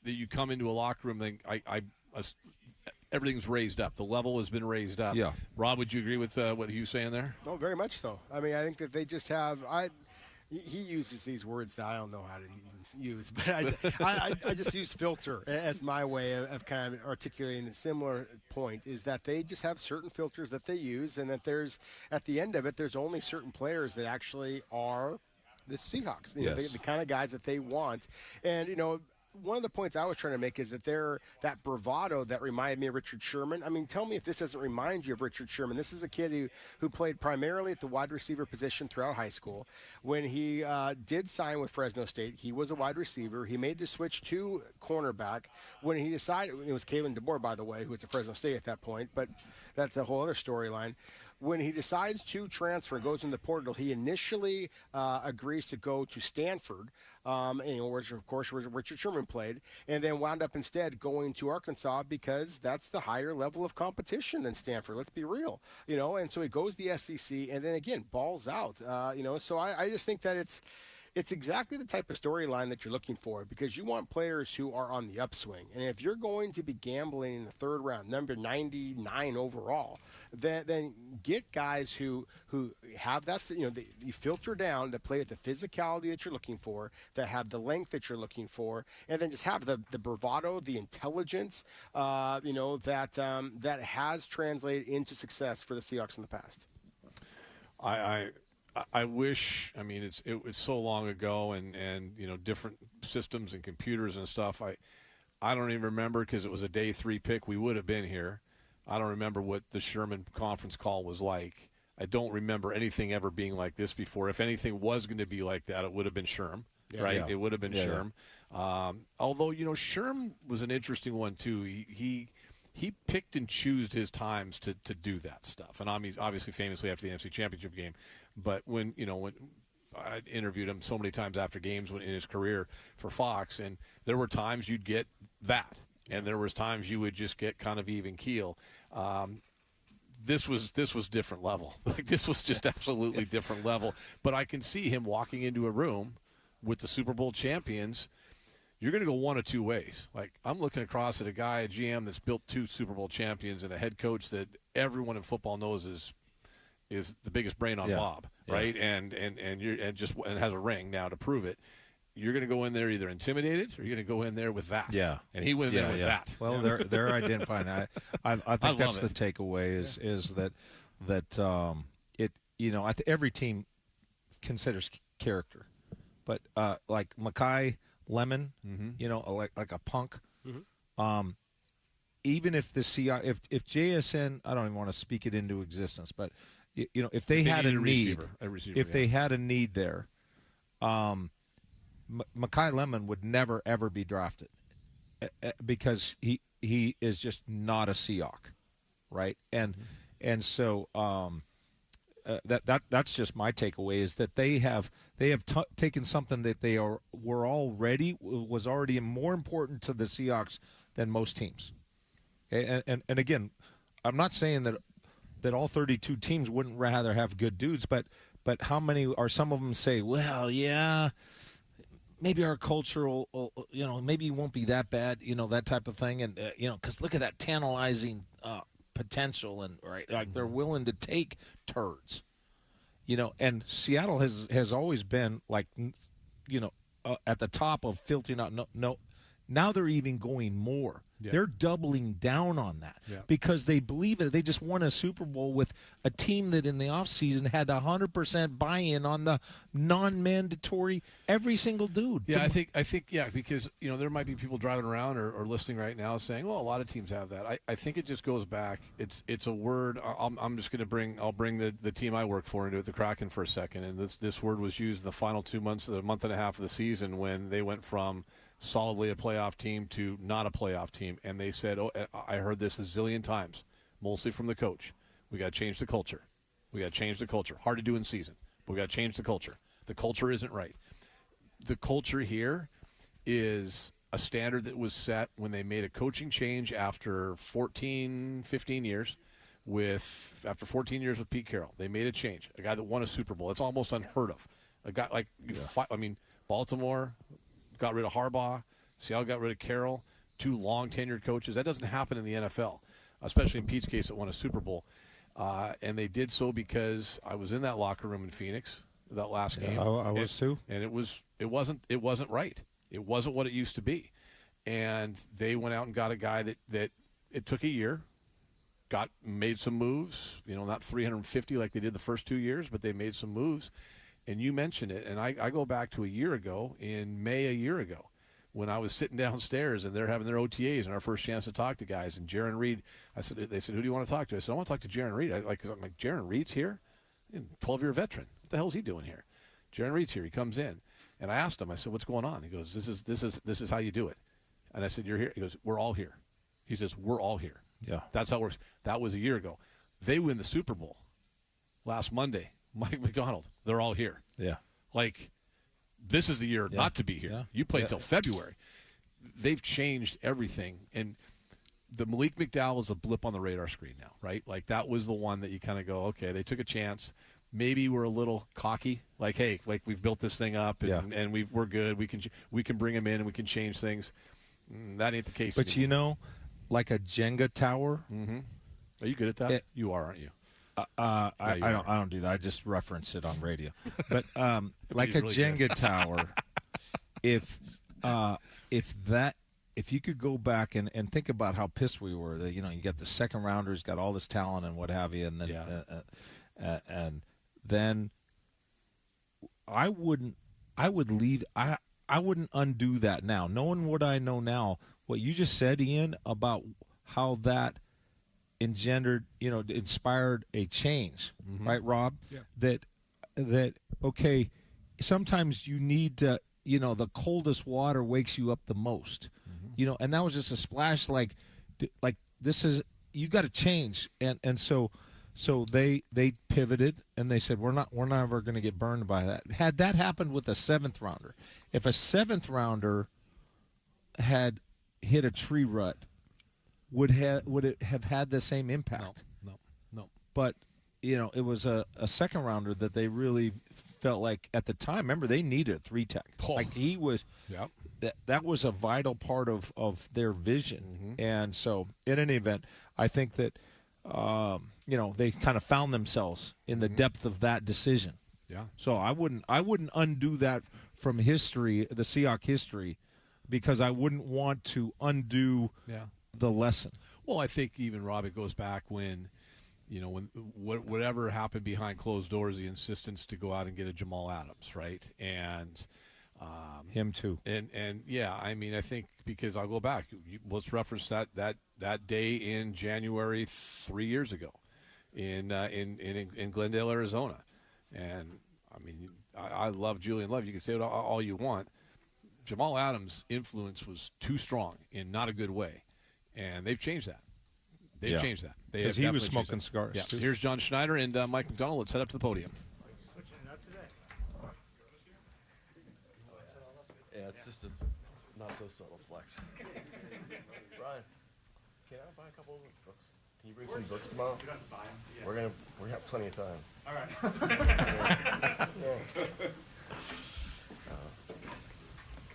you come into a locker room, and everything's raised up. The level has been raised up. Yeah. Rob, would you agree with what he was saying there? Oh, very much so. I mean, I think that they just have he uses these words that I don't know how to use, but I just use filter as my way of kind of articulating a similar point, is that they just have certain filters that they use, and that there's, at the end of it, there's only certain players that actually are the Seahawks, the kind of guys that they want. And, one of the points I was trying to make is that they're that bravado that reminded me of Richard Sherman. I mean, tell me if this doesn't remind you of Richard Sherman. This is a kid who played primarily at the wide receiver position throughout high school. When he did sign with Fresno State, he was a wide receiver. He made the switch to cornerback. When he decided, it was Kalen DeBoer, by the way, who was at Fresno State at that point, but that's a whole other storyline. When he decides to transfer and goes in the portal, he initially agrees to go to Stanford, which of course where Richard Sherman played, and then wound up instead going to Arkansas because that's the higher level of competition than Stanford. Let's be real, And so he goes to the SEC, and then again balls out, So I just think that it's exactly the type of storyline that you're looking for, because you want players who are on the upswing. And if you're going to be gambling in the third round, number 99 overall, then get guys who have that, you filter down, that play at the physicality that you're looking for, that have the length that you're looking for, and then just have the bravado, the intelligence, that has translated into success for the Seahawks in the past. I wish. I mean, it's so long ago, and different systems and computers and stuff. I don't even remember, because it was a day 3 pick. We would have been here. I don't remember what the Sherman conference call was like. I don't remember anything ever being like this before. If anything was going to be like that, it would have been Sherm, right? Yeah. It would have been Sherm. Although Sherm was an interesting one too. He picked and chose his times to do that stuff, and obviously famously after the NFC Championship game. But when I interviewed him so many times after games in his career for Fox, and there were times you'd get that, and there was times you would just get kind of even keel. This was different level. Like, this was just absolutely different level. But I can see him walking into a room with the Super Bowl champions. You're going to go one of two ways. Like, I'm looking across at a GM that's built 2 Super Bowl champions, and a head coach that everyone in football knows is the biggest brain on Bob, right? And has a ring now to prove it. You're going to go in there either intimidated, or you're going to go in there with that. Yeah, and he went in there with that. Well, they're identifying. I think that's the takeaway is that every team considers character, but like Mekhi Lemon, like a punk. Mm-hmm. Even if the if JSN, I don't even want to speak it into existence, but if they had a need, if they had a need there, Mekhi Lemon would never ever be drafted. because he is just not a Seahawk, right? And so that's just my takeaway is that they have taken something that was already more important to the Seahawks than most teams. Okay? And again, I'm not saying that all 32 teams wouldn't rather have good dudes, but how many are some of them say, well, yeah, maybe our culture will, maybe it won't be that bad, that type of thing, and because look at that tantalizing potential, and right, like they're willing to take turds, and Seattle has always been like, at the top of filtering out. No, now they're even going more. Yeah. They're doubling down on that because they believe it. They just won a Super Bowl with a team that in the offseason had 100% buy-in on the non-mandatory every single dude. Yeah, I think because there might be people driving around or listening right now saying, well, a lot of teams have that. I think it just goes back. It's a word. I'm just going to I'll bring the team I work for into it, the Kraken, for a second. And this word was used in the final 2 months, the month and a half of the season when they went from solidly a playoff team to not a playoff team, and they said, I heard this a zillion times, mostly from the coach, we got to change the culture. Hard to do in season, but we got to change the culture. The culture isn't right. The culture here is a standard that was set when they made a coaching change after 15 years after 14 years with Pete Carroll. They made a change, a guy that won a Super Bowl. It's almost unheard of. A guy like Baltimore got rid of Harbaugh. Seattle got rid of Carroll. 2 long-tenured coaches. That doesn't happen in the NFL, especially in Pete's case that won a Super Bowl. And they did so because I was in that locker room in Phoenix that last game. I was too. And it wasn't right. It wasn't what it used to be. And they went out and got a guy that it took a year, made some moves, not 350 like they did the first 2 years, but they made some moves. And you mentioned it, and I go back to a year ago, in May a year ago, when I was sitting downstairs and they're having their OTAs and our first chance to talk to guys. And Jaron Reed, they said, who do you want to talk to? I said, I want to talk to Jaron Reed. I'm like, Jaron Reed's here? 12-year veteran. What the hell is he doing here? Jaron Reed's here. He comes in. And I asked him, I said, what's going on? He goes, this is how you do it. And I said, you're here? He goes, we're all here. He says, we're all here. Yeah. That's how it works. That was a year ago. They win the Super Bowl last Monday. Mike McDonald, they're all here. Yeah. Like, this is the year not to be here. Yeah. You played till February. They've changed everything. And the Malik McDowell is a blip on the radar screen now, right? Like, that was the one that you kind of go, okay, they took a chance. Maybe we're a little cocky. Like, hey, like we've built this thing up and we're good. We can bring him in and we can change things. That ain't the case But anymore. like a Jenga tower. Mm-hmm. Are you good at that? You are, aren't you? I don't do that. I just reference it on radio. But like a really Jenga tower, if you could go back and think about how pissed we were that you get the second rounders, got all this talent and what have you, and then and then I wouldn't undo that now. Knowing what I know now, what you just said, Ian, about how that inspired a change, right, Rob? Yeah. That okay, sometimes you need to, the coldest water wakes you up the most, and that was just a splash, like this is, you got to change, and so they pivoted and they said we're never going to get burned by that. Had that happened with a 7th rounder, if a 7th rounder had hit a tree rut, would it have had the same impact? No. But it was a second rounder that they really felt like at the time. Remember, they needed a 3-tech. Like he was. Yep. That was a vital part of their vision. And so, in any event, I think that they kind of found themselves in the depth of that decision. Yeah. So I wouldn't undo that from history, the Seahawks history, because I wouldn't want to undo the lesson. Well, I think even, Rob, it goes back when, whatever happened behind closed doors, the insistence to go out and get a Jamal Adams, right? And him too. And yeah, I mean, I think because I'll go back. Let's reference that day in January 3 years ago, in Glendale, Arizona, and I mean, I love Julian Love. You can say it all you want. Jamal Adams' influence was too strong in not a good way, and they've changed that. They've changed that. Because he was smoking cigars. Yeah. Too. Here's John Schneider and Mike McDonald. Let's head up to the podium. Yeah, it's just a not so subtle flex. Brian, can I buy a couple of books? Can you bring some books tomorrow? You don't have to buy them. Yeah. We're gonna have plenty of time. All right.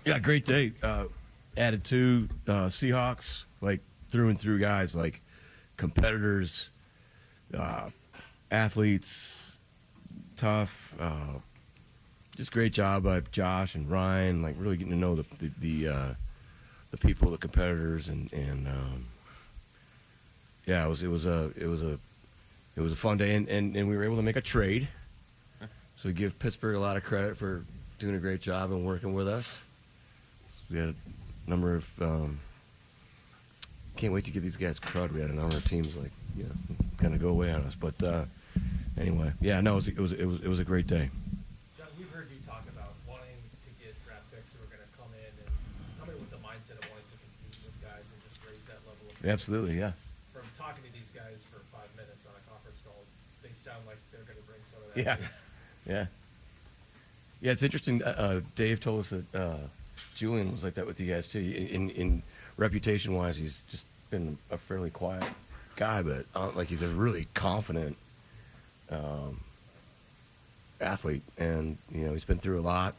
Yeah, great day. Added to Seahawks, like through and through guys, like competitors, athletes, tough. Just great job by Josh and Ryan, like really getting to know the people, the competitors, and yeah, it was a fun day, and we were able to make a trade. So we give Pittsburgh a lot of credit for doing a great job and working with us. We had a number of can't wait to get these guys crud. We had a number of teams like kind of go away on us, but anyway, yeah, no, it was a great day. John, we've heard you talk about wanting to get draft picks who are going to come in and come in with the mindset of wanting to compete with guys and just raise that level of. Absolutely, yeah. From talking to these guys for 5 minutes on a conference call, they sound like they're going to bring some of that. Yeah, yeah. Yeah, it's interesting. Dave told us that Julian was like that with you guys too. In reputation-wise, he's just been a fairly quiet guy, but like he's a really confident athlete, and he's been through a lot.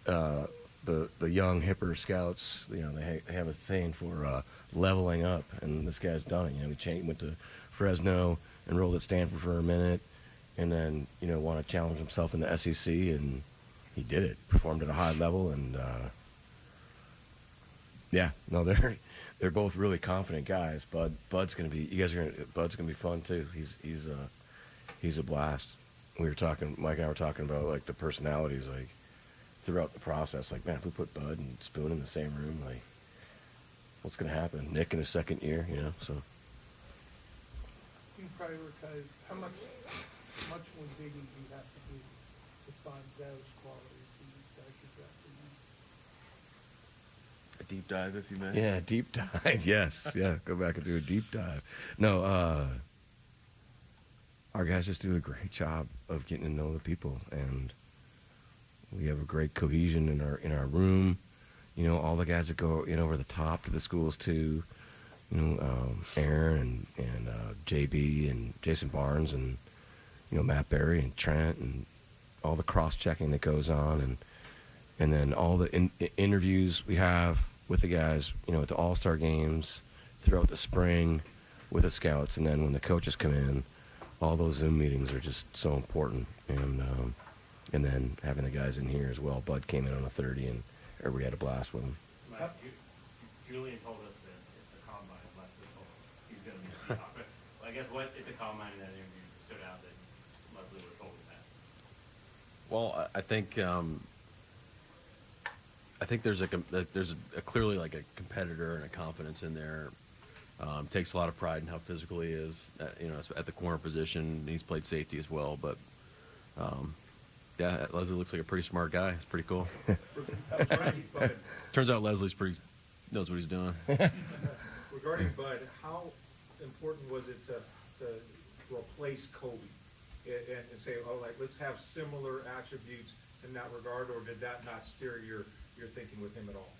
The young hipper scouts, they have a saying for leveling up, and this guy's done it. He went to Fresno, enrolled at Stanford for a minute, and then want to challenge himself in the SEC, and he did it. Performed at a high level, and they're both really confident guys. Bud's gonna be fun too. He's a blast. Mike and I were talking about like the personalities like throughout the process. Like, man, if we put Bud and Spoon in the same room, like what's gonna happen? Nick in his second year, so. You prioritize how much more digging do you have to do to find those qualities that you guys are drafting? A deep dive, if you may. Yeah, deep dive. Yes, yeah. Go back and do a deep dive. No, our guys just do a great job of getting to know the people, and we have a great cohesion in our room. All the guys that go over the top to the schools too. Aaron and JB and Jason Barnes and Matt Berry and Trent and all the cross-checking that goes on, and then all the interviews we have with the guys, at the All-Star games throughout the spring with the scouts, and then when the coaches come in, all those Zoom meetings are just so important, and then having the guys in here as well. Bud came in on a 30, and everybody had a blast with him. Mike, Julian told us that at the combine, Leslie told him he was going to be a Seahawk. I guess what at the combine in that interview stood out that Leslie would have told him that? Well, I think there's clearly like a competitor and a confidence in there. Takes a lot of pride in how physical he is. At the corner position, he's played safety as well. But yeah, Leslie looks like a pretty smart guy. It's pretty cool. Turns out Leslie's knows what he's doing. Regarding Bud, how important was it to replace Kobe and say, let's have similar attributes in that regard, or did that not steer your thinking with him at all?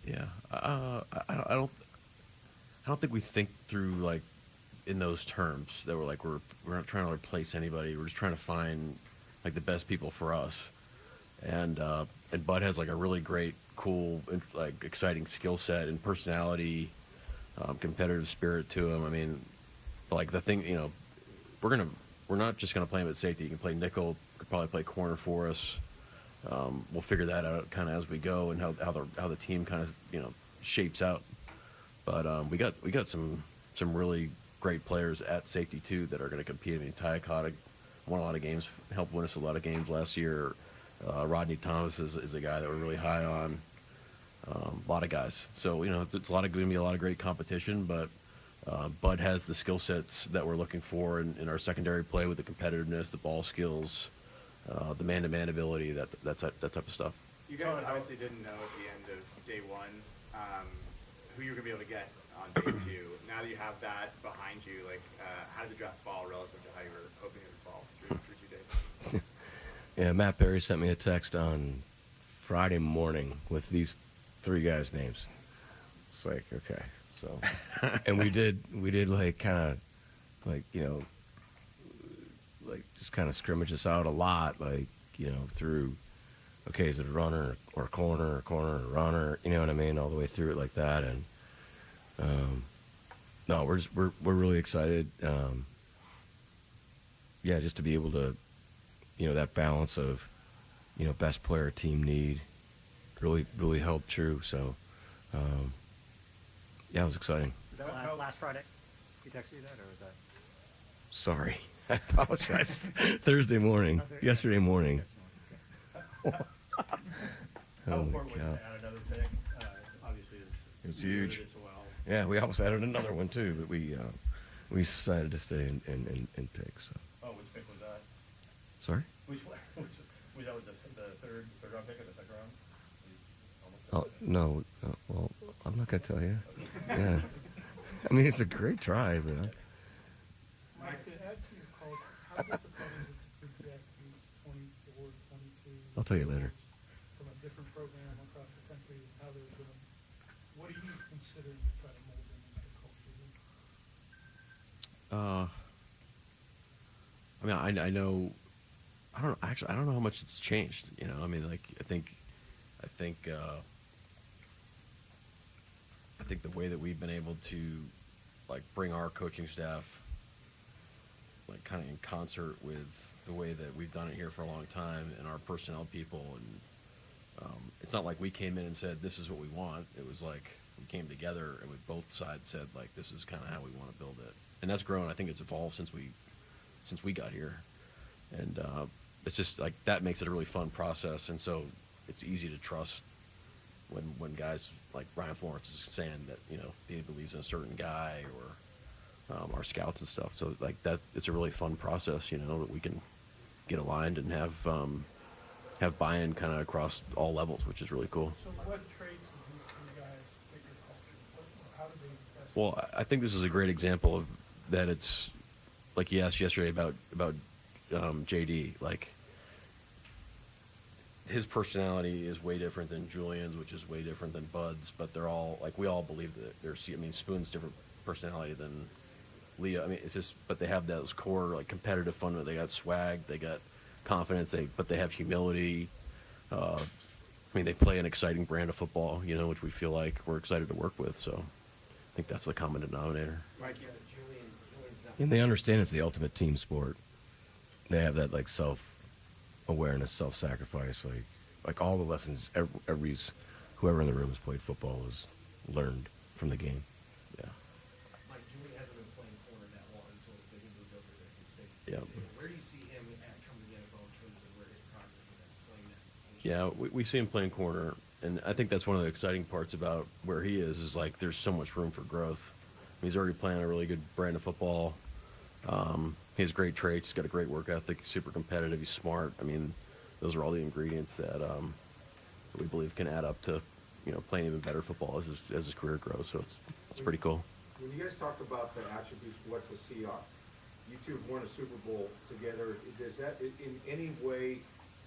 Yeah, I don't think we think through like in those terms that we're not trying to replace anybody. We're just trying to find like the best people for us. And Bud has like a really great, cool, like exciting skill set and personality, competitive spirit to him. I mean, like the thing, we're not just gonna play him at safety. He can play nickel. Could probably play corner for us. We'll figure that out kind of as we go and how the team kind of shapes out. But we got some really great players at safety too that are going to compete. I mean, Ty Cotta won a lot of games, helped win us a lot of games last year. Rodney Thomas is a guy that we're really high on. A lot of guys. So it's going to be a lot of great competition. But Bud has the skill sets that we're looking for in our secondary play with the competitiveness, the ball skills, the man-to-man ability, that type of stuff. You guys obviously didn't know at the end of day one who you were going to be able to get on day two. Now that you have that behind you, like, how did the draft fall relative to how you were hoping it would fall through 2 days? Yeah, Matt Berry sent me a text on Friday morning with these 3 guys' names. It's like, okay, so, and we did like kind of, like, you know, like just kind of scrimmage this out a lot, like, you know, through, okay, is it a runner or a corner or runner, you know what I mean, all the way through it like that, and no, we're really excited, yeah, just to be able to, you know, that balance of, you know, best player, team need, really held true. So, yeah, it was exciting. Was that last Friday? He texted you that, or was that? Sorry, I apologize. Thursday morning, yesterday morning. How Oh my important was it God. to add another pick? Obviously, It's huge. As well. Yeah, we almost added another one too, but we decided to stay in pick. So. Oh, which pick was that? Sorry? Which was that? Was the third round pick or the second round? Oh no, well, I'm not gonna tell you. Yeah, I mean it's a great try, but. Mike, to add to your culture, how difficult is it to project these 24, 22 I'll tell you later. from a different program across the country and how they're doing? What do you consider to try to mold them into the culture? I mean, I know. I don't know how much it's changed. You know, I mean, like I think the way that we've been able to, like, bring our coaching staff, like, kind of in concert with the way that we've done it here for a long time, and our personnel people, and it's not like we came in and said this is what we want. It was like we came together and we both sides said, like, this is kind of how we want to build it, and that's grown. I think it's evolved since we got here, and it's just like that makes it a really fun process, and so it's easy to trust when guys like Brian Florence is saying that, you know, he believes in a certain guy, or our scouts and stuff. So like that, it's a really fun process, you know, that we can get aligned and have buy-in kind of across all levels, which is really cool. So what traits do these three guys fit your culture? How do they best? Well, I think this is a great example of that. It's like you asked yesterday about JD. Like his personality is way different than Julian's, which is way different than Bud's. But they're all like, we all believe that they're. I mean, Spoon's different personality than Leah. I mean, it's just, but they have those core like competitive fun. They got swag. They got confidence. But they have humility. I mean, they play an exciting brand of football, you know, which we feel like we're excited to work with. So I think that's the common denominator. Mike, Julian's not. And they understand it's the ultimate team sport. They have that like self-awareness, self-sacrifice, like all the lessons whoever in the room has played football has learned from the game. Yeah. Mike, Julian hasn't been playing corner that long until he moved over there from state. Yeah. Where do you see him at coming to the NFL in terms of where his progress is at playing that position? Yeah, we see him playing corner, and I think that's one of the exciting parts about where he is like there's so much room for growth. He's already playing a really good brand of football. He has great traits. He's got a great work ethic. He's super competitive. He's smart. I mean, those are all the ingredients that we believe can add up to, you know, playing even better football as his career grows. So it's pretty cool. When you guys talk about the attributes, what's a Seahawk? You two have won a Super Bowl together. Does that in any way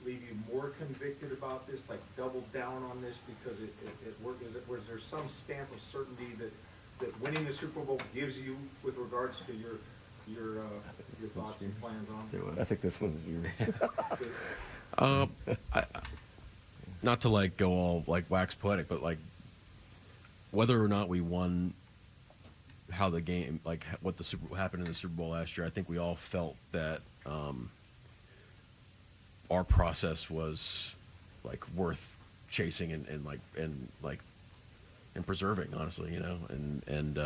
leave you more convicted about this, like double down on this because it worked? Was there some stamp of certainty that winning the Super Bowl gives you with regards to your thoughts and plans on? I think this one's yours. Not to like go all like wax poetic, but like whether or not we won, how the game, like what happened in the Super Bowl last year, I think we all felt that our process was like worth chasing and preserving, honestly, you know, and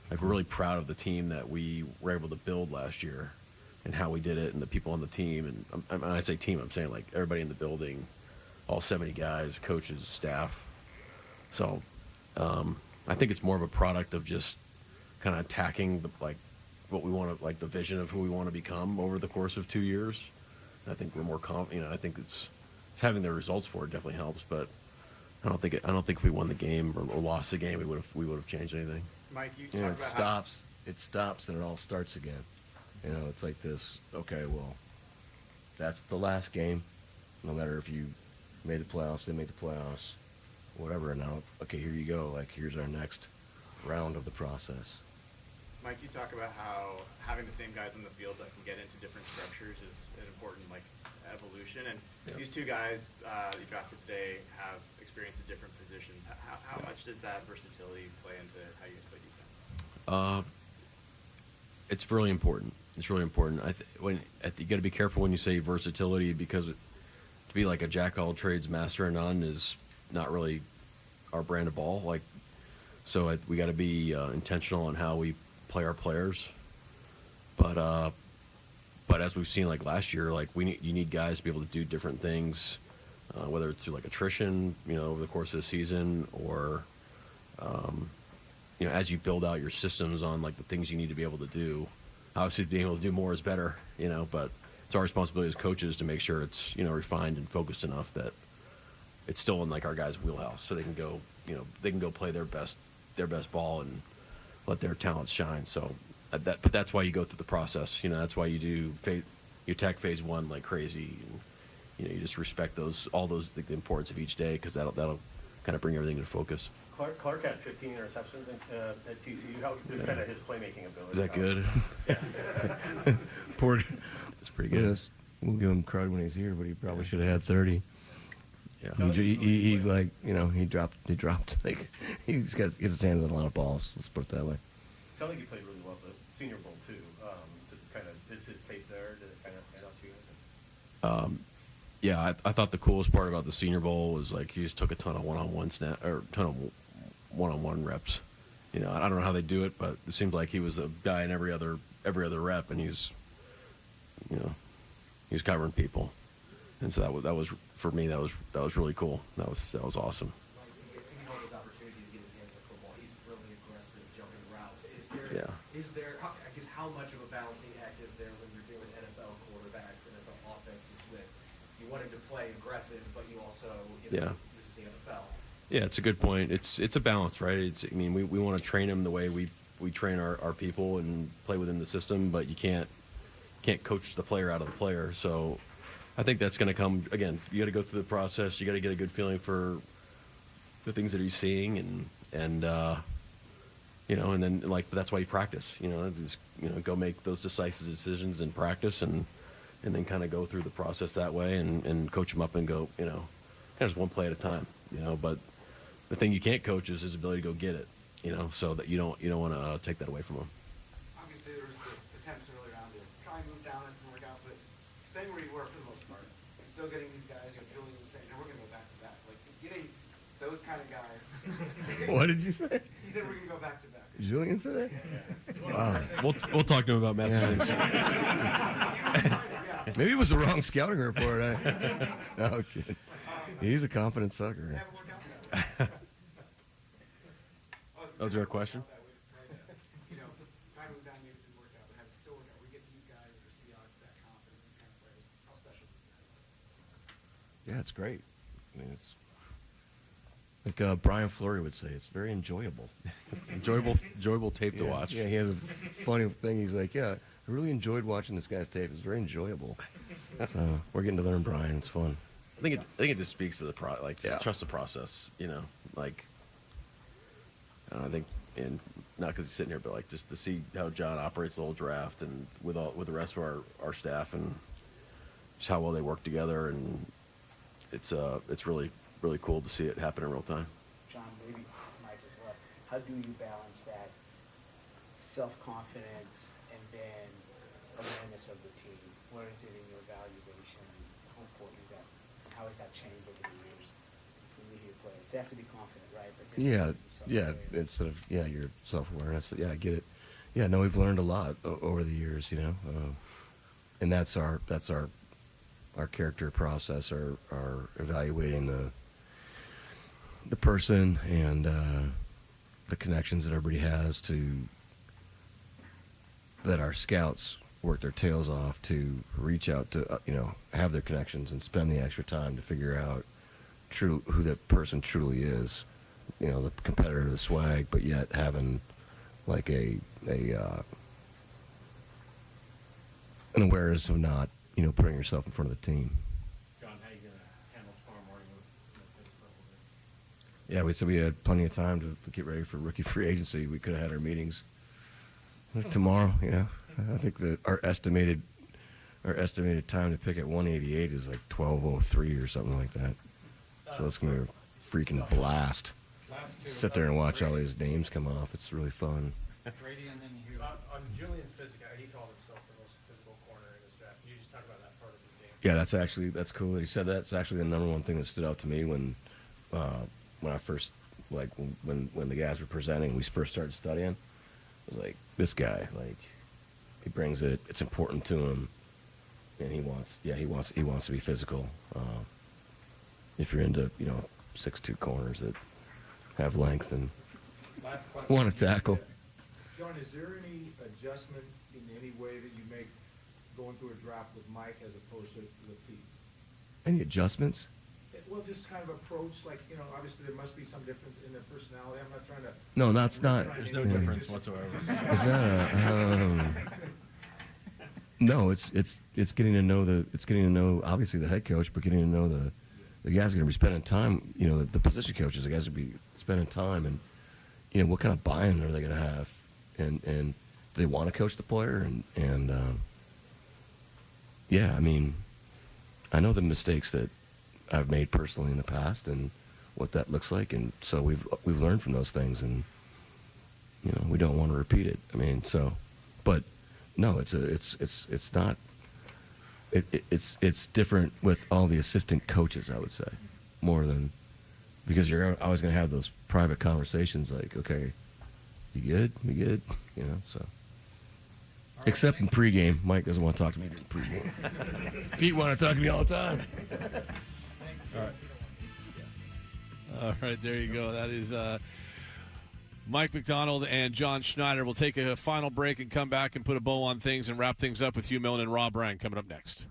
like we're really proud of the team that we were able to build last year and how we did it and the people on the team. And when I say team, I'm saying like everybody in the building, all 70 guys, coaches, staff. So I think it's more of a product of just kind of attacking what we want to, like the vision of who we want to become over the course of 2 years. I think we're more confident, you know, I think it's having the results for it definitely helps. But I don't think if we won the game or lost the game, we would have changed anything. Mike, you You know, talked it about stops. It stops and it all starts again. You know, it's like this. Okay, well, that's the last game. No matter if you made the playoffs, they made the playoffs, whatever. And now, okay, here you go. Like, here's our next round of the process. Mike, you talk about how having the same guys on the field that can get into different structures is an important evolution. And these two guys you drafted today have experience in different positions. How much does that versatility play into how you guys play defense? It's really important. It's really important. You got to be careful when you say versatility, because to be like a jack all trades master and none is not really our brand of ball. So we got to be intentional on how we play our players. But as we've seen last year, you need guys to be able to do different things, whether it's through attrition, over the course of the season, or as you build out your systems on the things you need to be able to do. Obviously, being able to do more is better, but it's our responsibility as coaches to make sure it's refined and focused enough that it's still in our guys' wheelhouse, so they can go play their best ball and let their talents shine. So but that's why you go through the process. That's why you attack phase one like crazy, and you just respect the importance of each day, because that'll kind of bring everything into focus. Clark had 15 interceptions at TCU. How just kind of his playmaking ability? Is that good? Poor. It's pretty good. Yes, we'll give him credit when he's here, but he probably should have had 30. Yeah. He dropped. He's gets his hands on a lot of balls. Let's put it that way. It sounded like he played really well at the Senior Bowl too. Just kind of, is his tape there? Did it kind of stand out to you guys? Yeah, I thought the coolest part about the Senior Bowl was he just took a ton of one-on-one reps. I don't know how they do it, but it seemed like he was the guy in every other rep, and he's covering people, and so that was for me that was really cool. That was awesome. Is there, I guess, how much of a balancing act is there when you're dealing with NFL quarterbacks, NFL offenses with you wanting to play aggressive, but you also, this is the NFL. Yeah, it's a good point. It's a balance, right? We want to train them the way we train our people and play within the system, but you can't coach the player out of the player. So I think that's going to come, again, you got to go through the process. You got to get a good feeling for the things that he's seeing, and then that's why you practice. Just go make those decisive decisions in practice, and then kind of go through the process that way, and coach him up and go, kind of just one play at a time. But the thing you can't coach is his ability to go get it. So that you don't want to take that away from him. Obviously, there was the attempts earlier on to try and move down and work out, but staying where you were for the most part, and still getting these guys. Julian saying, "No, we're going to go back to back." Getting those kind of guys. What did you say? He said we're going to go back to back. Julian said that? Wow. We'll talk to him about messaging. Maybe it was the wrong scouting report. No kidding. He's a confident sucker. That was your question? Yeah, it's great. It's like Brian Fleury would say, it's very enjoyable. enjoyable tape to watch. Yeah, he has a funny thing. He's like, yeah, I really enjoyed watching this guy's tape. It's very enjoyable. So we're getting to learn Brian. It's fun. I think it just speaks to the trust the process. I think, and not because he's sitting here, but just to see how John operates the whole draft, and with the rest of our staff, and just how well they work together, and it's really cool to see it happen in real time. John, maybe Mike as well. How do you balance that self-confidence and then awareness of the team? Where is it in your evaluation? How important is that? How has that changed over the years when you hear players? You have to be confident, right? But instead of your self-awareness. Yeah, I get it. Yeah, no, we've learned a lot over the years, and that's our character process, our evaluating the person and the connections that everybody has that our scouts work their tails off to reach out to, have their connections and spend the extra time to figure out who that person truly is, the competitor, the swag, but yet having like an awareness of not, putting yourself in front of the team. John, how are you going to handle tomorrow morning with this? Yeah, we said we had plenty of time to get ready for rookie free agency. We could have had our meetings tomorrow. I think that our estimated time to pick at 188 is like 12:03 or something like that. So it's gonna be a freaking blast. Sit there and watch all these names come off. It's really fun. Brady, and then you. On Julian's physical, he called himself the most physical corner in his draft. Can you just talk about that part of his game? Yeah, that's cool that he said that. It's actually the number one thing that stood out to me when I first, like, when the guys were presenting, we first started studying. I was like, this guy, like, he brings it. It's important to him, and he wants to be physical. If you're into 6'2" corners that have length and want to tackle. John, is there any adjustment in any way that you make going through a draft with Mike as opposed to Pete? Any adjustments? Well, just kind of approach, like, obviously there must be some difference in their personality. I'm not trying to. No, that's not. There's no difference whatsoever. Is that no, it's getting to know obviously the head coach, but getting to know the guys are going to be spending time. The position coaches, the guys will be spending time, and what kind of buy-in are they going to have, and do they want to coach the player, and yeah, I mean, I know the mistakes that I've made personally in the past and what that looks like, and so we've learned from those things, and we don't want to repeat it. I mean, but no, it's not. It's different with all the assistant coaches, I would say, more than because you're always going to have those private conversations like, okay, you good? We good? So. Except in pregame. Mike doesn't want to talk to me during pregame. Pete want to talk to me all the time. All right, there you go. That is Mike McDonald and John Schneider. We'll take a final break and come back and put a bow on things and wrap things up with Hugh Millen and Rob Ryan coming up next.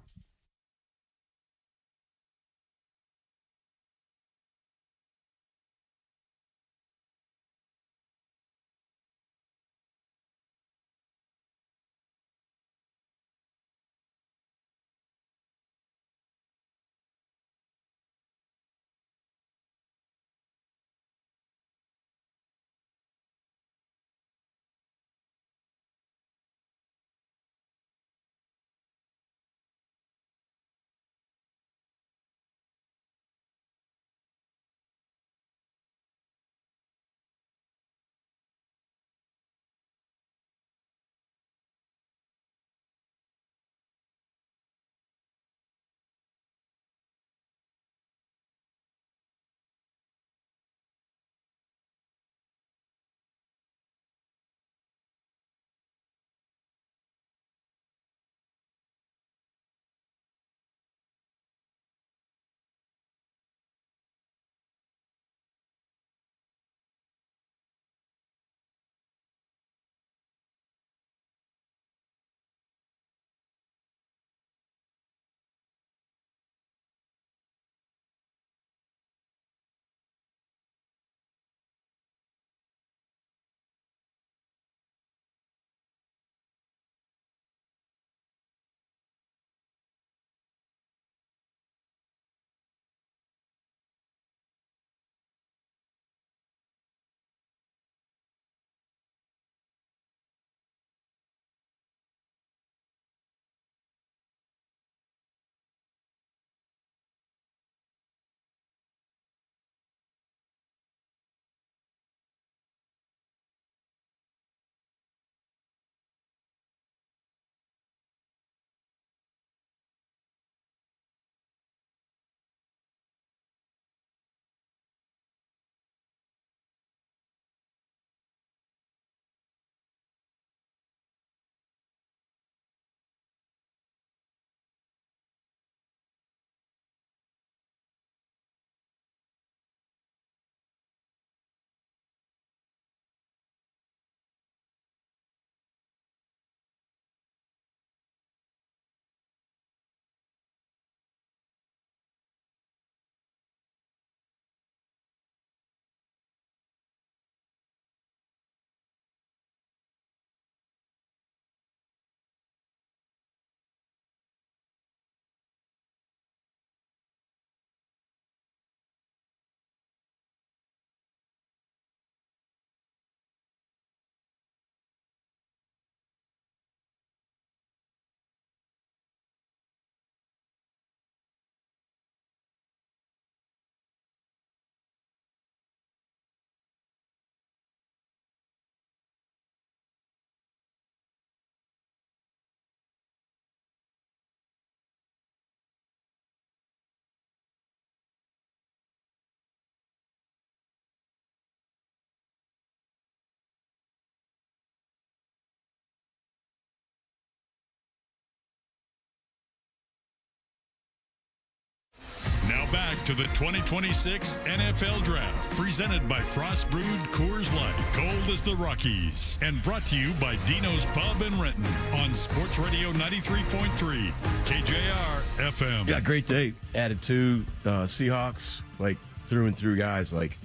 back to the 2026 NFL Draft, presented by Frost Brewed Coors Light, cold as the Rockies, and brought to you by Dino's Pub in Renton on Sports Radio 93.3 KJR FM. Yeah, great day. Added two Seahawks, like through and through guys, like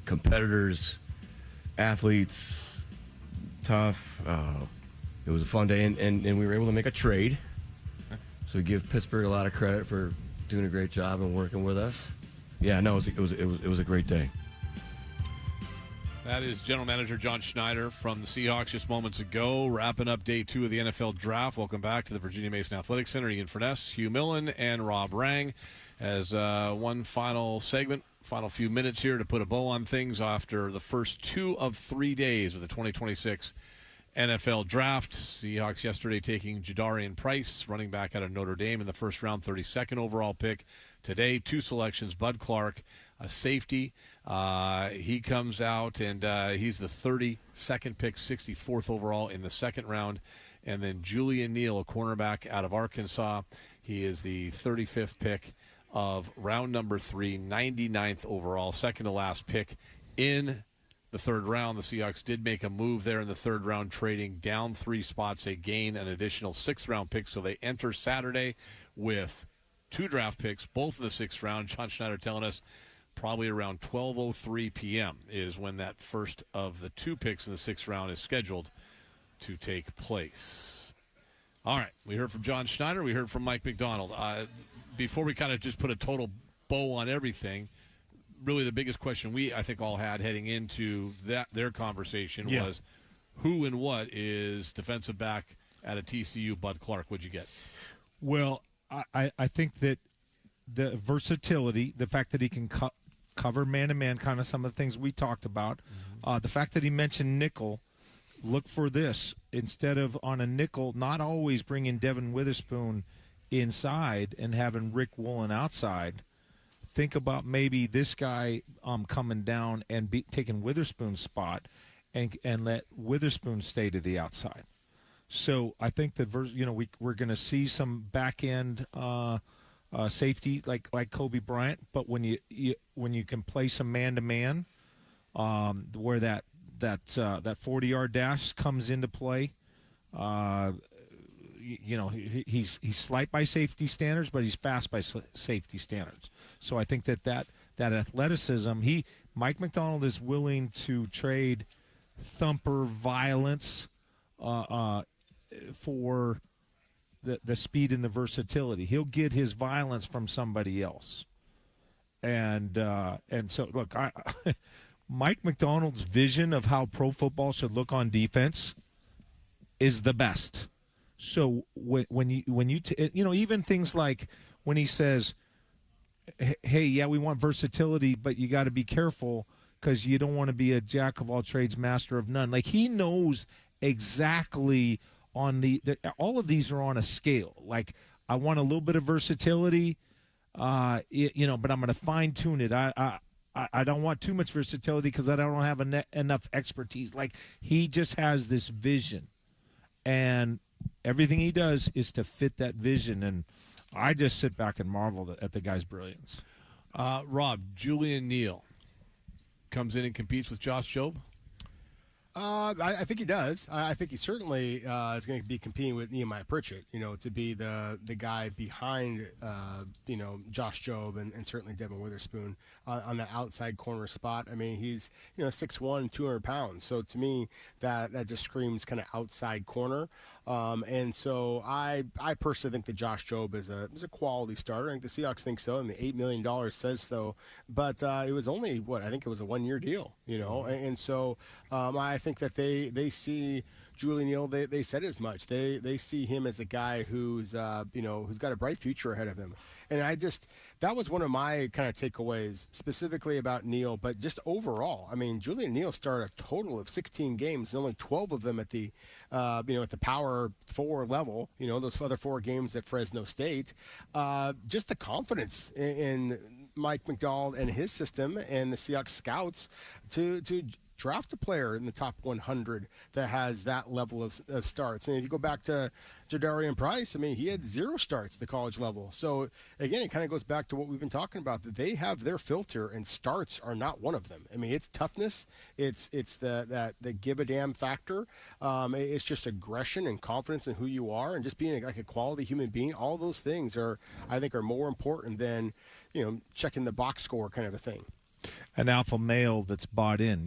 competitors, athletes, tough. It was a fun day, and we were able to make a trade. So we give Pittsburgh a lot of credit for doing a great job and working with us. Yeah, no, it was a great day. That is General Manager John Schneider from the Seahawks just moments ago, wrapping up day 2 of the NFL Draft. Welcome back to the Virginia Mason Athletic Center. Ian Furness, Hugh Millen, and Rob Rang. As one final segment, final few minutes here to put a bow on things after the first 2 of 3 days of the 2026 NFL Draft. Seahawks yesterday taking Jadarian Price, running back out of Notre Dame in the first round, 32nd overall pick. Today, 2 selections, Bud Clark, a safety. He comes out, and he's the 32nd pick, 64th overall in the second round. And then Julian Neil, a cornerback out of Arkansas. He is the 35th pick of round number 3, 99th overall, second to last pick in the third round. The Seahawks did make a move there in the third round, trading down 3 spots. They gain an additional 6th round pick, so they enter Saturday with 2 draft picks, both in the 6th round. John Schneider telling us probably around 12:03 p.m. is when that first of the 2 picks in the 6th round is scheduled to take place. All right, we heard from John Schneider. We heard from Mike McDonald. Before we kind of just put a total bow on everything, really the biggest question I think all had heading into their conversation was who and what is defensive back at a TCU Bud Clark? What'd you get? Well, I think that the versatility, the fact that he can cover man-to-man, kind of some of the things we talked about, the fact that he mentioned nickel, look for this. Instead of on a nickel, not always bringing Devin Witherspoon inside and having Rick Woolen outside. Think about maybe this guy coming down and taking Witherspoon's spot and let Witherspoon stay to the outside. So I think that we're going to see some back end safety like Kobe Bryant, but when you can play some man to man, where that 40-yard dash comes into play. He's slight by safety standards, but he's fast by safety standards. So I think that athleticism, Mike McDonald is willing to trade thumper violence for the speed and the versatility. He'll get his violence from somebody else. And so look, Mike McDonald's vision of how pro football should look on defense is the best. So when you even things like when he says, "Hey, yeah, we want versatility, but you got to be careful because you don't want to be a jack of all trades, master of none." Like he knows exactly on all of these are on a scale. Like I want a little bit of versatility, but I'm going to fine tune it. I don't want too much versatility because I don't have enough expertise. Like he just has this vision, and everything he does is to fit that vision, and I just sit back and marvel at the guy's brilliance. Rob, Julian Neil comes in and competes with Josh Jobe? I think he does. I think he certainly is going to be competing with Nehemiah Pritchett, to be the guy behind, Josh Jobe and certainly Devin Witherspoon on the outside corner spot. I mean, he's, 6'1", 200 pounds. So to me, that just screams kind of outside corner. And so I personally think that Josh Jobe is a quality starter. I think the Seahawks think so, and the $8 million says so. But it was only, I think it was a 1-year deal, And so I think that they see Julian Neil. They said as much. They see him as a guy who's got a bright future ahead of him. And that was one of my kind of takeaways specifically about Neil, but just overall. I mean, Julian Neil started a total of 16 games, and only 12 of them at the Power 4 level. Those other 4 games at Fresno State. Just the confidence in Mike McDonald and his system and the Seahawks scouts to draft a player in the top 100 that has that level of starts. And if you go back to Jadarian Price, I mean, he had 0 starts at the college level. So, again, it kind of goes back to what we've been talking about, that they have their filter, and starts are not one of them. I mean, it's toughness. It's the give a damn factor. It's just aggression and confidence in who you are and just being like a quality human being. All those things I think are more important than, checking the box score kind of a thing. An alpha male that's bought in,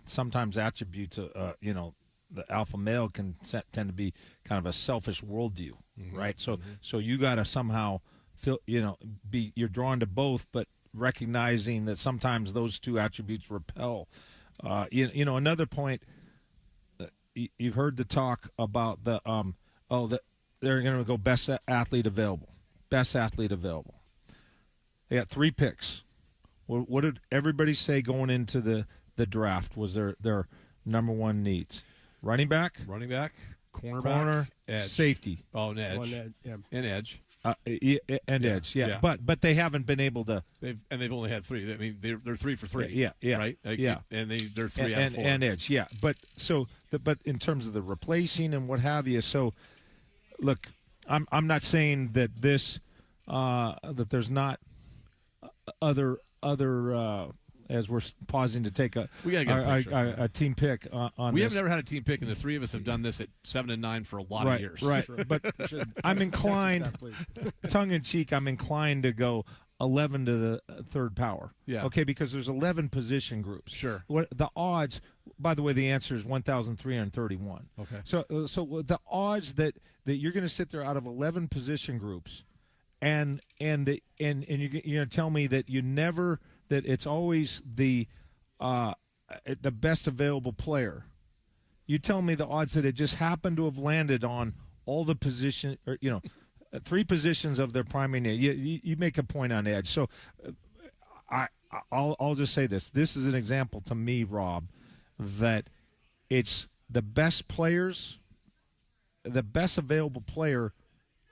sometimes attributes, the alpha male can tend to be kind of a selfish worldview, right? So you got to somehow feel, you're drawn to both, but recognizing that sometimes those two attributes repel. Another point, you've heard the talk about that they're going to go best athlete available. They got 3 picks. What did everybody say going into the draft was their number 1 needs? Running back, corner, edge. Safety. Oh, an edge. And edge. Edge. Yeah. But they haven't been able to. They've only had 3. I mean, they're 3 for 3. Yeah. Right. And they're 3 out of 4. And edge. Yeah. But in terms of the replacing and what have you, so look, I'm not saying that this that there's not other as we're pausing to take a team pick on we this. have never had a team pick, and the 3 of us have done this at 7 and 9 for a lot of years. Right, but I'm inclined, tongue-in-cheek, I'm inclined to go 11 to the 3rd power. Yeah. Okay, because there's 11 position groups. Sure. What the odds? By the way, the answer is 1,331. Okay. So the odds that you're going to sit there out of 11 position groups, and you're going to tell me that that it's always the best available player. You tell me the odds that it just happened to have landed on all the position, or 3 positions of their primary need. You make a point on edge. So I'll just say this. This is an example to me, Rob, that it's the best players, the best available player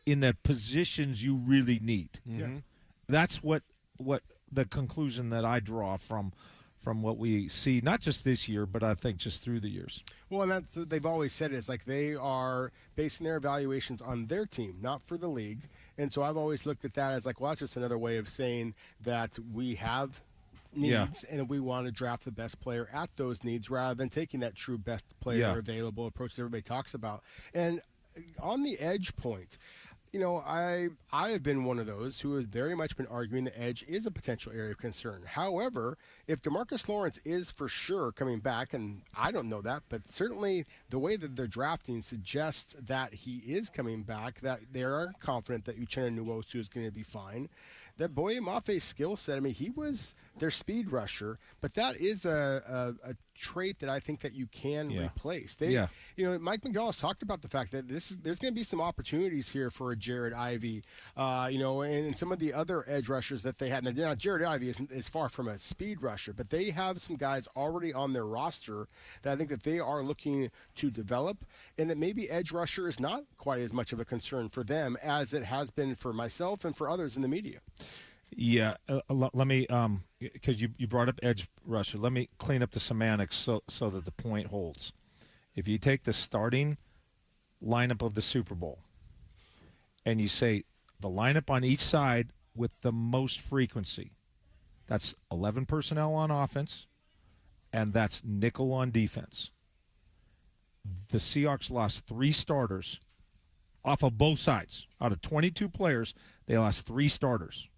in the positions you really need. Mm-hmm. That's what the conclusion that I draw from what we see, not just this year, but I think just through the years. Well, and that's they've always said it's like they are basing their evaluations on their team, not for the league. And so I've always looked at that as like, well, that's just another way of saying that we have needs and we want to draft the best player at those needs rather than taking that true best player available approach that everybody talks about. And on the edge point, I have been one of those who has very much been arguing the edge is a potential area of concern. However, if DeMarcus Lawrence is for sure coming back, and I don't know that, but certainly the way that they're drafting suggests that he is coming back, that they are confident that Uchenna Nwosu is going to be fine. That Boye Mafe's skill set, I mean, he was their speed rusher, but that is a trait that I think that you can replace. Mike McDonald's talked about the fact that there's going to be some opportunities here for a Jared Ivey, and some of the other edge rushers that they had. Now, Jared Ivey is far from a speed rusher, but they have some guys already on their roster that I think that they are looking to develop, and that maybe edge rusher is not quite as much of a concern for them as it has been for myself and for others in the media. Yeah, let me because you brought up edge rusher. Let me clean up the semantics so that the point holds. If you take the starting lineup of the Super Bowl and you say the lineup on each side with the most frequency, that's 11 personnel on offense, and that's nickel on defense. The Seahawks lost 3 starters off of both sides. Out of 22 players, they lost 3 starters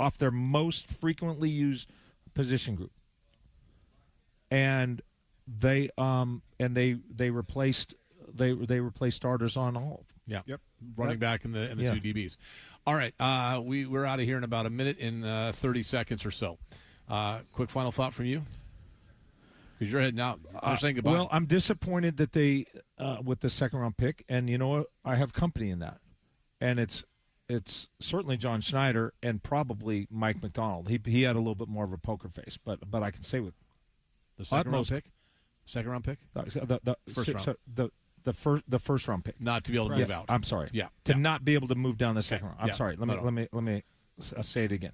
off their most frequently used position group, and they replaced starters on all of them. Yeah. Yep. Running back and the 2 DBs. All right, we're out of here in about a minute and 30 seconds or so. Quick final thought from you, because you're heading out. You're saying goodbye. Well, I'm disappointed that they with the 2nd round pick, and you know what? I have company in that, and it's certainly John Schneider and probably Mike McDonald. He had a little bit more of a poker face, but I can say with the second round pick, the first round pick, not to be able to move out. I'm sorry. Yeah, not be able to move down the second round. I'm sorry. Let me say it again.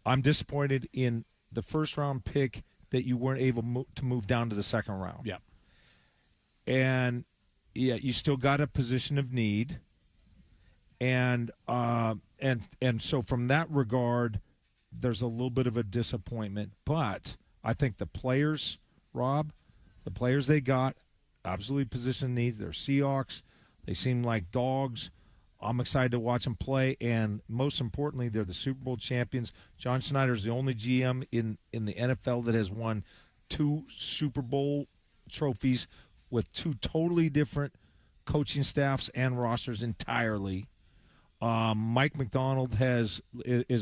I'm disappointed in the first round pick that you weren't able to move down to the second round. Yeah. And yeah, you still got a position of need, and so from that regard, there's a little bit of a disappointment. But I think the players, Rob, the players they got, absolutely position needs. They're Seahawks. They seem like dogs. I'm excited to watch them play, and most importantly, they're the Super Bowl champions. John Schneider is the only GM in the NFL that has won 2 Super Bowl trophies with 2 totally different coaching staffs and rosters entirely. Mike McDonald is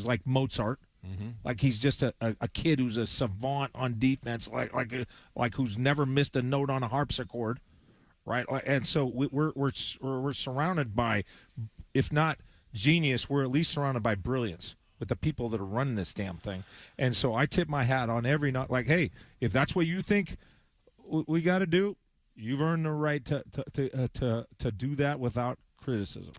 like Mozart. Mm-hmm. Like he's just a kid who's a savant on defense, like who's never missed a note on a harpsichord, right? And so we're surrounded by, if not genius, we're at least surrounded by brilliance with the people that are running this damn thing. And so I tip my hat on every night. Like, hey, if that's what you think we got to do, you've earned the right to do that without criticism.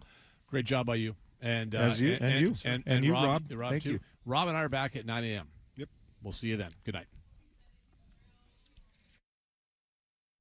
Great job by you. And As you, and you, and you, Rob, Rob. Rob Thank too. you. Rob and I are back at 9 a.m. Yep. We'll see you then. Good night.